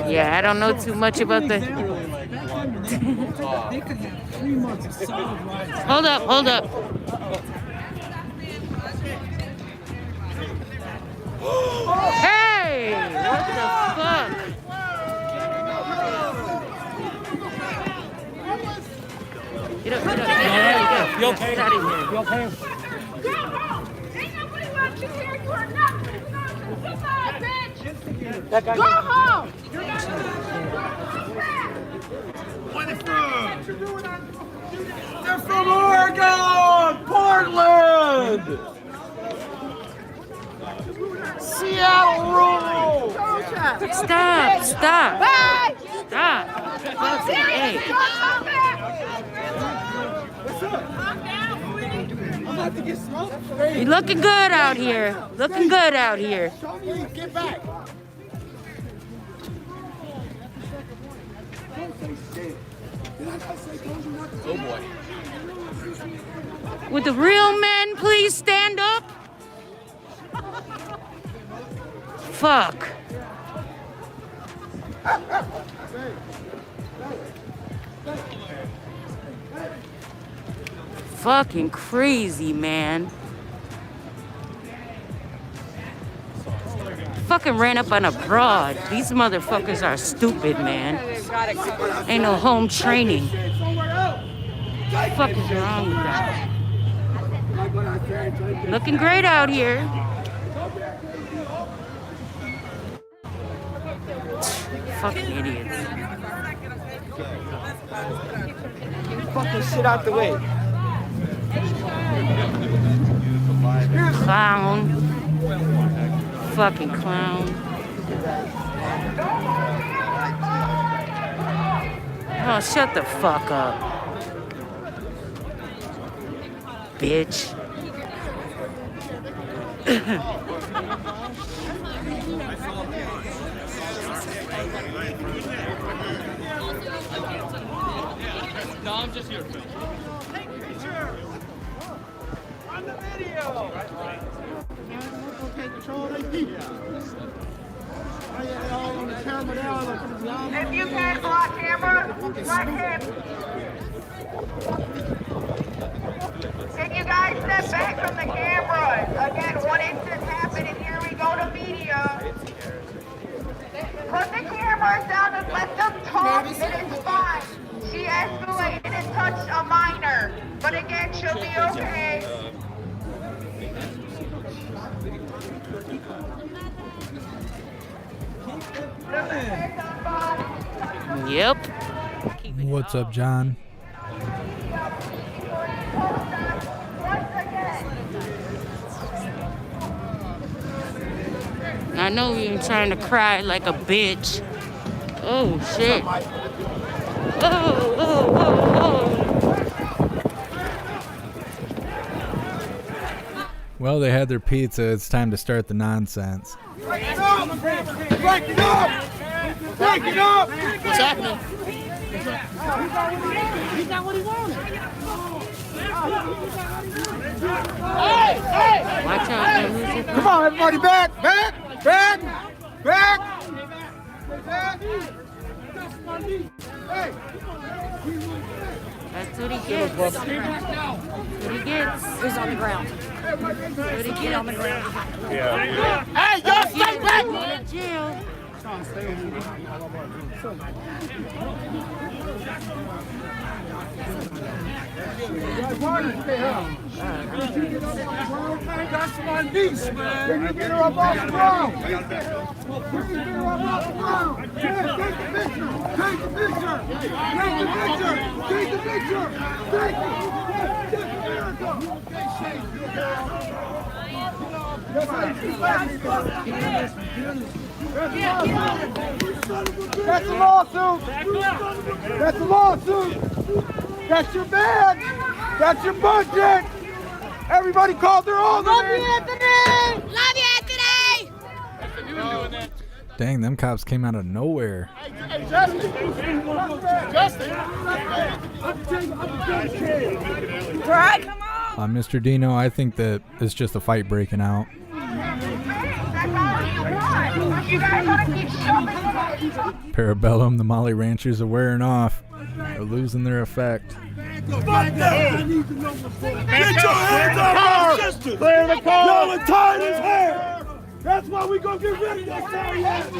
E: Yeah, I don't know too much about the. Hold up, hold up. Hey, what the fuck? Get up, get up, get up.
P: You okay?
E: Get out of here.
P: You okay?
E: That guy.
P: Go home!
N: Where they from? They're from Oregon! Portland! Seattle rule!
E: Stop, stop.
P: Bye!
E: Stop. Hey. You're looking good out here. Looking good out here.
P: Get back!
N: Oh boy.
E: Would the real men please stand up? Fuck. Fucking crazy, man. Fucking ran up on a broad. These motherfuckers are stupid, man. Ain't no home training. What the fuck is wrong with that? Looking great out here. Fucking idiots.
P: Fucking shit out the way.
E: Clown. Fucking clown. Oh, shut the fuck up. Bitch.
P: No, I'm just here. Take a picture. On the video. Okay, control the people.
O: If you can block camera, let him. Can you guys step back from the camera? Again, one instance happened and here we go to media. Put the cameras down and let them talk. It is fine. She escalated and touched a minor. But again, she'll be okay.
E: Yep.
D: What's up, John?
E: I know you're trying to cry like a bitch. Oh, shit.
D: Well, they had their pizza. It's time to start the nonsense.
P: Break it up! Break it up! Break it up!
E: What's happening?
P: He got what he wanted. Hey! Hey!
E: Watch out, man.
P: Come on, everybody, back! Back! Back! Back! Back! Hey!
E: That's what he gets. That's what he gets.
P: He's on the ground.
E: That's what he gets.
P: On the ground.
N: Yeah.
P: Hey, y'all stay back!
E: Going to jail.
P: That's my niece, man. Can you get her up off the ground? Can you get her up off the ground? Take the picture. Take the picture. Take the picture. Take the picture. Take the That's a lawsuit. That's a lawsuit. That's your bag. That's your budget. Everybody called their own. Love you, Anthony.
O: Love you, Anthony.
D: Dang, them cops came out of nowhere.
P: Hey, Justin. Justin.
O: Right, come on.
D: Mr. Dino, I think that it's just a fight breaking out.
O: Back
D: Parabellum, the Molly Ranchers are wearing off. They're losing their effect.
P: Get your hands off our sister! Clear the car! Y'all are tired as hell! That's why we gonna get rid of that sorry ass!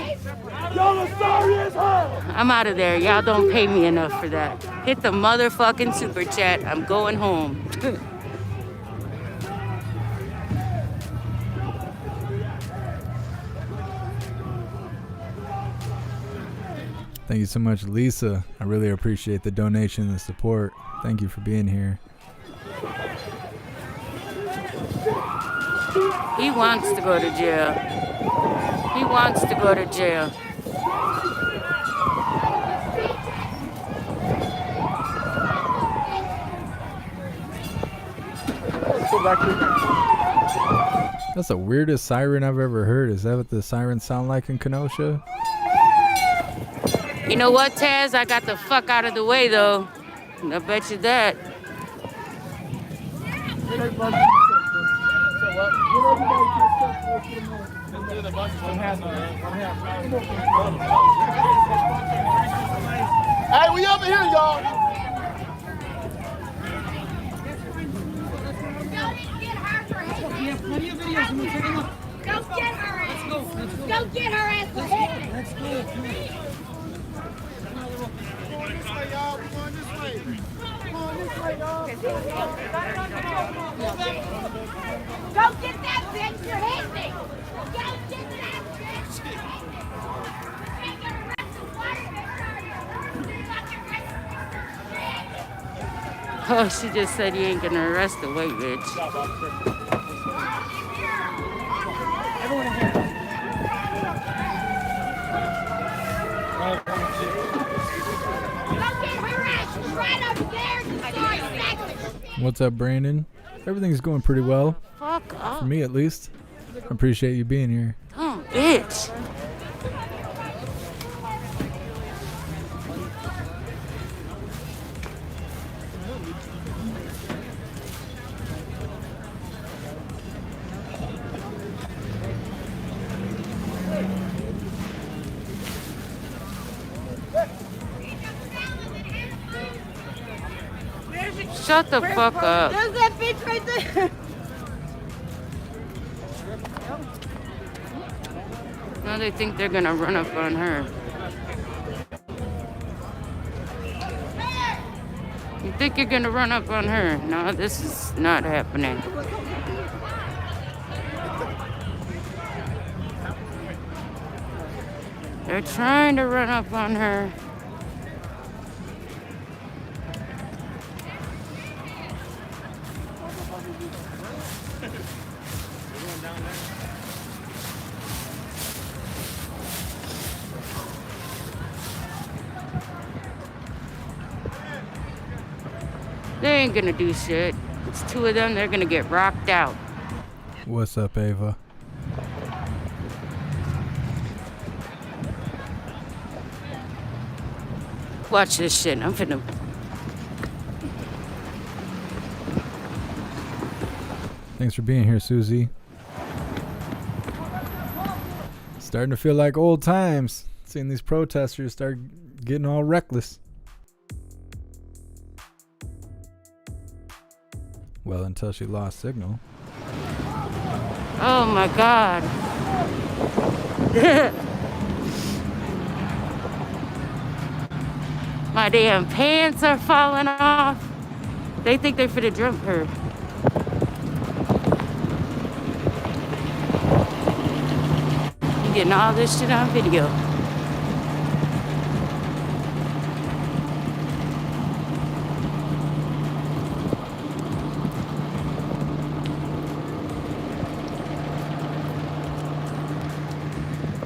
P: Y'all are sorry as hell!
E: I'm out of there. Y'all don't pay me enough for that. Hit the motherfucking super chat. I'm going home.
D: Thank you so much, Lisa. I really appreciate the donation and the support. Thank you for being here.
E: He wants to go to jail. He wants to go to jail.
D: That's the weirdest siren I've ever heard. Is that what the sirens sound like in Kenosha?
E: You know what, Taz? I got the fuck out of the way, though. I bet you that.
P: Hey, we over here, y'all!
O: Go get her ass! Go get her ass! Let's go. Go get that bitch! You're hitting me! Go get that bitch!
E: Oh, she just said you ain't gonna arrest the white bitch.
D: What's up, Brandon? Everything's going pretty well.
E: Fuck up.
D: For me, at least. I appreciate you being here.
E: Dumb bitch. Shut the fuck up.
P: There's that bitch right there!
E: Now they think they're gonna run up on her. You think you're gonna run up on her? No, this is not happening. They're trying to run up on her. They ain't gonna do shit. It's two of them, they're gonna get rocked out.
D: What's up, Ava?
E: Watch this shit. I'm finna.
D: Thanks for being here, Susie. Starting to feel like old times. Seeing these protesters start getting all reckless. Well, until she lost signal.
E: Oh my God. My damn pants are falling off. They think they're finna jump her. You getting all this shit on video.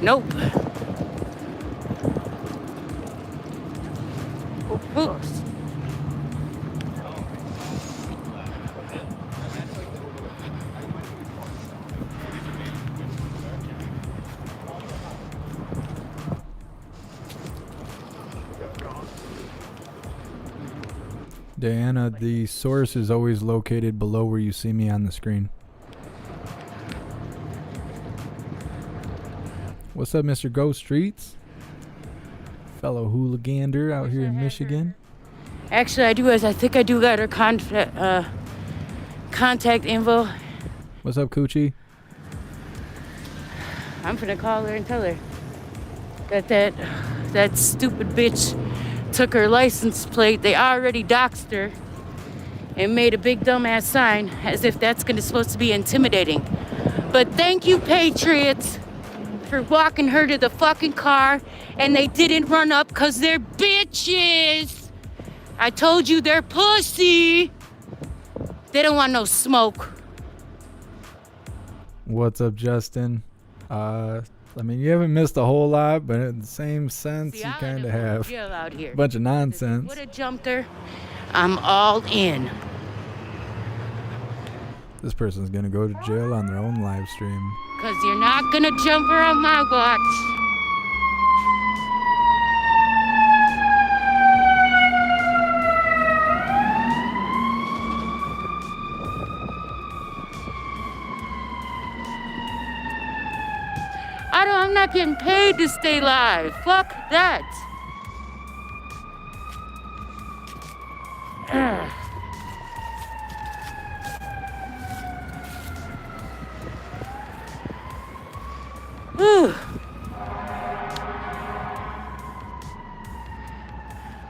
E: Nope. Oops.
D: Diana, the source is always located below where you see me on the screen. What's up, Mr. Ghost Streets? Fellow hooligander out here in Michigan.
E: Actually, I think I do got her contact info.
D: What's up, Coochie?
E: I'm gonna call her and tell her that stupid bitch took her license plate. They already doxed her and made a big dumbass sign as if that's supposed to be intimidating. But thank you, Patriots, for walking her to the fucking car, and they didn't run up because they're bitches. I told you they're pussy. They don't want no smoke.
D: What's up, Justin? I mean, you haven't missed a whole lot, but in the same sense, you kind of have.
E: Jail out here.
D: A bunch of nonsense.
E: Would have jumped her. I'm all in.
D: This person's gonna go to jail on their own live stream.
E: Because you're not going to jump her on my watch. I'm not getting paid to stay live. Fuck that.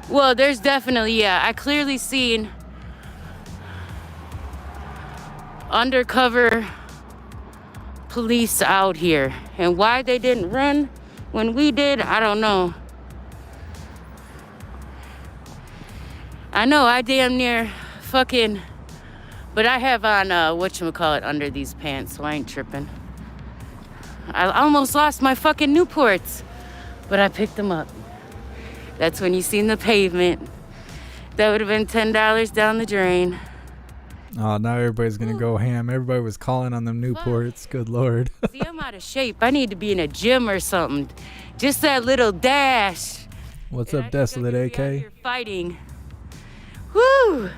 E: Well, there's definitely, I clearly seen undercover police out here. And why they didn't run when we did, I don't know. I know I damn near fucking, but I have on, whatchamacallit under these pants, so I ain't tripping. I almost lost my fucking Newports, but I picked them up. That's when you seen the pavement. That would have been $10 down the drain.
D: Oh, now everybody's gonna go ham. Everybody was calling on them Newports. Good Lord.
E: See, I'm out of shape. I need to be in a gym or something. Just that little dash.
D: What's up, Desolate AK?
E: You're fighting. Woo!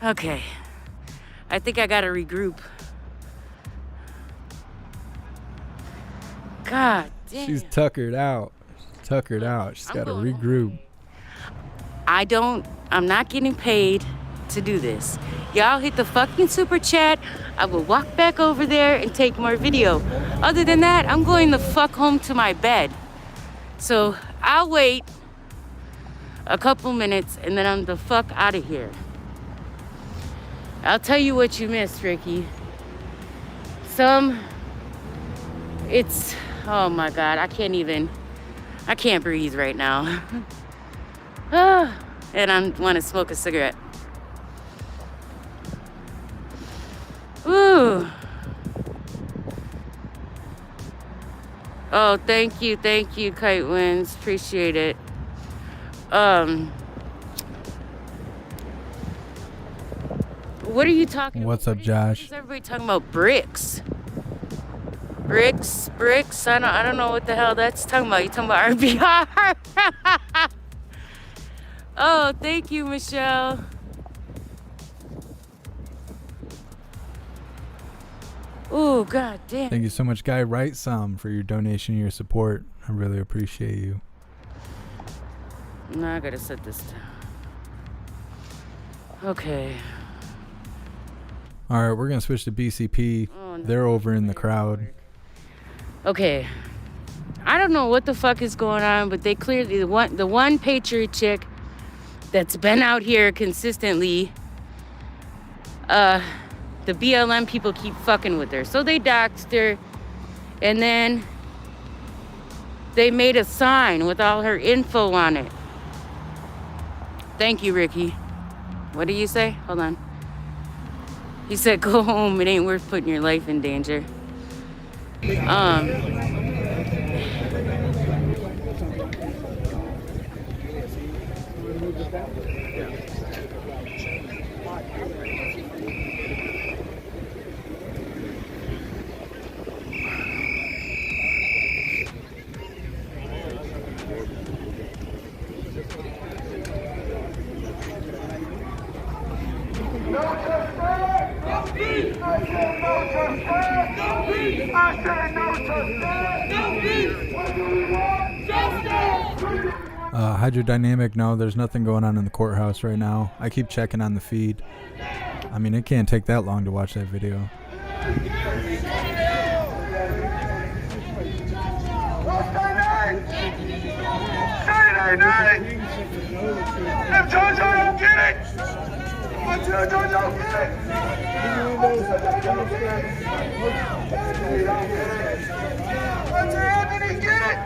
E: Okay. I think I gotta regroup. God damn.
D: She's tuckered out. Tuckered out. She's got to regroup.
E: I'm not getting paid to do this. Y'all hit the fucking super chat. I will walk back over there and take more video. Other than that, I'm going the fuck home to my bed. So I'll wait a couple minutes and then I'm the fuck out of here. I'll tell you what you missed, Ricky. Oh my God, I can't breathe right now. And I want to smoke a cigarette. Ooh. Oh, thank you, Kite Winds. Appreciate it. What are you talking about?
D: What's up, Josh?
E: What is everybody talking about? Bricks. Bricks. I don't know what the hell that's talking about. You talking about RBR? Oh, thank you, Michelle. Oh, God damn.
D: Thank you so much, Guy Write Some, for your donation and your support. I really appreciate you.
E: Now I gotta set this down. Okay.
D: All right, we're gonna switch to BCP. Oh, no. They're over in the crowd.
E: Okay. I don't know what the fuck is going on, but they clearly, the one Patriot chick that's been out here consistently, the BLM people keep fucking with her. So they doxed her, and then they made a sign with all her info on it. Thank you, Ricky. What did you say? Hold on. He said, go home. It ain't worth putting your life in danger.
D: Hydrodynamic, no, there's nothing going on in the courthouse right now. I keep checking on the feed. I mean, it can't take that long to watch that video.
B: Saturday night. If JoJo don't get it, until JoJo get it, until Anthony get it.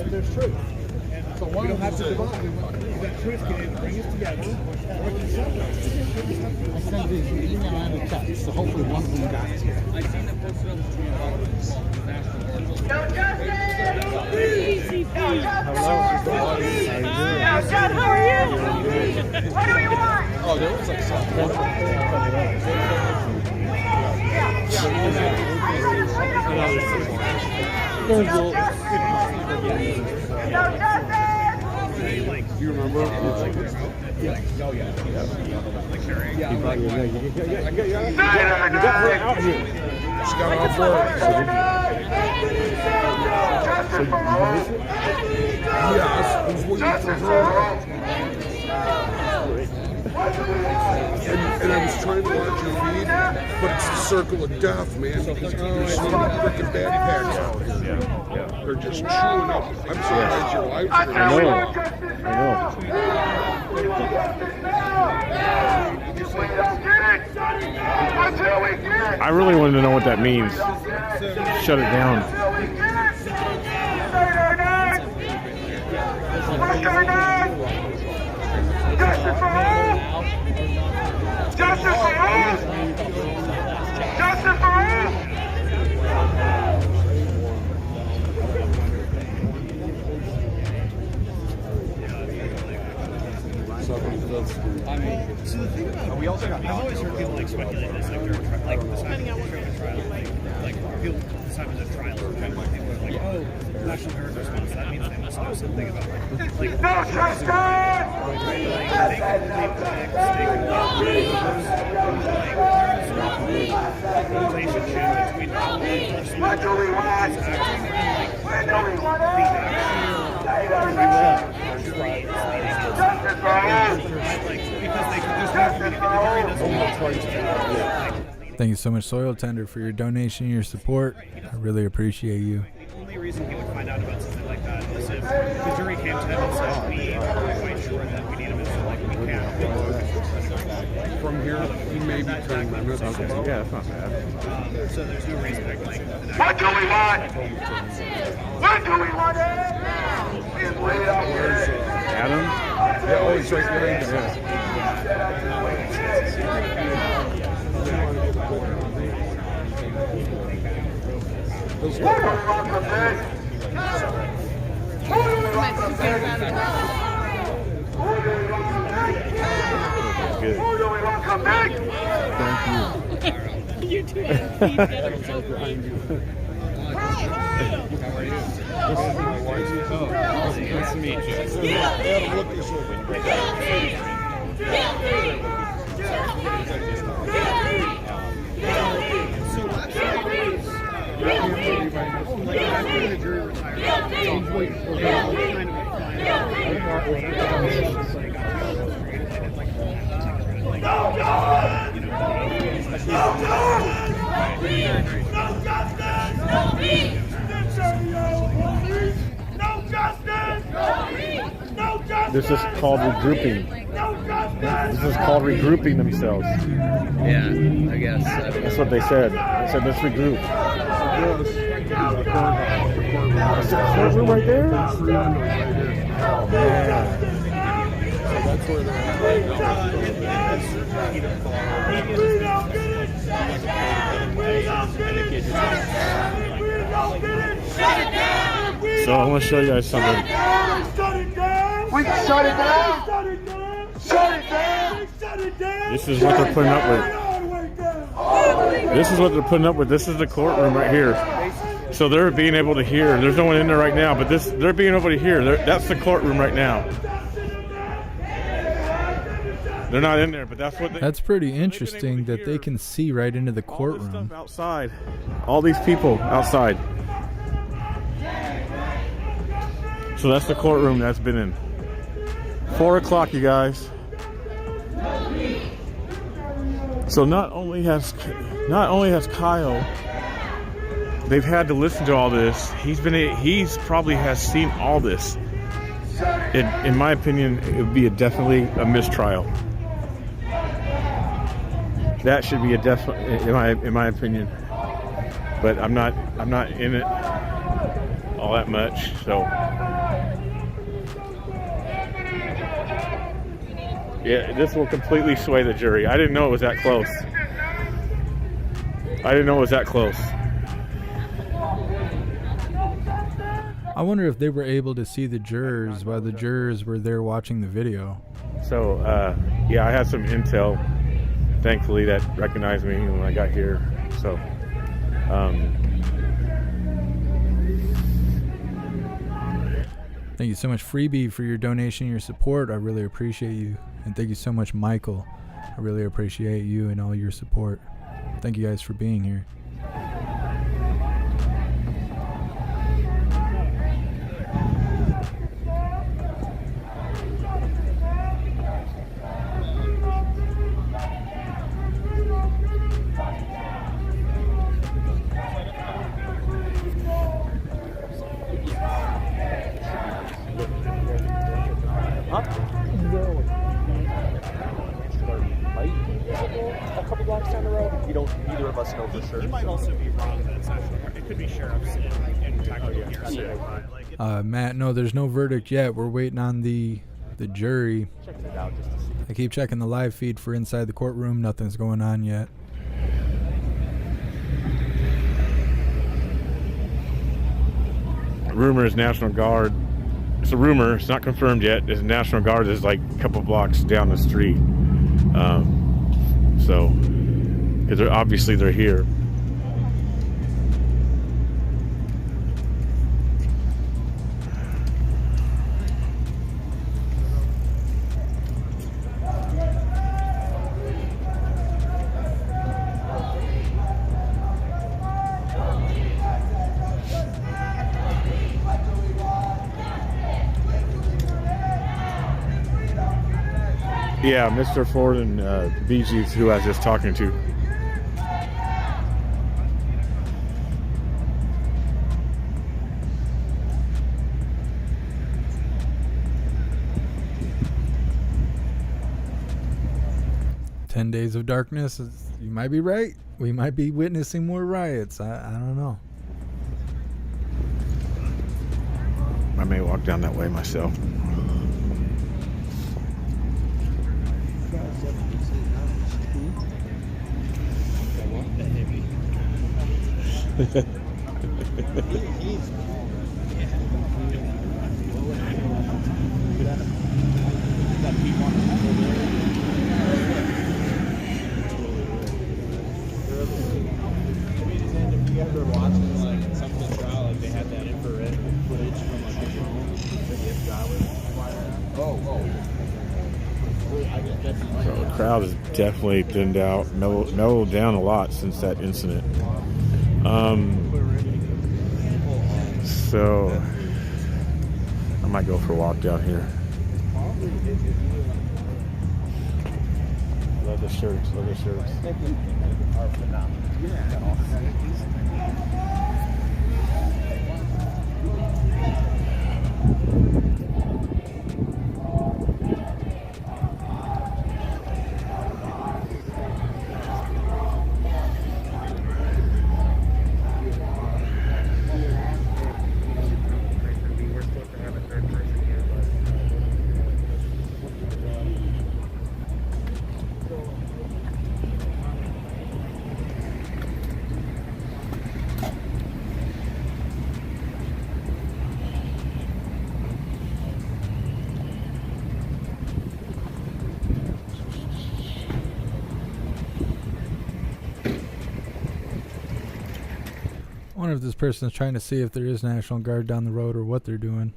F: There's truth. So we don't have to divide. That truth can bring us together. I sent this email and a text, so hopefully one of them got it. I seen the post on
B: No justice!
P: Easy, please.
B: Now, John, how are you? What do you want?
F: Oh, there was like something.
B: Do you remember?
F: Yeah. Oh, yeah. Yeah.
B: You got her out here.
F: She got off work. Yes, I was waiting for her. And I was trying to watch your feed, but it's the circle of death, man, because there's so many freaking backpacks out here. Yeah. They're just chewing up. I'm surprised your live stream.
Q: I know. I really wanted to know what that means. Shut it down.
B: Justice for all! Justice for all! Justice for all!
A: I mean, so the thing about we also got. I've always heard people like speculate this, like depending on what you're trial, like people decide when the trial is kind of like people are like, oh, national heritage response. That means they must know something about like
B: No justice! What do we want? When do we want it? Justice for all!
D: Thank you so much, Soil Tender, for your donation and your support. I really appreciate you.
A: The only reason he would find out about something like that is if the jury came to him and said, we are quite sure that we need him, and so like we can't.
F: From here, he may be turning my message.
Q: Okay. Yeah, that's not bad.
A: So there's no reason to like.
B: What do we want? When do we want it? It's way out here.
Q: Adam?
F: Yeah, oh, he's right behind us.
B: Who do we want come back? Who do we want come back? Who do we want come back?
F: Thank you.
P: You too.
F: Behind you.
A: How are you? Nice to meet you.
F: Adam, look this way.
Q: This is called regrouping. This is called regrouping themselves.
V: Yeah, I guess.
Q: That's what they said. They said, let's regroup. Is the courtroom right there?
F: Oh, man. So that's where
Q: So I want to show you guys something.
B: We can shut it down. Shut it down.
Q: This is what they're putting up with. This is what they're putting up with. This is the courtroom right here. So they're being able to hear. There's no one in there right now, but they're being able to hear. That's the courtroom right now. They're not in there, but that's what they...
D: That's pretty interesting that they can see right into the courtroom.
Q: Outside. All these people outside. So that's the courtroom that's been in. 4 o'clock, you guys. So not only has Kyle, they've had to listen to all this. He's probably has seen all this. In my opinion, it would be definitely a mistrial. That should be a definite, in my opinion. But I'm not in it all that much, so. Yeah, this will completely sway the jury. I didn't know it was that close.
D: I wonder if they were able to see the jurors while the jurors were there watching the video.
Q: So, yeah, I had some intel, thankfully, that recognized me when I got here. So,
D: thank you so much, Freebie, for your donation and your support. I really appreciate you. And thank you so much, Michael. I really appreciate you and all your support. Thank you guys for being here.
A: A couple blocks down the road. We don't. Neither of us know for sure. He might also be wrong. That's actually. It could be sheriffs in technical here.
D: Matt, no, there's no verdict yet. We're waiting on the jury.
A: Check it out just to see.
D: I keep checking the live feed for inside the courtroom. Nothing's going on yet.
Q: Rumor is National Guard. It's a rumor. It's not confirmed yet. Is National Guard is like a couple blocks down the street. So, because obviously they're here. Yeah, Mr. Ford and BG's who I was just talking to.
D: "10 Days of Darkness." You might be right. We might be witnessing more riots. I don't know.
Q: I may walk down that way myself. So the crowd is definitely thinned out, mellowed down a lot since that incident. So I might go for a walk down here. Love the shirts, love the shirts. Are phenomenal.
D: I wonder if this person's trying to see if there is National Guard down the road or what they're doing.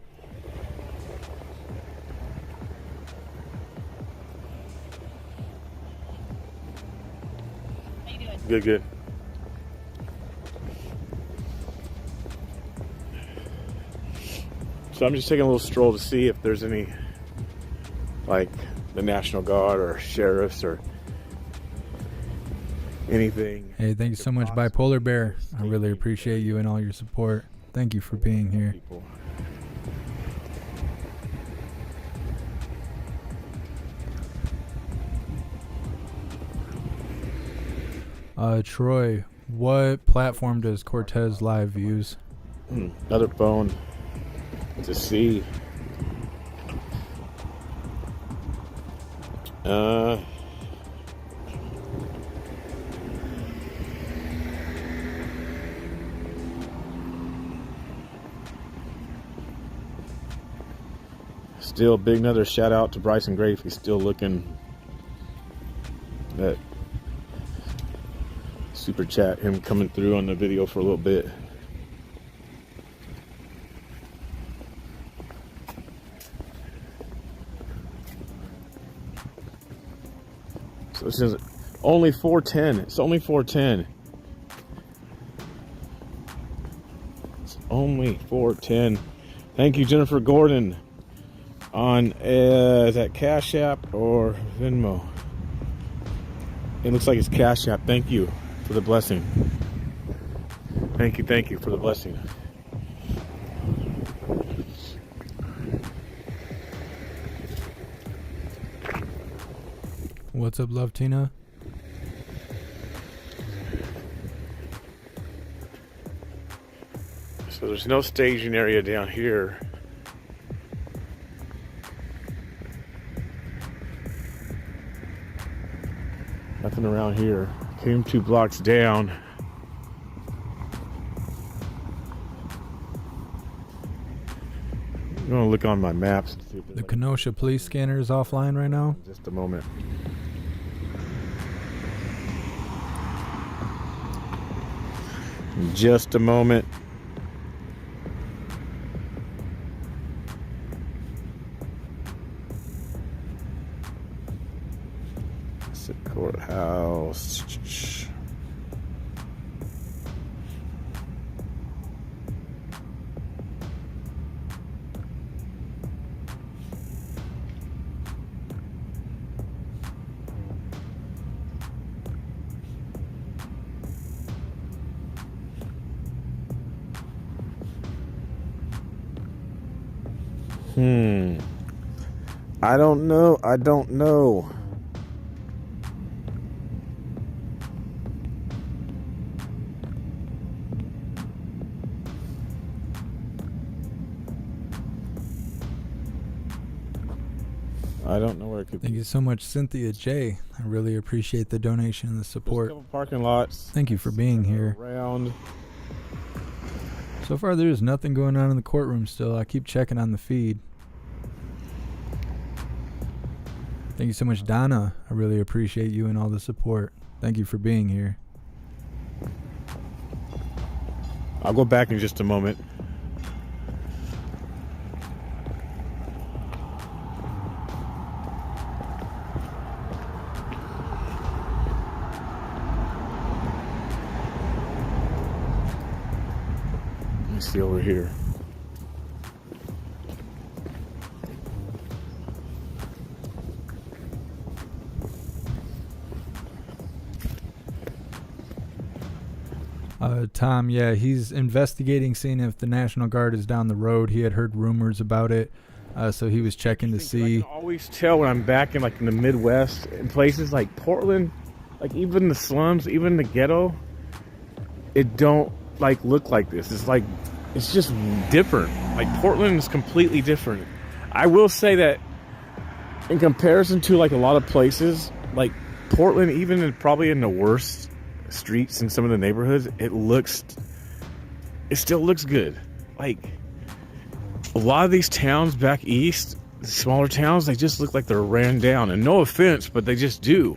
Q: Good, good. So I'm just taking a little stroll to see if there's any, like, the National Guard or sheriffs or anything.
D: Hey, thank you so much, Bipolar Bear. I really appreciate you and all your support. Thank you for being here. Troy, what platform does Cortez Live use?
Q: Another phone to see. Still big another shout out to Bryson Gray if he's still looking at super chat, him coming through on the video for a little bit. So this is only 410. It's only 410. It's only 410. Thank you, Jennifer Gordon. On is that Cash App or Venmo? It looks like it's Cash App. Thank you for the blessing. Thank you for the blessing.
D: What's up, Love Tina?
Q: So there's no staging area down here. Nothing around here. Came 2 blocks down. I'm gonna look on my maps.
D: The Kenosha police scanner is offline right now.
Q: Just a moment. Just a moment. Courthouse. I don't know. I don't know. I don't know where it could be.
D: Thank you so much, Cynthia J. I really appreciate the donation and the support.
Q: There's a couple parking lots.
D: Thank you for being here.
Q: Around.
D: So far, there's nothing going on in the courtroom still. I keep checking on the feed. Thank you so much, Donna. I really appreciate you and all the support. Thank you for being here.
Q: I'll go back in just a moment. Let me see over here.
D: Tom, yeah, he's investigating, seeing if the National Guard is down the road. He had heard rumors about it, so he was checking to see.
Q: I can always tell when I'm back in, like, in the Midwest, in places like Portland, like even the slums, even the ghetto, it don't like look like this. It's like, it's just different. Like Portland is completely different. I will say that in comparison to like a lot of places, like Portland, even probably in the worst streets in some of the neighborhoods, it still looks good. Like a lot of these towns back east, the smaller towns, they just look like they're ran down, and no offense, but they just do.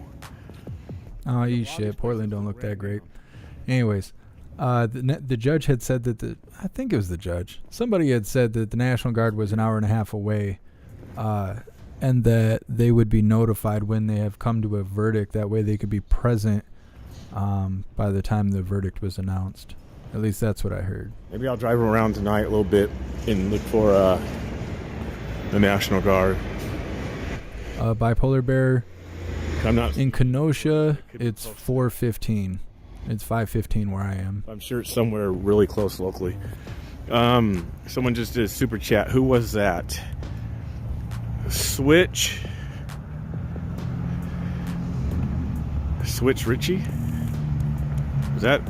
D: Oh, you shit. Portland don't look that great. Anyways, the judge had said that I think it was the judge. Somebody had said that the National Guard was an hour and a half away, and that they would be notified when they have come to a verdict. That way they could be present by the time the verdict was announced. At least that's what I heard.
Q: Maybe I'll drive around tonight a little bit and look for the National Guard.
D: Bipolar Bear,
Q: I'm not
D: in Kenosha, it's 4:15. It's 5:15 where I am.
Q: I'm sure it's somewhere really close locally. Someone just did a super chat. Who was that? Switch Richie? Was that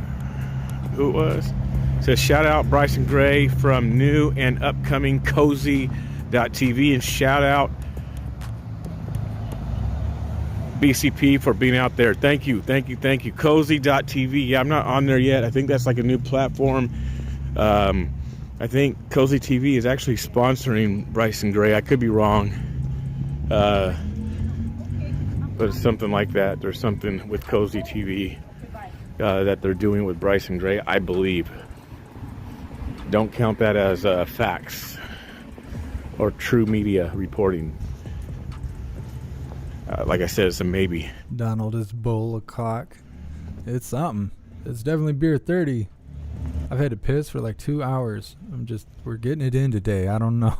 Q: who it was? It says shout out Bryson Gray from new and upcoming Cozy.tv, and shout out BCP for being out there. Thank you. Cozy.tv. Yeah, I'm not on there yet. I think that's like a new platform. I think Cozy TV is actually sponsoring Bryson Gray. I could be wrong. But it's something like that. There's something with Cozy TV that they're doing with Bryson Gray, I believe. Don't count that as facts or true media reporting. Like I said, it's a maybe.
D: Donald is bowl of cock. It's something. It's definitely beer 30. I've had to piss for like 2 hours. We're getting it in today. I don't know.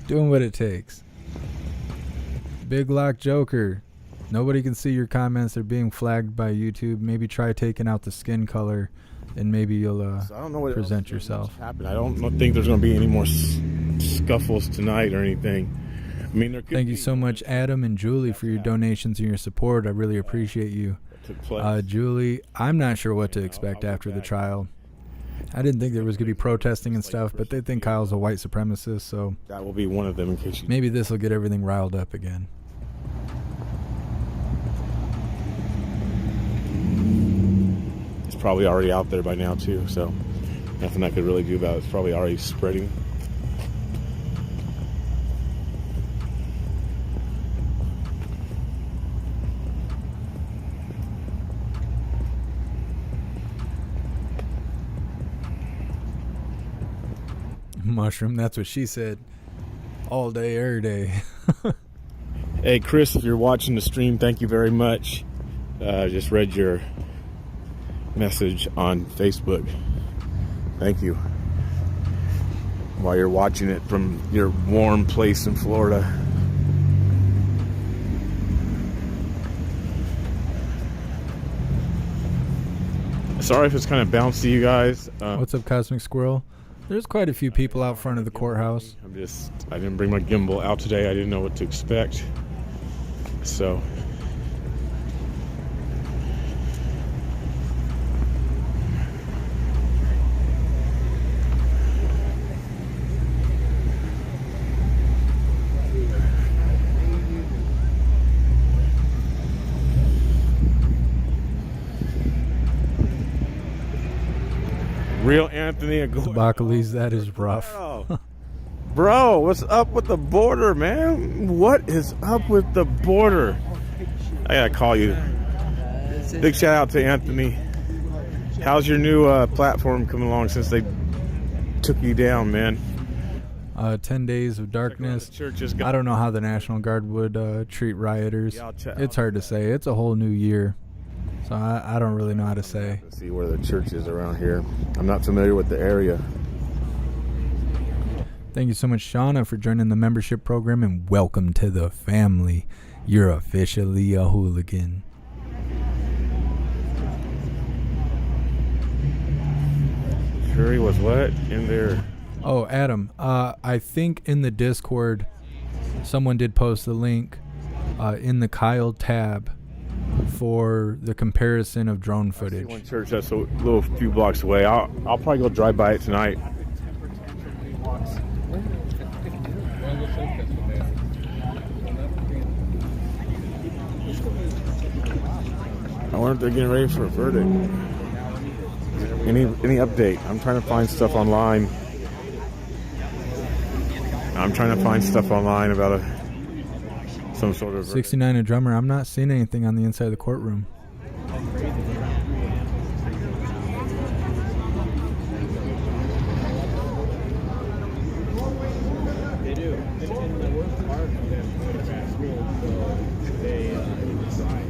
D: Doing what it takes. Big Lock Joker. Nobody can see your comments. They're being flagged by YouTube. Maybe try taking out the skin color, and maybe you'll present yourself.
Q: I don't think there's going to be any more scuffles tonight or anything. I mean,
D: thank you so much, Adam and Julie, for your donations and your support. I really appreciate you. Julie, I'm not sure what to expect after the trial. I didn't think there was going to be protesting and stuff, but they think Kyle's a white supremacist, so
Q: that will be one of them in case you...
D: Maybe this will get everything riled up again.
Q: It's probably already out there by now, too, so nothing I could really do about it. It's probably already spreading.
D: Mushroom, that's what she said. All day, every day.
Q: Hey, Chris, if you're watching the stream, thank you very much. Just read your message on Facebook. Thank you. While you're watching it from your warm place in Florida. Sorry if it's kind of bouncy, you guys.
D: What's up, Cosmic Squirrel? There's quite a few people out front of the courthouse.
Q: I didn't bring my gimbal out today. I didn't know what to expect. So. Real Anthony Aguirre.
D: Bacalis, that is rough.
Q: Bro, what's up with the border, man? What is up with the border? I gotta call you. Big shout out to Anthony. How's your new platform coming along since they took you down, man?
D: 10 days of darkness. I don't know how the National Guard would treat rioters. It's hard to say. It's a whole new year. So I don't really know how to say.
Q: Let's see where the church is around here. I'm not familiar with the area.
D: Thank you so much, Shauna, for joining the membership program, and welcome to the family. You're officially a hooligan.
Q: Curry was what in there?
D: Oh, Adam, I think in the Discord, someone did post the link in the Kyle tab for the comparison of drone footage.
Q: One church that's a little few blocks away. I'll probably go drive by it tonight. I wonder if they're getting ready for a verdict. Any update? I'm trying to find stuff online. About some sort of
D: 69 a drummer. I'm not seeing anything on the inside of the courtroom.
F: They do. And the worst part of them going to fast school, so they decide.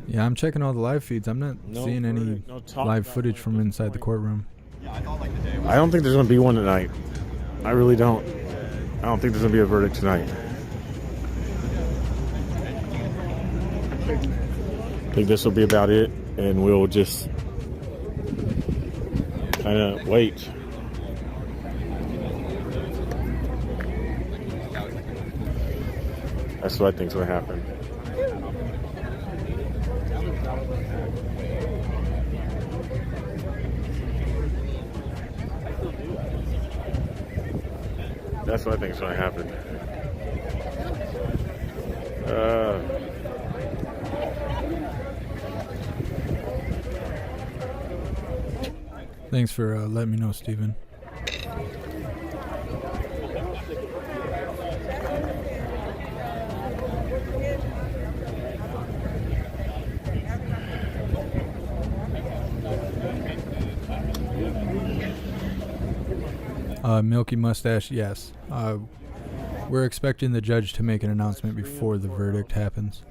D: Yeah, I'm checking all the live feeds. I'm not seeing any live footage from inside the courtroom.
Q: I don't think there's going to be one tonight. I really don't. I don't think there's going to be a verdict tonight. I think this will be about it, and we'll just kind of wait. That's what I think's going to happen. That's what I think is going to happen.
D: Thanks for letting me know, Steven. Milky Mustache, yes. We're expecting the judge to make an announcement before the verdict happens.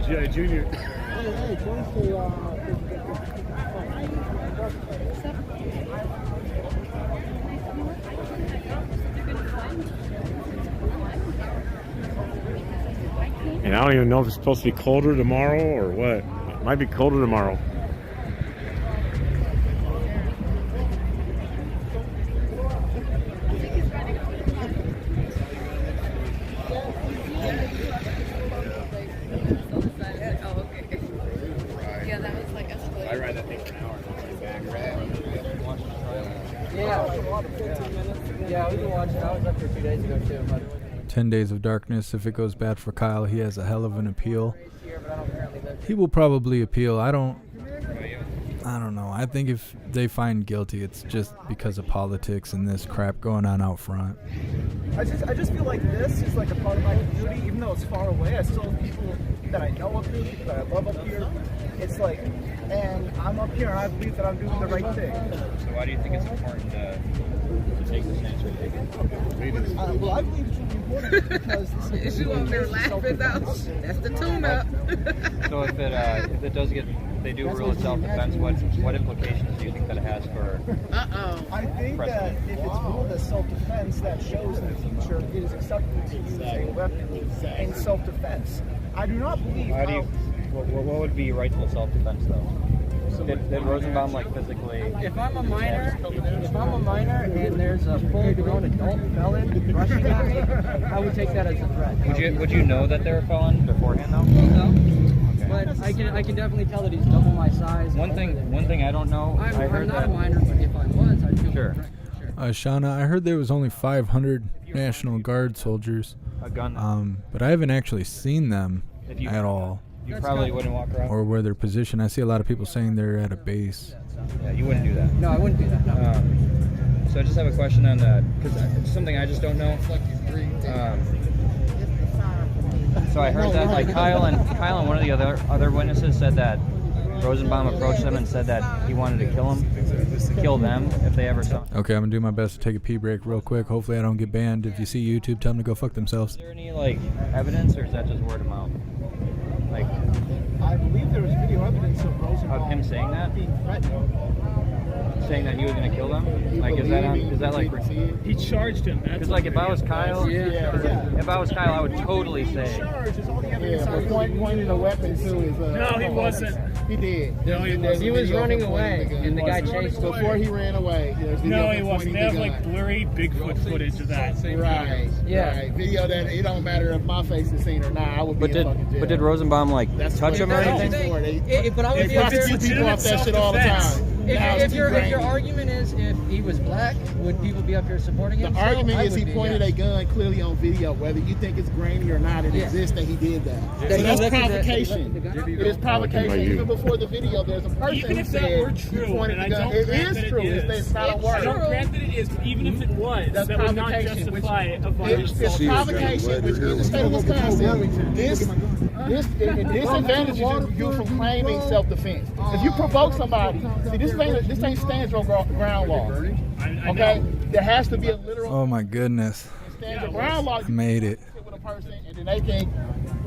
Q: G.I. Junior. And I don't even know if it's supposed to be colder tomorrow or what. It might be colder tomorrow.
V: I ride that thing for an hour and back.
G: Yeah, we can watch it. I was up there 2 days ago too.
D: 10 Days of Darkness. If it goes bad for Kyle, he has a hell of an appeal. He will probably appeal. I don't know. I think if they find guilty, it's just because of politics and this crap going on out front.
T: I just feel like this is like a part of my community, even though it's far away. I still have people that I know up here, people that I love up here. It's like, and I'm up here and I believe that I'm doing the right thing.
V: So why do you think it's important to take the stance we're taking?
T: Well, I believe it's really important because this is
U: you over there laughing though? That's the tune-up.
V: So if it does get, if they do rule it self-defense, what implications do you think that it has for?
T: I think that if it's ruled as self-defense, that shows in the future it is acceptable to use a weapon in self-defense. I do not believe.
V: What would be rightful self-defense though? Did Rosenbaum like physically?
G: If I'm a minor and there's a full-grown adult felon rushing at me, I would take that as a threat.
V: Would you know that they're a felon beforehand though?
G: No. But I can definitely tell that he's double my size.
V: One thing I don't know.
G: I'm not a minor, but if I was, I'd feel
V: sure.
D: Shauna, I heard there was only 500 National Guard soldiers.
V: A gun.
D: But I haven't actually seen them at all.
V: You probably wouldn't walk around.
D: Or where they're positioned. I see a lot of people saying they're at a base.
V: Yeah, you wouldn't do that.
G: No, I wouldn't do that. No.
V: So I just have a question on that because it's something I just don't know. So I heard that like Kyle and one of the other witnesses said that Rosenbaum approached them and said that he wanted to kill them if they ever saw him.
D: Okay, I'm gonna do my best to take a pee break real quick. Hopefully I don't get banned. If you see YouTube, tell them to go fuck themselves.
V: Is there any like evidence, or is that just word of mouth? Like,
T: I believe there was video evidence of Rosenbaum
V: of him saying that,
T: being threatened,
V: saying that he was gonna kill them. Like, is that like?
A: He charged him.
V: Because like, if I was Kyle, if I was Kyle, I would totally say.
M: But pointing a weapon too is.
A: No, he wasn't.
M: He did.
A: No, he wasn't.
G: He was running away, and the guy chased him.
M: Before he ran away.
A: No, he wasn't. They have like blurry Bigfoot footage of that.
M: Right.
G: Yeah.
M: Right. Video that it don't matter if my face is seen or not. I would be in fucking jail.
V: But did Rosenbaum like touch him or anything?
G: But I would
M: people off that shit all the time.
G: If your argument is if he was black, would people be up here supporting him?
M: The argument is he pointed a gun clearly on video. Whether you think it's grainy or not, it exists that he did that. So that's provocation. It is provocation. Even before the video, there's a person who said he pointed the gun. It is true. It's not a word.
H: I don't grant that it is, but even if it was, that would not justify a violent assault.
M: It's provocation, which in the state of Wisconsin, this disadvantages you from claiming self-defense. If you provoke somebody, see, this ain't stands on ground law. Okay, there has to be a literal.
D: Oh my goodness!
M: Stands on ground law.
D: I made it.
M: With a person, and then they can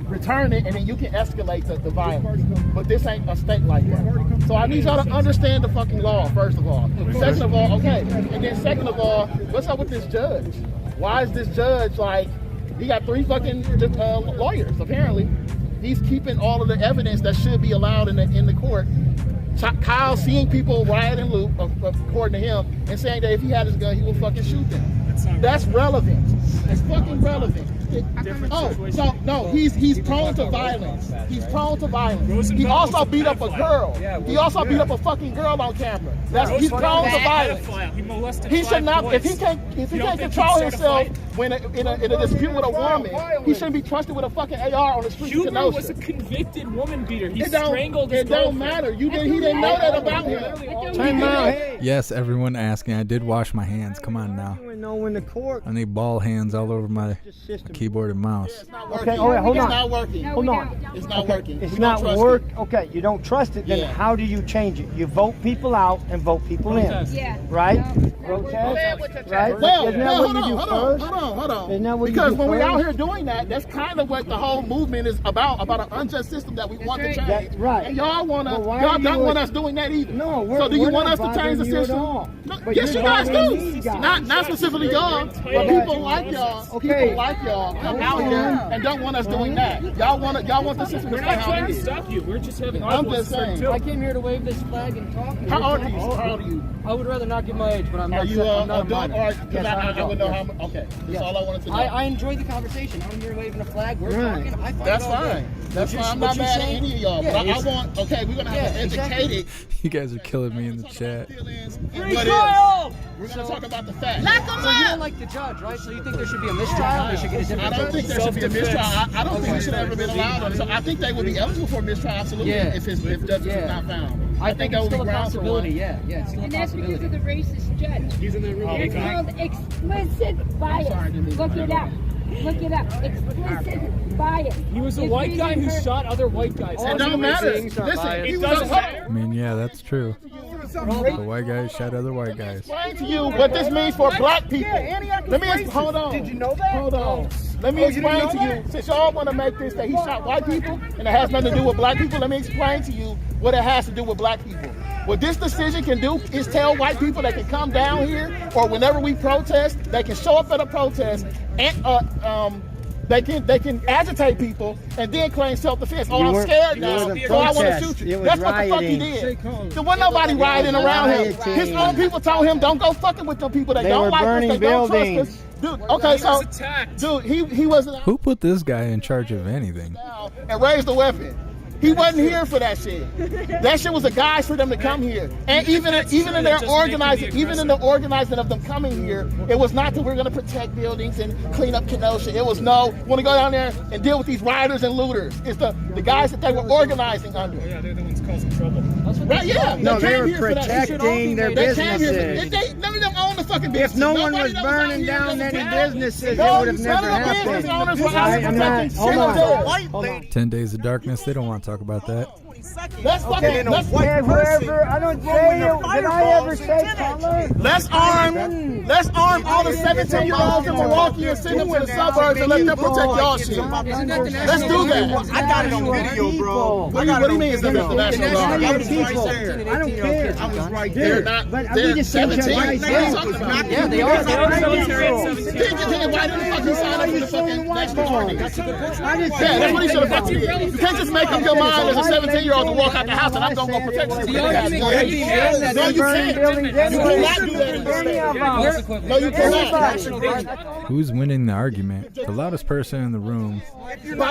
M: return it, and then you can escalate the violence. But this ain't a state like that. So I need y'all to understand the fucking law. First of all, second of all, okay, and then second of all, what's up with this judge? Why is this judge like? He got 3 fucking lawyers apparently. He's keeping all of the evidence that should be allowed in the court. Kyle seeing people riot and loot, according to him, and saying that if he had his gun, he would fucking shoot them. That's relevant. It's fucking relevant. He's prone to violence. He's prone to violence. He also beat up a girl. He also beat up a fucking girl on camera. He's prone to violence. He should not. If he can't control himself when in a dispute with a woman, he shouldn't be trusted with a fucking AR on the street.
H: Huber was a convicted woman beater. He strangled his
M: girlfriend. It don't matter. He didn't know that about him.
D: Yes, everyone asking. I did wash my hands. Come on now. I need ball hands all over my keyboard and mouse.
M: Okay,
J: hold on.
M: It's not working.
J: Hold on.
M: It's not working.
J: It's not work. Okay, you don't trust it. Then how do you change it? You vote people out and vote people in.
I: Yeah.
J: Right? Protest. Right?
M: Hold on. Because when we're out here doing that, that's kind of what the whole movement is about an unjust system that we want to change.
J: That's right.
M: And y'all don't want us doing that either.
J: No,
M: so do you want us to change the system? No, yes, you guys do. Not specifically y'all, but people like y'all. People like y'all come out here and don't want us doing that. Y'all want the system to stay how it is.
H: Stop you. We're just having
M: I'm just saying.
G: I came here to wave this flag and talk.
M: How old are you?
G: I would rather not give my age, but I'm not.
M: Are you
G: I'm not a
M: adult
G: minor.
M: or? Because I would know how. Okay, that's all I wanted to know.
G: I enjoy the conversation. I'm here waving a flag. We're talking. I find
M: That's fine. That's fine. I'm not mad at any of y'all. But I want. Okay, we're gonna have to educate it.
D: You guys are killing me in the chat.
M: We're gonna talk about the facts.
G: So you don't like the judge, right? So you think there should be a mistrial? They should get a different
M: I don't think there should be a mistrial. I don't think it should have ever been allowed. So I think they would be eligible for a mistrial, absolutely, if justice is not found. I think that would be grounds for one.
G: Yeah, it's still a
I: And that's
G: possibility.
I: because of the racist judge.
H: He's in that room.
I: It's called explicit bias. Look it up. Explicit bias.
H: He was a white guy who shot other white guys.
M: It don't matter. Listen, he was
D: I mean, yeah, that's true. The white guys shot other white guys.
M: Explain to you what this means for black people. Let me hold on.
J: Did you know that?
M: Hold on. Let me explain to you, since y'all want to make this that he shot white people and it has nothing to do with black people, let me explain to you what it has to do with black people. What this decision can do is tell white people they can come down here, or whenever we protest, they can show up at a protest and they can agitate people and then claim self-defense. Oh, I'm scared now, so I want to shoot you. That's what the fuck he did. There wasn't nobody rioting around him. His own people told him, don't go fucking with them people. They don't like us. They don't trust us. Dude, okay, so, dude, he wasn't.
D: Who put this guy in charge of anything?
M: And raised the weapon. He wasn't here for that shit. That shit was a guise for them to come here. And even in their organizing, even in the organizing of them coming here, it was not that we're going to protect buildings and clean up Kenosha. It was no, we want to go down there and deal with these rioters and looters. It's the guys that they were organizing under.
H: Oh, yeah, they're the ones causing trouble.
M: Right? Yeah.
J: No, they were protecting their businesses.
M: None of them own the fucking business.
J: If no one was burning down any businesses, it would have never happened.
M: Hold on.
D: 10 Days of Darkness, they don't want to talk about that.
M: Let's fucking
J: whoever, I don't say it. Did I ever say color?
M: Let's arm all the 17-year-olds in Milwaukee and send them to the suburbs and let them protect y'all shit. Let's do that.
J: I got it on video, bro.
M: What do you mean it's the national guard?
J: I don't care.
M: I was right there.
J: But we just said
M: Yeah,
G: they are.
M: Why didn't the fuck he sign up for the fucking national guard? Yeah, that's what he should have fucking did. You can't just make up your mind as a 17-year-old 2-year-old to walk out the house and I'm going to go protect you. No, you can't. No, you cannot do that in this state. No, you cannot.
D: Who's winning the argument? The loudest person in the room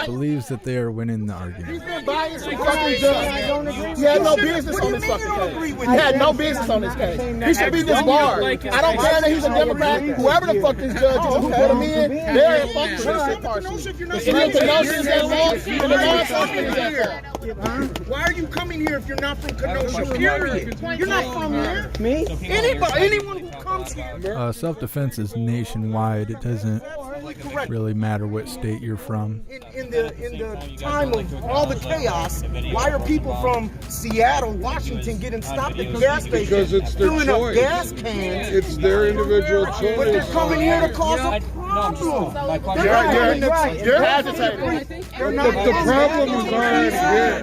D: believes that they are winning the argument.
M: He's been buying some fucking judge. He had no business on this fucking case. He had no business on this case. He should be disbarred. I don't care that he's a Democrat. Whoever the fuck this judge is who put him in, they're at fault for this shit partially. The city of Kenosha is at fault, and the law enforcement is at fault.
F: Why are you coming here if you're not from Kenosha? Period. You're not from here. Me? Anyone who comes here.
D: Self-defense is nationwide. It doesn't really matter what state you're from.
F: In the time of all the chaos, why are people from Seattle, Washington getting stopped at gas stations?
C: Because it's their
F: filling
C: choice.
F: Up gas cans.
C: It's their individual choice.
F: But they're coming here to cause a problem.
M: You're agitating.
C: The problem is already here.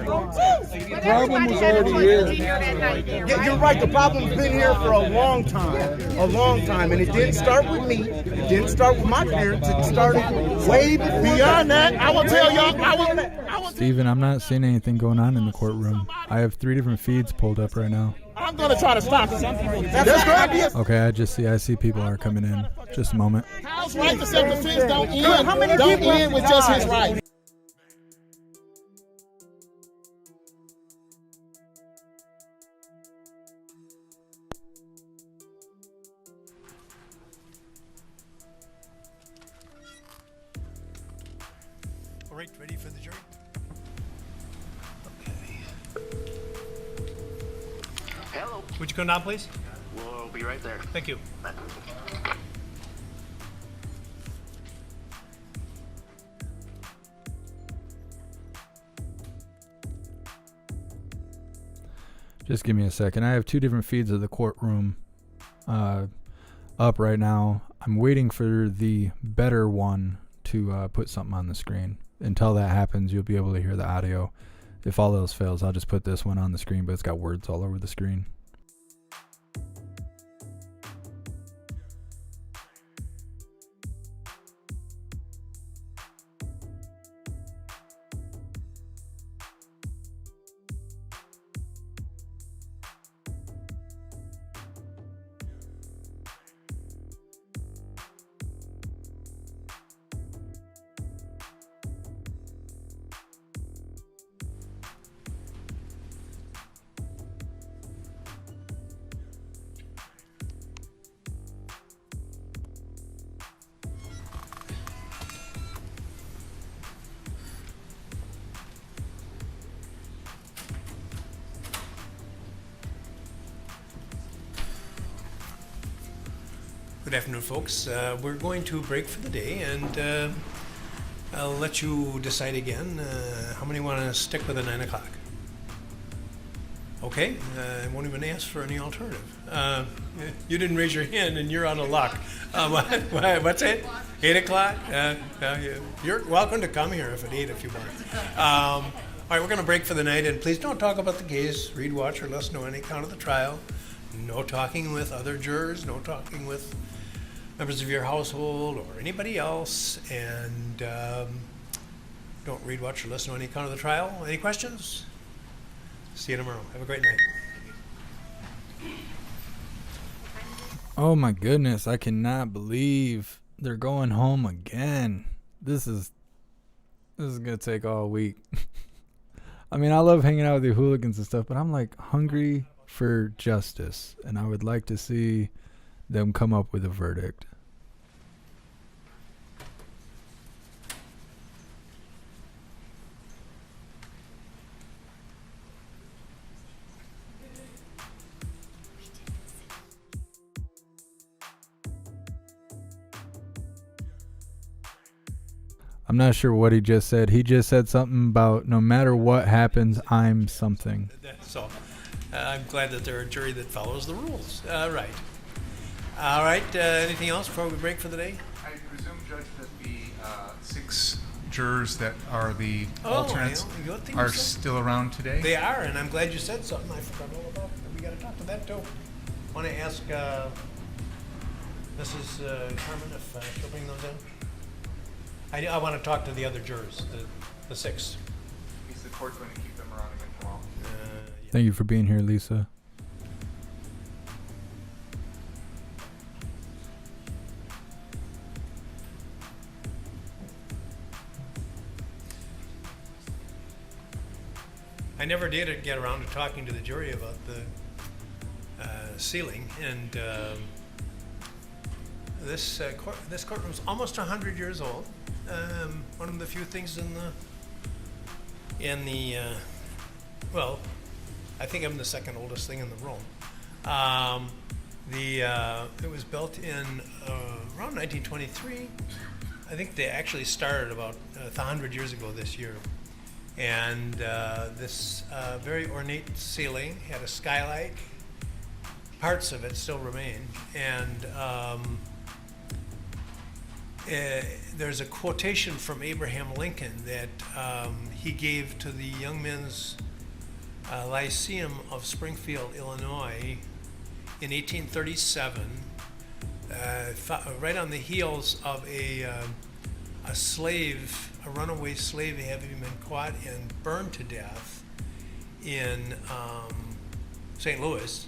C: The problem was already here.
F: Yeah, you're right. The problem's been here for a long time, and it didn't start with me. It didn't start with my parents. It started way before.
M: Beyond that, I will tell y'all.
D: Steven, I'm not seeing anything going on in the courtroom. I have 3 different feeds pulled up right now.
M: I'm going to try to stop it.
D: Okay, I see people are coming in. Just a moment.
M: House right to self-defense don't end with just his right.
A: All right, ready for the jury?
L: Hello.
A: Would you come down, please?
L: We'll be right there.
A: Thank you.
D: Just give me a second. I have 2 different feeds of the courtroom up right now. I'm waiting for the better one to put something on the screen. Until that happens, you'll be able to hear the audio. If all else fails, I'll just put this one on the screen, but it's got words all over the screen.
A: Good afternoon, folks. We're going to break for the day, and I'll let you decide again. How many want to stick with the 9 o'clock? Okay, I won't even ask for any alternative. You didn't raise your hand, and you're out of luck. What's it? 8 o'clock? You're welcome to come here at 8 if you want. All right, we're going to break for the night, and please don't talk about the case, read, watch, or listen to any account of the trial. No talking with other jurors, no talking with members of your household or anybody else, and don't read, watch, or listen to any account of the trial. Any questions? See you tomorrow. Have a great night.
D: Oh my goodness, I cannot believe they're going home again. This is gonna take all week. I mean, I love hanging out with the hooligans and stuff, but I'm like hungry for justice, and I would like to see them come up with a verdict. I'm not sure what he just said. He just said something about no matter what happens, I'm something.
A: So I'm glad that they're a jury that follows the rules. Right. All right. Anything else before we break for the day?
W: I presume, Judge, that the 6 jurors that are the alternates are still around today?
A: They are, and I'm glad you said something. I forgot all about it. We got to talk to that too. Want to ask Mrs. Carmen if she'll bring those in? I want to talk to the other jurors, the 6.
W: Is the court going to keep them around against the law?
D: Thank you for being here, Lisa.
K: I never did get around to talking to the jury about the ceiling, and this courtroom's almost 100 years old. One of the few things in the well, I think I'm the second oldest thing in the room. It was built in around 1923. I think they actually started about 100 years ago this year. And this very ornate ceiling had a skylight. Parts of it still remain. And there's a quotation from Abraham Lincoln that he gave to the Young Men's Lyceum of Springfield, Illinois in 1837, right on the heels of a runaway slave having been caught and burned to death in St. Louis.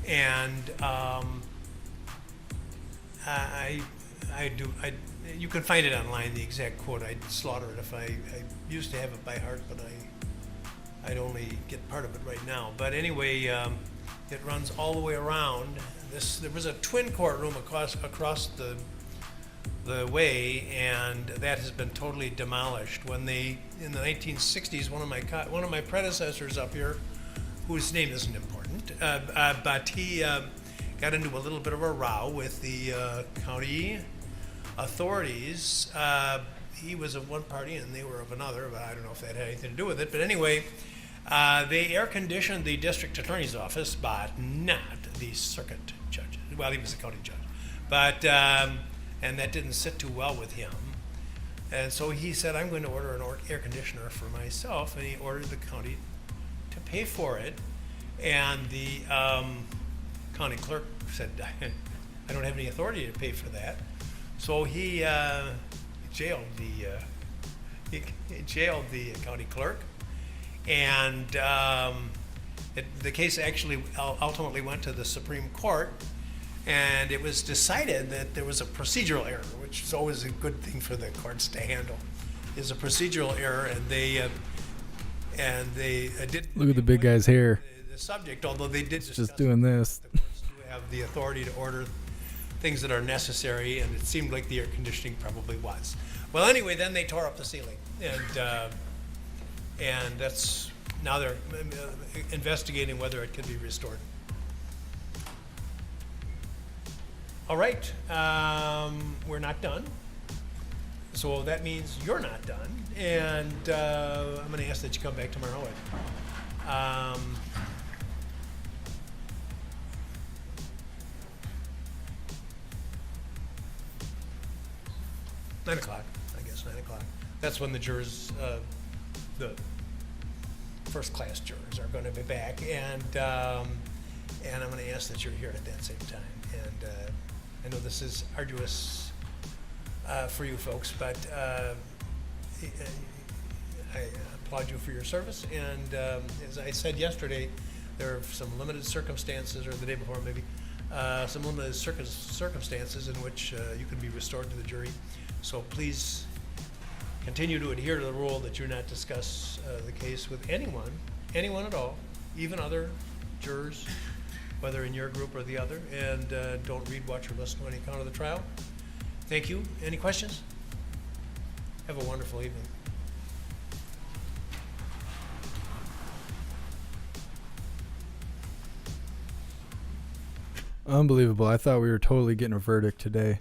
K: And you can find it online, the exact quote. I'd slaughter it if I used to have it by heart, but I'd only get part of it right now. But anyway, it runs all the way around. There was a twin courtroom across the way, and that has been totally demolished. When in the 1960s, one of my predecessors up here, whose name isn't important, but he got into a little bit of a row with the county authorities. He was of one party and they were of another, but I don't know if that had anything to do with it. But anyway, they air-conditioned the district attorney's office, but not the circuit judge. Well, he was a county judge, but and that didn't sit too well with him. And so he said, I'm going to order an air conditioner for myself, and he ordered the county to pay for it. And the county clerk said, I don't have any authority to pay for that. So he jailed the county clerk, and the case actually ultimately went to the Supreme Court, and it was decided that there was a procedural error, which is always a good thing for the courts to handle, is a procedural error, and they did.
D: Look at the big guy's hair.
K: The subject, although they did
D: just doing this.
K: The courts do have the authority to order things that are necessary, and it seemed like the air conditioning probably was. Well, anyway, then they tore up the ceiling, and that's now they're investigating whether it can be restored. All right, we're not done, so that means you're not done, and I'm going to ask that you come back tomorrow at 9 o'clock, I guess, 9 o'clock. That's when the jurors, the first-class jurors are going to be back, and I'm going to ask that you're here at that same time. And I know this is arduous for you folks, but I applaud you for your service. And as I said yesterday, there are some limited circumstances, or the day before maybe, some limited circumstances in which you can be restored to the jury. So please continue to adhere to the rule that you not discuss the case with anyone at all, even other jurors, whether in your group or the other, and don't read, watch, or listen to any account of the trial. Thank you. Any questions? Have a wonderful evening.
D: Unbelievable. I thought we were totally getting a verdict today.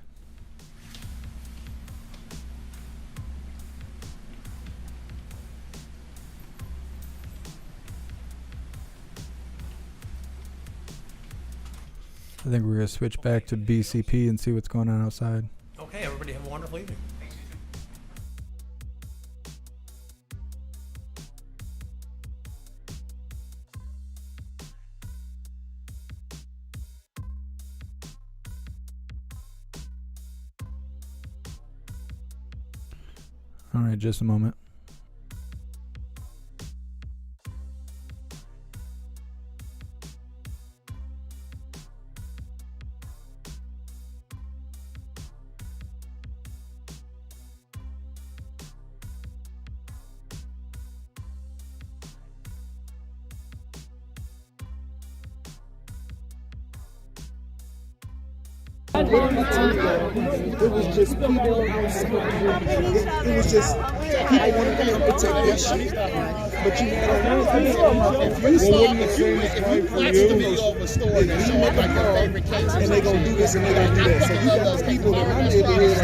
D: I think we're going to switch back to BCP and see what's going on outside.
K: Okay, everybody have a wonderful evening.
D: All right, just a moment.
F: literally turned out, it was just people outside. It was just people wanted to come protect their shit. But you if you stop, if you watch the video of a story that show up like your favorite case, and they gonna do this and they gonna do that. So you got people in my neighborhood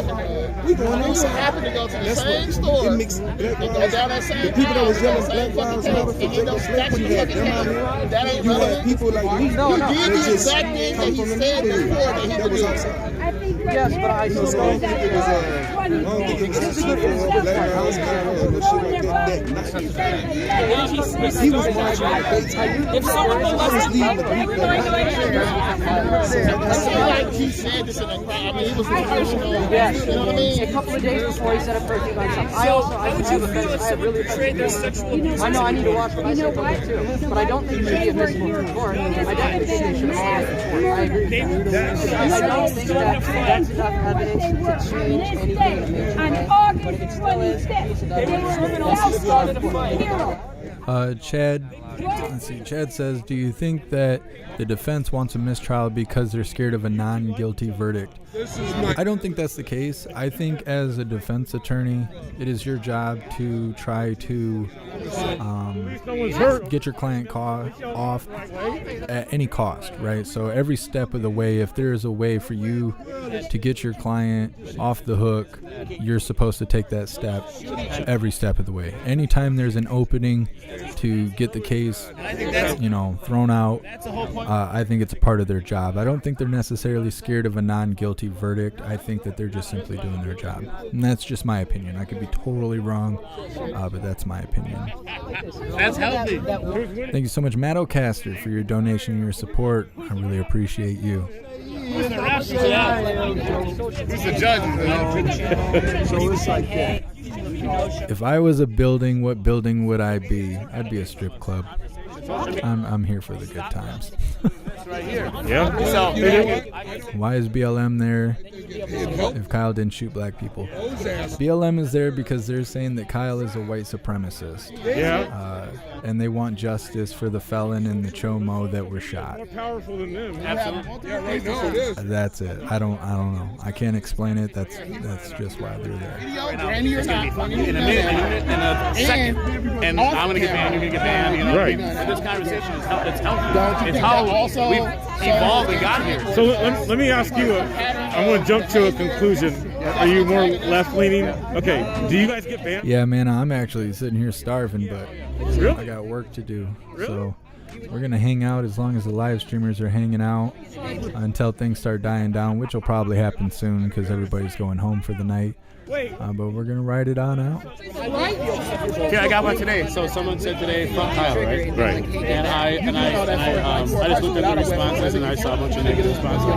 F: like, we going outside.
M: happen to go to the
F: That's
M: same
F: what
M: store.
F: it makes black
M: Go
F: lives.
M: down that same
F: The people that was yelling
M: same
F: Black Lives
M: fucking
F: Matter for
M: case, and
F: Jacob Blake, when you had them out here,
M: that ain't
F: you had
M: relevant.
F: people like me.
M: You did the
F: that just
M: exact thing that
F: come
M: he
F: from the
M: said
F: neighborhood
M: before that he
F: that
M: would
F: was
M: do.
F: outside.
T: Yes, but I still
F: don't think it was I don't think it was a shit for Black Lives Matter or no shit like that. He was marching on Daytime.
H: If someone
F: was leading the people.
M: Like he said this in a crowd. I mean, he was professional.
T: Yes.
M: You know what I mean?
T: A couple of days before he said a pretty like something. I also I have really I know I need to watch what I say too, but I don't think it should be admissible for court. I don't think they should have all I agree. I don't think that's enough evidence to change anything in the major way, but if it still is,
D: Chad, let's see. Chad says, do you think that the defense wants a mistrial because they're scared of a non-guilty verdict? I don't think that's the case. I think as a defense attorney, it is your job to try to get your client off at any cost, right? So every step of the way, if there is a way for you to get your client off the hook, you're supposed to take that step every step of the way. Anytime there's an opening to get the case, thrown out, I think it's a part of their job. I don't think they're necessarily scared of a non-guilty verdict. I think that they're just simply doing their job. And that's just my opinion. I could be totally wrong, but that's my opinion.
H: That's healthy.
D: Thank you so much, Matt O'Caster, for your donation and your support. I really appreciate you.
H: Who's the ref? Who's the judge?
F: So it's like that.
D: If I was a building, what building would I be? I'd be a strip club. I'm here for the good times.
Q: Yeah.
D: Why is BLM there if Kyle didn't shoot black people? BLM is there because they're saying that Kyle is a white supremacist.
Q: Yeah.
D: And they want justice for the felon and the chomo that were shot.
Q: More powerful than them.
H: Absolutely.
F: Yeah, right now it is.
D: That's it. I don't know. I can't explain it. That's just why they're there.
H: It's gonna be fun. In a minute, in a second, and I'm gonna get banned. You're gonna get banned. You know,
Q: right.
H: This conversation is healthy. It's how we've evolved and got here.
Q: So let me ask you. I'm going to jump to a conclusion. Are you more left-leaning? Okay. Do you guys get banned?
D: Yeah, man. I'm actually sitting here starving, but
Q: really?
D: I got work to do.
Q: Really?
D: So we're gonna hang out as long as the live streamers are hanging out until things start dying down, which will probably happen soon because everybody's going home for the night. But we're gonna ride it on out.
A: Okay, I got one today. So someone said today, "Fuck Kyle," right?
Q: Right.
A: And I just looked at the responses and I saw a bunch of negative responses.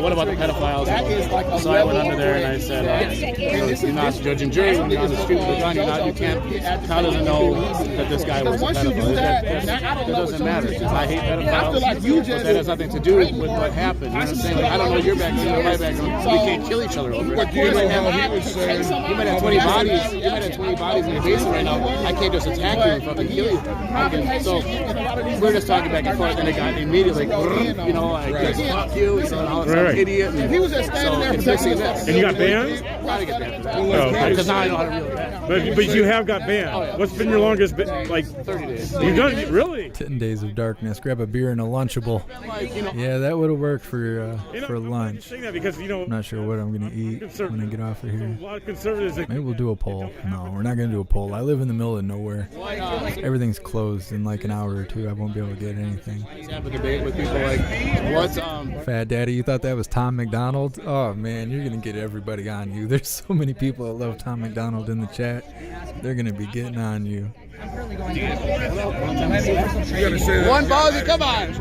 A: What about the pedophiles? So I went under there and I said, "You're not judging jury when you're on the street with a gun. You can't. Kyle doesn't know that this guy was a pedophile. That doesn't matter. I hate pedophiles, but that has nothing to do with what happened. You know what I'm saying? Like, I don't know your background or my background. We can't kill each other over it. You might have 20 bodies. You might have 20 bodies in your basement right now. I can't just attack you and fucking kill you. So we're just talking back and forth, and the guy immediately, like, fuck you,
Q: Right.
A: idiot. And so it's fixing this.
Q: And you got banned?
A: I didn't get banned for that.
Q: Oh, okay.
A: Because now I know how to reel it back.
Q: But you have got banned.
A: Oh, yeah.
Q: What's been your longest,
A: 30 days.
Q: You've done it, really?
D: 10 days of darkness. Grab a beer and a Lunchable. Yeah, that would have worked for lunch.
Q: Saying that because,
D: I'm not sure what I'm gonna eat when I get off of here.
Q: A lot of conservatives.
D: Maybe we'll do a poll. No, we're not gonna do a poll. I live in the middle of nowhere. Everything's closed in like an hour or two. I won't be able to get anything.
A: Have a debate with people like, what's
D: Fat Daddy, you thought that was Tom McDonald? Oh man, you're gonna get everybody on you. There's so many people that love Tom McDonald in the chat. They're gonna be getting on you.
A: One policy, come on.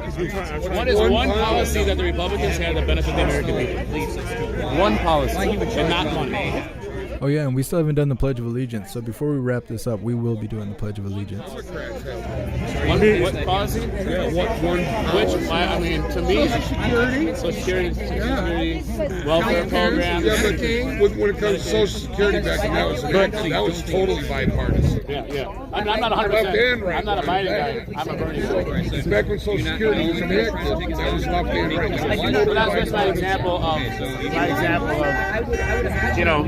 A: What is one policy that the Republicans have that benefit the American people? Please. One policy, and not money.
D: Oh yeah, and we still haven't done the Pledge of Allegiance. So before we wrap this up, we will be doing the Pledge of Allegiance.
A: What policy?
F: Yeah, one.
A: Which, I mean, to me, Social Security, welfare programs.
F: Yeah, but when it comes to Social Security back then, that was totally bipartisan.
H: Yeah, yeah. I'm not 100%. I'm not a Biden guy. I'm a Bernie guy.
C: It's back when Social Security was enacted. That was left and right.
H: But that's just my example of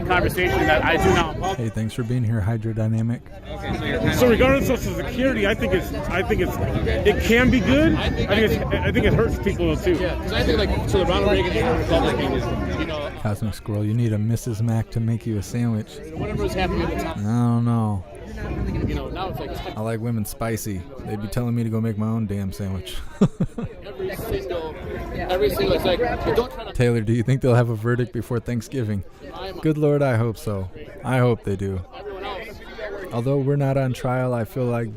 H: conversation that I do now.
D: Hey, thanks for being here, Hydrodynamic.
Q: So regarding Social Security, I think it can be good. I think it hurts people too.
H: Yeah, because I think so the Ronald Reagan era Republican is,
D: Cosmic Squirrel, you need a Mrs. Mac to make you a sandwich.
H: Whatever was happening at the time.
D: I don't know.
H: Now it's like
D: I like women spicy. They'd be telling me to go make my own damn sandwich.
H: every single it's like don't try to.
D: Taylor, do you think they'll have a verdict before Thanksgiving? Good Lord, I hope so. I hope they do. Although we're not on trial, I feel like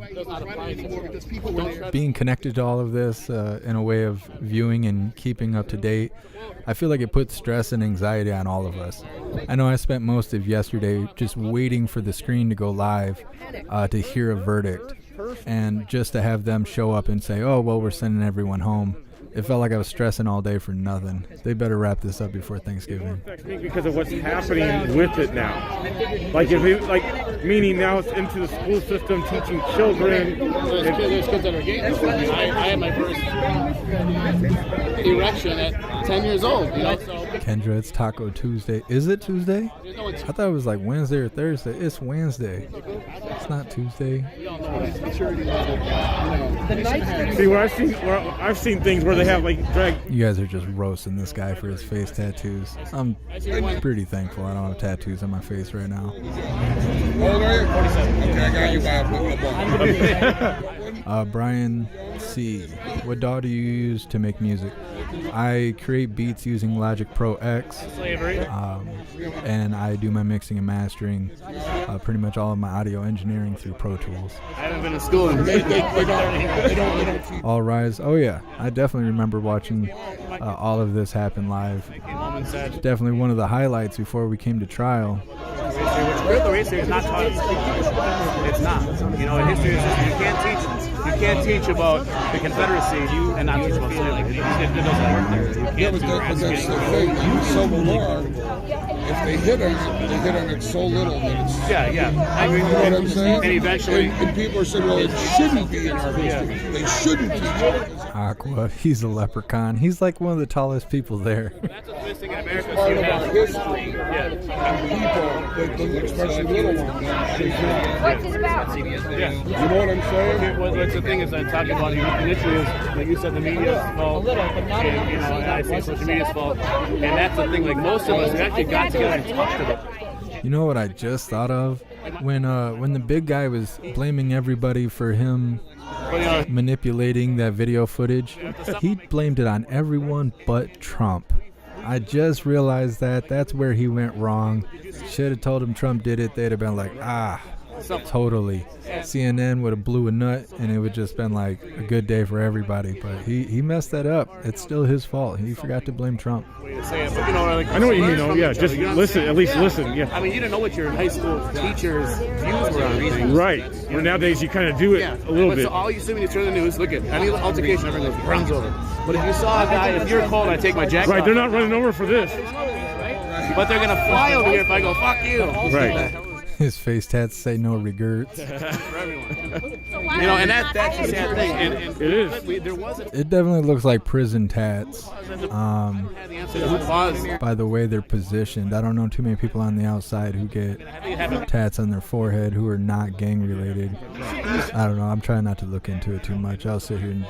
D: being connected to all of this in a way of viewing and keeping up to date, I feel like it puts stress and anxiety on all of us. I know I spent most of yesterday just waiting for the screen to go live to hear a verdict, and just to have them show up and say, oh, well, we're sending everyone home. It felt like I was stressing all day for nothing. They better wrap this up before Thanksgiving.
Q: Because of what's happening with it now. Meaning now it's into the school system, teaching children.
H: There's kids that are gay. I had my first erection at 10 years old.
D: Kendra, it's Taco Tuesday. Is it Tuesday? I thought it was like Wednesday or Thursday. It's Wednesday. It's not Tuesday.
Q: See, where I've seen things where they have drag.
D: You guys are just roasting this guy for his face tattoos. I'm pretty thankful I don't have tattoos on my face right now.
C: How old are you? 47. Okay, I got you by a
D: Brian C. What DAW do you use to make music? I create beats using Logic Pro X. And I do my mixing and mastering, pretty much all of my audio engineering through Pro Tools.
H: I haven't been in school.
D: All Rise. Oh yeah, I definitely remember watching all of this happen live. It's definitely one of the highlights before we came to trial.
H: Critical race theory is not taught. It's not. In history, you can't teach about the Confederacy and not teach about slavery. It doesn't work there.
C: Yeah, but that's the thing. Civil War, if they hit on it so little that it's...
H: Yeah.
C: I mean, you know what I'm saying?
H: And eventually...
C: And people are saying, well, it shouldn't be in our history. They shouldn't teach it.
D: Aqua, he's a leprechaun. He's like one of the tallest people there.
H: That's what's missing in America.
C: Part of our history, people, especially little ones.
O: What's it about?
H: Yeah.
C: You know what I'm saying?
H: What's the thing is I'm talking about initially is, like you said, the media's fault. And I say social media's fault. And that's the thing, most of us have actually got together and talked about it.
D: You know what I just thought of? When the big guy was blaming everybody for him manipulating that video footage, he blamed it on everyone but Trump. I just realized that's where he went wrong. Should have told him Trump did it. They'd have been like, totally. CNN would have blew a nut, and it would just been like a good day for everybody. But he messed that up. It's still his fault. He forgot to blame Trump.
Q: I know what you mean. Yeah, just listen. At least listen. Yeah.
H: I mean, you didn't know what your high school teachers' views were on things.
Q: Right. Where nowadays you kind of do it a little bit.
H: So all you see when you turn the news, look at any altercation, everyone goes, runs over. But if you saw a guy, if you're cold, I take my jacket off.
Q: Right. They're not running over for this.
H: But they're gonna fly over here if I go, fuck you.
Q: Right.
D: His face tats say no regrets.
H: For everyone. And that's the sad thing. And
Q: it is.
D: It definitely looks like prison tats. By the way they're positioned. I don't know too many people on the outside who get tats on their forehead who are not gang related. I don't know. I'm trying not to look into it too much. I'll sit here and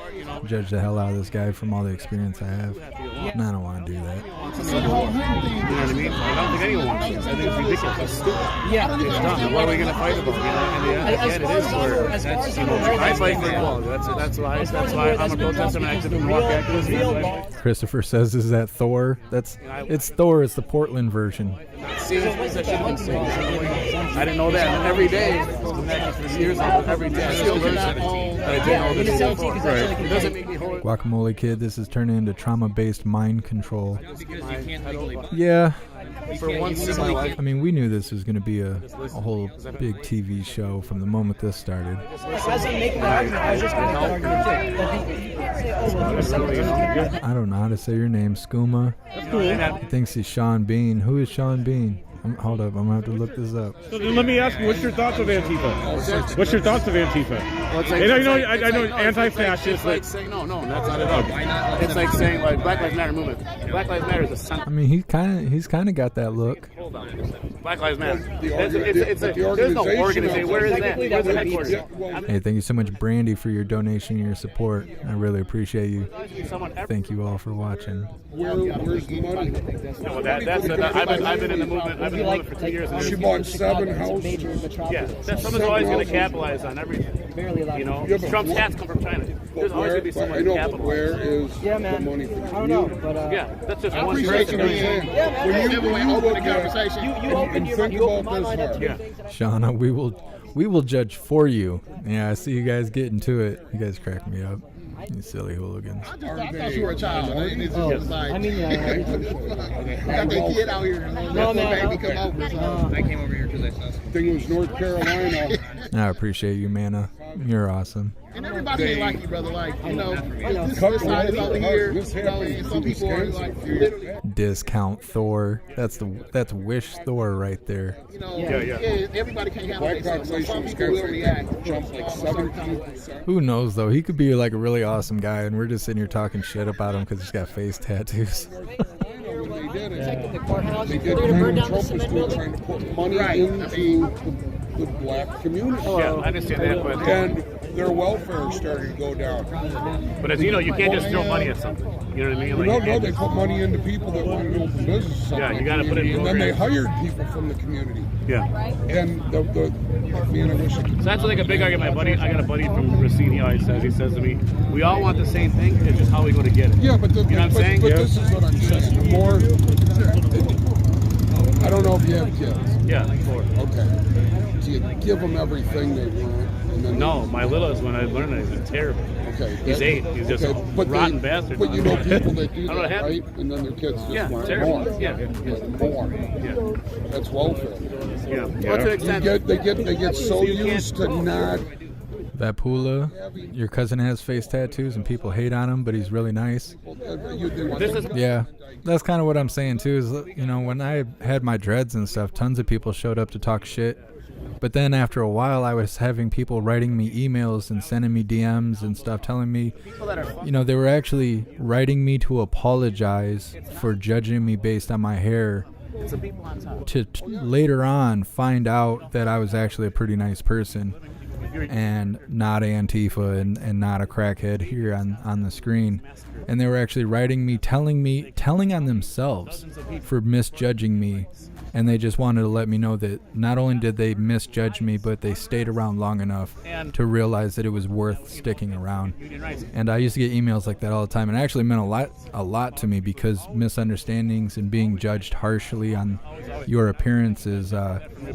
D: judge the hell out of this guy from all the experience I have. And I don't want to do that.
H: You know what I mean? I don't think anyone wants this. I think it's ridiculous. It's stupid.
T: Yeah.
H: It's dumb. What are we going to fight about? Again, it is for... I fight for equality. That's why I'm a protester and active and walk activist.
D: Christopher says, is that Thor? It's Thor. It's the Portland version.
H: See, that should have been seen. I didn't know that. Every day, for years, every day, I still learn something that I didn't know this before. Right. It doesn't make me horrible.
D: Guacamole Kid, this is turning into trauma-based mind control. Yeah.
H: For once in my life.
D: I mean, we knew this was going to be a whole big TV show from the moment this started. I don't know how to say your name, Skooma. He thinks he's Sean Bean. Who is Sean Bean? Hold up, I'm gonna have to look this up.
Q: So then let me ask you, what's your thoughts of Antifa? What's your thoughts of Antifa? I know anti-fascist.
H: It's like saying, no, that's not it all. It's like saying, like, Black Lives Matter movement. Black Lives Matter is a center.
D: I mean, he's kind of got that look.
H: Hold on. Black Lives Matter. There's no organization. Where is that? Where's the headquarters?
D: Hey, thank you so much, Brandy, for your donation and your support. I really appreciate you. Thank you all for watching.
C: Where's the money?
H: No, I've been in the movement. I've been in the movement for 2 years.
C: She bought 7 houses.
H: Yeah, someone's always going to capitalize on everything. You know, Trump's hats come from China. There's always going to be someone who capitalizes.
C: Where is the money for the community?
H: Yeah, that's just one person.
C: When you look at and think about this hard.
D: Shauna, we will judge for you. Yeah, I see you guys getting to it. You guys crack me up. You silly hooligans.
M: I thought you were a child. I mean, got the kid out here.
T: No, man.
M: Baby come over. So.
T: I came over here because I saw something.
C: I think it was North Carolina.
D: I appreciate you, Mana. You're awesome.
M: And everybody ain't like you, brother. Like, you know, this side is over here. You know, and some people are like, literally.
D: Discount Thor. That's Wish Thor right there.
M: You know, yeah. Everybody can't have it. So some people will react.
C: Jump like 17%.
D: Who knows though? He could be like a really awesome guy, and we're just sitting here talking shit about him because he's got face tattoos.
C: They did Trump was trying to put money into the black community.
H: Yeah, I understand that, but
C: and their welfare started to go down.
H: But as you know, you can't just throw money at something. You know what I mean? Like,
C: No, they put money into people that wanted to open business.
H: Yeah, you got to put it in.
C: And then they hired people from the community.
H: Yeah.
C: And man, I wish I could.
H: So that's like a big argument. I got a buddy from Racine. He says to me, we all want the same thing. It's just how we go to get it.
C: Yeah, but
H: you know what I'm saying?
C: But this is what I'm saying. The more, I don't know if you have kids.
H: Yeah, 4.
C: Okay. Do you give them everything they want? And then
H: no, my littlest when I learned it, he's terrible.
C: Okay.
H: He's 8. He's just a rotten bastard.
C: But you know people that do that, right? And then their kids just want
H: terrible.
C: more.
H: Yeah.
C: More.
H: Yeah.
C: That's welfare.
H: Yeah.
C: Well, to an extent, they get so used to not.
D: Vapula, your cousin has face tattoos and people hate on him, but he's really nice. Yeah, that's kind of what I'm saying too. Is, you know, when I had my dreads and stuff, tons of people showed up to talk shit. But then after a while, I was having people writing me emails and sending me DMs and stuff, telling me, you know, they were actually writing me to apologize for judging me based on my hair. To later on find out that I was actually a pretty nice person and not Antifa and not a crackhead here on the screen. And they were actually writing me, telling on themselves for misjudging me. And they just wanted to let me know that not only did they misjudge me, but they stayed around long enough to realize that it was worth sticking around. And I used to get emails like that all the time, and it actually meant a lot to me, because misunderstandings and being judged harshly on your appearance is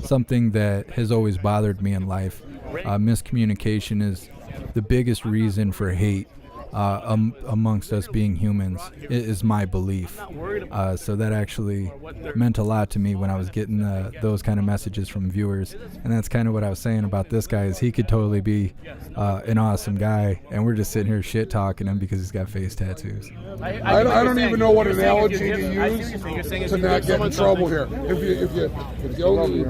D: something that has always bothered me in life. Miscommunication is the biggest reason for hate amongst us being humans, is my belief. So that actually meant a lot to me when I was getting those kind of messages from viewers. And that's kind of what I was saying about this guy, is he could totally be an awesome guy, and we're just sitting here shit talking him because he's got face tattoos.
C: I don't even know what analogy to use to not get in trouble here. If you only,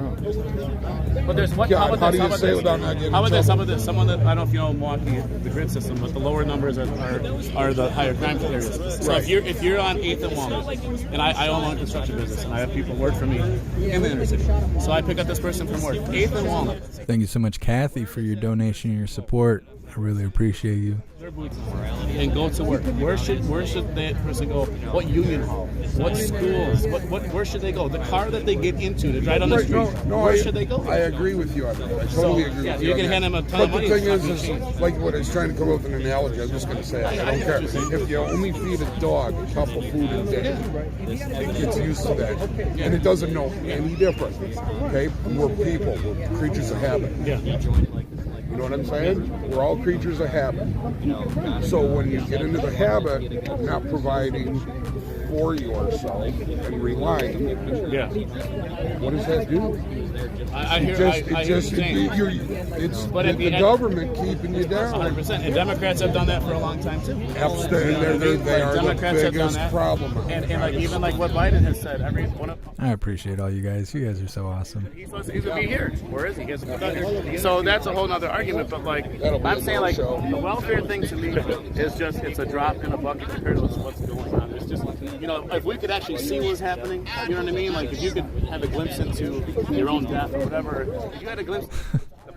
H: but there's what?
C: How do you say without not getting in trouble?
H: Someone that, I don't know if you know Milwaukee, the grid system, but the lower numbers are the higher crime areas. So if you're on 8th and Walnut, and I own a construction business, and I have people work for me in the inner city, so I pick up this person from work, 8th and Walnut.
D: Thank you so much, Kathy, for your donation and your support. I really appreciate you.
H: And go to work. Where should that person go? What union hall? What schools? Where should they go? The car that they get into to drive on the street. Where should they go?
C: I agree with you on that. I totally agree with you.
H: You can hand them a ton of money.
C: But the thing is like what I was trying to come up with an analogy. I'm just going to say it. I don't care. If you only feed a dog a cup of food a day, it gets used to that, and it doesn't know any different. Okay, we're people. We're creatures of habit.
H: Yeah.
C: You know what I'm saying? We're all creatures of habit. So when you get into the habit of not providing for yourself and relying,
H: yeah,
C: what does that do?
H: I hear
C: It's
H: what you're saying.
C: It's
H: But
C: the
H: at the end-
C: government keeping you down.
H: 100%. And Democrats have done that for a long time too.
C: Absolutely. They are the biggest problem.
H: And like even like what Biden has said, every one of
D: I appreciate all you guys. You guys are so awesome.
H: he's supposed to be here. Where is he? He hasn't been here. So that's a whole nother argument. But like I'm saying, like the welfare thing to me is just it's a drop in a bucket compared to what's going on. It's just if we could actually see what's happening, you know what I mean? Like if you could have a glimpse into your own death or whatever, if you had a glimpse.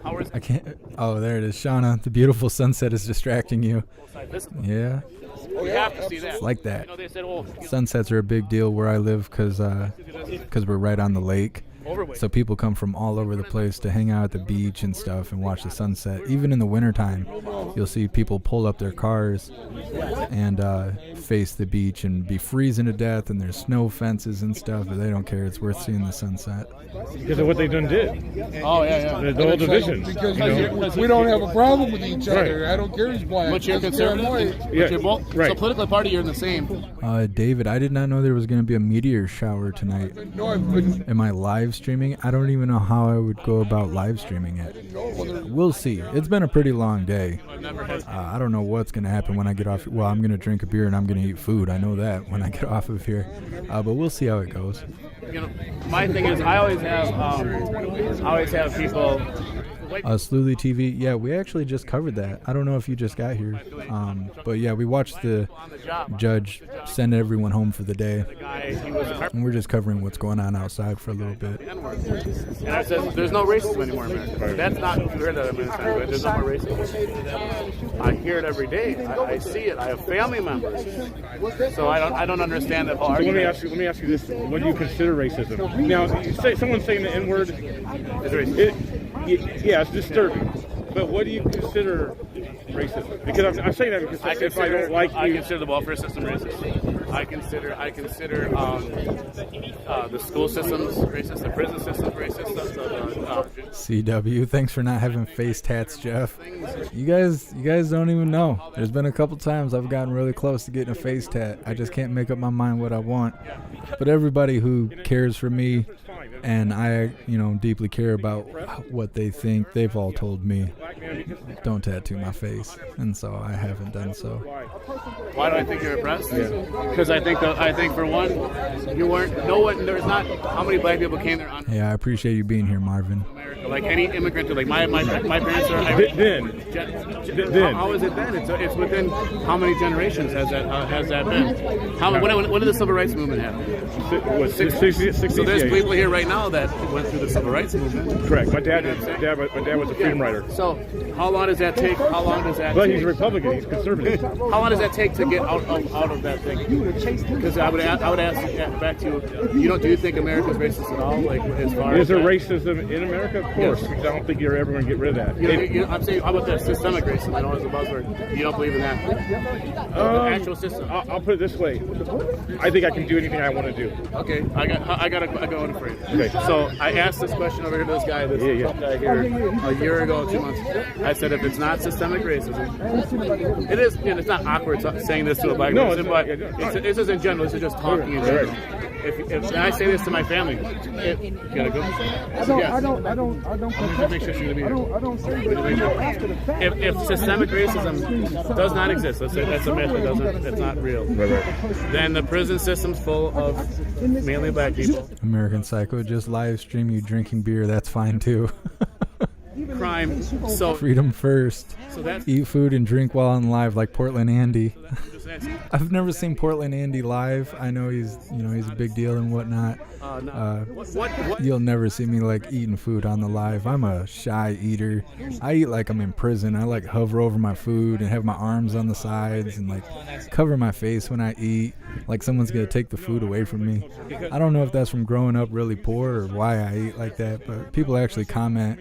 D: I can't. Oh, there it is, Shauna. The beautiful sunset is distracting you. Yeah.
H: We have to see that.
D: It's like that.
H: They said, oh,
D: Sunsets are a big deal where I live because we're right on the lake. So people come from all over the place to hang out at the beach and stuff and watch the sunset. Even in the wintertime, you'll see people pull up their cars and face the beach and be freezing to death, and there's snow fences and stuff, but they don't care. It's worth seeing the sunset.
Q: Because of what they done did.
H: Oh, yeah.
Q: The whole division.
C: Because we don't have a problem with each other.
Q: Right.
C: I don't care who's black.
H: But you're conservative. But you're both.
Q: Right.
H: So political party, you're in the same.
D: David, I did not know there was going to be a meteor shower tonight.
C: No, I've been...
D: Am I live streaming? I don't even know how I would go about live streaming it. We'll see. It's been a pretty long day. I don't know what's going to happen when I get off. Well, I'm going to drink a beer and I'm going to eat food. I know that when I get off of here. But we'll see how it goes.
H: My thing is, I always have people.
D: Slowly TV. Yeah, we actually just covered that. I don't know if you just got here. But yeah, we watched the judge send everyone home for the day. And we're just covering what's going on outside for a little bit.
H: And I said, there's no racism anymore in America. That's not, you heard that a million times, right? There's no more racism. I hear it every day. I see it. I have family members. So I don't understand that whole argument.
Q: Let me ask you this. What do you consider racism? Now, someone's saying the N-word. Yeah, it's disturbing. But what do you consider racism? Because I'm saying that because if I don't like you...
H: I consider the welfare system racist. I consider the school systems racist, the prison systems racist.
D: CW, thanks for not having face tats, Jeff. You guys don't even know. There's been a couple times I've gotten really close to getting a face tat. I just can't make up my mind what I want. But everybody who cares for me and I, deeply care about what they think, they've all told me, don't tattoo my face, and so I haven't done so.
H: Why do I think you're oppressed? Because I think for one, you weren't. No one. There's not. How many black people came there on?
D: Yeah, I appreciate you being here, Marvin.
H: America, like any immigrant, like my parents are.
Q: Then.
H: How has it been? It's within how many generations has that been? When did the civil rights movement happen?
Q: 60.
H: So there's people here right now that went through the civil rights movement.
Q: Correct. My dad was a freedom writer.
H: So how long does that take?
Q: But he's a Republican. He's conservative.
H: How long does that take to get out of that thing? Because I would ask back to you. Do you think America's racist at all? Like as far
Q: is there racism in America? Of course. Because I don't think you're ever going to get rid of that.
H: I'm saying, how about that systemic racism? I know it's a buzzword. You don't believe in that? The actual system.
Q: I'll put it this way. I think I can do anything I want to do.
H: Okay. I got one for you.
Q: Okay.
H: So I asked this question over here to this guy, guy here, a year ago, 2 months. I said, if it's not systemic racism, it is. It's not awkward saying this to a black person, but this is in general. This is just talking in general. If I say this to my family, you gotta go.
F: I don't.
H: Make sure she's gonna be here.
F: I don't say that after the fact.
H: If systemic racism does not exist, let's say that's a myth. It's not real. Then the prison system's full of mainly black people.
D: American Psycho, just live stream you drinking beer. That's fine too.
H: Crime. So
D: freedom first. Eat food and drink while on live, like Portland Andy. I've never seen Portland Andy live. I know he's a big deal and whatnot. You'll never see me like eating food on the live. I'm a shy eater. I eat like I'm in prison. I like hover over my food and have my arms on the sides and like cover my face when I eat, like someone's gonna take the food away from me. I don't know if that's from growing up really poor or why I eat like that, but people actually comment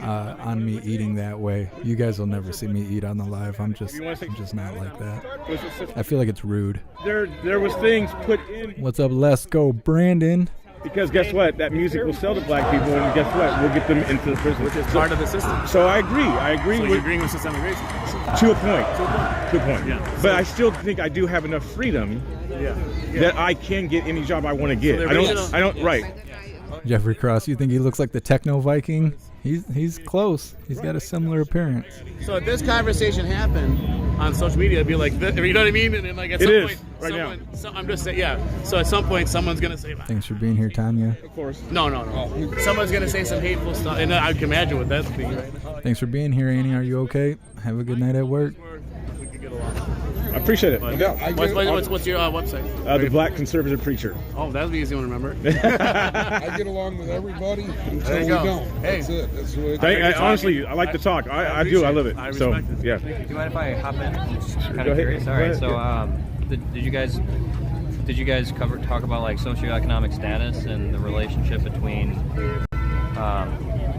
D: on me eating that way. You guys will never see me eat on the live. I'm just not like that. I feel like it's rude.
Q: There was things put in.
D: What's up? Let's go, Brandon.
Q: Because guess what? That music will sell to black people, and guess what? We'll get them into the prison.
H: Which is part of the system.
Q: So I agree.
H: So you're agreeing with systemic racism?
Q: To a point. Yeah. But I still think I do have enough freedom that I can get any job I want to get.
H: So
Q: I don't. Right.
D: Jeffrey Cross, you think he looks like the techno Viking? He's close. He's got a similar appearance.
H: So if this conversation happened on social media, it'd be like, you know what I mean? And then like at some point, I'm just saying, yeah. So at some point, someone's gonna say,
D: Thanks for being here, Tanya.
H: Of course. No. Someone's gonna say some hateful stuff, and I can imagine what that's being right now.
D: Thanks for being here, Annie. Are you okay? Have a good night at work.
H: We could get along.
Q: I appreciate it.
H: What's your website?
Q: The Black Conservative Preacher.
H: Oh, that'd be easy to remember.
C: I get along with everybody until we don't.
H: Hey.
C: That's it. That's the way
Q: Honestly, I like to talk. I do. I love it. So, yeah.
V: Do you mind if I hop in? Just kind
Q: Go
V: of
Q: ahead.
V: curious. All right. So, did you guys talk about like socioeconomic status and the relationship between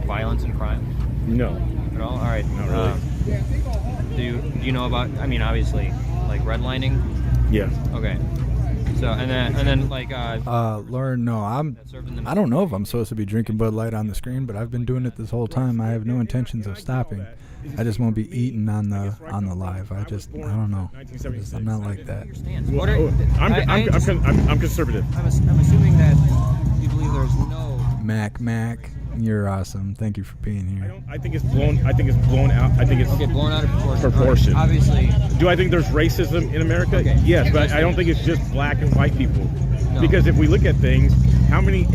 V: violence and crime?
Q: No.
V: At all? All right.
Q: Not really.
V: Do you know about? I mean, obviously, like redlining.
Q: Yeah.
V: Okay. So and then like
D: Lauren, no, I don't know if I'm supposed to be drinking Bud Light on the screen, but I've been doing it this whole time. I have no intentions of stopping. I just won't be eating on the live. I don't know. I'm not like that.
Q: I'm conservative.
V: I'm assuming that you believe there's no.
D: Mac, you're awesome. Thank you for being here.
Q: I think it's blown out. I think it's blown out of proportion.
V: Right. Obviously.
Q: Do I think there's racism in America?
V: Okay.
Q: Yes, but I don't think it's just black and white people.
V: No.
Q: Because if we look at things, how many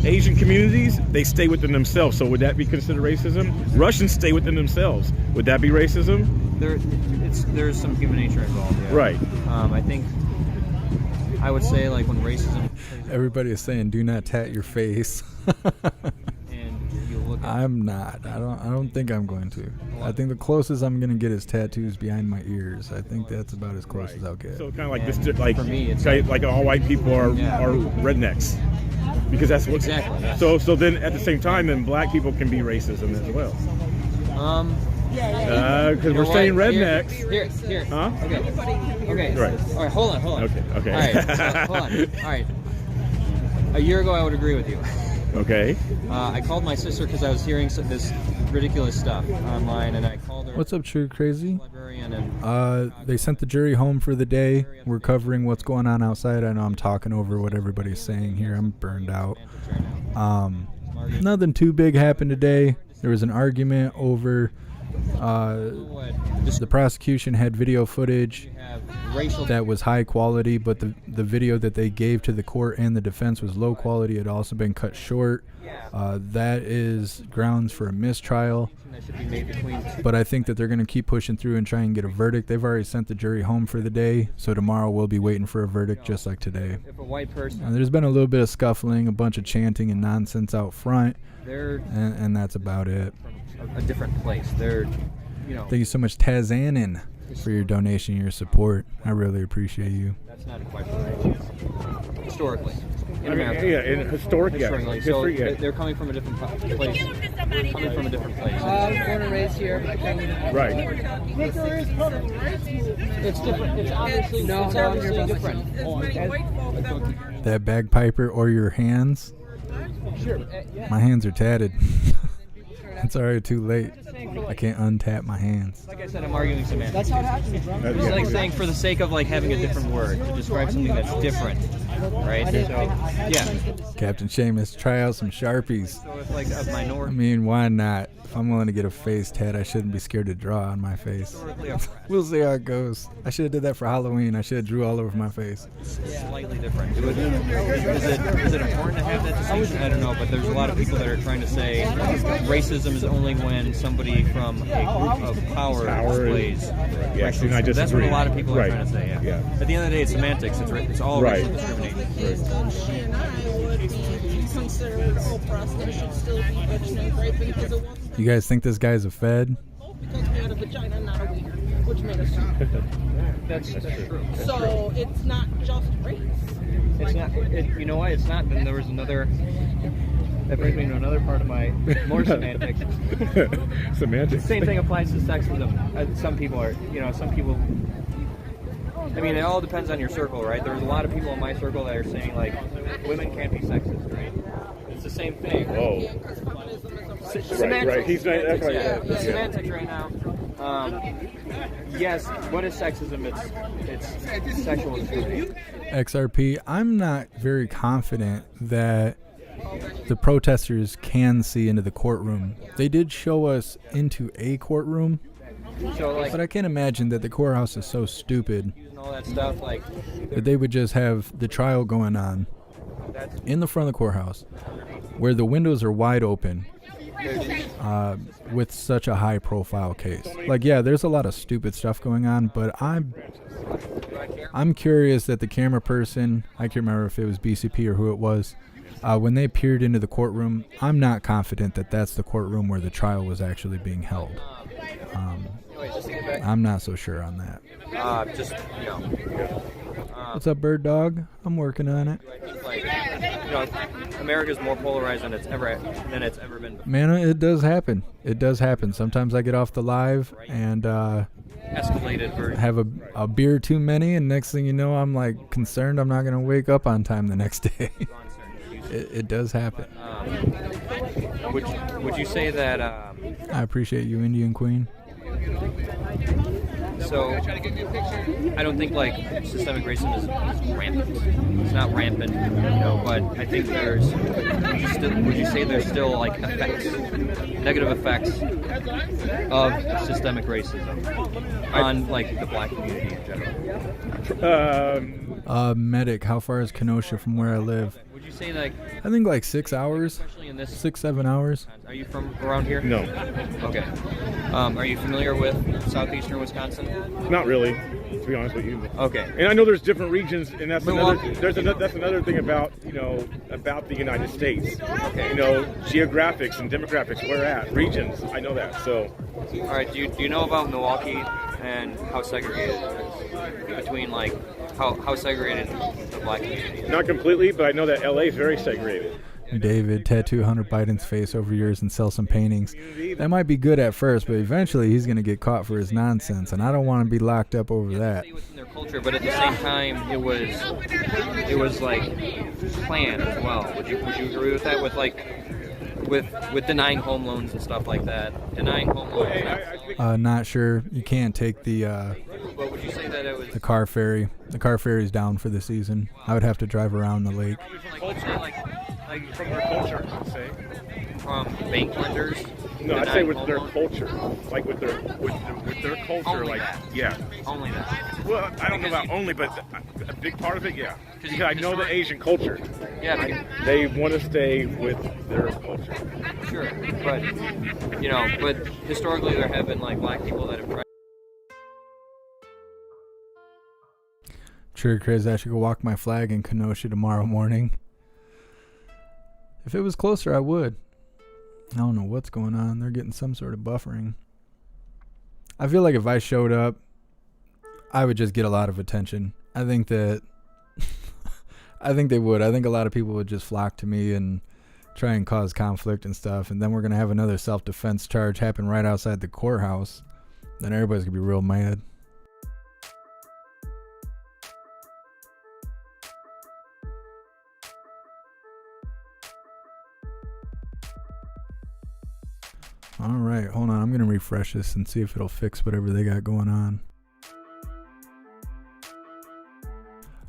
Q: Asian communities, they stay within themselves. So would that be considered racism? Russians stay within themselves. Would that be racism?
V: There's some human nature involved. Yeah.
Q: Right.
V: I think I would say like when racism.
D: Everybody is saying, "Do not tat your face."
V: And you look.
D: I'm not. I don't think I'm going to. I think the closest I'm going to get is tattoos behind my ears. I think that's about as close as I'll get.
Q: So kind of like this, like
V: for me, it's
Q: like all white people are rednecks, because that's what.
V: Exactly. Yes.
Q: So then at the same time, then black people can be racism as well. Because we're saying rednecks.
V: Here.
Q: Huh?
V: Okay.
Q: Right.
V: All right. Hold on.
Q: Okay.
V: All right. So, hold on. All right. A year ago, I would agree with you.
Q: Okay.
V: I called my sister because I was hearing this ridiculous stuff online, and I called her.
D: What's up, True Crazy?
V: Librarian and
D: They sent the jury home for the day. We're covering what's going on outside. I know I'm talking over what everybody's saying here. I'm burned out. Nothing too big happened today. There was an argument over the prosecution had video footage that was high quality, but the video that they gave to the court and the defense was low quality. It had also been cut short. That is grounds for a mistrial. But I think that they're going to keep pushing through and try and get a verdict. They've already sent the jury home for the day, so tomorrow we'll be waiting for a verdict just like today.
V: if a white person.
D: There's been a little bit of scuffling, a bunch of chanting and nonsense out front, and that's about it.
V: From a different place. They're,
D: Thank you so much, Tazanin, for your donation, your support. I really appreciate you.
V: That's not a question, right? Historically. In America.
Q: Historically.
V: So they're coming from a different place. Coming from a different place.
G: Born and raised here.
Q: Right.
V: It's different. It's obviously different.
D: That bagpiper or your hands?
V: Sure.
D: My hands are tatted. It's already too late. I can't untap my hands.
V: Like I said, I'm arguing semantics.
G: That's how it happens, bro.
V: It's like saying for the sake of like having a different word to describe something that's different, right? So, yeah.
D: Captain Seamus, try out some Sharpies.
V: So if like a minority.
D: I mean, why not? If I'm willing to get a face tat, I shouldn't be scared to draw on my face. We'll see how it goes. I should have did that for Halloween. I should have drew all over my face.
V: Slightly different. Is it important to have that distinction? I don't know, but there's a lot of people that are trying to say racism is only when somebody from a group of power displays racial.
Q: I disagree.
V: That's what a lot of people are trying to say.
Q: Yeah.
V: At the end of the day, it's semantics. It's all racial discrimination.
U: She and I would be considered prostitution still be vaginal rape because it wasn't.
D: You guys think this guy's a Fed?
U: Because we had a vagina, not a wiener, which made us
V: That's true.
U: So it's not just race.
V: It's not. You know why? It's not. Then there was another. That brings me to another part of my more semantics.
Q: Semantics.
V: Same thing applies to sexism. Some people are. Some people. I mean, it all depends on your circle, right? There's a lot of people in my circle that are saying like, women can't be sexist, right? It's the same thing.
Q: Whoa.
V: Semantics.
Q: Right. He's not. That's right.
V: Yeah. Semantics right now. Yes. What is sexism? It's sexual discrimination.
D: XRP, I'm not very confident that the protesters can see into the courtroom. They did show us into a courtroom, but I can't imagine that the courthouse is so stupid
V: all that stuff, like
D: that they would just have the trial going on in the front of the courthouse where the windows are wide open with such a high profile case. Like, yeah, there's a lot of stupid stuff going on, but I'm curious that the camera person, I can't remember if it was BCP or who it was, when they peered into the courtroom, I'm not confident that that's the courtroom where the trial was actually being held. I'm not so sure on that. What's up, bird dog? I'm working on it.
V: Like, America's more polarized than it's ever been before.
D: Man, it does happen. It does happen. Sometimes I get off the live and
V: Escalated version.
D: have a beer too many, and next thing you know, I'm like concerned I'm not going to wake up on time the next day. It does happen.
V: Would you say that?
D: I appreciate you, Indian Queen.
V: So I don't think like systemic racism is rampant. It's not rampant, but I think would you say there's still like effects, negative effects of systemic racism on like the black community in general?
D: Medic, how far is Kenosha from where I live?
V: Would you say like?
D: I think like 6 hours.
V: Especially in this
D: 6-7 hours.
V: Are you from around here?
Q: No.
V: Okay. Are you familiar with southeastern Wisconsin?
Q: Not really, to be honest with you.
V: Okay.
Q: And I know there's different regions, and that's
V: Milwaukee.
Q: that's another thing about about the United States.
V: Okay.
Q: Geographics and demographics, where at regions. I know that. So.
V: All right. Do you know about Milwaukee and how segregated it is between like how segregated the black community is?
Q: Not completely, but I know that LA is very segregated.
D: David, tattoo Hunter Biden's face over yours and sell some paintings. That might be good at first, but eventually he's going to get caught for his nonsense, and I don't want to be locked up over that.
V: Within their culture, but at the same time, it was like planned as well. Would you agree with that? With like with denying home loans and stuff like that, denying home loans.
D: Not sure. You can't take the.
V: But would you say that it was
D: the car ferry? The car ferry's down for the season. I would have to drive around the lake.
V: Like
Q: from their culture, I'd say.
V: From bank lenders.
Q: No, I'd say with their culture, like with their culture,
V: only
Q: like
V: that.
Q: Yeah.
V: Only that.
Q: Well, I don't know about only, but a big part of it, yeah. Because I know the Asian culture.
V: Yeah.
Q: They want to stay with their culture.
V: Sure, but but historically there have been like black people that have tried.
D: Sure, Chris, I should go walk my flag in Kenosha tomorrow morning. If it was closer, I would. I don't know what's going on. They're getting some sort of buffering. I feel like if I showed up, I would just get a lot of attention. I think that I think they would. I think a lot of people would just flock to me and try and cause conflict and stuff. And then we're going to have another self-defense charge happen right outside the courthouse. Then everybody's going to be real mad. All right, hold on. I'm going to refresh this and see if it'll fix whatever they got going on.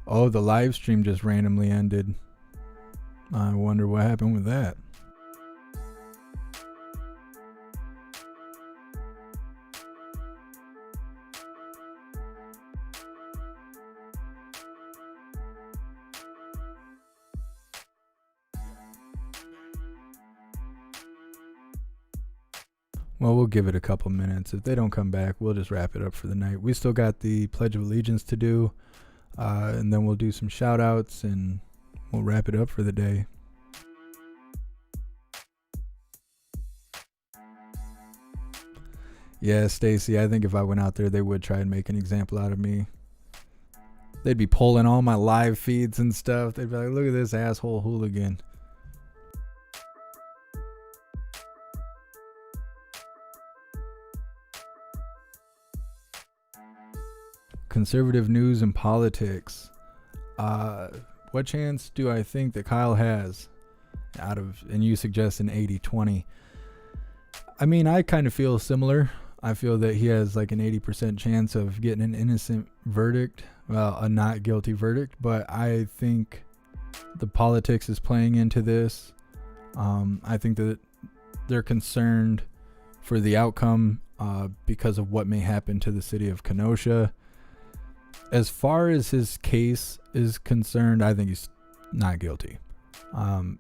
D: Oh, the live stream just randomly ended. I wonder what happened with that. Well, we'll give it a couple minutes. If they don't come back, we'll just wrap it up for the night. We still got the Pledge of Allegiance to do, and then we'll do some shout outs and we'll wrap it up for the day. Yeah, Stacy, I think if I went out there, they would try and make an example out of me. They'd be pulling all my live feeds and stuff. They'd be like, look at this asshole hooligan. Conservative news and politics. What chance do I think that Kyle has and you suggest an 80-20? I mean, I kind of feel similar. I feel that he has like an 80% chance of getting an innocent verdict, well, a not guilty verdict, but I think the politics is playing into this. I think that they're concerned for the outcome because of what may happen to the city of Kenosha. As far as his case is concerned, I think he's not guilty.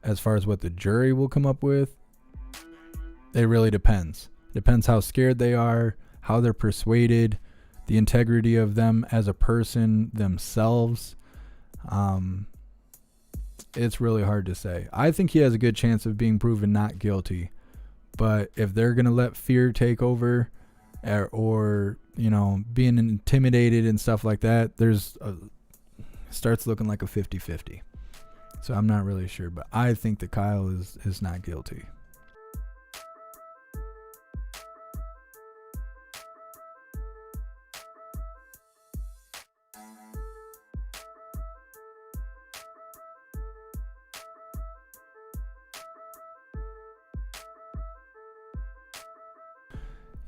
D: As far as what the jury will come up with, it really depends. Depends how scared they are, how they're persuaded, the integrity of them as a person themselves. It's really hard to say. I think he has a good chance of being proven not guilty. But if they're going to let fear take over or being intimidated and stuff like that, starts looking like a 50-50. So I'm not really sure, but I think that Kyle is not guilty.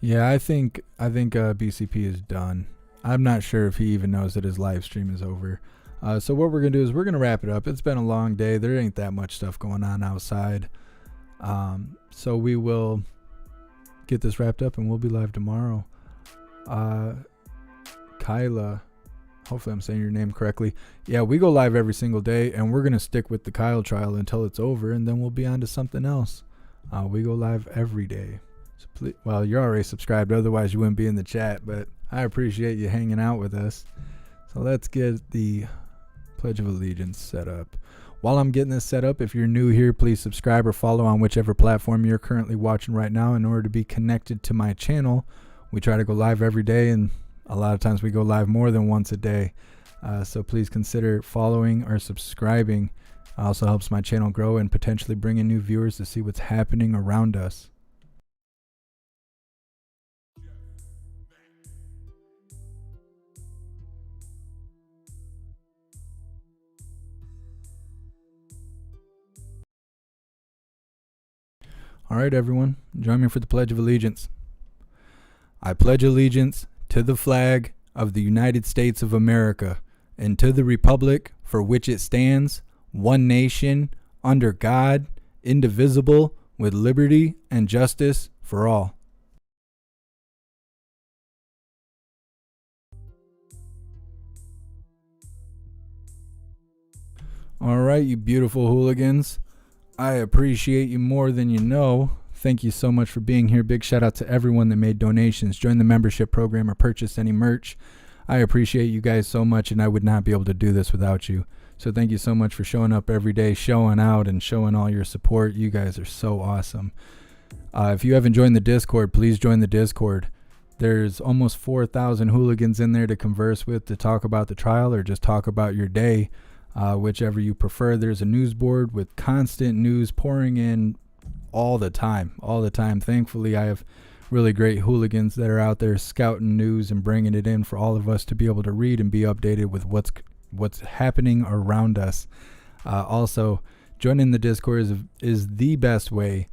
D: Yeah, I think BCP is done. I'm not sure if he even knows that his live stream is over. So what we're going to do is we're going to wrap it up. It's been a long day. There ain't that much stuff going on outside. So we will get this wrapped up and we'll be live tomorrow. Kyla, hopefully I'm saying your name correctly. Yeah, we go live every single day and we're going to stick with the Kyle trial until it's over and then we'll be on to something else. We go live every day. So please, well, you're already subscribed. Otherwise you wouldn't be in the chat, but I appreciate you hanging out with us. So let's get the Pledge of Allegiance set up. While I'm getting this set up, if you're new here, please subscribe or follow on whichever platform you're currently watching right now in order to be connected to my channel. We try to go live every day, and a lot of times we go live more than once a day. So please consider following or subscribing. It also helps my channel grow and potentially bring in new viewers to see what's happening around us. All right, everyone, join me for the Pledge of Allegiance. I pledge allegiance to the flag of the United States of America and to the republic for which it stands, one nation, under God, indivisible, with liberty and justice for all. All right, you beautiful hooligans. I appreciate you more than you know. Thank you so much for being here. Big shout out to everyone that made donations, joined the membership program, or purchased any merch. I appreciate you guys so much, and I would not be able to do this without you. So thank you so much for showing up every day, showing out, and showing all your support. You guys are so awesome. If you haven't joined the Discord, please join the Discord. There's almost 4,000 hooligans in there to converse with, to talk about the trial or just talk about your day. Whichever you prefer. There's a news board with constant news pouring in all the time. Thankfully, I have really great hooligans that are out there scouting news and bringing it in for all of us to be able to read and be updated with what's happening around us. Also, joining the Discord is the best way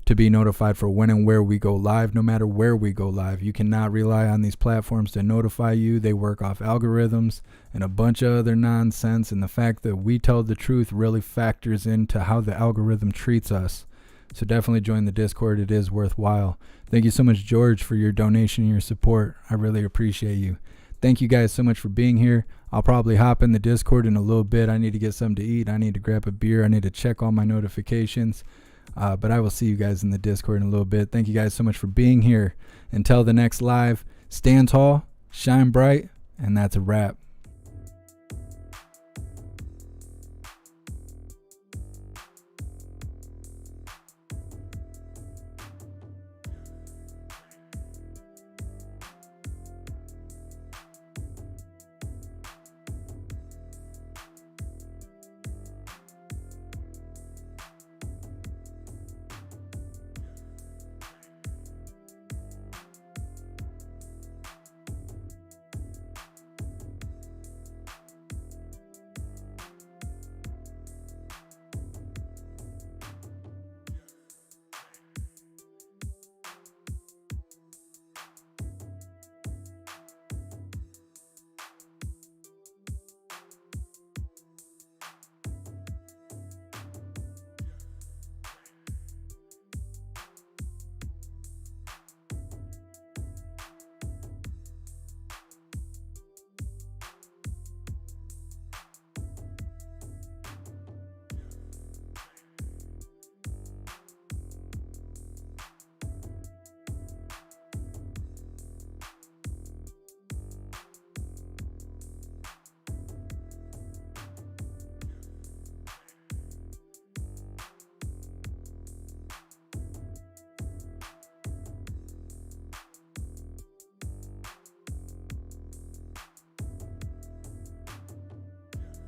D: to be notified for when and where we go live, no matter where we go live. You cannot rely on these platforms to notify you. They work off algorithms and a bunch of other nonsense, and the fact that we tell the truth really factors into how the algorithm treats us. So definitely join the Discord. It is worthwhile. Thank you so much, George, for your donation and your support. I really appreciate you. Thank you guys so much for being here. I'll probably hop in the Discord in a little bit. I need to get something to eat. I need to grab a beer. I need to check all my notifications. But I will see you guys in the Discord in a little bit. Thank you guys so much for being here. Until the next live, stand tall, shine bright, and that's a wrap.